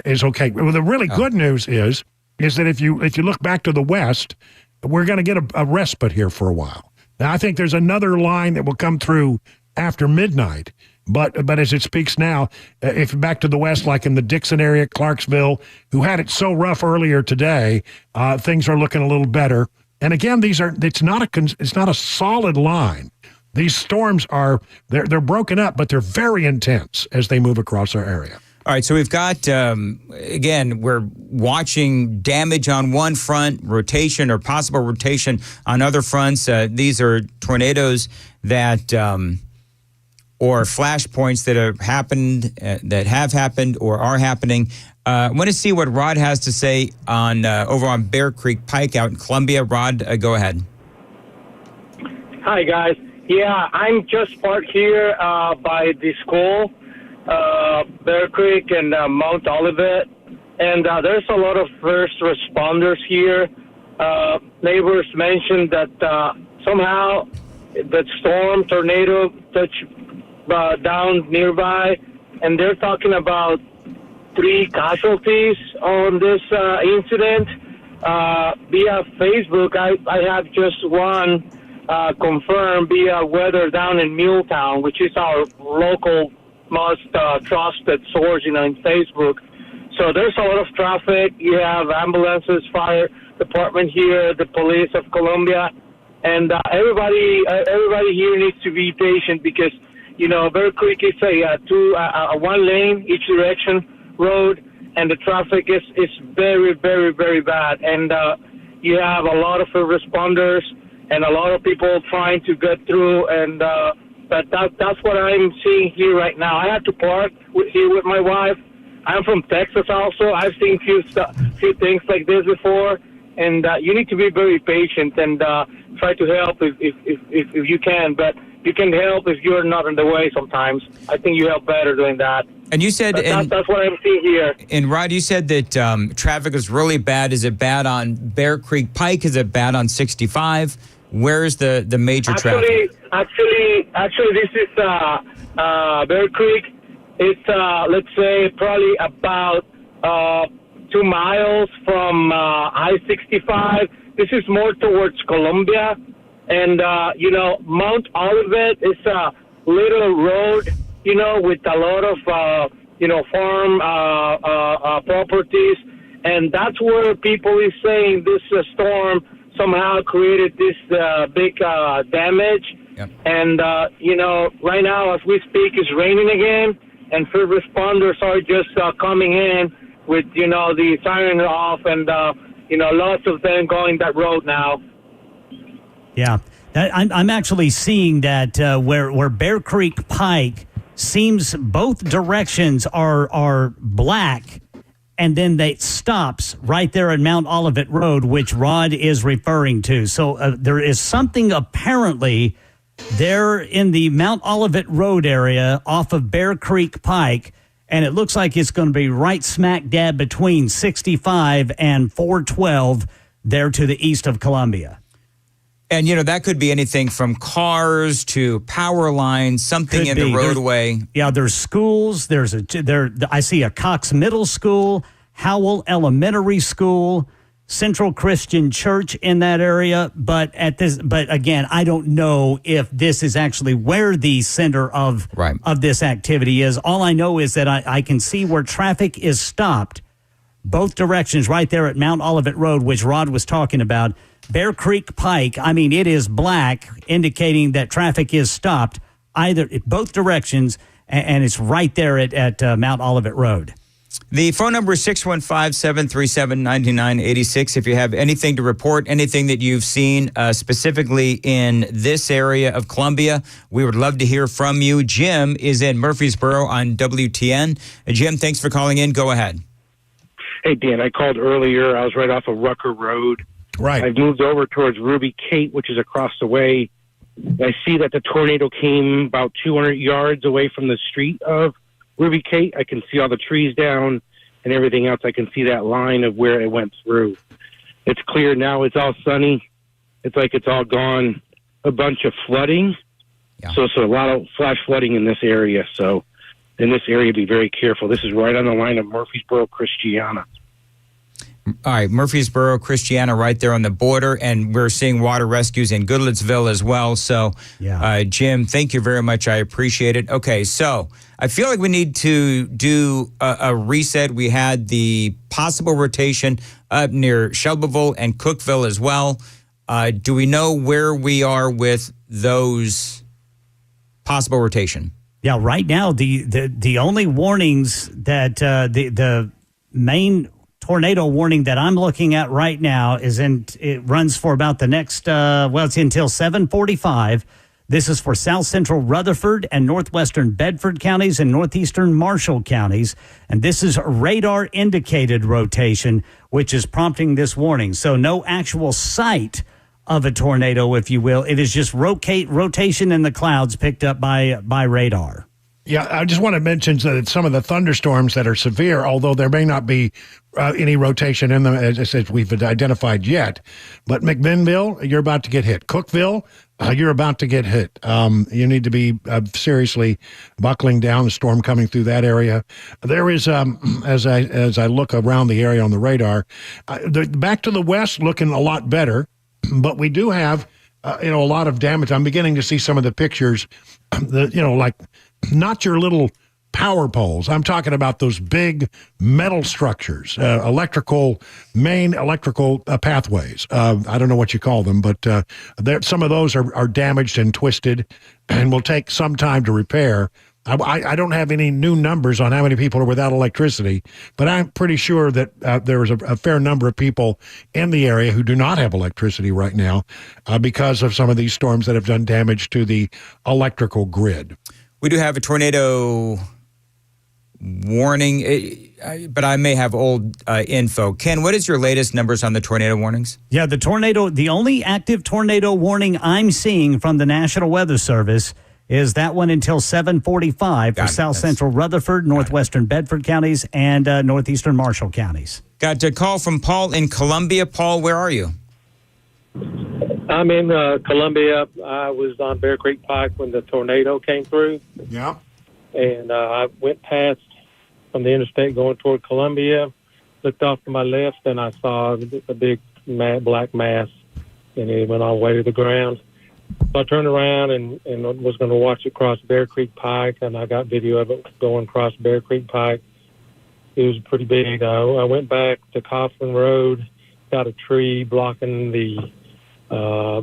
is okay. Well, the really good news is that if you look back to the west, we're going to get a respite here for a while. Now, I think there's another line that will come through after midnight. But as it speaks now, if back to the west, like in the Dixon area, Clarksville, who had it so rough earlier today, things are looking a little better. And again, it's not a solid line. These storms they're broken up, but they're very intense as they move across our area. All right, so we've got, again, we're watching damage on one front, rotation or possible rotation on other fronts. These are tornadoes that, or flashpoints that have happened or are happening. I want to see what Rod has to say on over on Bear Creek Pike out in Columbia. Rod, go ahead. Hi, guys. Yeah, I'm just parked here by the school, Bear Creek and Mount Olivet. And there's a lot of first responders here. Neighbors mentioned that somehow that storm, tornado touched down nearby. And they're talking about 3 casualties on this incident. Via Facebook, I have just one confirmed via weather down in Muletown, which is our local most trusted source, in Facebook. So there's a lot of traffic. You have ambulances, fire department here, the police of Columbia, and everybody here needs to be patient because, Bear Creek is a one lane each direction road, and the traffic is very, very, very bad. And you have a lot of responders and a lot of people trying to get through. And but that's what I'm seeing here right now. I had to park here with my wife. I'm from Texas also. I've seen few things like this before, and you need to be very patient and try to help if you can. But you can help if you're not in the way sometimes. I think you help better doing that. And you said... That's what I'm seeing here. And Rod, you said that traffic is really bad. Is it bad on Bear Creek Pike? Is it bad on 65? Where's the major traffic? Actually, this is Bear Creek. It's, let's say, probably about 2 miles from I-65. This is more towards Columbia. And, Mount Olivet is a little road, with a lot of, farm properties. And that's where people is saying this storm somehow created this big damage. Yep. And, right now, as we speak, it's raining again. And first responders are just coming in with, the siren off and, lots of them going that road now. Yeah, I'm actually seeing that where Bear Creek Pike seems both directions are black, and then they stops right there at Mount Olivet Road, which Rod is referring to. So there is something apparently there in the Mount Olivet Road area off of Bear Creek Pike, and it looks like it's going to be right smack dab between 65 and 412 there to the east of Columbia. And, that could be anything from cars to power lines, something in the roadway. There's schools. I see a Cox Middle School, Howell Elementary School, Central Christian Church in that area. But again, I don't know if this is actually where the center of this activity is. All I know is that I can see where traffic is stopped both directions right there at Mount Olivet Road, which Rod was talking about. Bear Creek Pike, it is black, indicating that traffic is stopped both directions, and it's right there at Mount Olivet Road. The phone number is 615-737-9986. If you have anything to report, anything that you've seen specifically in this area of Columbia, we would love to hear from you. Jim is in Murfreesboro on WTN. Jim, thanks for calling in. Go ahead. Hey, Dan, I called earlier. I was right off of Rucker Road. Right. I've moved over towards Ruby Kate, which is across the way. I see that the tornado came about 200 yards away from the street of Ruby Kate. I can see all the trees down and everything else. I can see that line of where it went through. It's clear now. It's all sunny. It's like it's all gone. A bunch of flooding. Yeah. So a lot of flash flooding in this area. So in this area, be very careful. This is right on the line of Murfreesboro, Christiana. All right, Murfreesboro, Christiana, right there on the border, and we're seeing water rescues in Goodlettsville as well. So, Jim, thank you very much. I appreciate it. Okay, so I feel like we need to do a reset. We had the possible rotation up near Shelbyville and Cookeville as well. Do we know where we are with those possible rotation? Yeah, right now the only warnings that the main tornado warning that I'm looking at right now it runs for about the next, it's until 7:45. This is for south central Rutherford and northwestern Bedford counties and northeastern Marshall counties. And this is radar indicated rotation, which is prompting this warning. So no actual sight of a tornado, if you will. It is just rotation in the clouds picked up by radar. Yeah, I just want to mention that some of the thunderstorms that are severe, although there may not be any rotation in them, as we've identified yet. But McMinnville, you're about to get hit. Cookeville, you're about to get hit. You need to be seriously buckling down. The storm coming through that area. There is, as I look around the area on the radar, back to the west looking a lot better, but we do have a lot of damage. I'm beginning to see some of the pictures, like not your little power poles. I'm talking about those big metal structures, main electrical pathways. I don't know what you call them, but some of those are damaged and twisted and will take some time to repair. I don't have any new numbers on how many people are without electricity, but I'm pretty sure that there is a fair number of people in the area who do not have electricity right now because of some of these storms that have done damage to the electrical grid. We do have a tornado warning, but I may have old info. Ken, what is your latest numbers on the tornado warnings? Yeah, the only active tornado warning I'm seeing from the National Weather Service is that one until 7:45 for South Central Rutherford, northwestern Bedford counties, and northeastern Marshall counties. Got a call from Paul in Columbia. Paul, where are you? I'm in Columbia. I was on Bear Creek Pike when the tornado came through. Yeah. And I went past from the interstate going toward Columbia, looked off to my left, and I saw a big black mass, and it went all the way to the ground. So I turned around and was going to watch it cross Bear Creek Pike, and I got video of it going across Bear Creek Pike. It was pretty big. I went back to Coughlin Road, got a tree blocking the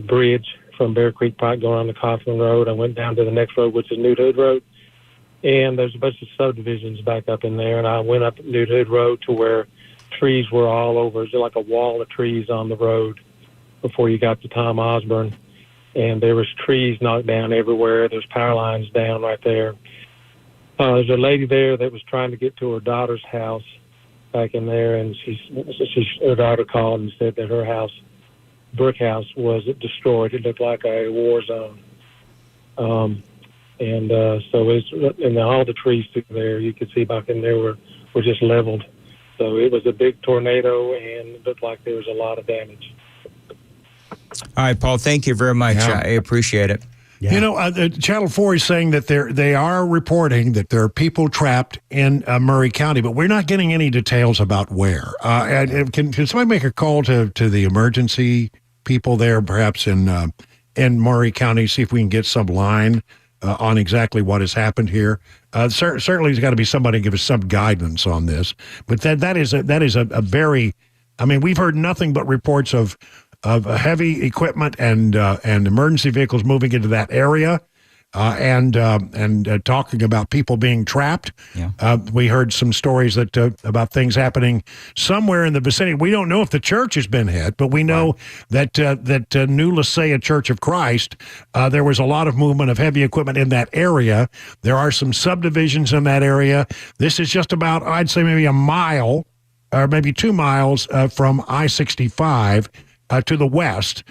bridge from Bear Creek Pike going on to Coughlin Road. I went down to the next road, which is Newt Hood Road, and there's a bunch of subdivisions back up in there. And I went up Newt Hood Road to where trees were all over. There's like a wall of trees on the road before you got to Tom Osborne. And there was trees knocked down everywhere. There's power lines down right there. There's a lady there that was trying to get to her daughter's house back in there, and her daughter called and said that her house, brick house, was destroyed. It looked like a war zone. So all the trees through there, you could see back in there were just leveled. So it was a big tornado, and it looked like there was a lot of damage. All right, Paul, thank you very much. Yeah. I appreciate it. Yeah. You know, Channel 4 is saying that they are reporting that there are people trapped in Murray County, but we're not getting any details about where. And can somebody make a call to the emergency people there, perhaps in Murray County, see if we can get some line on exactly what has happened here? Certainly, there's got to be somebody to give us some guidance on this. But that is a very, I mean, we've heard nothing but reports of heavy equipment and emergency vehicles moving into that area, and talking about people being trapped. Yeah. We heard some stories that about things happening somewhere in the vicinity. We don't know if the church has been hit, but we know that New Lasea Church of Christ, there was a lot of movement of heavy equipment in that area. There are some subdivisions in that area. This is just about, I'd say, maybe a mile or maybe 2 miles from I-65. To the west,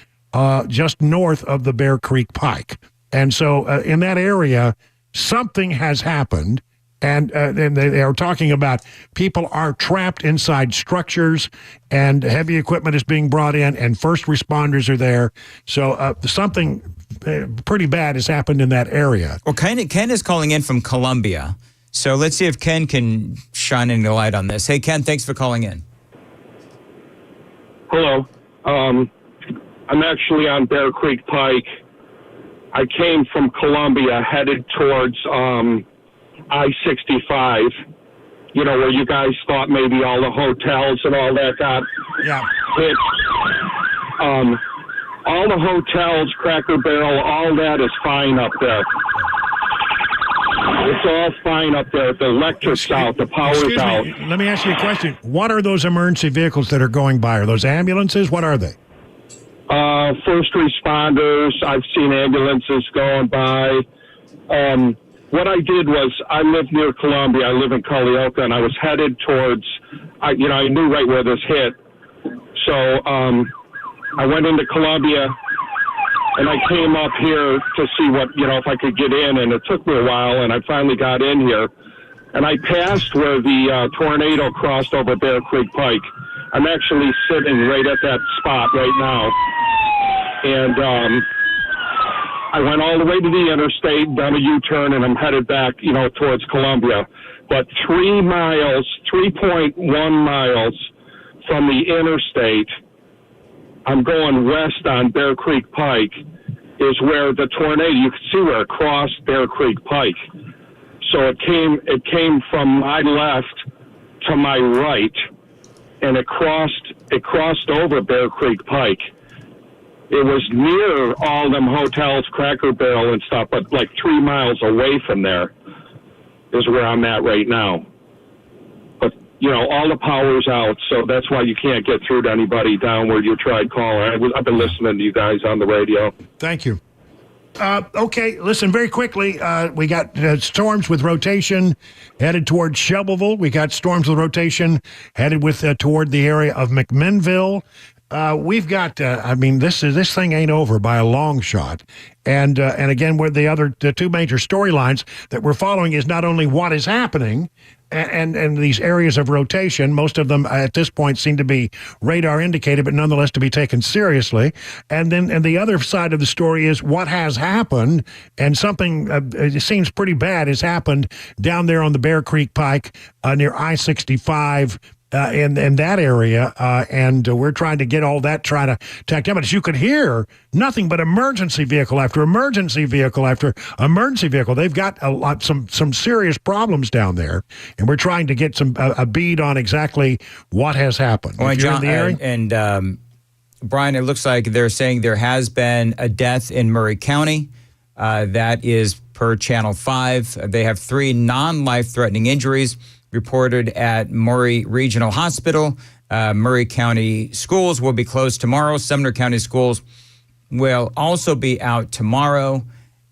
just north of the Bear Creek Pike. And so in that area, something has happened, and they are talking about people are trapped inside structures, and heavy equipment is being brought in, and first responders are there. So something pretty bad has happened in that area. Well, Ken is calling in from Columbia, so let's see if Ken can shine any light on this. Hey, Ken, thanks for calling in. Hello. I'm actually on Bear Creek Pike. I came from Columbia headed towards I-65, you know, where you guys thought maybe all the hotels and all that got hit. All the hotels, Cracker Barrel, all that is fine up there. It's all fine up there. The electric's out. The power's out. Let me ask you a question. What are those emergency vehicles that are going by? Are those ambulances? What are they? First responders. I've seen ambulances going by. What I did was I live near Columbia. I live in Culleoka, and I was headed towards, I knew right where this hit. So I went into Columbia, and I came up here to see what, if I could get in, and it took me a while, and I finally got in here. And I passed where the tornado crossed over Bear Creek Pike. I'm actually sitting right at that spot right now. And I went all the way to the interstate, done a U-turn, and I'm headed back, towards Columbia. But 3.1 miles from the interstate, I'm going west on Bear Creek Pike, is where the tornado, you can see where it crossed Bear Creek Pike. So it came from my left to my right, and it crossed over Bear Creek Pike. It was near all them hotels, Cracker Barrel and stuff, but like 3 miles away from there is where I'm at right now. But, all the power's out, so that's why you can't get through to anybody down where you tried calling. I've been listening to you guys on the radio. Thank you. Okay, listen, very quickly, we got storms with rotation headed toward Shelbyville. We got storms with rotation headed toward the area of McMinnville. We've got, this thing ain't over by a long shot. And again, where the two major storylines that we're following is not only what is happening and these areas of rotation, most of them at this point seem to be radar indicated, but nonetheless to be taken seriously. And the other side of the story is what has happened, and something it seems pretty bad has happened down there on the Bear Creek Pike near I-65. In that area, and we're trying to get all that, try to tack down. But as you could hear, nothing but emergency vehicle after emergency vehicle after emergency vehicle. They've got some serious problems down there, and we're trying to get a bead on exactly what has happened. Well, John, Brian, it looks like they're saying there has been a death in Murray County. That is per Channel 5. They have 3 non-life-threatening injuries reported at Murray Regional Hospital. Murray County schools will be closed tomorrow. Sumner County schools will also be out tomorrow.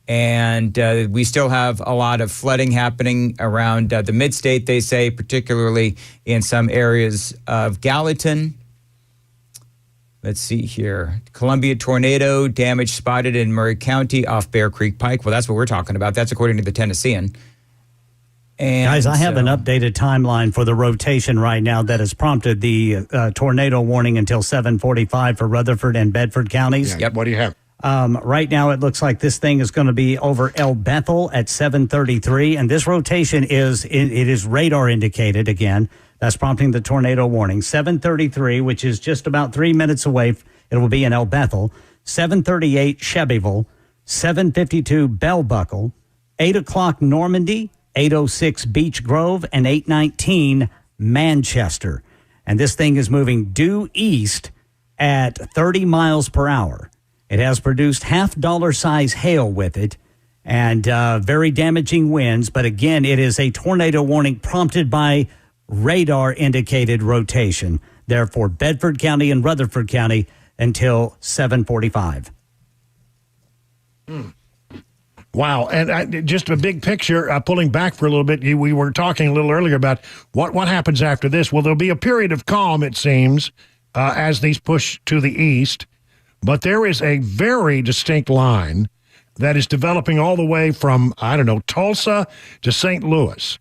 And we still have a lot of flooding happening around the mid-state, they say, particularly in some areas of Gallatin. Let's see here. Columbia tornado damage spotted in Murray County off Bear Creek Pike. Well, that's what we're talking about. That's according to the Tennessean. And guys, I have an updated timeline for the rotation right now that has prompted the tornado warning until 7:45 for Rutherford and Bedford counties. Yeah, yep. What do you have? Right now, it looks like this thing is going to be over El Bethel at 7:33, and this rotation it is radar indicated again. That's prompting the tornado warning. 7:33, which is just about 3 minutes away. It will be in El Bethel. 7:38 Shelbyville. 7:52 Bell Buckle. 8 o'clock Normandy. 8:06 Beech Grove, and 8:19 Manchester. And this thing is moving due east at 30 miles per hour. It has produced half-dollar size hail with it and very damaging winds. But again, it is a tornado warning prompted by radar-indicated rotation. Therefore, Bedford County and Rutherford County until 7:45. Wow. And just a big picture, pulling back for a little bit, we were talking a little earlier about what happens after this. Well, there'll be a period of calm, it seems, as these push to the east. But there is a very distinct line that is developing all the way from, Tulsa to St. Louis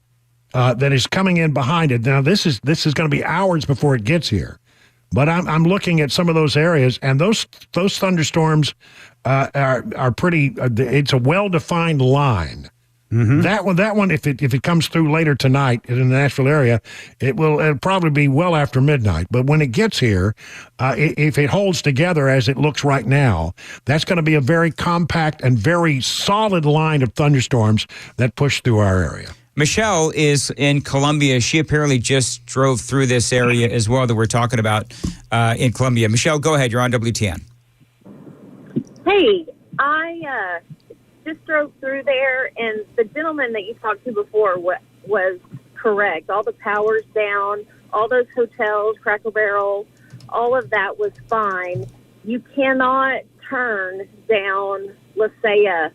that is coming in behind it. Now, this is going to be hours before it gets here. But I'm looking at some of those areas, and those thunderstorms are pretty. It's a well-defined line. Mm-hmm. That one, if it comes through later tonight in the Nashville area, it'll probably be well after midnight. But when it gets here, if it holds together as it looks right now, that's going to be a very compact and very solid line of thunderstorms that push through our area. Michelle is in Columbia. She apparently just drove through this area as well that we're talking about in Columbia. Michelle, go ahead. You're on WTN. Hey, I just drove through there, and the gentleman that you talked to before was correct. All the power's down, all those hotels, Cracker Barrel, all of that was fine. You cannot turn down LaSalle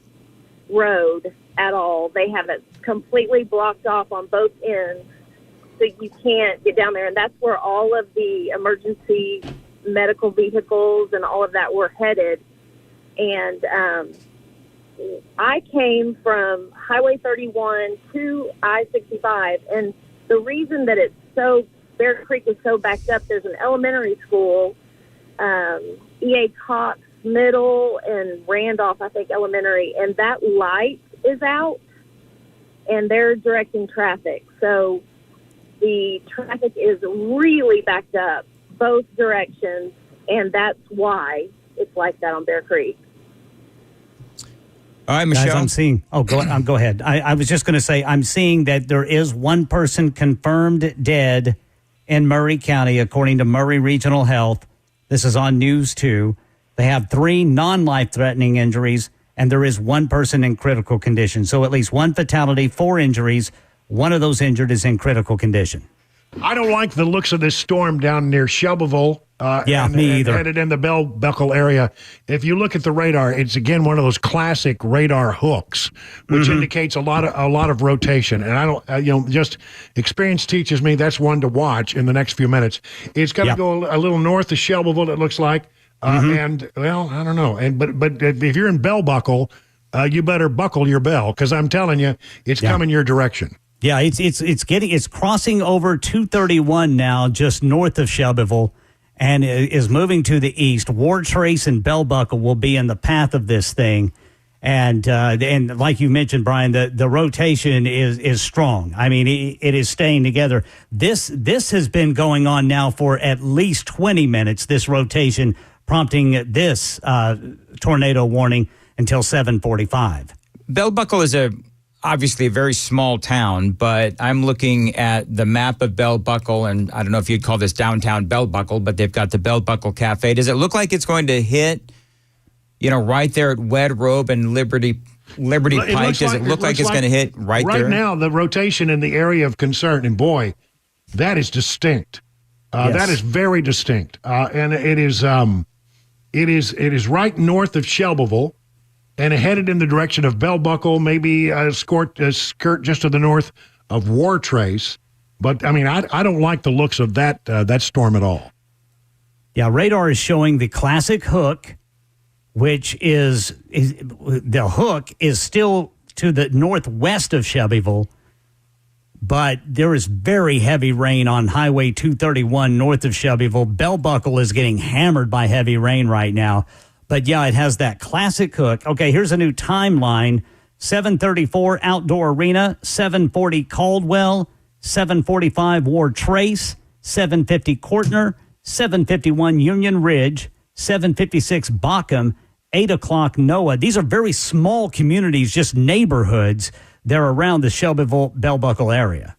Road at all. They have it completely blocked off on both ends, so you can't get down there. And that's where all of the emergency medical vehicles and all of that were headed. And I came from Highway 31 to I-65, and the reason that Bear Creek is so backed up, there's an elementary school, E.A. Cox Middle and Randolph, I think, Elementary, and that light is out, and they're directing traffic. So the traffic is really backed up both directions, and that's why it's like that on Bear Creek. All right, Michelle. Guys, I'm seeing. Go ahead. I was just going to say I'm seeing that there is one person confirmed dead in Murray County, according to Murray Regional Health. This is on News 2. They have 3 non-life-threatening injuries, and there is one person in critical condition. So at least 1 fatality, 4 injuries. One of those injured is in critical condition. I don't like the looks of this storm down near Shelbyville Me either. Headed in the Bell Buckle area. If you look at the radar, it's again one of those classic radar hooks, which indicates a lot of rotation. And I don't, just experience teaches me that's one to watch in the next few minutes. It's going to go a little north of Shelbyville, it looks like, and well, I don't know. And but if you're in Bell Buckle, you better buckle your bell because I'm telling you, it's coming your direction. Yeah, it's crossing over 231 now, just north of Shelbyville, and is moving to the east. War Trace and Bell Buckle will be in the path of this thing, and like you mentioned, Brian, the rotation is strong. I mean, it is staying together. This has been going on now for at least 20 minutes. This rotation prompting this tornado warning until 7:45. Bell Buckle is obviously a very small town, but I'm looking at the map of Bell Buckle, and I don't know if you'd call this downtown Bell Buckle, but they've got the Bell Buckle Cafe. Does it look like it's going to hit, right there at Wed Robe and Liberty Pike? Does it look like it's going to hit right there? Right now, the rotation in the area of concern, and boy, that is distinct. Yes. That is very distinct, and it is right north of Shelbyville. And headed in the direction of Bell Buckle, maybe a skirt just to the north of War Trace. But, I mean, I don't like the looks of that storm at all. Yeah, radar is showing the classic hook, which is the hook is still to the northwest of Shelbyville, but there is very heavy rain on Highway 231 north of Shelbyville. Bell Buckle is getting hammered by heavy rain right now. But, yeah, it has that classic hook. Okay, here's a new timeline. 7:34 Outdoor Arena, 7:40 Caldwell, 7:45 War Trace, 7:50 Courtner, 7:51 Union Ridge, 7:56 Bockham, 8 o'clock Noah. These are very small communities, just neighborhoods. They're around the Shelbyville Bell Buckle area.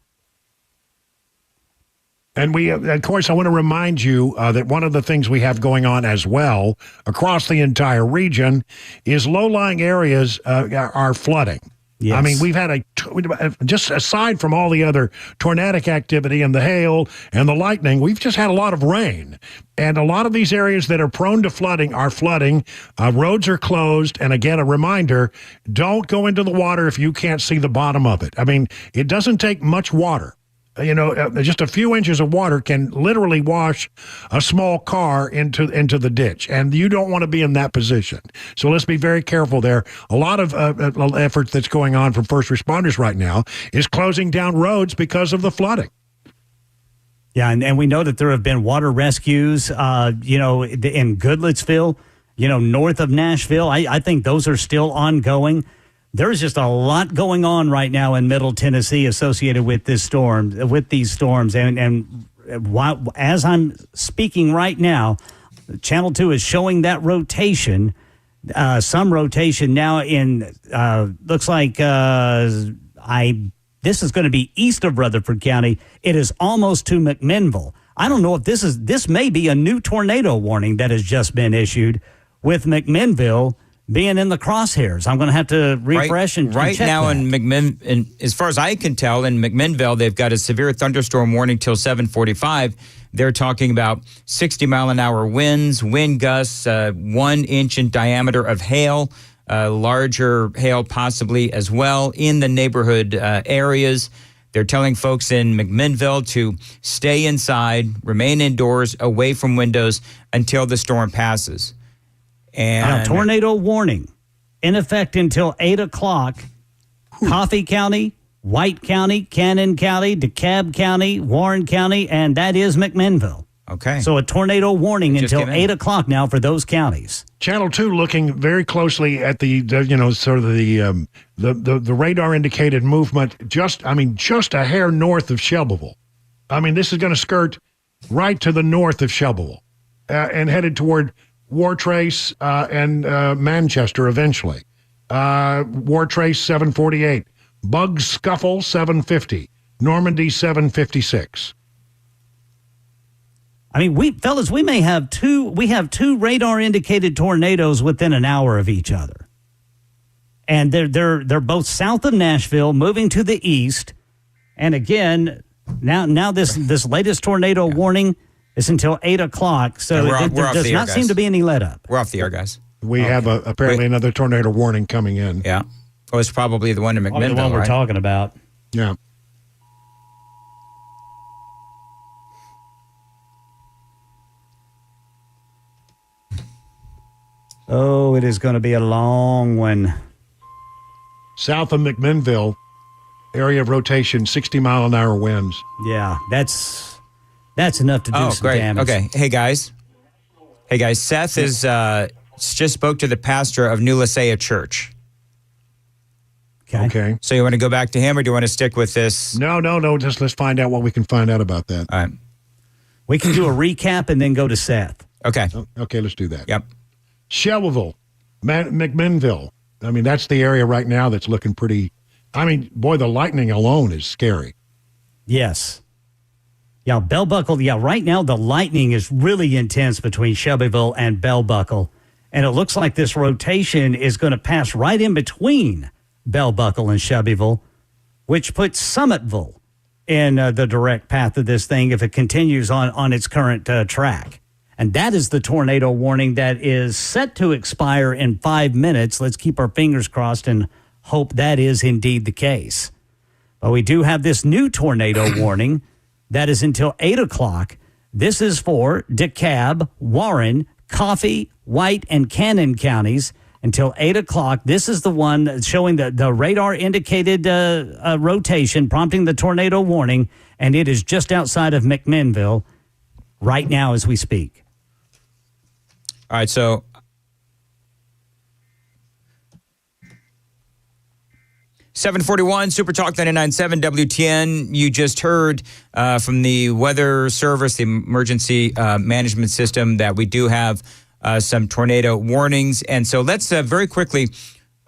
And we, of course, I want to remind you that one of the things we have going on as well across the entire region is low-lying areas are flooding. Yes. I mean, we've had just aside from all the other tornadic activity and the hail and the lightning, we've just had a lot of rain. And a lot of these areas that are prone to flooding are flooding. Roads are closed. And again, a reminder, don't go into the water if you can't see the bottom of it. I mean, it doesn't take much water. Just a few inches of water can literally wash a small car into the ditch, and you don't want to be in that position. So let's be very careful there. A lot of effort that's going on from first responders right now is closing down roads because of the flooding. Yeah, and we know that there have been water rescues, in Goodlettsville, north of Nashville. I think those are still ongoing. There's just a lot going on right now in Middle Tennessee associated with these storms. And as I'm speaking right now, Channel 2 is showing that rotation, some rotation now in, looks like this is going to be east of Rutherford County. It is almost to McMinnville. I don't know if this may be a new tornado warning that has just been issued with McMinnville being in the crosshairs. I'm going to have to refresh and right check now that. in as far as I can tell, in McMinnville, they've got a severe thunderstorm warning till 7:45. They're talking about 60-mile-an-hour winds, wind gusts, 1 inch in diameter of hail, larger hail possibly as well in the neighborhood areas. They're telling folks in McMinnville to stay inside, remain indoors, away from windows until the storm passes. And tornado warning in effect until 8 o'clock. Coffee County, White County, Cannon County, DeKalb County, Warren County, and that is McMinnville. Okay. So a tornado warning until 8 o'clock now for those counties. Channel 2 looking very closely at the radar indicated movement just a hair north of Shelbyville. I mean, this is going to skirt right to the north of Shelbyville and headed toward War Trace and Manchester eventually. War Trace 748. Bug Scuffle 750. Normandy 756. I mean, we have two radar indicated tornadoes within an hour of each other. And they're both south of Nashville, moving to the east. And again, now this latest tornado warning It's until 8 o'clock, so Yeah, there off does the air, not seem guys. to be any let up. We're off the air, guys. We have apparently another tornado warning coming in. Yeah. Oh, it's probably the one in Probably McMinnville, the one we're right? talking about. Yeah. Oh, it is going to be a long one. South of McMinnville, area of rotation, 60-mile-an-hour winds. Yeah, that's enough to do some great. damage. Okay. Hey, guys. Seth is just spoke to the pastor of New Lycea Church. Okay. So you want to go back to him, or do you want to stick with this? No. Just let's find out what we can find out about that. All right. We can do a recap and then go to Seth. Okay. Okay, let's do that. Yep. Shelbyville, McMinnville. I mean, that's the area right now that's looking pretty. I mean, boy, the lightning alone is scary. Yes. Yeah, Bell Buckle. Yeah, right now the lightning is really intense between Shelbyville and Bell Buckle. And it looks like this rotation is going to pass right in between Bell Buckle and Shelbyville, which puts Summitville in the direct path of this thing if it continues on its current track. And that is the tornado warning that is set to expire in 5 minutes. Let's keep our fingers crossed and hope that is indeed the case. But we do have this new tornado warning that is until 8 o'clock. This is for DeKalb, Warren, Coffee, White, and Cannon counties until 8 o'clock. This is the one that's showing the radar indicated rotation, prompting the tornado warning, and it is just outside of McMinnville right now as we speak. All right, so 741 Super Talk 99.7 WTN. You just heard from the Weather Service, the emergency management system, that we do have some tornado warnings. And so let's very quickly,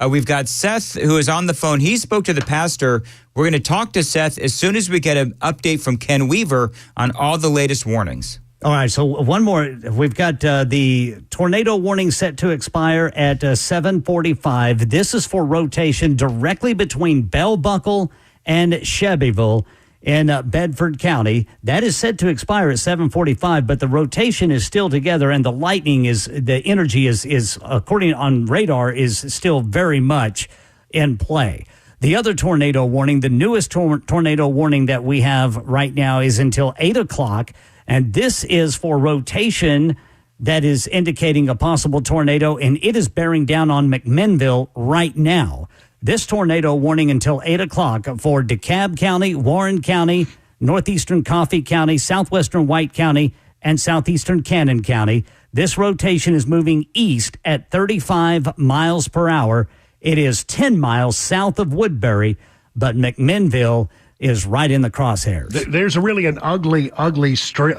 we've got Seth who is on the phone. He spoke to the pastor. We're going to talk to Seth as soon as we get an update from Ken Weaver on all the latest warnings. All right, so one more. We've got the tornado warning set to expire at 7:45. This is for rotation directly between Bell Buckle and Shelbyville in Bedford County. That is set to expire at 7:45, but the rotation is still together, and the energy is according on radar is still very much in play. The other tornado warning, the newest tornado warning that we have right now, is until 8 o'clock. And this is for rotation that is indicating a possible tornado, and it is bearing down on McMinnville right now. This tornado warning until 8 o'clock for DeKalb County, Warren County, northeastern Coffee County, southwestern White County, and southeastern Cannon County. This rotation is moving east at 35 miles per hour. It is 10 miles south of Woodbury, but McMinnville is right in the crosshairs. There's really an ugly sort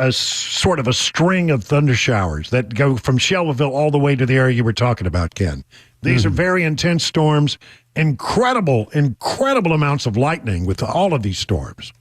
of a string of thunder showers that go from Shelbyville all the way to the area you were talking about, Ken. These are very intense storms, incredible amounts of lightning with all of these storms.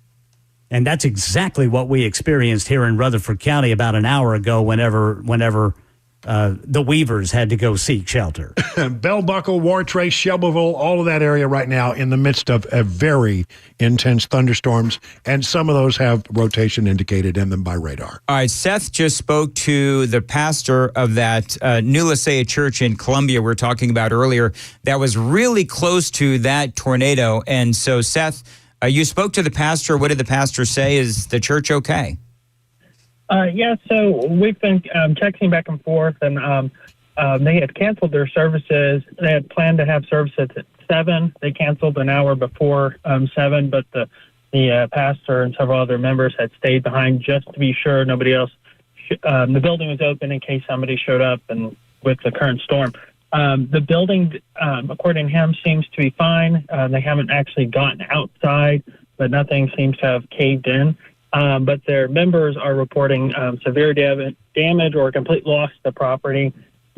And that's exactly what we experienced here in Rutherford County about an hour ago whenever the Weavers had to go seek shelter. Bell Buckle, Wartrace, Shelbyville, all of that area right now in the midst of a very intense thunderstorms, and some of those have rotation indicated in them by radar. All right, Seth just spoke to the pastor of that New Lycea Church in Columbia we were talking about earlier that was really close to that tornado. And so, Seth, you spoke to the pastor. What did the pastor say? Is the church okay? Yeah, so we've been texting back and forth, and they had canceled their services. They had planned to have services at 7. They canceled an hour before 7, but the pastor and several other members had stayed behind just to be sure nobody else. The building was open in case somebody showed up, and with the current storm. The building, according to him, seems to be fine. They haven't actually gotten outside, but nothing seems to have caved in. But their members are reporting severe damage or complete loss to the property,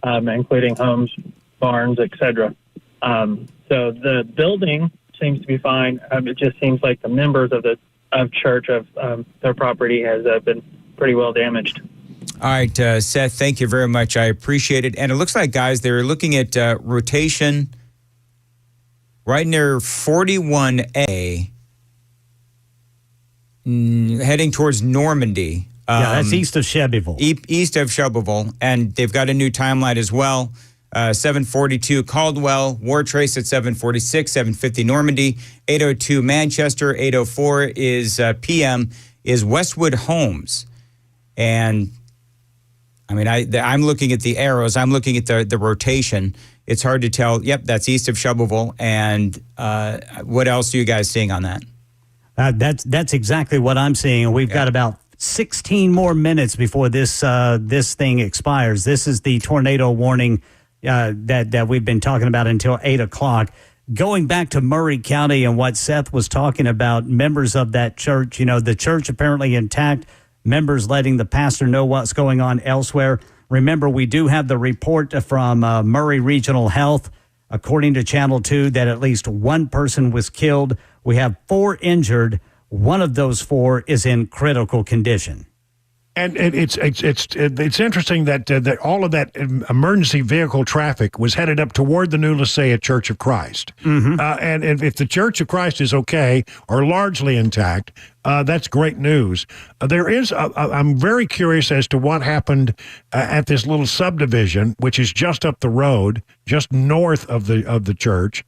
including homes, barns, etc. So the building seems to be fine. It just seems like the members of church of their property has been pretty well damaged. All right, Seth, thank you very much. I appreciate it. And it looks like, guys, they're looking at rotation right near 41A. Heading towards Normandy That's east of Shelbyville. East of Shelbyville, and they've got a new timeline as well. 742 Caldwell, War Trace at 746, 750 Normandy, 802 Manchester, 804 is PM is Westwood Homes. And I mean, I'm looking at the arrows. I'm looking at the rotation. It's hard to tell. Yep, that's east of Shelbyville. And what else are you guys seeing on that? That's exactly what I'm seeing. And we've got about 16 more minutes before this thing expires. This is the tornado warning that we've been talking about until 8 o'clock. Going back to Murray County and what Seth was talking about, members of that church, the church apparently intact, members letting the pastor know what's going on elsewhere. Remember, we do have the report from Murray Regional Health, according to Channel 2, that at least one person was killed. We have 4 injured. One of those 4 is in critical condition. And it's interesting that all of that emergency vehicle traffic was headed up toward the New Lycea Church of Christ. Mm-hmm. And if the Church of Christ is okay or largely intact, that's great news. I'm very curious as to what happened at this little subdivision, which is just up the road, just north of the church,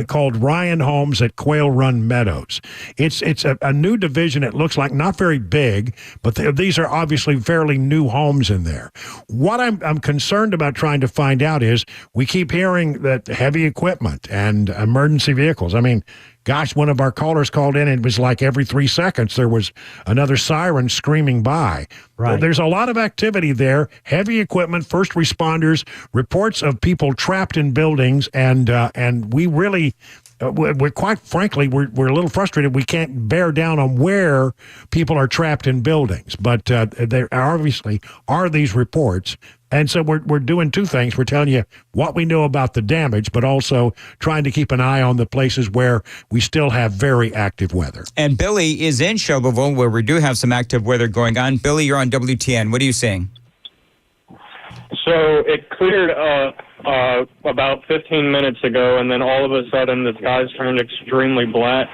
called Ryan Homes at Quail Run Meadows. It's a new division. It looks like not very big, but these are obviously fairly new homes in there. What I'm concerned about trying to find out is we keep hearing that heavy equipment and emergency vehicles. I mean, gosh, one of our callers called in and it was like every 3 seconds there was another siren screaming by. Right. There's a lot of activity there, heavy equipment, first responders, reports of people trapped in buildings, and we really, we're quite frankly, we're a little frustrated. We can't bear down on where people are trapped in buildings, but there obviously are these reports. And so we're doing 2 things. We're telling you what we know about the damage, but also trying to keep an eye on the places where we still have very active weather. And Billy is in Shelbyville, where we do have some active weather going on. Billy, you're on WTN. What are you seeing? So it cleared up about 15 minutes ago, and then all of a sudden the skies turned extremely black.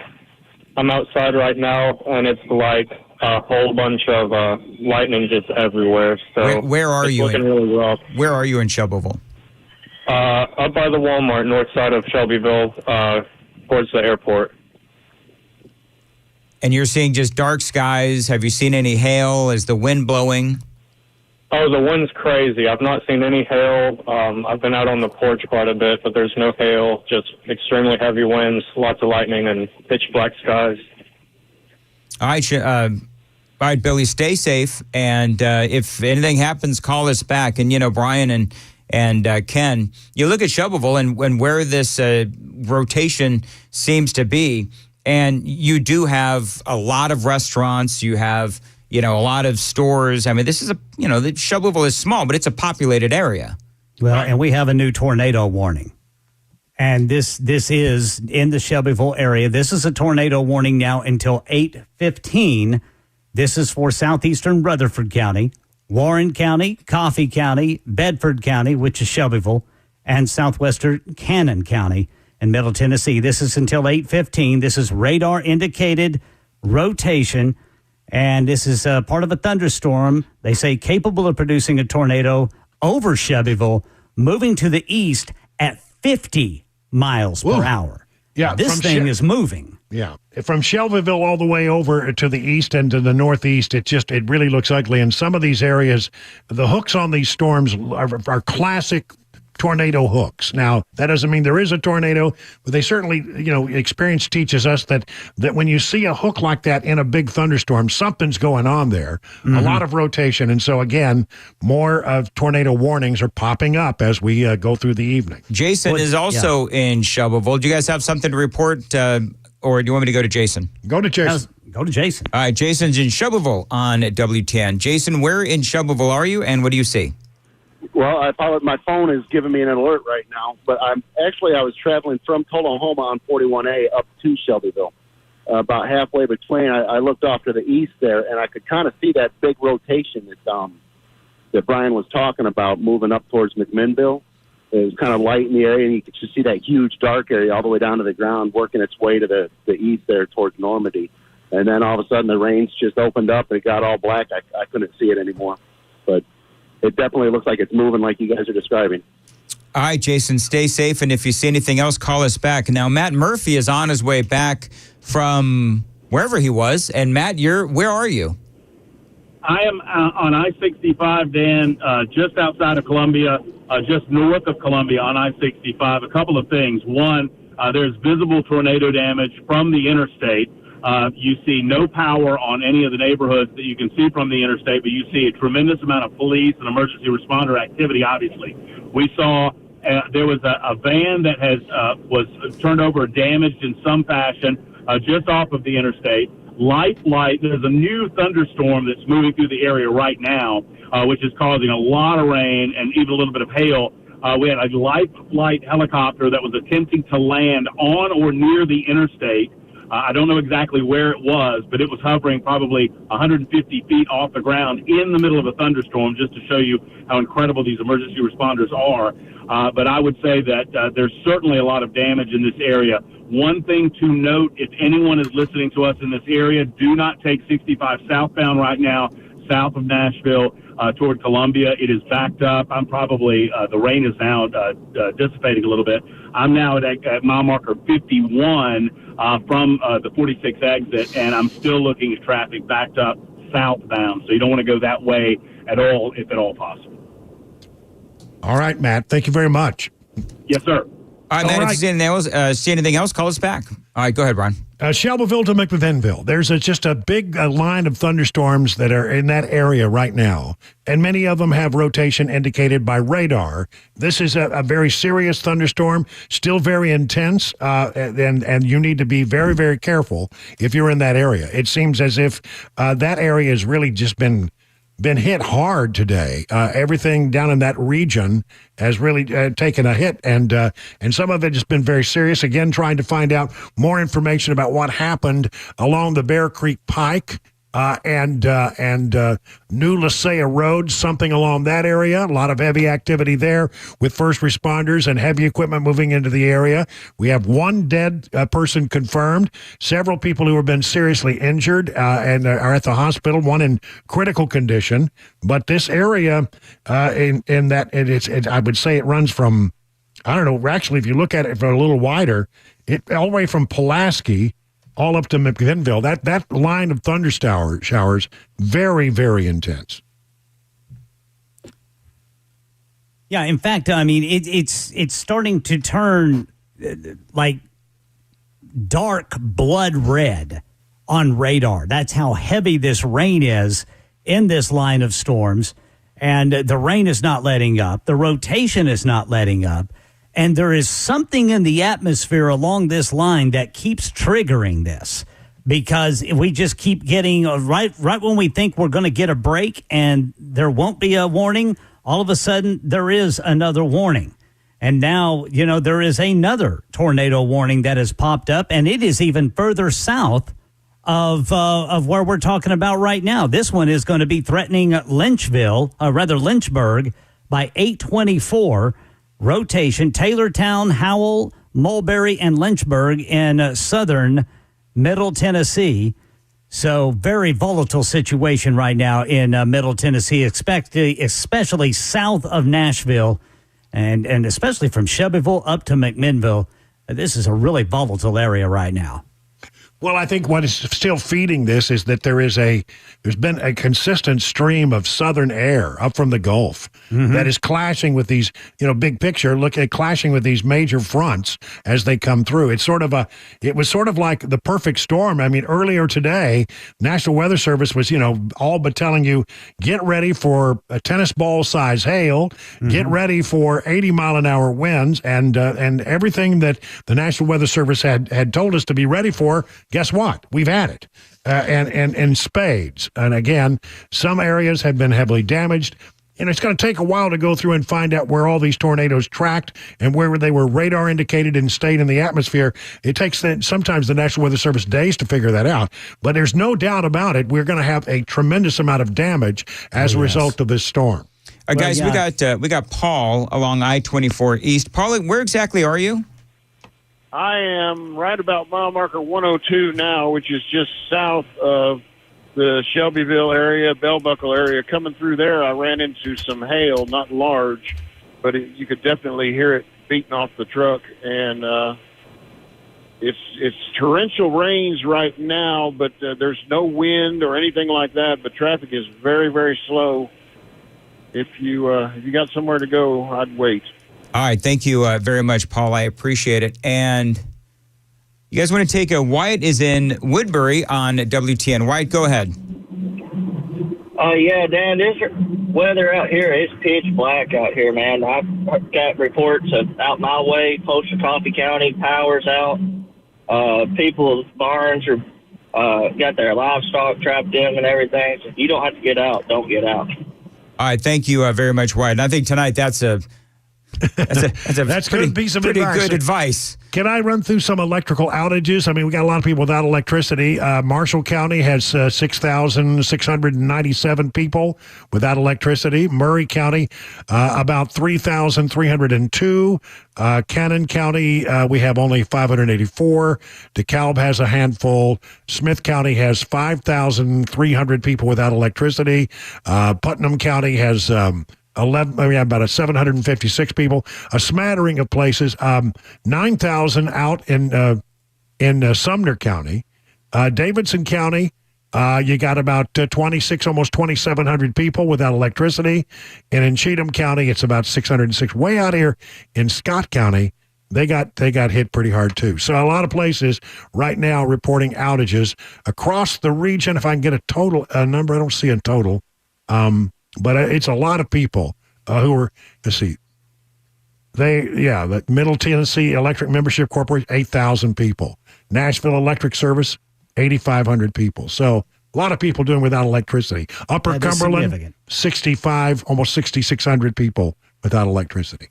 I'm outside right now, and it's like a whole bunch of lightning just everywhere. So where are you? Looking really rough. Where are you in Shelbyville? Up by the Walmart, north side of Shelbyville, towards the airport. And you're seeing just dark skies. Have you seen any hail? Is the wind blowing? Oh, the wind's crazy. I've not seen any hail. I've been out on the porch quite a bit, but there's no hail, just extremely heavy winds, lots of lightning, and pitch black skies. All right, Billy, stay safe. And if anything happens, call us back. And, Brian and Ken, you look at Shelbyville and where this rotation seems to be, and you do have a lot of restaurants. You have, a lot of stores. I mean, this is Shelbyville is small, but it's a populated area. Well, and we have a new tornado warning. And this is in the Shelbyville area. This is a tornado warning now until 8:15. This is for southeastern Rutherford County, Warren County, Coffee County, Bedford County, which is Shelbyville, and southwestern Cannon County in Middle Tennessee. This is until 8:15. This is radar indicated rotation, and this is part of a thunderstorm. They say capable of producing a tornado over Shelbyville, moving to the east at 50 miles per hour. Yeah, this thing is moving. Yeah, from Shelbyville all the way over to the east and to the northeast, it really looks ugly. In some of these areas, the hooks on these storms are classic tornado hooks. Now, that doesn't mean there is a tornado, but they certainly, experience teaches us that when you see a hook like that in a big thunderstorm, something's going on there. Mm-hmm. A lot of rotation. And so, again, more of tornado warnings are popping up as we go through the evening. Jason is also in Shelbyville. Do you guys have something to report, or do you want me to go to Jason? Go to Jason. Go to Jason. All right, Jason's in Shelbyville on WTN. Jason, where in Shelbyville are you, and what do you see? Well, my phone is giving me an alert right now, but I was traveling from Tullahoma on 41A up to Shelbyville. About halfway between, I looked off to the east there, and I could kind of see that big rotation that Brian was talking about moving up towards McMinnville. It was kind of light in the area, and you could just see that huge dark area all the way down to the ground working its way to the east there towards Normandy. And then all of a sudden the rains just opened up and it got all black. I couldn't see it anymore. But it definitely looks like it's moving like you guys are describing. All right, Jason, stay safe. And if you see anything else, call us back. Now, Matt Murphy is on his way back from wherever he was. And Matt, where are you? I am on I-65, Dan, just outside of Columbia, just north of Columbia on I-65. A couple of things. One, there's visible tornado damage from the interstate. You see no power on any of the neighborhoods that you can see from the interstate, but you see a tremendous amount of police and emergency responder activity, obviously. We saw there was a van that was turned over, damaged in some fashion, just off of the interstate. Light. There's a new thunderstorm that's moving through the area right now, which is causing a lot of rain and even a little bit of hail. We had a light helicopter that was attempting to land on or near the interstate. I don't know exactly where it was, but it was hovering probably 150 feet off the ground in the middle of a thunderstorm, just to show you how incredible these emergency responders are. But I would say that there's certainly a lot of damage in this area. One thing to note, if anyone is listening to us in this area, do not take 65 southbound right now, south of Nashville, toward Columbia. It is backed up. I'm probably, the rain is now dissipating a little bit. I'm now at mile marker 51 from the 46 exit, and I'm still looking at traffic backed up southbound. So you don't want to go that way at all, if at all possible. All right, Matt. Thank you very much. Yes, sir. All right, man, if you see anything else, call us back. All right, go ahead, Brian. Shelbyville to McMinnville. There's just a big line of thunderstorms that are in that area right now, and many of them have rotation indicated by radar. This is a very serious thunderstorm, still very intense, and you need to be very, very careful if you're in that area. It seems as if that area has really just been hit hard today. Everything down in that region has really taken a hit, and some of it has been very serious. Again, trying to find out more information about what happened along the Bear Creek Pike and New Lasea Road, something along that area. A lot of heavy activity there with first responders and heavy equipment moving into the area. We have one dead person confirmed, several people who have been seriously injured and are at the hospital, one in critical condition. But this area, in that, I would say it runs from, I don't know, actually, if you look at it for a little wider, all the way from Pulaski all up to McMinnville, that line of thunder showers, very, very intense. Yeah, in fact, I mean, it's starting to turn like dark blood red on radar. That's how heavy this rain is in this line of storms. And the rain is not letting up. The rotation is not letting up. And there is something in the atmosphere along this line that keeps triggering this, because we just keep getting right when we think we're going to get a break and there won't be a warning, all of a sudden there is another warning. And now, there is another tornado warning that has popped up, and it is even further south of where we're talking about right now. This one is going to be threatening Lynchburg by 8:24. Rotation, Taylortown, Howell, Mulberry, and Lynchburg in southern Middle Tennessee. So very volatile situation right now in Middle Tennessee, especially south of Nashville and especially from Shelbyville up to McMinnville. This is a really volatile area right now. Well, I think what is still feeding this is that there's been a consistent stream of southern air up from the Gulf that is clashing with these, big picture, clashing with these major fronts as they come through. It was sort of like the perfect storm. I mean, earlier today, National Weather Service was, all but telling you, get ready for a tennis ball size hail, get ready for 80-mile-an-hour winds, and everything that the National Weather Service had told us to be ready for. Guess what? We've had it, and in spades. And again, some areas have been heavily damaged. And it's going to take a while to go through and find out where all these tornadoes tracked and where they were radar indicated and stayed in the atmosphere. It takes sometimes the National Weather Service days to figure that out. But there's no doubt about it. We're going to have a tremendous amount of damage as a result of this storm. Guys, we got Paul along I-24 East. Paul, where exactly are you? I am right about mile marker 102 now, which is just south of the Shelbyville area, Bell Buckle area. Coming through there, I ran into some hail, not large, but you could definitely hear it beating off the truck. And it's torrential rains right now, but there's no wind or anything like that. But traffic is very, very slow. If you got somewhere to go, I'd wait. All right, thank you very much, Paul. I appreciate it. And you guys want to take Wyatt is in Woodbury on WTN. Wyatt, go ahead. Yeah, Dan, this weather out here is pitch black out here, man. I've got reports of out my way, close to Coffee County, power's out. People's barns are got their livestock trapped in and everything. So if you don't have to get out, don't get out. All right, thank you very much, Wyatt. And I think tonight that's a That's pretty, good piece of pretty advice. good advice. Can I run through some electrical outages? I mean, we got a lot of people without electricity. Marshall County has 6,697 people without electricity. Murray County, about 3,302. Cannon County, we have only 584. DeKalb has a handful. Smith County has 5,300 people without electricity. Putnam County has about 756 people, a smattering of places, 9,000 out in Sumner County. Davidson County, you got about 26, almost 2,700 people without electricity. And in Cheatham County, it's about 606. Way out here in Scott County, they got hit pretty hard too. So a lot of places right now reporting outages across the region. If I can get a total number, I don't see a total. But it's a lot of people who are, let's see, the Middle Tennessee Electric Membership Corporation, 8,000 people. Nashville Electric Service, 8,500 people. So a lot of people doing without electricity. Upper Cumberland, 65, almost 6,600 people without electricity.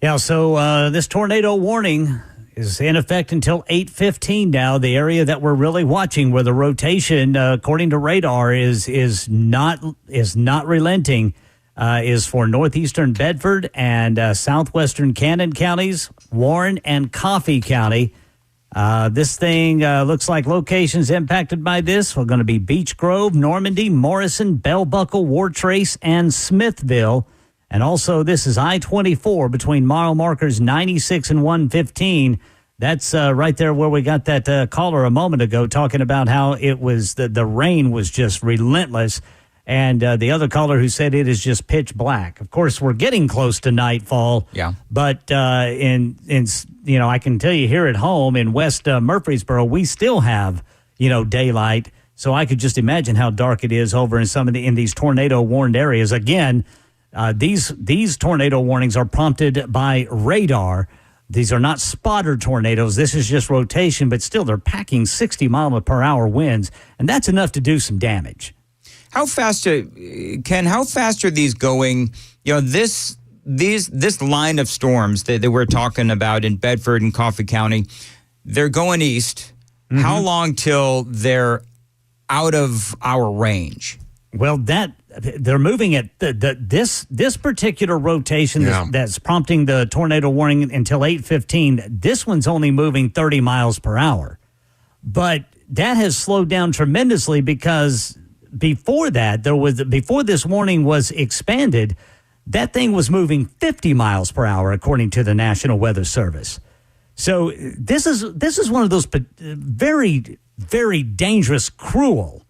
Yeah, so this tornado warning is in effect until 8:15 now. The area that we're really watching, where the rotation, according to radar, is not relenting, is for northeastern Bedford and southwestern Cannon counties, Warren and Coffee County. This thing looks like locations impacted by this are going to be Beech Grove, Normandy, Morrison, Bell Buckle, Wartrace, and Smithville. And also, this is I-24 between mile markers 96 and 115. That's right there where we got that caller a moment ago talking about how it was the rain was just relentless. And the other caller who said it is just pitch black. Of course, we're getting close to nightfall. Yeah. But I can tell you here at home in West Murfreesboro, we still have, daylight. So I could just imagine how dark it is over in these tornado warned areas. Again, these tornado warnings are prompted by radar. These are not spotter tornadoes. This is just rotation, but still they're packing 60-mile-per-hour winds, and that's enough to do some damage. How fast, Ken? How fast are these going? This line of storms that we're talking about in Bedford and Coffee County, they're going east. Mm-hmm. How long till they're out of our range? Well, they're moving at this particular rotation that's prompting the tornado warning until 8:15. This one's only moving 30 miles per hour, but that has slowed down tremendously because before this warning was expanded, that thing was moving 50 miles per hour according to the National Weather Service. So this is one of those very, very dangerous, cruel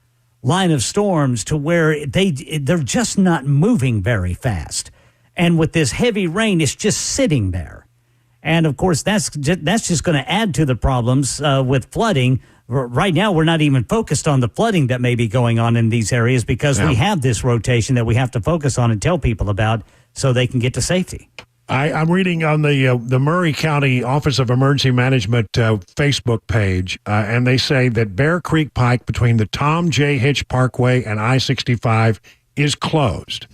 line of storms to where they're just not moving very fast. And with this heavy rain, it's just sitting there. And of course, that's just going to add to the problems with flooding. Right now, we're not even focused on the flooding that may be going on in these areas because we have this rotation that we have to focus on and tell people about so they can get to safety. I'm reading on the Murray County Office of Emergency Management Facebook page, and they say that Bear Creek Pike between the Tom J. Hitch Parkway and I-65 is closed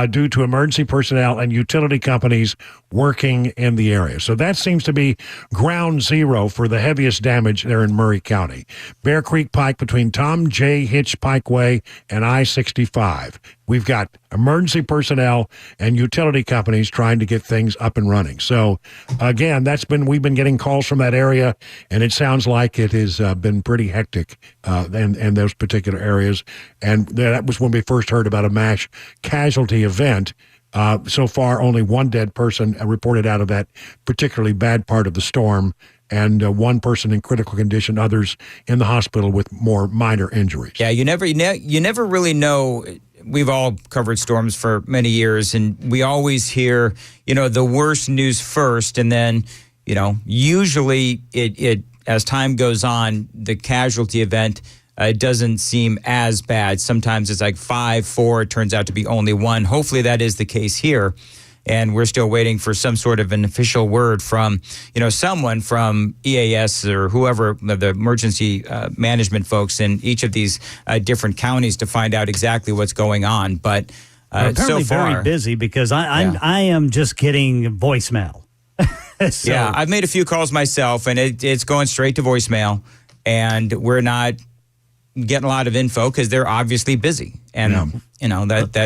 due to emergency personnel and utility companies working in the area. So that seems to be ground zero for the heaviest damage there in Murray County. Bear Creek Pike between Tom J. Hitch Pikeway and I-65. we've got emergency personnel and utility companies trying to get things up and running. So again, we've been getting calls from that area, and it sounds like it has been pretty hectic in those particular areas. And that was when we first heard about a mass casualty event. So far, only one dead person reported out of that particularly bad part of the storm, and one person in critical condition, others in the hospital with more minor injuries. Yeah, you never really know. We've all covered storms for many years, and we always hear, the worst news first, and then, usually it as time goes on, the casualty event doesn't seem as bad. Sometimes it's like 5, 4. It turns out to be only 1. Hopefully that is the case here. And we're still waiting for some sort of an official word from, someone from EAS or whoever, the emergency management folks in each of these different counties to find out exactly what's going on. But apparently so far, very busy because I am just getting voicemail. So, yeah, I've made a few calls myself, and it's going straight to voicemail, and we're not getting a lot of info because they're obviously busy, and that.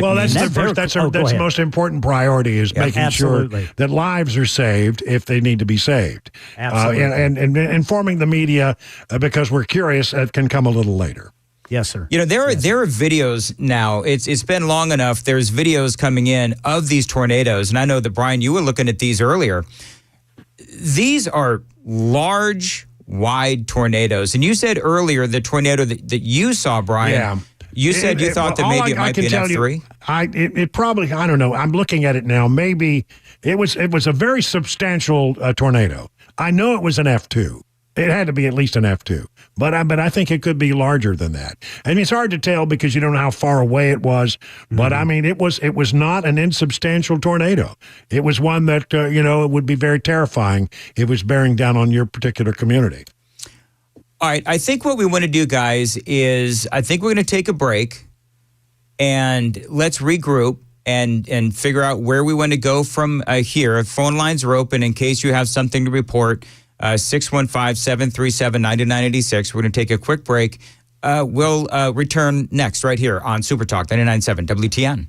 Well, that's the most important priority is making sure that lives are saved if they need to be saved. Absolutely. And informing the media because we're curious can come a little later. Yes, sir. There are videos now. It's been long enough. There's videos coming in of these tornadoes, and I know that Brian, you were looking at these earlier. These are large, wide tornadoes. And you said earlier the tornado that you saw, Brian, you said you thought that maybe it might be an F3? It probably, I don't know. I'm looking at it now. Maybe it was a very substantial tornado. I know it was an F2. It had to be at least an F2. But I think it could be larger than that. And it's hard to tell because you don't know how far away it was. But I mean, it was not an insubstantial tornado. It was one that, it would be very terrifying if it was bearing down on your particular community. All right. I think what we want to do, guys, is I think we're going to take a break and let's regroup and figure out where we want to go from here. Phone lines are open in case you have something to report. 615-737-9986. We're going to take a quick break. We'll return next right here on Super Talk 99.7 WTN.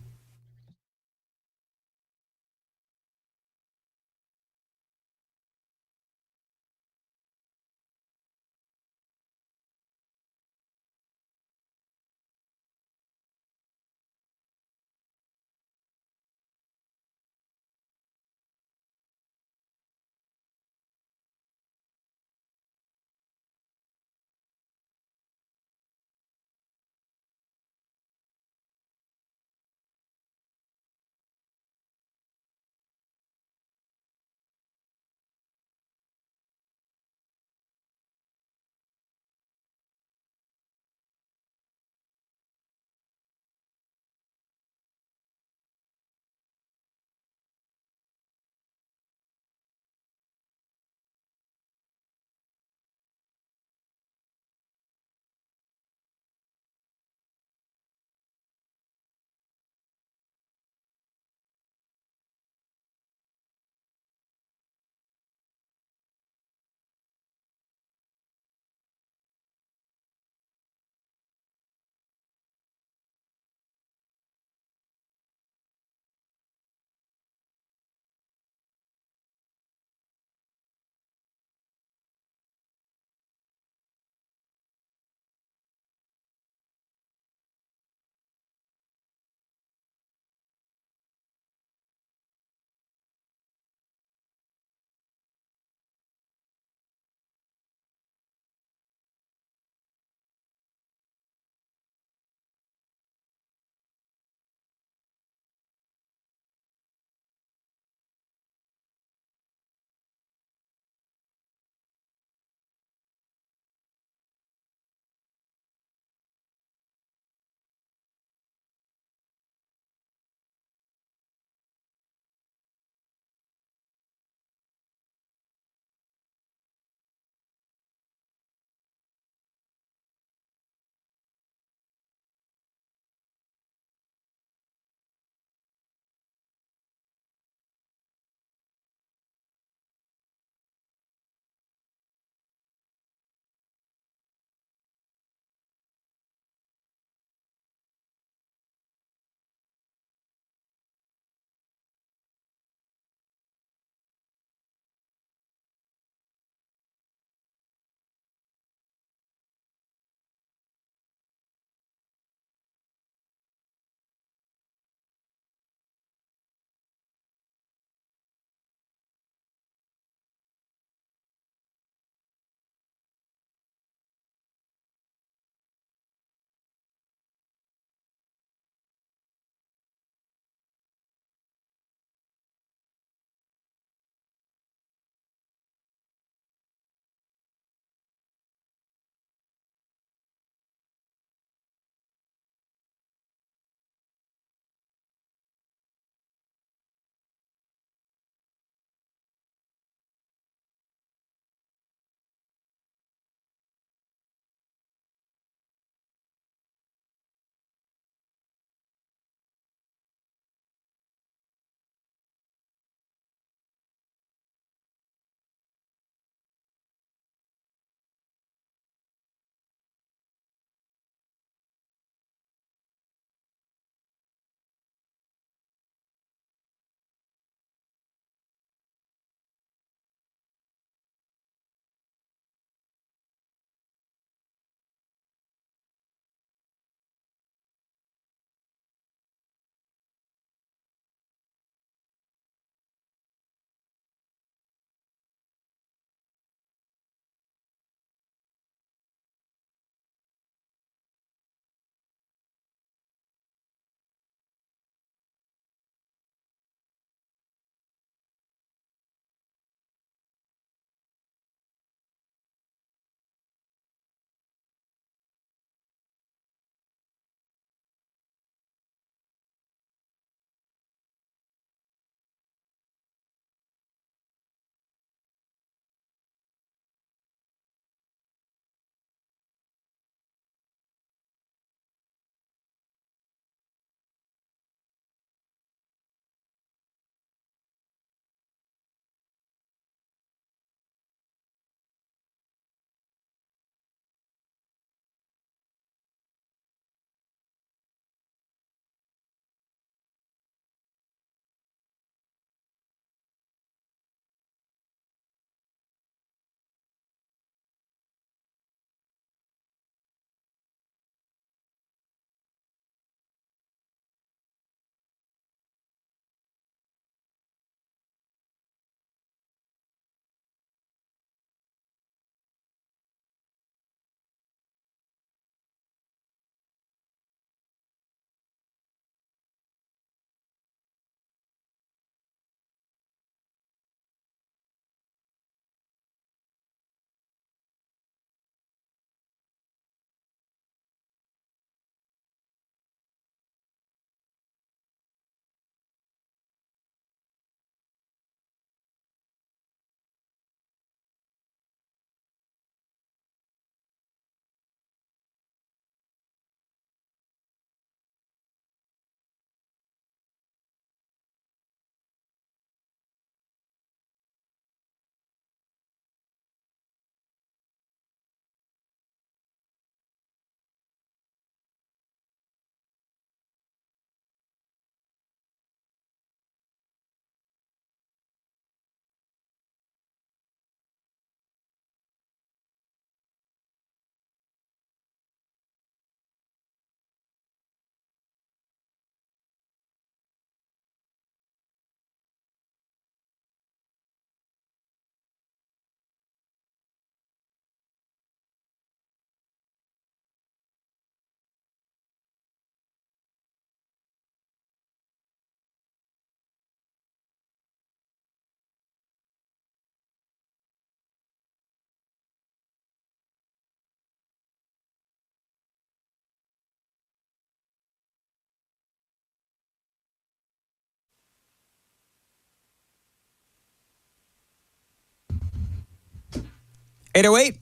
808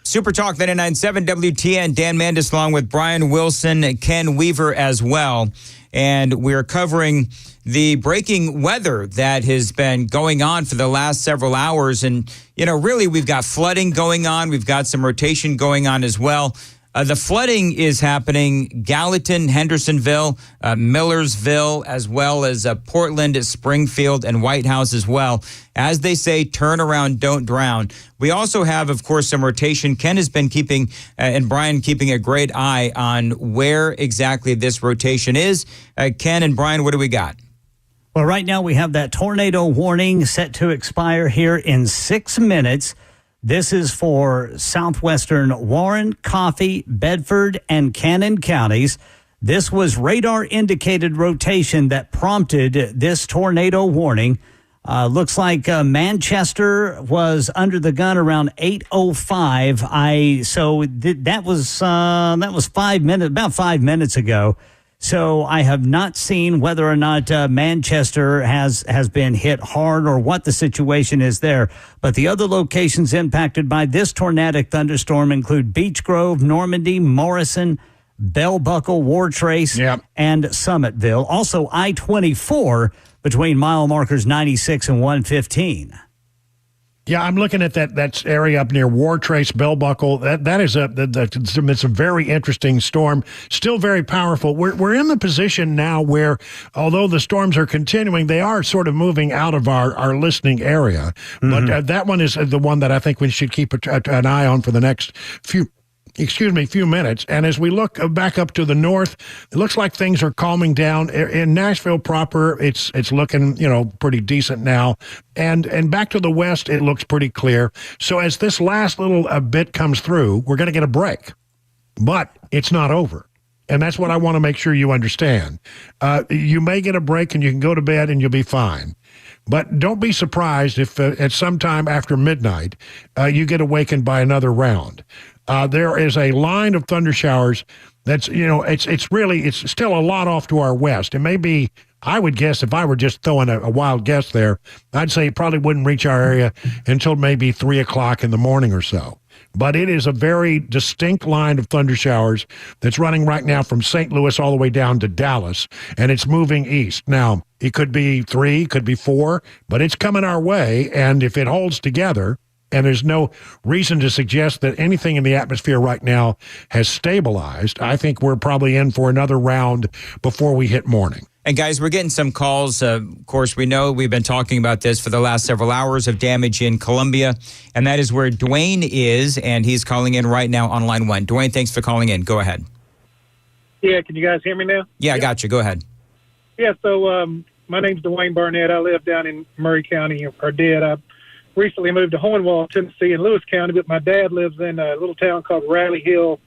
Super Talk 99.7 WTN. Dan Mandis along with Brian Wilson, Ken Weaver as well. And we're covering the breaking weather that has been going on for the last several hours. And, really, we've got flooding going on. We've got some rotation going on as well. The flooding is happening Gallatin, Hendersonville, Millersville, as well as Portland, Springfield, and White House as well. As they say, turn around, don't drown. We also have, of course, some rotation. Ken has been keeping, and Brian keeping a great eye on where exactly this rotation is. Ken and Brian, what do we got? Well, right now we have that tornado warning set to expire here in 6 minutes. This is for southwestern Warren, Coffee, Bedford, and Cannon counties. This was radar-indicated rotation that prompted this tornado warning. Looks like Manchester was under the gun around 8:05. That was 5 minutes, about 5 minutes ago. So I have not seen whether or not Manchester has been hit hard or what the situation is there. But the other locations impacted by this tornadic thunderstorm include Beech Grove, Normandy, Morrison, Bell Buckle, Wartrace, and Summitville. Also I-24 between mile markers 96 and 115. Yeah, I'm looking at that area up near Wartrace, Bell Buckle. That is it's a very interesting storm. Still very powerful. We're in the position now where, although the storms are continuing, they are sort of moving out of our listening area. Mm-hmm. But that one is the one that I think we should keep an eye on for the next few minutes. And as we look back up to the north, it looks like things are calming down. In Nashville proper, it's looking, pretty decent now. And back to the west, it looks pretty clear. So as this last little bit comes through, we're going to get a break. But it's not over. And that's what I want to make sure you understand. You may get a break and you can go to bed and you'll be fine. But don't be surprised if at some time after midnight, you get awakened by another round. There is a line of thunder showers that's, it's still a lot off to our west. It may be, I would guess, if I were just throwing a wild guess there, I'd say it probably wouldn't reach our area until maybe 3 o'clock in the morning or so. But it is a very distinct line of thunder showers that's running right now from St. Louis all the way down to Dallas, and it's moving east. Now, it could be 3, could be 4, but it's coming our way, and if it holds together, and there's no reason to suggest that anything in the atmosphere right now has stabilized, I think we're probably in for another round before we hit morning. And guys, we're getting some calls. Of course, we know we've been talking about this for the last several hours of damage in Columbia, and that is where Dwayne is, and he's calling in right now on line 1. Dwayne, thanks for calling in. Go ahead. Yeah, can you guys hear me now? Yeah, I got you. Go ahead. Yeah, so my name's Dwayne Barnett. I live down in Murray County, or did. I recently moved to Hohenwald, Tennessee, in Lewis County, but my dad lives in a little town called Riley Hill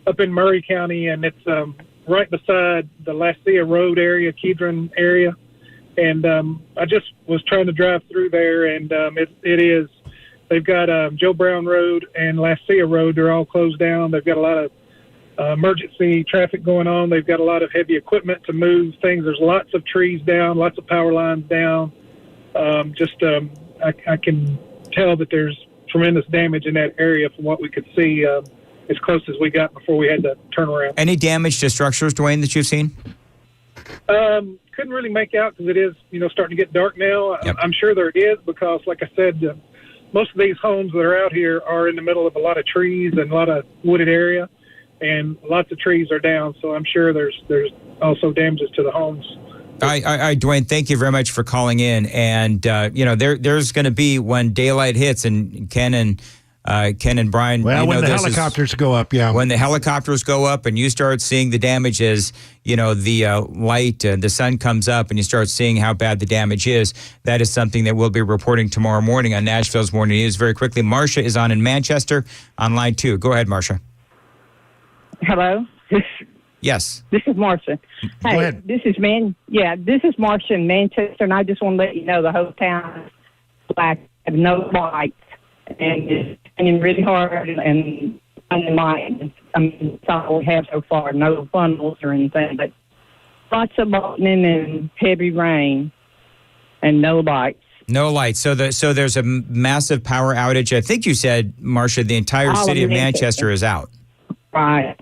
up in Murray County, and it's right beside the Lassia Road area, Kedron area. And I just was trying to drive through there, and they've got Joe Brown Road and Lassia Road. They're all closed down. They've got a lot of emergency traffic going on. They've got a lot of heavy equipment to move things. There's lots of trees down, lots of power lines down. I can tell that there's tremendous damage in that area from what we could see as close as we got before we had to turn around. Any damage to structures, Dwayne, that you've seen? Couldn't really make out because it is, starting to get dark now. Yep. I'm sure there is because, like I said, most of these homes that are out here are in the middle of a lot of trees and a lot of wooded area, and lots of trees are down. So I'm sure there's also damages to the homes. All right, Dwayne, thank you very much for calling in. And, there's going to be when daylight hits, and Ken and Brian. Well, when the helicopters go up, yeah. When the helicopters go up and you start seeing the damage as, the light, the sun comes up and you start seeing how bad the damage is, that is something that we'll be reporting tomorrow morning on Nashville's Morning News. Very quickly, Marcia is on in Manchester on line 2. Go ahead, Marcia. Hello? Yes. This is Marcia. Go ahead. This is Marcia in Manchester, and I just want to let you know the whole town is black, have no lights, and it's raining really hard and light. I mean, that's all we have so far. No funnels or anything, but lots of lightning and heavy rain and no lights. No lights. So there's a massive power outage. I think you said, Marcia, the entire city of Manchester is out. Right.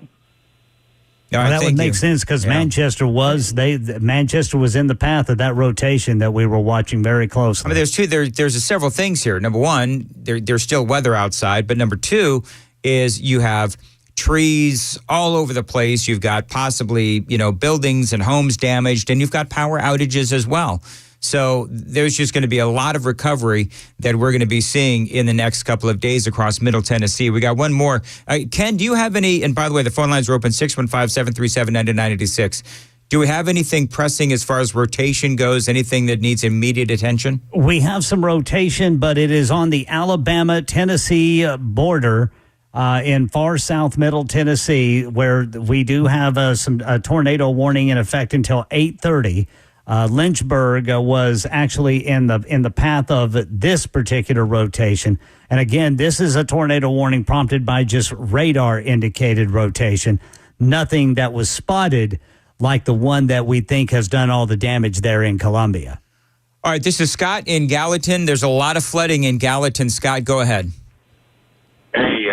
No, well, that would make sense because Manchester was in the path of that rotation that we were watching very closely. I mean, there's several things here. Number one, there's still weather outside, but number two is you have trees all over the place. You've got possibly buildings and homes damaged, and you've got power outages as well. So there's just going to be a lot of recovery that we're going to be seeing in the next couple of days across Middle Tennessee. We got one more. Ken, do you have any, and by the way, the phone lines are open, 615-737-9986. Do we have anything pressing as far as rotation goes, anything that needs immediate attention? We have some rotation, but it is on the Alabama-Tennessee border in far south Middle Tennessee, where we do have a tornado warning in effect until 8:30. Lynchburg was actually in the path of this particular rotation. And again, this is a tornado warning prompted by just radar indicated rotation. Nothing that was spotted like the one that we think has done all the damage there in Columbia. All right, this is Scott in Gallatin. There's a lot of flooding in Gallatin. Scott, go ahead. Hey,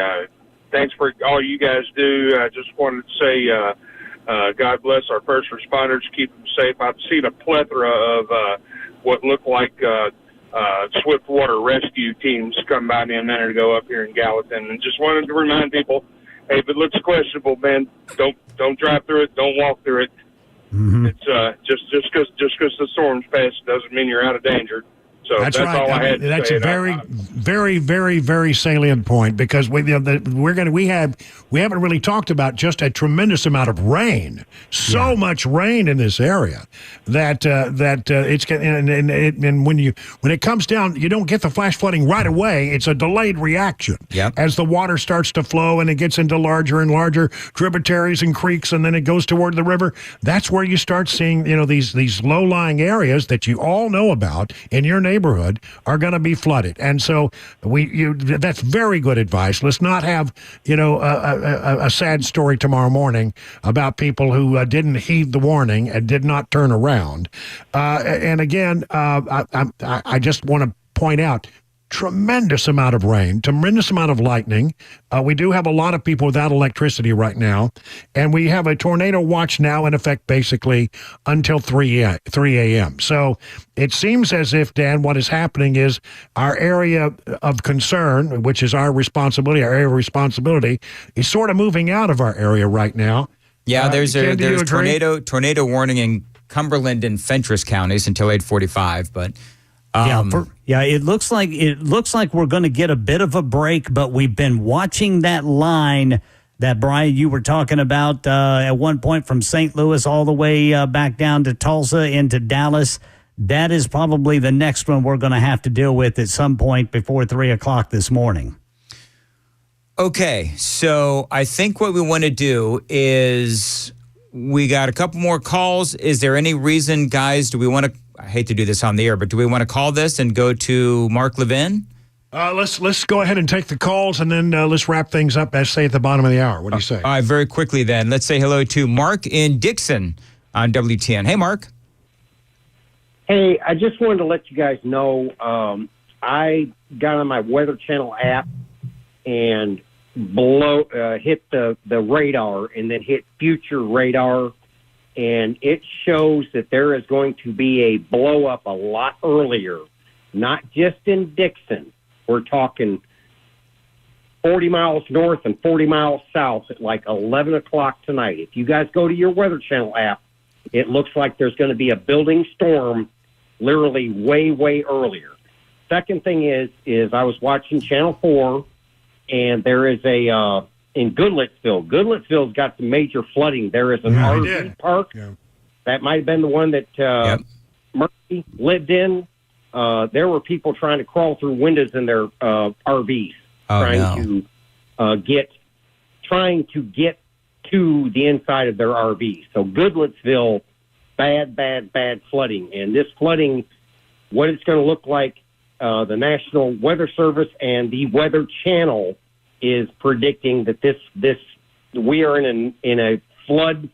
thanks for all you guys do. I just wanted to say God bless our first responders. Keep them safe. I've seen a plethora of what look like swift water rescue teams come by me a minute ago up here in Gallatin, and just wanted to remind people, hey, if it looks questionable, man, don't drive through it. Don't walk through it. Mm-hmm. It's just because the storm's passed doesn't mean you're out of danger. So that's right. All I had to that's say. A very, very, very, very salient point because we haven't really talked about just a tremendous amount of rain, so much rain in this area that it's and when it comes down, you don't get the flash flooding right away. It's a delayed reaction as the water starts to flow and it gets into larger and larger tributaries and creeks, and then it goes toward the river. That's where you start seeing these low lying areas that you all know about in your neighborhood are going to be flooded. And so that's very good advice. Let's not have a sad story tomorrow morning about people who didn't heed the warning and did not turn around. And again, I just want to point out, tremendous amount of rain, tremendous amount of lightning. We do have a lot of people without electricity right now, and we have a tornado watch now in effect basically until 3 a.m. So it seems as if, Dan, what is happening is our area of concern, which is our area of responsibility, is sort of moving out of our area right now. Yeah, there's tornado warning in Cumberland and Fentress counties until 8:45, but it looks like we're going to get a bit of a break, but we've been watching that line that, Brian, you were talking about at one point from St. Louis all the way back down to Tulsa into Dallas. That is probably the next one we're going to have to deal with at some point before 3 o'clock this morning. Okay, so I think what we want to do is we got a couple more calls. Is there any reason, guys, do we want to, I hate to do this on the air, but do we want to call this and go to Mark Levin? Let's go ahead and take the calls, and then let's wrap things up, as say at the bottom of the hour. What do you say? All right, very quickly then. Let's say hello to Mark in Dixon on WTN. Hey, Mark. Hey, I just wanted to let you guys know I got on my Weather Channel app and hit the radar and then hit future radar, and it shows that there is going to be a blow up a lot earlier, not just in Dixon. We're talking 40 miles north and 40 miles south at like 11 o'clock tonight. If you guys go to your Weather Channel app, it looks like there's going to be a building storm literally way, way earlier. Second thing is I was watching Channel 4, and there is in Goodlettsville. Goodlettsville's got some major flooding. There is an RV park. Yeah. That might have been the one that Murphy lived in. There were people trying to crawl through windows in their RVs, trying to get to the inside of their RVs. So Goodlettsville, bad flooding. And this flooding, what it's going to look like, the National Weather Service and the Weather Channel is predicting that we are in a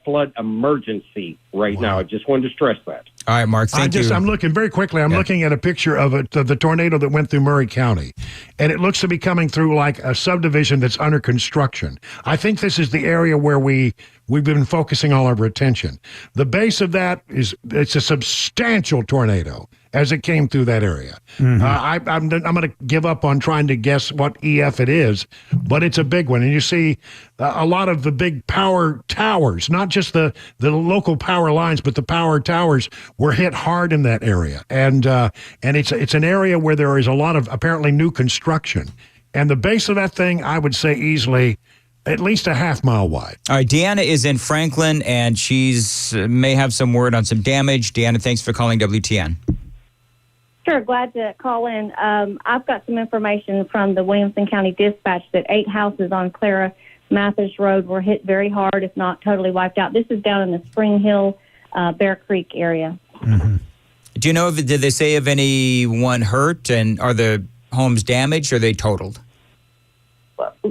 flood emergency right now. I just wanted to stress that. All right, Mark, thank you. I'm looking very quickly. I'm looking at a picture of the tornado that went through Murray County, and it looks to be coming through like a subdivision that's under construction. I think this is the area where we've been focusing all of our attention. The base of that it's a substantial tornado as it came through that area. Mm-hmm. I'm going to give up on trying to guess what EF it is, but it's a big one. And you see a lot of the big power towers, not just the local power lines, but the power towers were hit hard in that area. And it's an area where there is a lot of apparently new construction. And the base of that thing, I would say easily at least a half-mile wide. All right, Deanna is in Franklin, and she's may have some word on some damage. Deanna, thanks for calling WTN. Sure, glad to call in. I've got some information from the Williamson County Dispatch that 8 houses on Clara Mathers Road were hit very hard, if not totally wiped out. This is down in the Spring Hill, Bear Creek area. Mm-hmm. Do you know, did they say if anyone hurt, and are the homes damaged or are they totaled?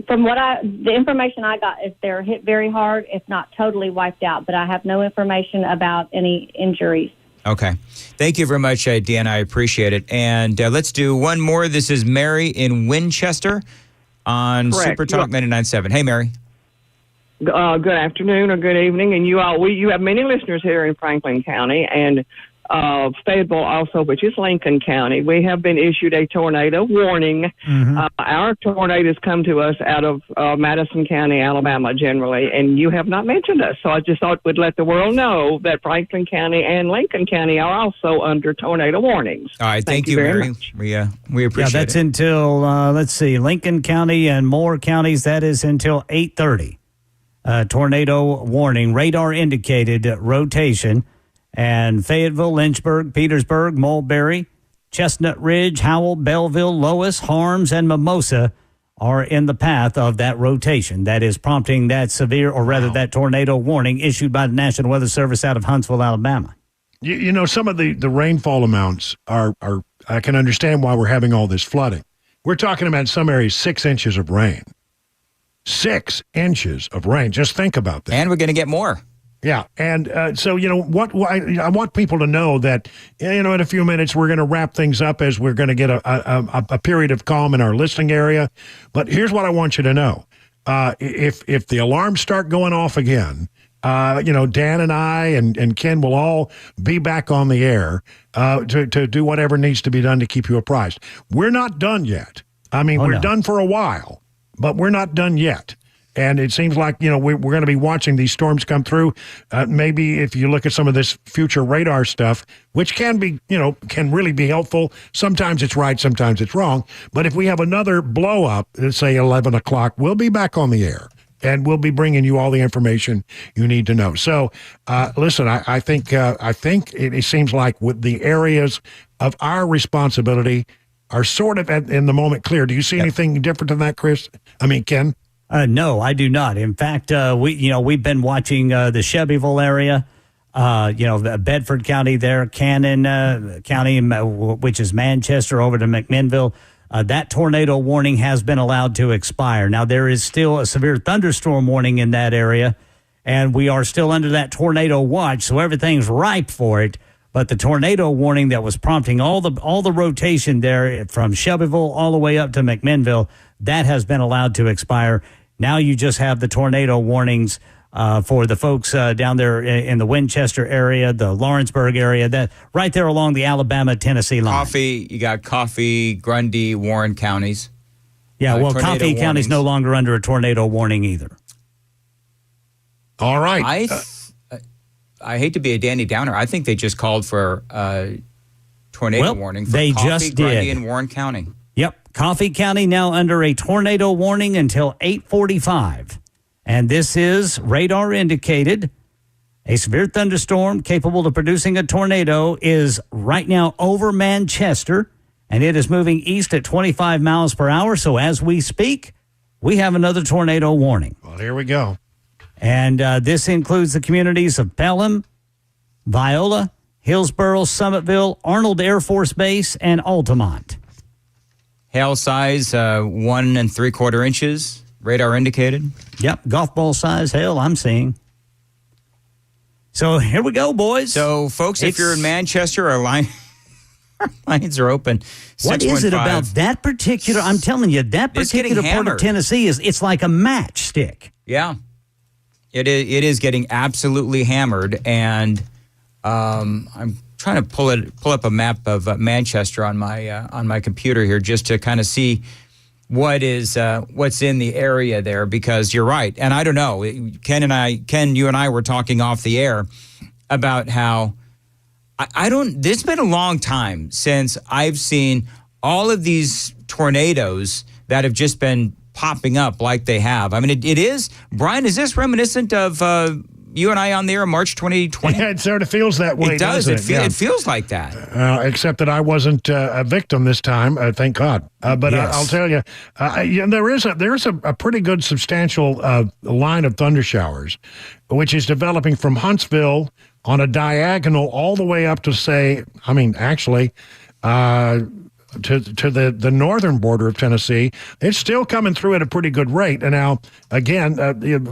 From the information I got is they're hit very hard, if not totally wiped out, but I have no information about any injuries. Okay. Thank you very much, Deanna. I appreciate it. And let's do one more. This is Mary in Winchester on Correct. Super Talk 99.7. Hey, Mary. Good afternoon or good evening. And you have many listeners here in Franklin County and Fayetteville also, which is Lincoln County. We have been issued a tornado warning. Mm-hmm. Our tornadoes come to us out of Madison County, Alabama, generally, and you have not mentioned us. So I just thought we'd let the world know that Franklin County and Lincoln County are also under tornado warnings. All right, thank you, very Mary. much. We appreciate Yeah, that's it. until, let's see, Lincoln County and more counties, that is until 8:30. Tornado warning, radar indicated rotation. And Fayetteville, Lynchburg, Petersburg, Mulberry, Chestnut Ridge, Howell, Belleville, Lois, Harms, and Mimosa are in the path of that rotation. That is prompting that severe, or rather that tornado warning issued by the National Weather Service out of Huntsville, Alabama. You know, some of the rainfall amounts are I can understand why we're having all this flooding. We're talking about in some areas 6 inches of rain. 6 inches of rain. Just think about that. And we're going to get more. Yeah, and so, you know, I want people to know that, you know, in a few minutes we're going to wrap things up as we're going to get a period of calm in our listening area. But here's what I want you to know. If the alarms start going off again, you know, Dan and I and Ken will all be back on the air to do whatever needs to be done to keep you apprised. We're not done yet. I mean, we're done for a while, but we're not done yet. And it seems like, you know, we're going to be watching these storms come through. Maybe if you look at some of this future radar stuff, which can be, you know, can really be helpful. Sometimes it's right, sometimes it's wrong. But if we have another blow up, let's say 11 o'clock, we'll be back on the air. And we'll be bringing you all the information you need to know. So, listen, I think it seems like with the areas of our responsibility are sort of in the moment clear. Do you see anything different than that, Chris? I mean, Ken? No, I do not. In fact, we've been watching the Shelbyville area, the Bedford County there, Cannon County, which is Manchester, over to McMinnville. That tornado warning has been allowed to expire. Now, there is still a severe thunderstorm warning in that area, and we are still under that tornado watch, so everything's ripe for it. But the tornado warning that was prompting all the rotation there from Shelbyville all the way up to McMinnville, that has been allowed to expire. Now you just have the tornado warnings for the folks down there in the Winchester area, the Lawrenceburg area, that right there along the Alabama-Tennessee line. You got Coffee, Grundy, Warren counties. Yeah, well, Coffee County's no longer under a tornado warning either. All right. I hate to be a Danny Downer. I think they just called for a tornado warning for they Coffee, just Grundy, did. and Warren County. Yep. Coffee County now under a tornado warning until 8:45. And this is radar indicated. A severe thunderstorm capable of producing a tornado is right now over Manchester, and it is moving east at 25 miles per hour. So as we speak, we have another tornado warning. Well, here we go. And this includes the communities of Pelham, Viola, Hillsboro, Summitville, Arnold Air Force Base, and Altamont. Hail size 1 3/4 inches. Radar indicated. Yep, golf ball size hail I'm seeing. So here we go, boys. So, folks, if you're in Manchester, our lines are open. What is it about that particular? I'm telling you, that particular part of Tennessee it's like a matchstick. Yeah, it is getting absolutely hammered, and I'm trying to pull up a map of Manchester on my computer here just to kind of see what's in the area there, because you're right, and I don't know. Ken, you and I were talking off the air about how I don't. It's been a long time since I've seen all of these tornadoes that have just been popping up like they have. I mean, it is, Brian. Is this reminiscent of you and I on the air in March 2020? Yeah, it sort of feels that way. It does. Doesn't It feels like that. Except that I wasn't a victim this time, thank God. But Yes. I'll tell you, there is a pretty good substantial line of thunder showers, which is developing from Huntsville on a diagonal all the way up to to the northern border of Tennessee. It's still coming through at a pretty good rate. And now, again,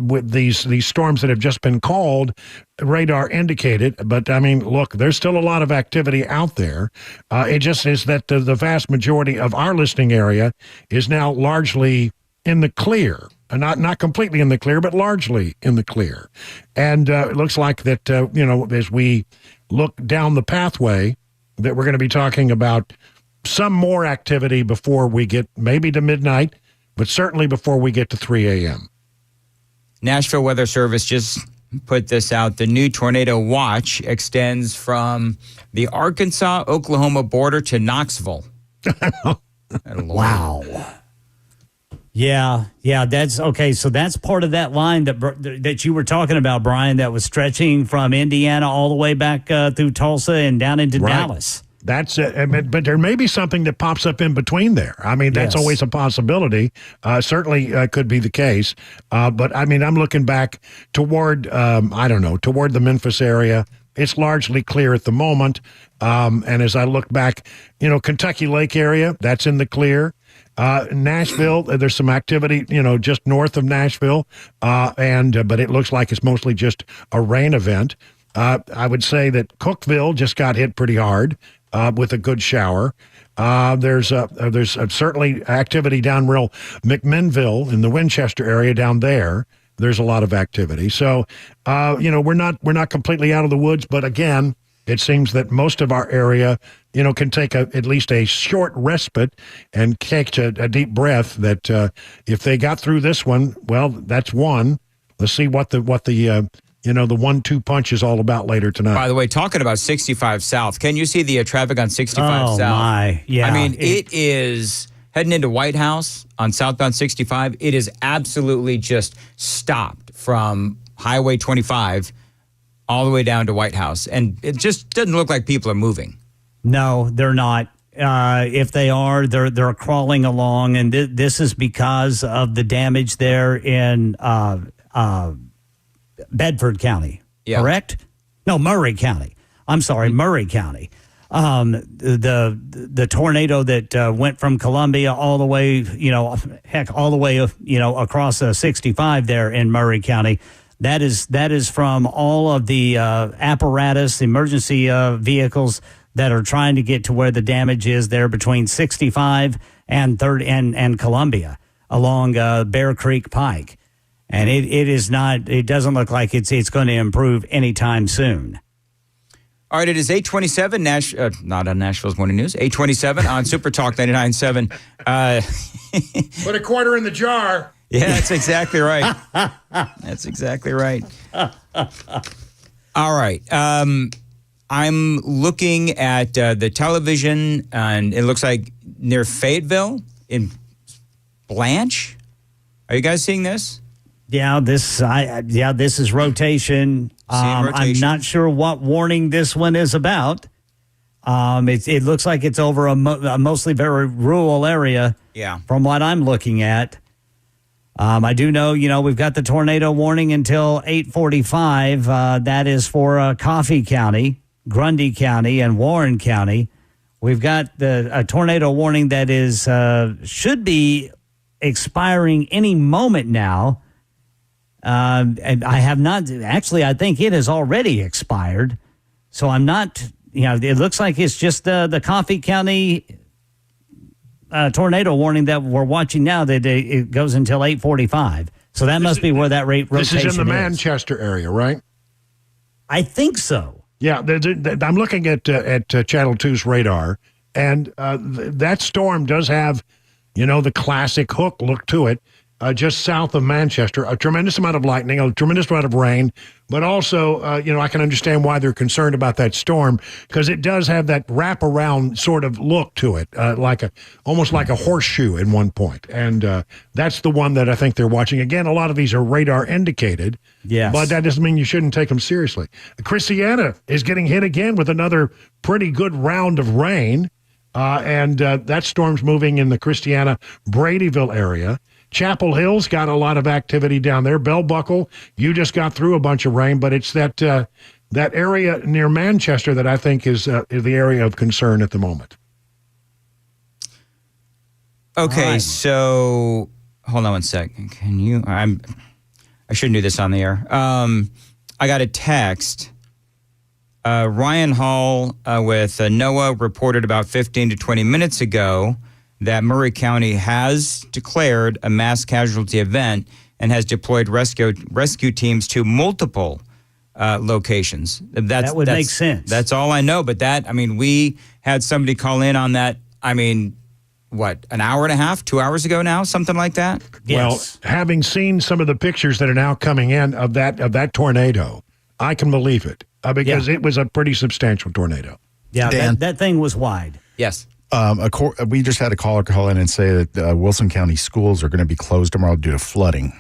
with these storms that have just been called, radar indicated. But, I mean, look, there's still a lot of activity out there. It just is that the vast majority of our listening area is now largely in the clear. Not completely in the clear, but largely in the clear. And it looks like that, as we look down the pathway, that we're going to be talking about some more activity before we get maybe to midnight, but certainly before we get to 3 a.m. Nashville Weather Service just put this out. The new tornado watch extends from the Arkansas-Oklahoma border to Knoxville. Wow. Yeah, that's okay. So that's part of that line that you were talking about, Brian, that was stretching from Indiana all the way back through Tulsa and down into Dallas. That's it. But there may be something that pops up in between there. I mean, that's always a possibility. Certainly could be the case. But I mean, I'm looking back toward, toward the Memphis area. It's largely clear at the moment. And as I look back, Kentucky Lake area, that's in the clear. Nashville, there's some activity, just north of Nashville. But it looks like it's mostly just a rain event. I would say that Cookeville just got hit pretty hard. With a good shower. There's certainly activity down real McMinnville in the Winchester area down there. There's a lot of activity. So, we're not completely out of the woods, but again, it seems that most of our area, can take at least a short respite and take a deep breath that if they got through this one, well, that's one. Let's see what the 1-2 punch is all about later tonight. By the way, talking about 65 South, can you see the traffic on 65 South? Oh, my. Yeah. I mean, it is heading into White House on southbound 65. It is absolutely just stopped from Highway 25 all the way down to White House. And it just doesn't look like people are moving. No, they're not. If they are, they're crawling along. And this is because of the damage there in Bedford County, correct? No, Murray County. I'm sorry, Murray County. The tornado that went from Columbia all the way, all the way, across 65 there in Murray County. That is from all of the apparatus, emergency vehicles that are trying to get to where the damage is there between 65 and Columbia along Bear Creek Pike. And it doesn't look like it's going to improve anytime soon. All right, it is 8:27, not on Nashville's Morning News, 8:27 on Super Talk 99.7. Put a quarter in the jar. Yeah, that's exactly right. That's exactly right. All right. I'm looking at the television, and it looks like near Fayetteville in Blanche. Are you guys seeing this? Yeah, this is rotation. I'm not sure what warning this one is about. It looks like it's over a mostly very rural area. Yeah. From what I'm looking at. I do know, we've got the tornado warning until 8:45. That is for Coffee County, Grundy County, and Warren County. We've got a tornado warning that should be expiring any moment now. And I have not, actually, I think it has already expired. So I'm not, it looks like it's just the Coffee County tornado warning that we're watching now, that it goes until 8:45. So that must be where that rotation is. This is in the Manchester area, right? I think so. Yeah, I'm looking at Channel 2's radar, and that storm does have, the classic hook look to it, just south of Manchester. A tremendous amount of lightning, a tremendous amount of rain, but also, I can understand why they're concerned about that storm, because it does have that wraparound sort of look to it, almost like a horseshoe in one point. And that's the one that I think they're watching. Again, a lot of these are radar indicated, but that doesn't mean you shouldn't take them seriously. Christiana is getting hit again with another pretty good round of rain, and that storm's moving in the Christiana-Bradyville area. Chapel Hill's got a lot of activity down there. Bell Buckle, you just got through a bunch of rain, but it's that area near Manchester that I think is the area of concern at the moment. Okay, so hold on one second. Can you? I shouldn't do this on the air. I got a text. Ryan Hall with NOAA reported about 15 to 20 minutes ago that Murray County has declared a mass casualty event and has deployed rescue teams to multiple locations. That would make sense. That's all I know. But we had somebody call in on that, an hour and a half, 2 hours ago now, something like that? Yes. Well, having seen some of the pictures that are now coming in of that tornado, I can believe it because it was a pretty substantial tornado. Yeah, that thing was wide. Yes. We just had a caller call in and say that Wilson County schools are going to be closed tomorrow due to flooding.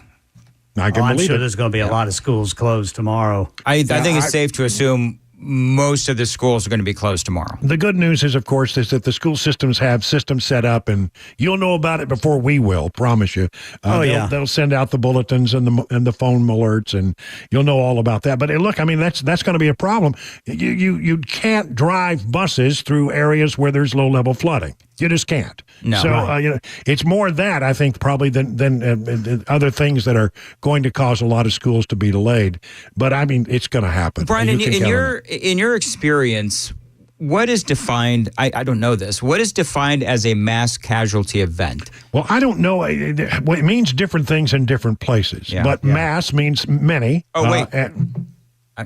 I'm sure there's going to be a lot of schools closed tomorrow. I think it's safe to assume most of the schools are going to be closed tomorrow. The good news is, of course, is that the school systems have systems set up, and you'll know about it before we will, promise you. They'll send out the bulletins and the phone alerts, and you'll know all about that. But look, that's going to be a problem. You can't drive buses through areas where there's low-level flooding. You just can't. No. So, it's more that, I think, probably than other things that are going to cause a lot of schools to be delayed. But, it's going to happen. Brian, in your experience, what is defined, I don't know this, what is defined as a mass casualty event? Well, I don't know. It means different things in different places. Mass means many. Oh, wait.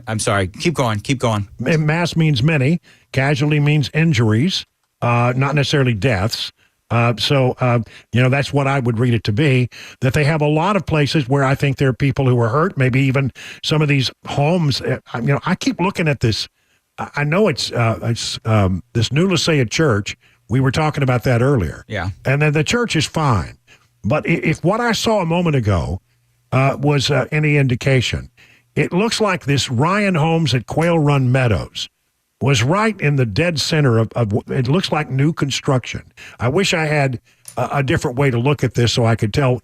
I'm sorry. Keep going. Mass means many. Casualty means injuries. Not necessarily deaths. So that's what I would read it to be, that they have a lot of places where I think there are people who are hurt, maybe even some of these homes. I keep looking at this. I know it's this New Lycia Church. We were talking about that earlier. Yeah. And then the church is fine. But if what I saw a moment ago was any indication, it looks like this Ryan Homes at Quail Run Meadows was right in the dead center of it looks like new construction. I wish I had a different way to look at this so I could tell,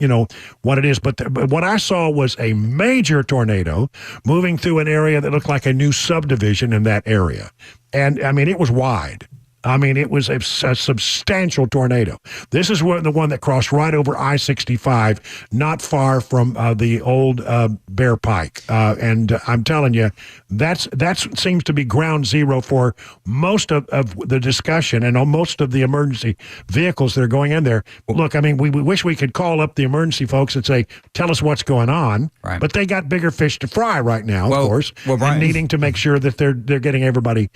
what it is. But what I saw was a major tornado moving through an area that looked like a new subdivision in that area. And, it was wide. It was a substantial tornado. This is the one that crossed right over I-65, not far from the old Bear Pike. And I'm telling you, that seems to be ground zero for most of the discussion and most of the emergency vehicles that are going in there. Look, we wish we could call up the emergency folks and say, tell us what's going on. Right. But they got bigger fish to fry right now, of course, and needing to make sure that they're getting everybody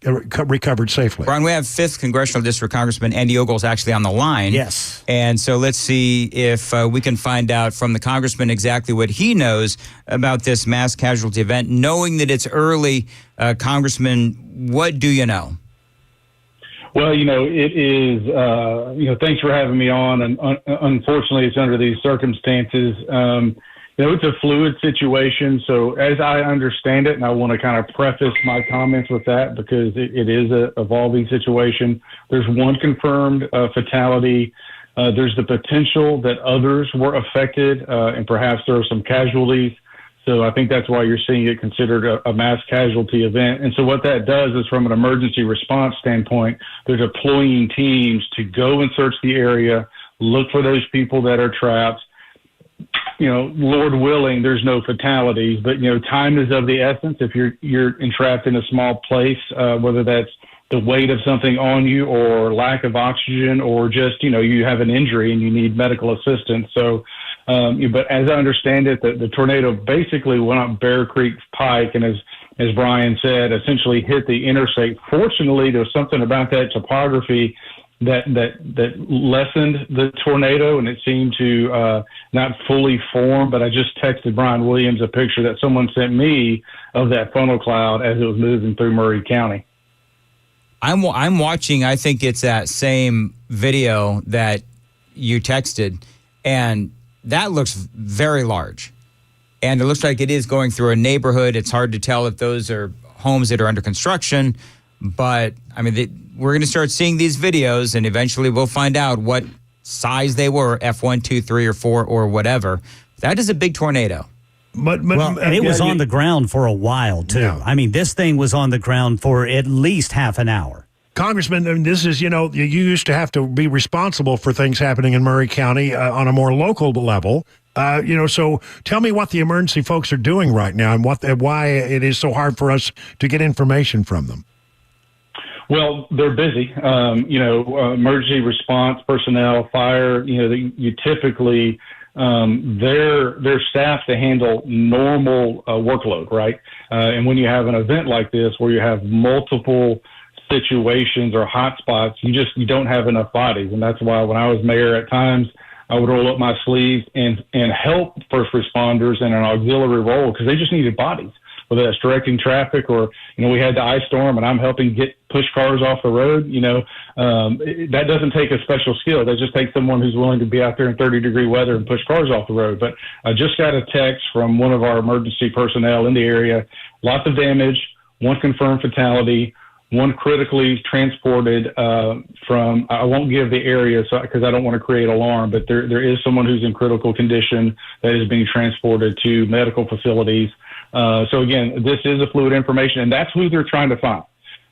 recovered safely. Brian, we have 5th Congressional District Congressman Andy Ogles actually on the line. Yes. And so let's see if we can find out from the congressman exactly what he knows about this mass casualty event. Knowing that it's early, Congressman, what do you know? Well, it is, thanks for having me on. And unfortunately, it's under these circumstances. It's a fluid situation. So as I understand it, and I want to kind of preface my comments with that because it is an evolving situation. There's one confirmed fatality. There's the potential that others were affected, and perhaps there are some casualties. So I think that's why you're seeing it considered a mass casualty event. And so what that does is, from an emergency response standpoint, they're deploying teams to go and search the area, look for those people that are trapped, Lord willing, there's no fatalities, but time is of the essence. If you're entrapped in a small place, whether that's the weight of something on you or lack of oxygen, or just you have an injury and you need medical assistance. So, but as I understand it, the tornado basically went up Bear Creek Pike, and as Brian said, essentially hit the interstate. Fortunately, there was something about that topography that lessened the tornado, and it seemed to not fully form. But I just texted Brian Williams a picture that someone sent me of that funnel cloud as it was moving through Murray County. I'm watching, I think it's that same video that you texted, and that looks very large. And it looks like it is going through a neighborhood. It's hard to tell if those are homes that are under construction, but I mean, we're going to start seeing these videos, and eventually we'll find out what size they were, F1, 2, 3, or 4, or whatever. That is a big tornado. And it was on the ground for a while, too. Yeah. I mean, this thing was on the ground for at least half an hour. Congressman, this is, you used to have to be responsible for things happening in Murray County on a more local level. So tell me what the emergency folks are doing right now and why it is so hard for us to get information from them. Well, they're busy. Emergency response personnel, fire, you typically, they're staffed to handle normal workload, right? And when you have an event like this where you have multiple situations or hot spots, you don't have enough bodies. And that's why when I was mayor, at times I would roll up my sleeves and help first responders in an auxiliary role, because they just needed bodies, whether that's directing traffic or, we had the ice storm and I'm helping push cars off the road. That doesn't take a special skill. That just takes someone who's willing to be out there in 30-degree weather and push cars off the road. But I just got a text from one of our emergency personnel in the area, lots of damage, one confirmed fatality, one critically transported from, I won't give the area because I don't want to create alarm, but there is someone who's in critical condition that is being transported to medical facilities. So again, this is a fluid information, and that's who they're trying to find.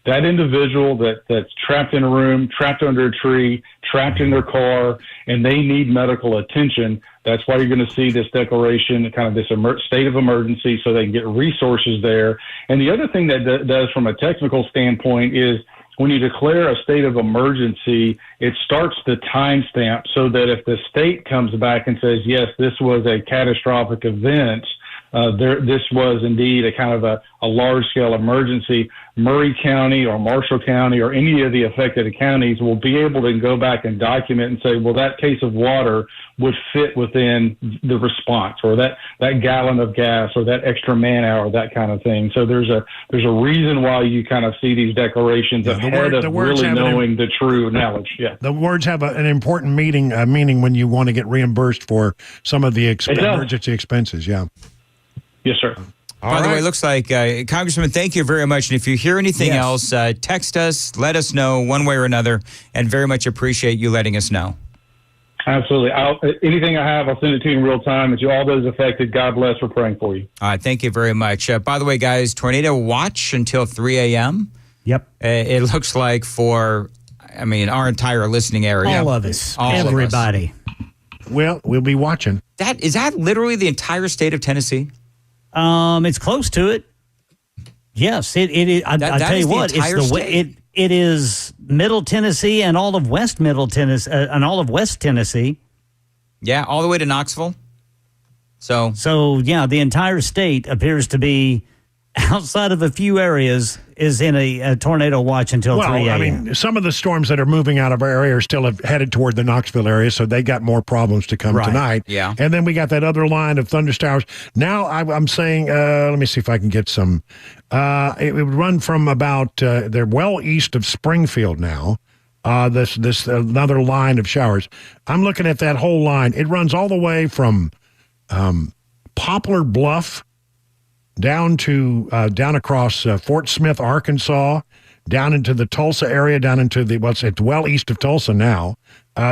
That individual that's trapped in a room, trapped under a tree, trapped in their car, and they need medical attention. That's why you're going to see this declaration, kind of this state of emergency, so they can get resources there. And the other thing that does from a technical standpoint is when you declare a state of emergency, it starts the timestamp so that if the state comes back and says, yes, this was a catastrophic event, this was indeed a kind of a large-scale emergency, Murray County or Marshall County or any of the affected counties will be able to go back and document and say, well, that case of water would fit within the response, or that gallon of gas, or that extra man hour, that kind of thing. So there's a reason why you kind of see these declarations ahead of really knowing the true knowledge. Yeah, the words have an important meaning when you want to get reimbursed for some of the emergency expenses. Yeah. Yes, sir. By the way, it looks like, Congressman, thank you very much. And if you hear anything else, text us, let us know one way or another, and very much appreciate you letting us know. Absolutely. Anything I have, I'll send it to you in real time. And to all those affected, God bless. We're praying for you. All right. Thank you very much. By the way, guys, tornado watch until 3 a.m. Yep. It looks like for, our entire listening area. All of us. Everybody. Well, we'll be watching. Is that literally the entire state of Tennessee? It's close to it. Yes, it is. I tell you what, it is Middle Tennessee and all of West Middle Tennessee and all of West Tennessee. Yeah, all the way to Knoxville. So yeah, the entire state appears to be, outside of a few areas, is in a tornado watch until 3 a.m. Some of the storms that are moving out of our area are still headed toward the Knoxville area, so they got more problems to come tonight. Yeah. And then we got that other line of thundershowers. Now I'm saying, let me see if I can get some. It would run from about, they're well east of Springfield now. This another line of showers. I'm looking at that whole line. It runs all the way from Poplar Bluff down across Fort Smith, Arkansas, down into the Tulsa area, down into it's well east of Tulsa now.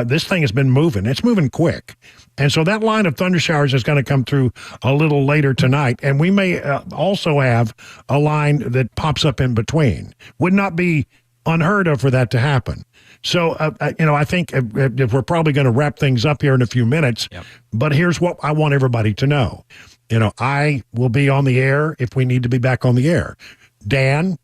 This thing has been moving. It's moving quick. And so that line of thunder showers is going to come through a little later tonight. And we may also have a line that pops up in between. Would not be unheard of for that to happen. So, I think if we're probably going to wrap things up here in a few minutes, but here's what I want everybody to know. I will be on the air if we need to be back on the air. Dan,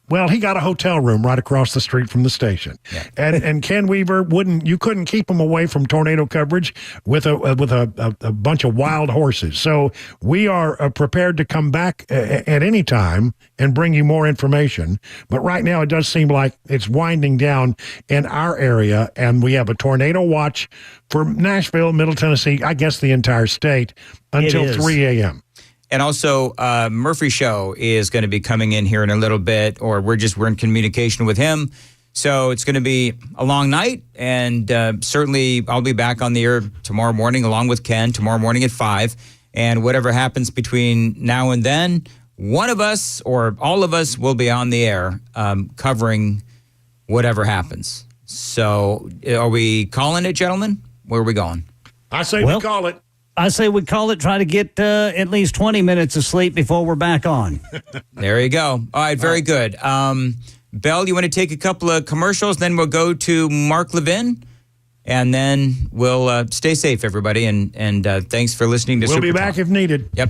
well, he got a hotel room right across the street from the station. Yeah. And Ken Weaver you couldn't keep him away from tornado coverage with a bunch of wild horses. So we are prepared to come back at any time and bring you more information. But right now it does seem like it's winding down in our area, and we have a tornado watch for Nashville, Middle Tennessee, I guess the entire state, until 3 a.m. And also, Murphy Show is going to be coming in here in a little bit, or we're in communication with him. So it's going to be a long night, and certainly I'll be back on the air tomorrow morning along with Ken, tomorrow morning at 5. And whatever happens between now and then, one of us or all of us will be on the air covering whatever happens. So are we calling it, gentlemen? Where are we going? I say we call it. I say we call it, try to get at least 20 minutes of sleep before we're back on. There you go. All right, very good. Belle, you want to take a couple of commercials, then we'll go to Mark Levin, and then we'll stay safe, everybody, and thanks for listening to We'll Super be back Talk. if needed. Yep.